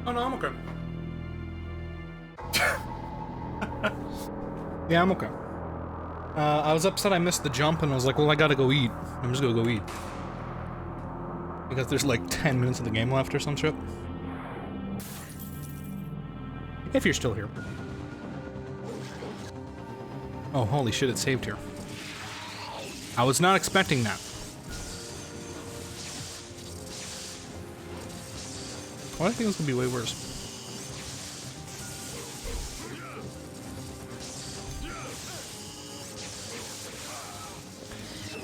Oh no, I'm okay. Yeah, I'm okay. I was upset I missed the jump, and I was like, well, I gotta go eat. I'm just gonna go eat. Because there's like 10 minutes of the game left or some shit. If you're still here. Oh, holy shit, it saved here. I was not expecting that. Well, I think it's gonna be way worse.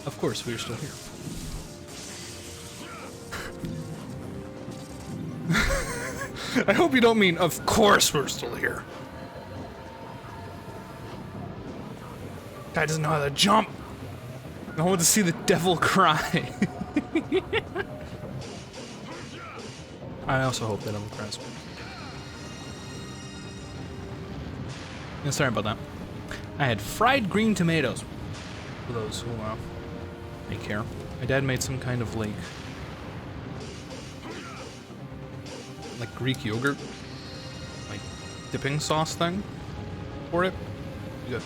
Of course, we're still here. I hope you don't mean, of course we're still here. Guy doesn't know how to jump. I want to see the devil cry. I also hope the devil cries. Yeah, sorry about that. I had fried green tomatoes. For those who may care. My dad made some kind of like Greek yogurt, like dipping sauce thing for it. Good.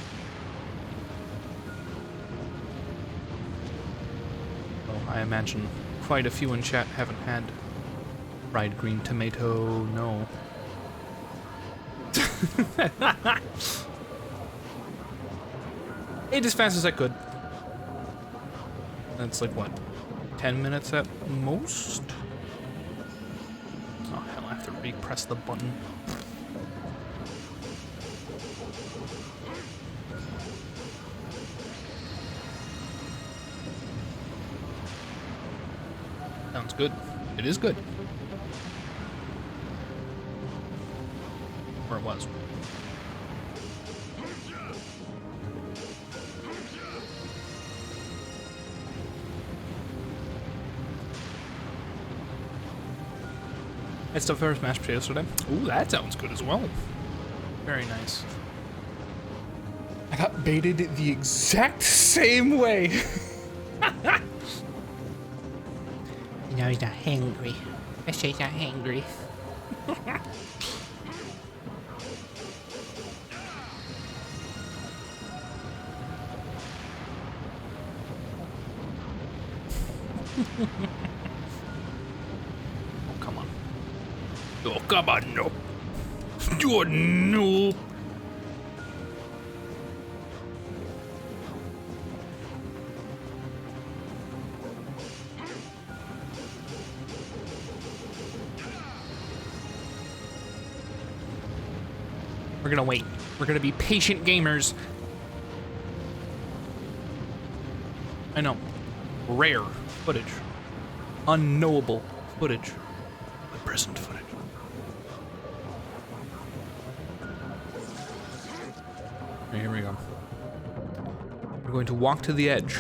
Well, I imagine quite a few in chat haven't had fried green tomato. No. Ate as fast as I could. That's like what, 10 minutes at most? Oh hell, I have to re-press the button. Sounds good. It is good. Or it was. I stuffed first mashed potatoes today. Ooh, that sounds good as well. Very nice. I got baited the exact same way. Now he's not hungry. I say he's not hungry. Come on. Oh, come on, no. You're no. We're gonna wait. We're gonna be patient gamers. I know. Rare footage. Unknowable footage. The present footage. Okay, here we go. We're going to walk to the edge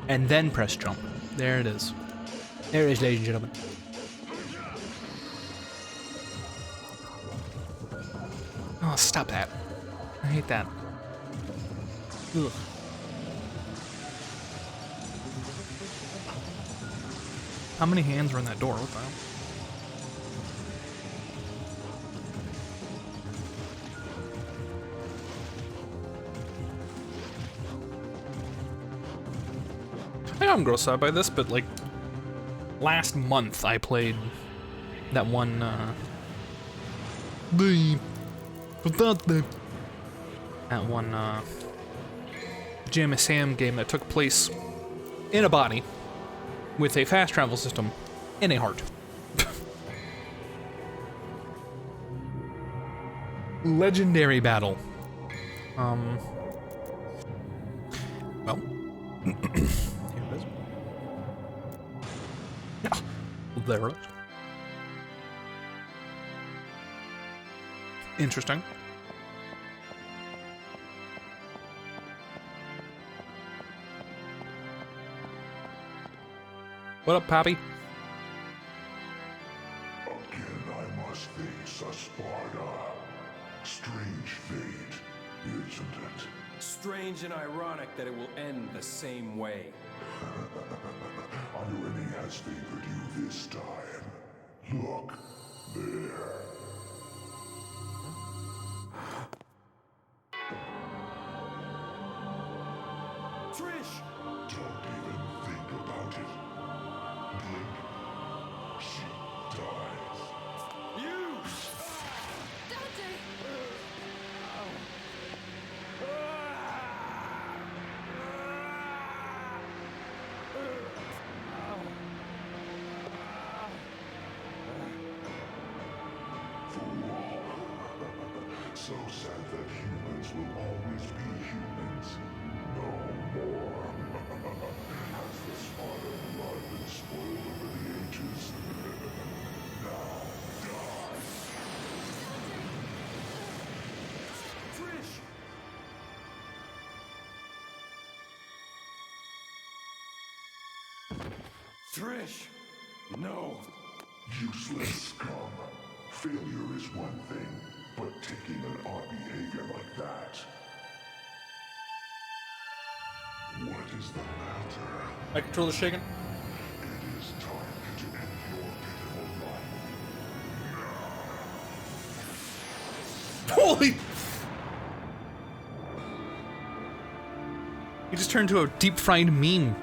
and then press jump. There it is. There it is, ladies and gentlemen. Oh, stop that. I hate that. Ugh. How many hands were in that door? What the hell? I know I'm grossed out by this, but like last month I played that one that one Jim and Sam game that took place in a body with a fast travel system in a heart. Legendary battle. Well, here it is. There it is. Interesting. What up, Poppy? Again, I must face a Sparta. Strange fate, isn't it? Strange and ironic that it will end the same way. Irony has favored you this time. Look, there. so sad that humans will always be humans. No more. Has the Sparta blood been spoiled over the ages? Now die. Trish! Trish! No! Useless scum. Failure is one thing, but taking an odd behavior like that. What is the matter? My controller's shaking. It is time to end your pitiful life. Holy! He just turned into a deep-fried meme.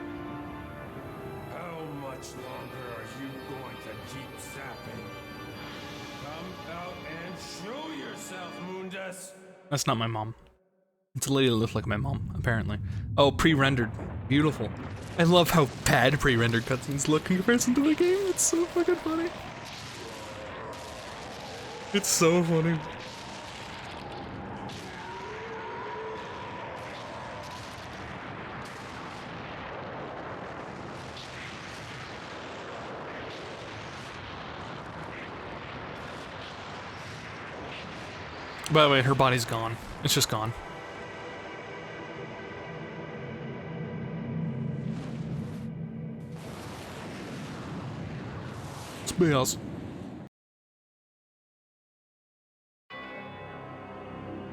How much longer are you going to keep zapping? Come out and show yourself, Mundus! That's not my mom. It's a lady that looks like my mom, apparently. Oh, pre-rendered. Beautiful. I love how bad pre-rendered cutscenes look in comparison to the game. It's so fucking funny. It's so funny. By the way, her body's gone. It's just gone. Spells.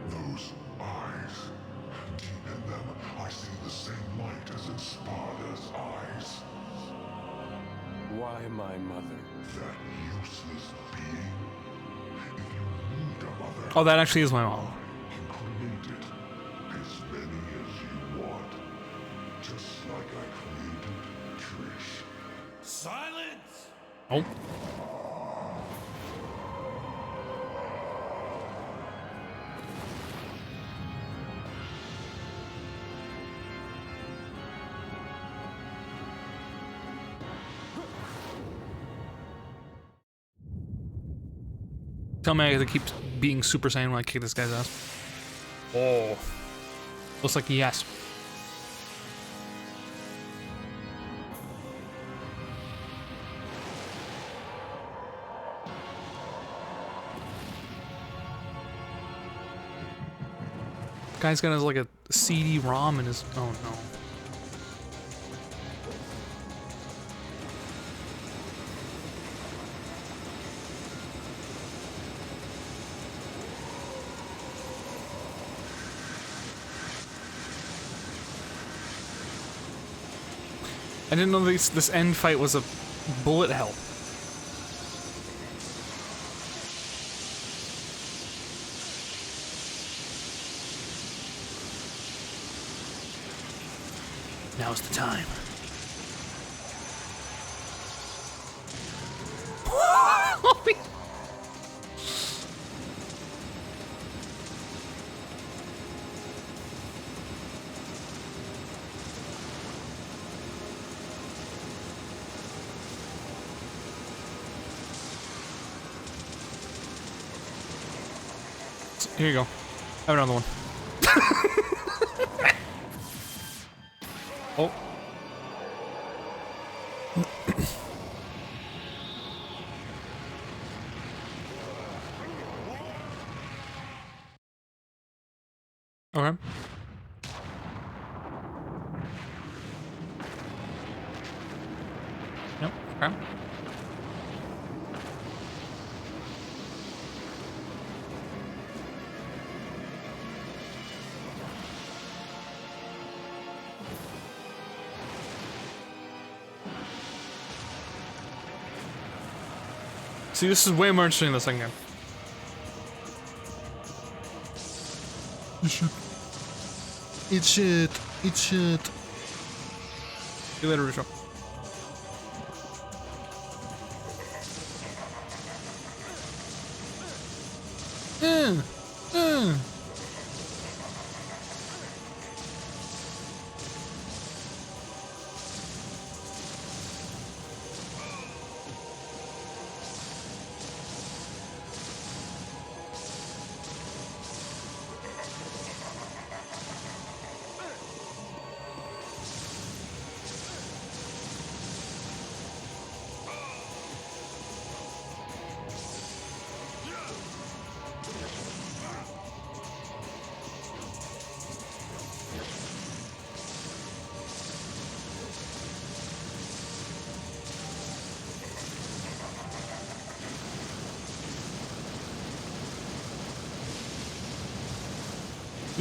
Those eyes. Deep in them, I see the same light as in Sparta's eyes. Why my mother? That useless being. If you need a mother, Oh, that actually is my mom. you create it. As many as you want. Just like I created Trish. Silence! Oh. Tell me I have to keep being Super Saiyan when I kick this guy's ass. Oh. Looks like yes. Guy's got his like a CD-ROM in his. Oh no. I didn't know this end fight was a bullet hell. Now's the time. Here you go. Have another one. Oh. Okay. Yep, okay. See, this is way more interesting than the second game. Eat shit. Eat shit. See you later, Rusho.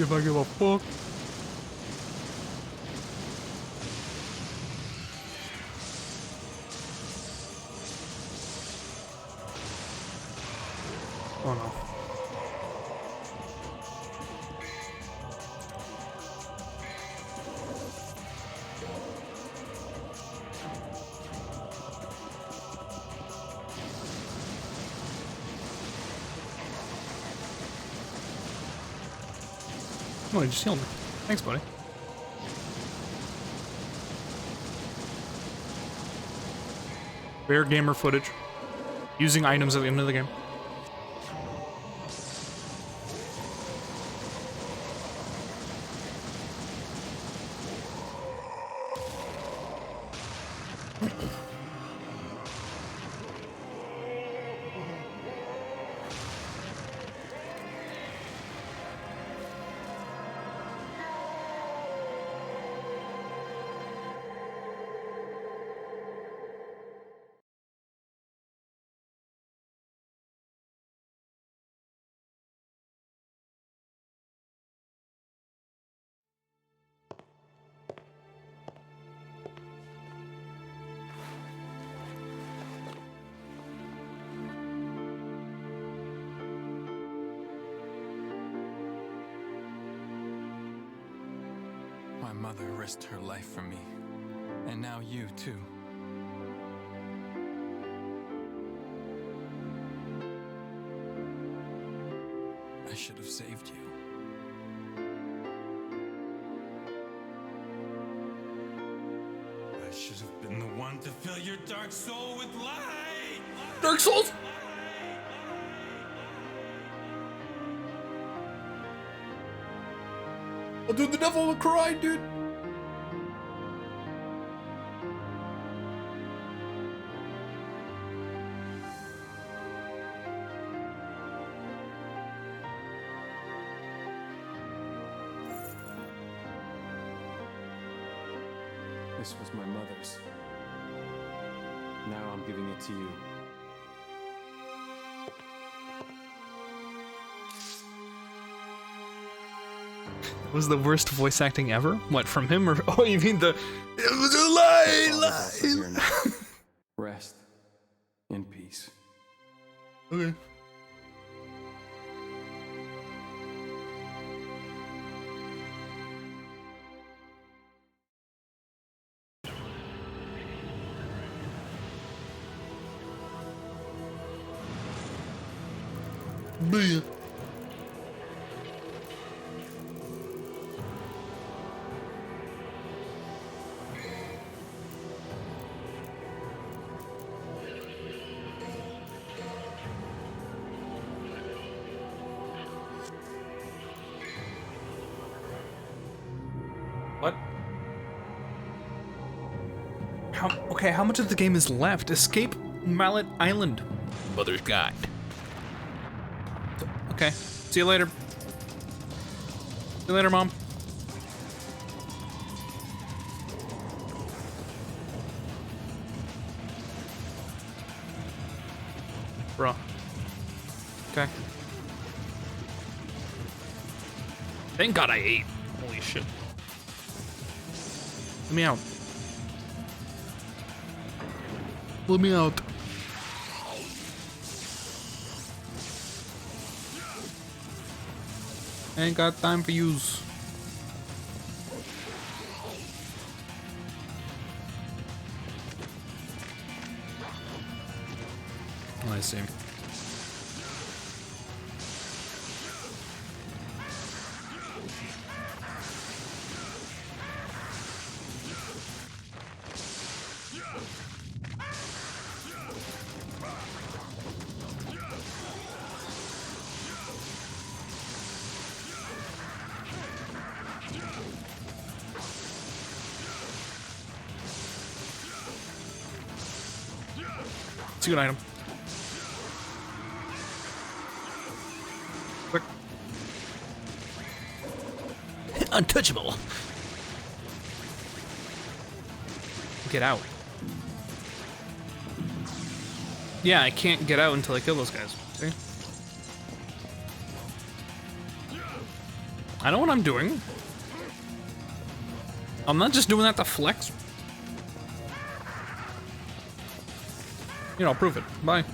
See if I give a fuck. Oh no. Oh, he just healed me. Thanks, buddy. Rare gamer footage. Using items at the end of the game. My mother risked her life for me, and now you too. I should have saved you. I should have been the one to fill your dark soul with light. Dark Souls? Oh, dude, the devil will cry, dude. This was my mother's. Now I'm giving it to you. That was the worst voice acting ever? What, from him or... Oh, you mean the... It was a lie! Rest in peace. Okay. Bleh. What? How much of the game is left? Escape Mallet Island. Mother's God. Okay. See you later. See you later, Mom. Bro. Okay. Thank God I ate. Holy shit. Let me out. Let me out. Ain't got time for yous. Oh, I see. It's a good item. Quick. Untouchable. Get out. Yeah, I can't get out until I kill those guys. See? I know what I'm doing. I'm not just doing that to flex. You know, prove it. Bye.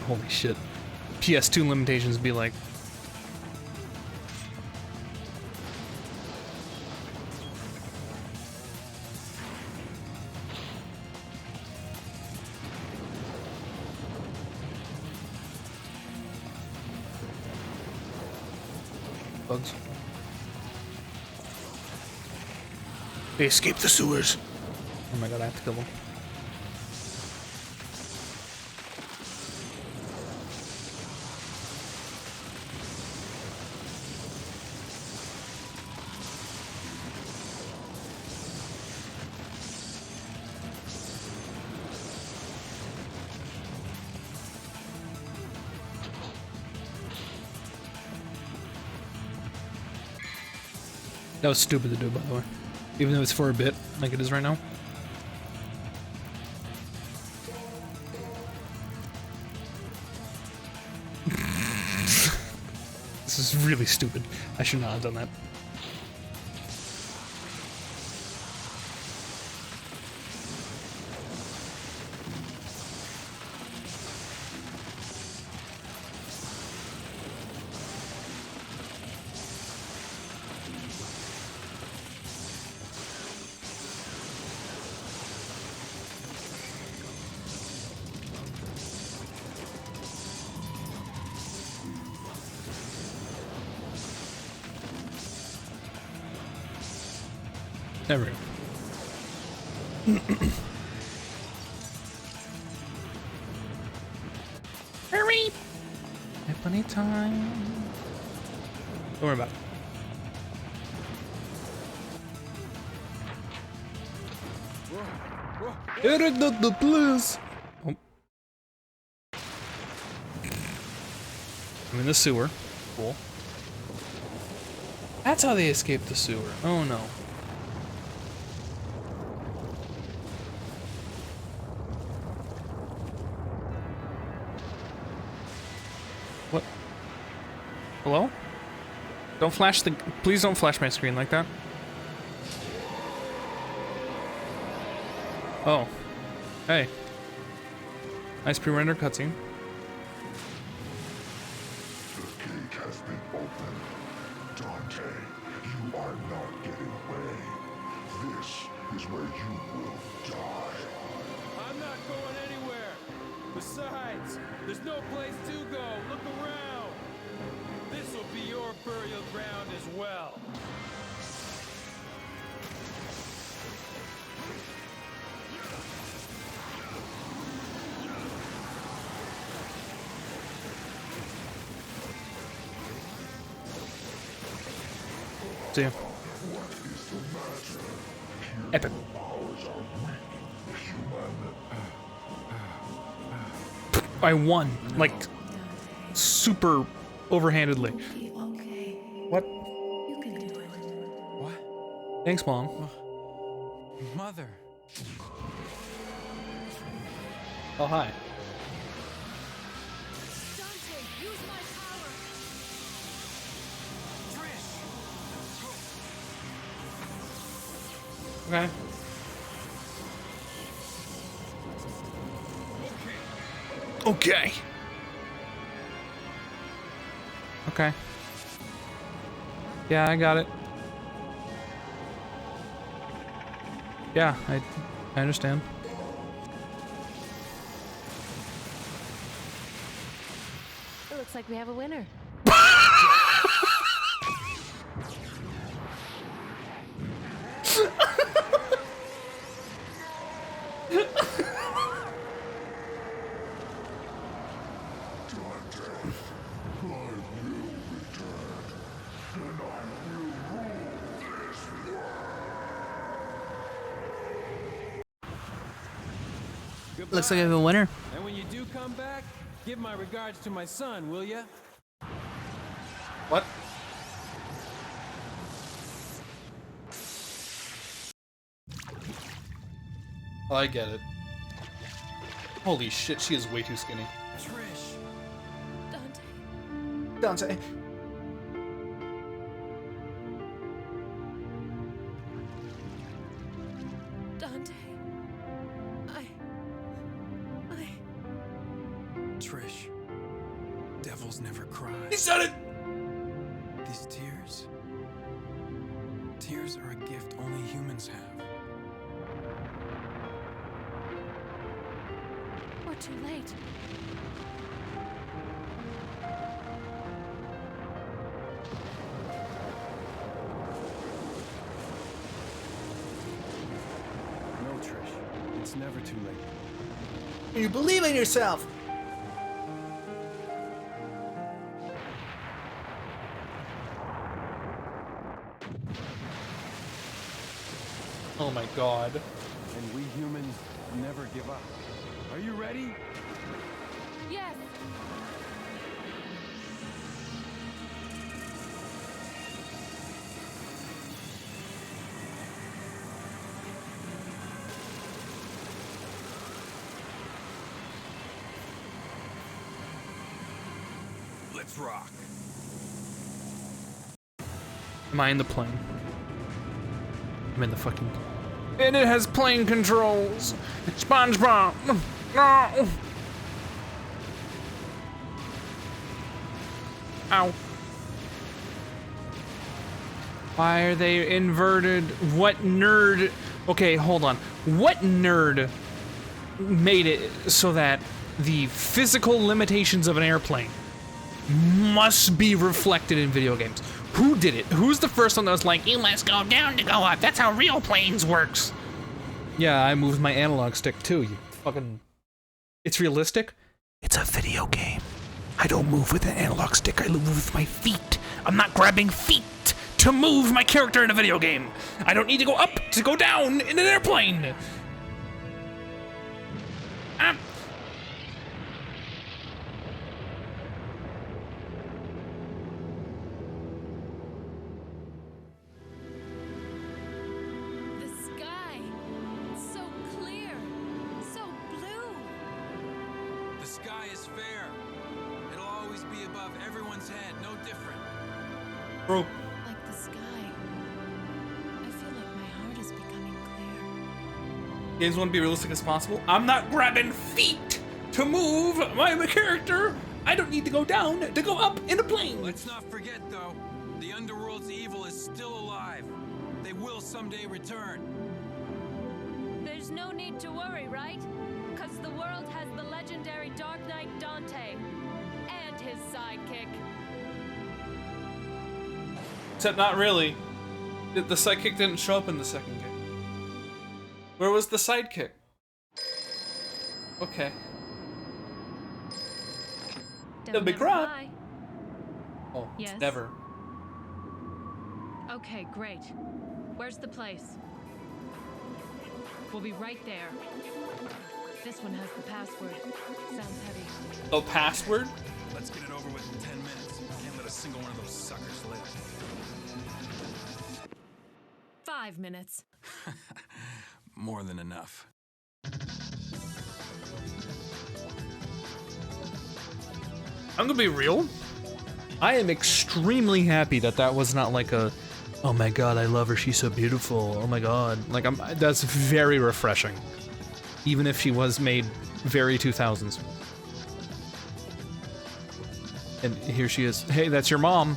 Holy shit. PS2 limitations be like. Bugs. They escaped the sewers. Oh my god, I have to kill them. That was stupid to do, by the way. Even though it's for a bit, like it is right now. This is really stupid. I should not have done that. There we go. Hurry! I have plenty of time. Don't worry about it. Here it the place. Oh. I'm in the sewer. Cool. That's how they escaped the sewer. Oh no. What? Hello? Don't flash the... Please don't flash my screen like that. Oh. Hey. Nice pre-rendered cutscene. The gate has been opened. Dante, you are not getting away. This is where you will die. I'm not going anywhere. Besides, there's no place to go. Look around. This will be your burial ground as well. See ya. Epic. I won, like, super overhandedly. What? What? Thanks, Mom. Mother. Oh, hi. Dante, use my power. Okay. Okay. Okay. Yeah, I got it. Yeah, I understand. It looks like we have a winner. I will return, and I goodbye. Looks like I have a winner. And when you do come back, give my regards to my son, will ya? What? Oh, I get it. Holy shit, she is way too skinny. Trish. Dante. Dante. Dante. Trish, devils never cry. He said it! These tears. Tears are a gift only humans have. We're too late. No, Trish. It's never too late. You believe in yourself. Oh my god. And we humans never give up. Are you ready? Yes. Let's rock. Am I in the plane? I'm in the fucking... And it has plane controls! SpongeBob! No! Ow. Why are they inverted? What nerd... Okay, hold on. What nerd made it so that the physical limitations of an airplane must be reflected in video games? Who did it? Who's the first one that was like, you must go down to go up. That's how real planes works. Yeah, I moved my analog stick too, you fucking... It's realistic? It's a video game. I don't move with an analog stick, I move with my feet. I'm not grabbing feet to move my character in a video game. I don't need to go up to go down in an airplane. Ah. The sky. It's so clear. So blue. The sky is fair. It'll always be above everyone's head, no different. Bro. Like the sky. I feel like my heart is becoming clear. Games want to be realistic as possible. I'm not grabbing feet to move my character. I don't need to go down to go up in a plane. Let's not forget, though, the Underworld's evil is still alive. They will someday return. There's no need to worry, right? Because the world has the legendary Dark Knight Dante and his sidekick. Except not really. The sidekick didn't show up in the second game. Where was the sidekick? Okay. It'll be cry. Oh, Yes? it's never. Okay, great. Where's the place? We'll be right there. This one has the password. Sounds heavy. Oh, password? Let's get it over with in 10 minutes. Can't let a single one of those suckers live. 5 minutes. More than enough. I'm gonna be real. I am extremely happy that that was not like a, oh my god, I love her, she's so beautiful. Oh my god, like that's very refreshing. Even if she was made very 2000s. And here she is. Hey, that's your mom.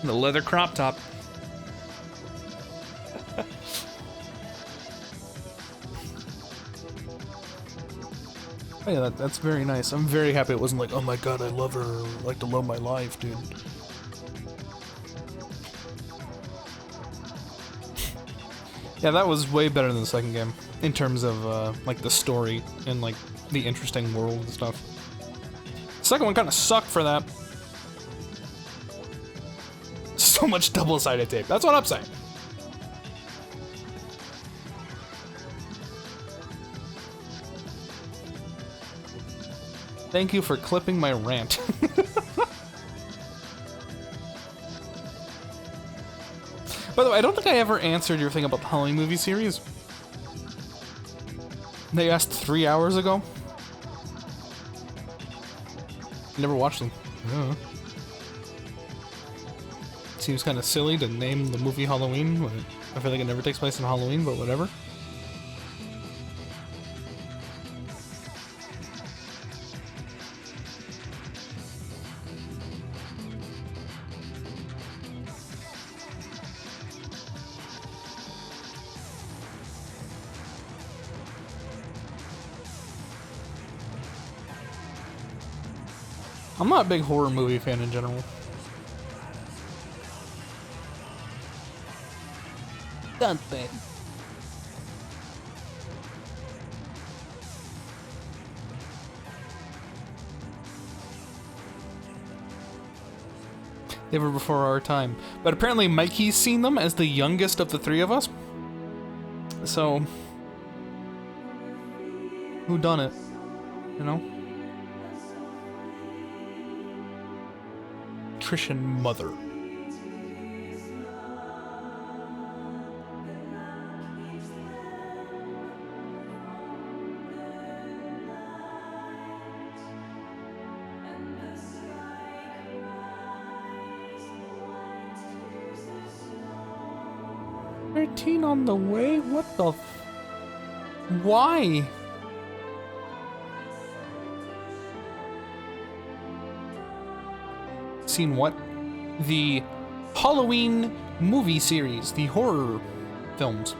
The leather crop top. Oh yeah, that's very nice. I'm very happy it wasn't like, oh my god, I love her, like the love of my life, dude. Yeah, that was way better than the second game, in terms of, like, the story and, like, the interesting world and stuff. The second one kind of sucked for that. So much double-sided tape. That's what I'm saying. Thank you for clipping my rant. By the way, I don't think I ever answered your thing about the Halloween movie series. They asked 3 hours ago. Never watched them. Yeah. Seems kind of silly to name the movie Halloween. I feel like it never takes place in Halloween, but whatever. I'm not a big horror movie fan in general. Something. They were before our time. But apparently Mikey's seen them as the youngest of the three of us. So... who done it? You know? Nutrition mother. $13 on the way? What the f... Why? Seen what? The Halloween movie series, the horror films.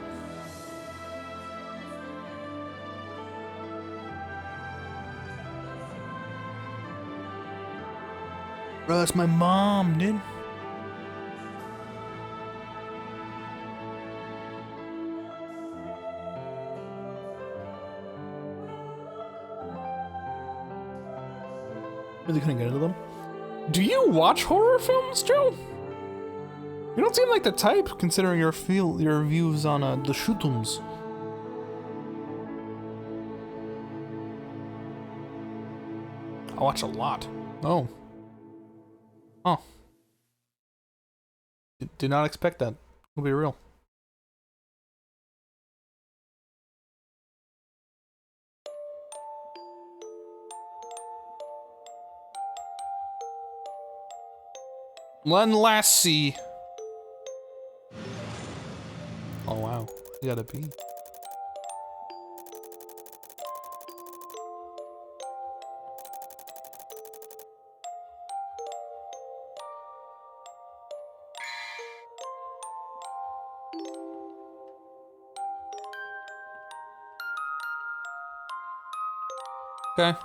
Bro, that's my mom, dude. Really couldn't get into them. Do you watch horror films, Joe? You don't seem like the type, considering your views on the shootums. I watch a lot. Oh. Oh. Did not expect that. We'll be real. One last C. Oh wow, you got a B. Okay.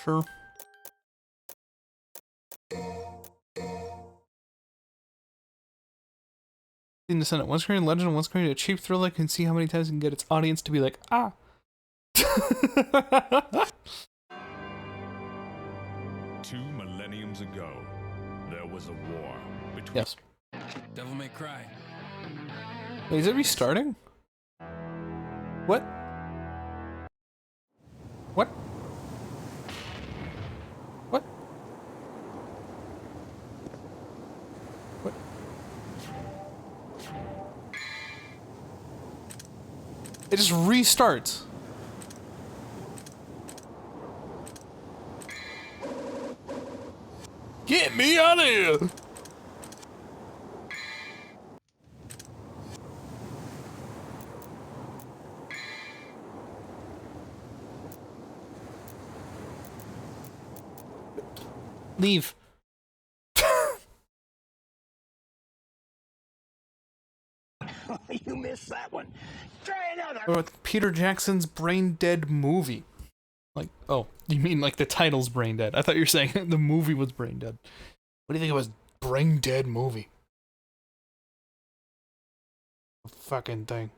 Sure. In the Senate, one screen legend, one screen a cheap thriller can see how many times it can get its audience to be like, ah. 2 millenniums ago, there was a war between... Yes. Devil May Cry. Wait, is it restarting? What? What? What? What? It just restarts. Get me out of here! Leave. You missed that one. Try another. Or with Peter Jackson's Brain Dead movie. Like, oh, you mean like the title's Brain Dead. I thought you were saying the movie was Brain Dead. What do you think it was? Brain Dead movie. Fucking thing.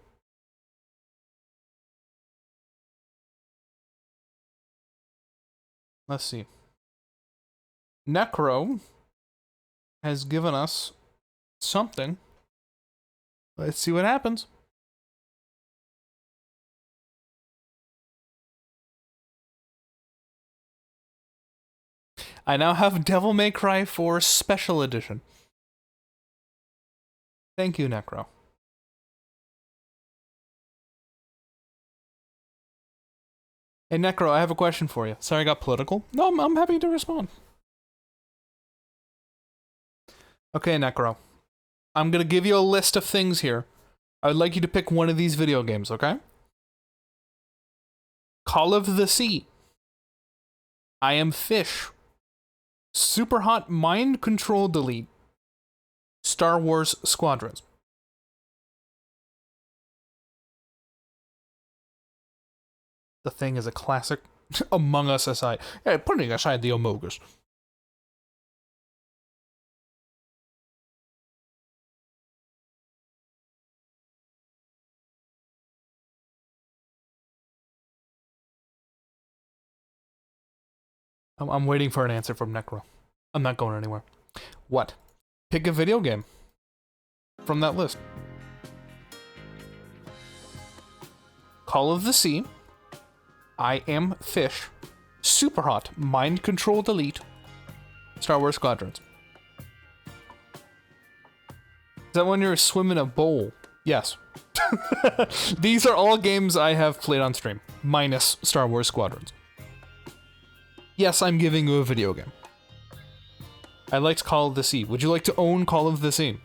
Let's see. Necro has given us something Let's see what happens. I now have Devil May Cry 4 Special Edition. Thank you, Necro. Hey, Necro, I have a question for you. Sorry I got political. No, I'm happy to respond. Okay, Necro. I'm gonna give you a list of things here. I would like you to pick one of these video games, okay? Call of the Sea. I Am Fish. Super Hot Mind Control Delete. Star Wars Squadrons. The Thing is a classic. Among Us aside. Hey, putting aside the Amogus. I'm waiting for an answer from Necro. I'm not going anywhere. What? Pick a video game from that list. Call of the Sea. I Am Fish. Super Hot Mind Control Delete. Star Wars Squadrons. Is that when you're swimming a bowl? Yes. These are all games I have played on stream, minus Star Wars Squadrons. Yes, I'm giving you a video game. I liked Call of the Sea. Would you like to own Call of the Sea?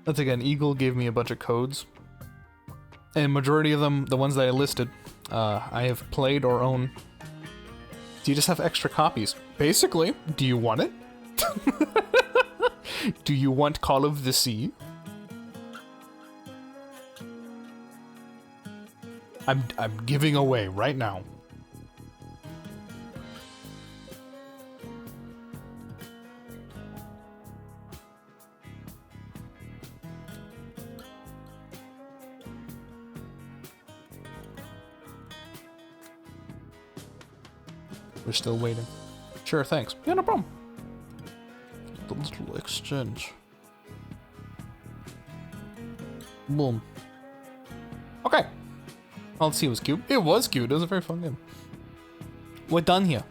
Once again, Eagle gave me a bunch of codes. And majority of them, the ones that I listed, I have played or own. Do you just have extra copies? Basically, do you want it? Do you want Call of the Sea? I'm giving away right now. We're still waiting. Sure, thanks. Yeah, no problem. The little exchange. Boom. Okay. Oh, let's see, it was cute. It was cute. It was a very fun game. We're done here.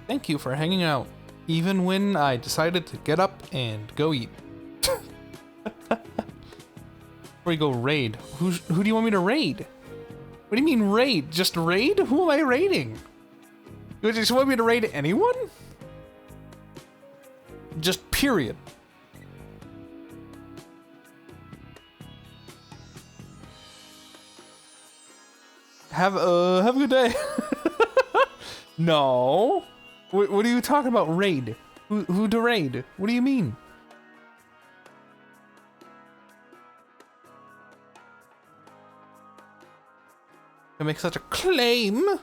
Thank you for hanging out, even when I decided to get up and go eat. Before you go raid, who do you want me to raid? What do you mean raid? Just raid? Who am I raiding? You just want me to raid anyone? Just period. Have a good day. No. What are you talking about? Raid? Who to raid? What do you mean? I make such a claim. Are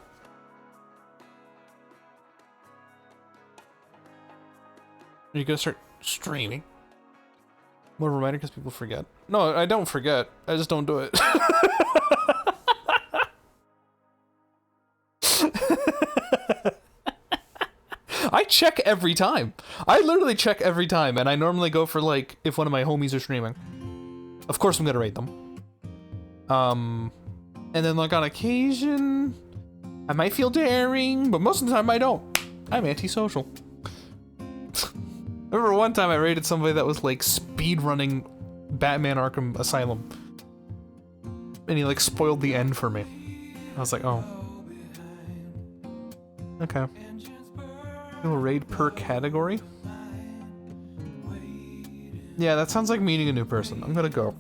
you gonna start streaming? More reminder because people forget. No, I don't forget. I just don't do it. I check every time. I literally check every time, and I normally go for like if one of my homies are streaming. Of course, I'm gonna rate them. And then like on occasion, I might feel daring, but most of the time I don't. I'm antisocial. Remember one time I raided somebody that was like speedrunning Batman Arkham Asylum. And he like spoiled the end for me. I was like, oh. Okay. You'll raid per category? Yeah, that sounds like meeting a new person. I'm gonna go.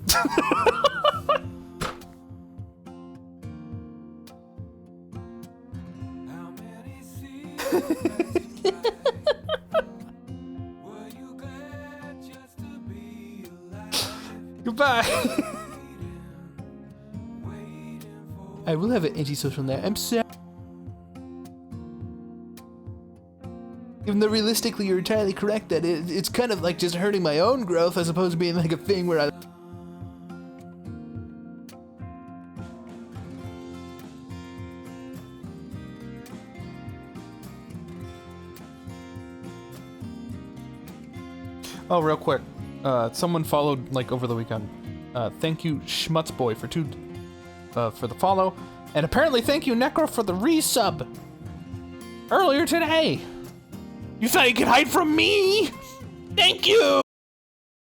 Bye. I will have an antisocial nap. I'm sorry. Even though realistically you're entirely correct that it's kind of like just hurting my own growth as opposed to being like a thing where I... Oh, real quick. Someone followed like over the weekend. Thank you, Schmutzboy, for the follow. And apparently thank you, Necro, for the resub. Earlier today. You thought you could hide from me? Thank you!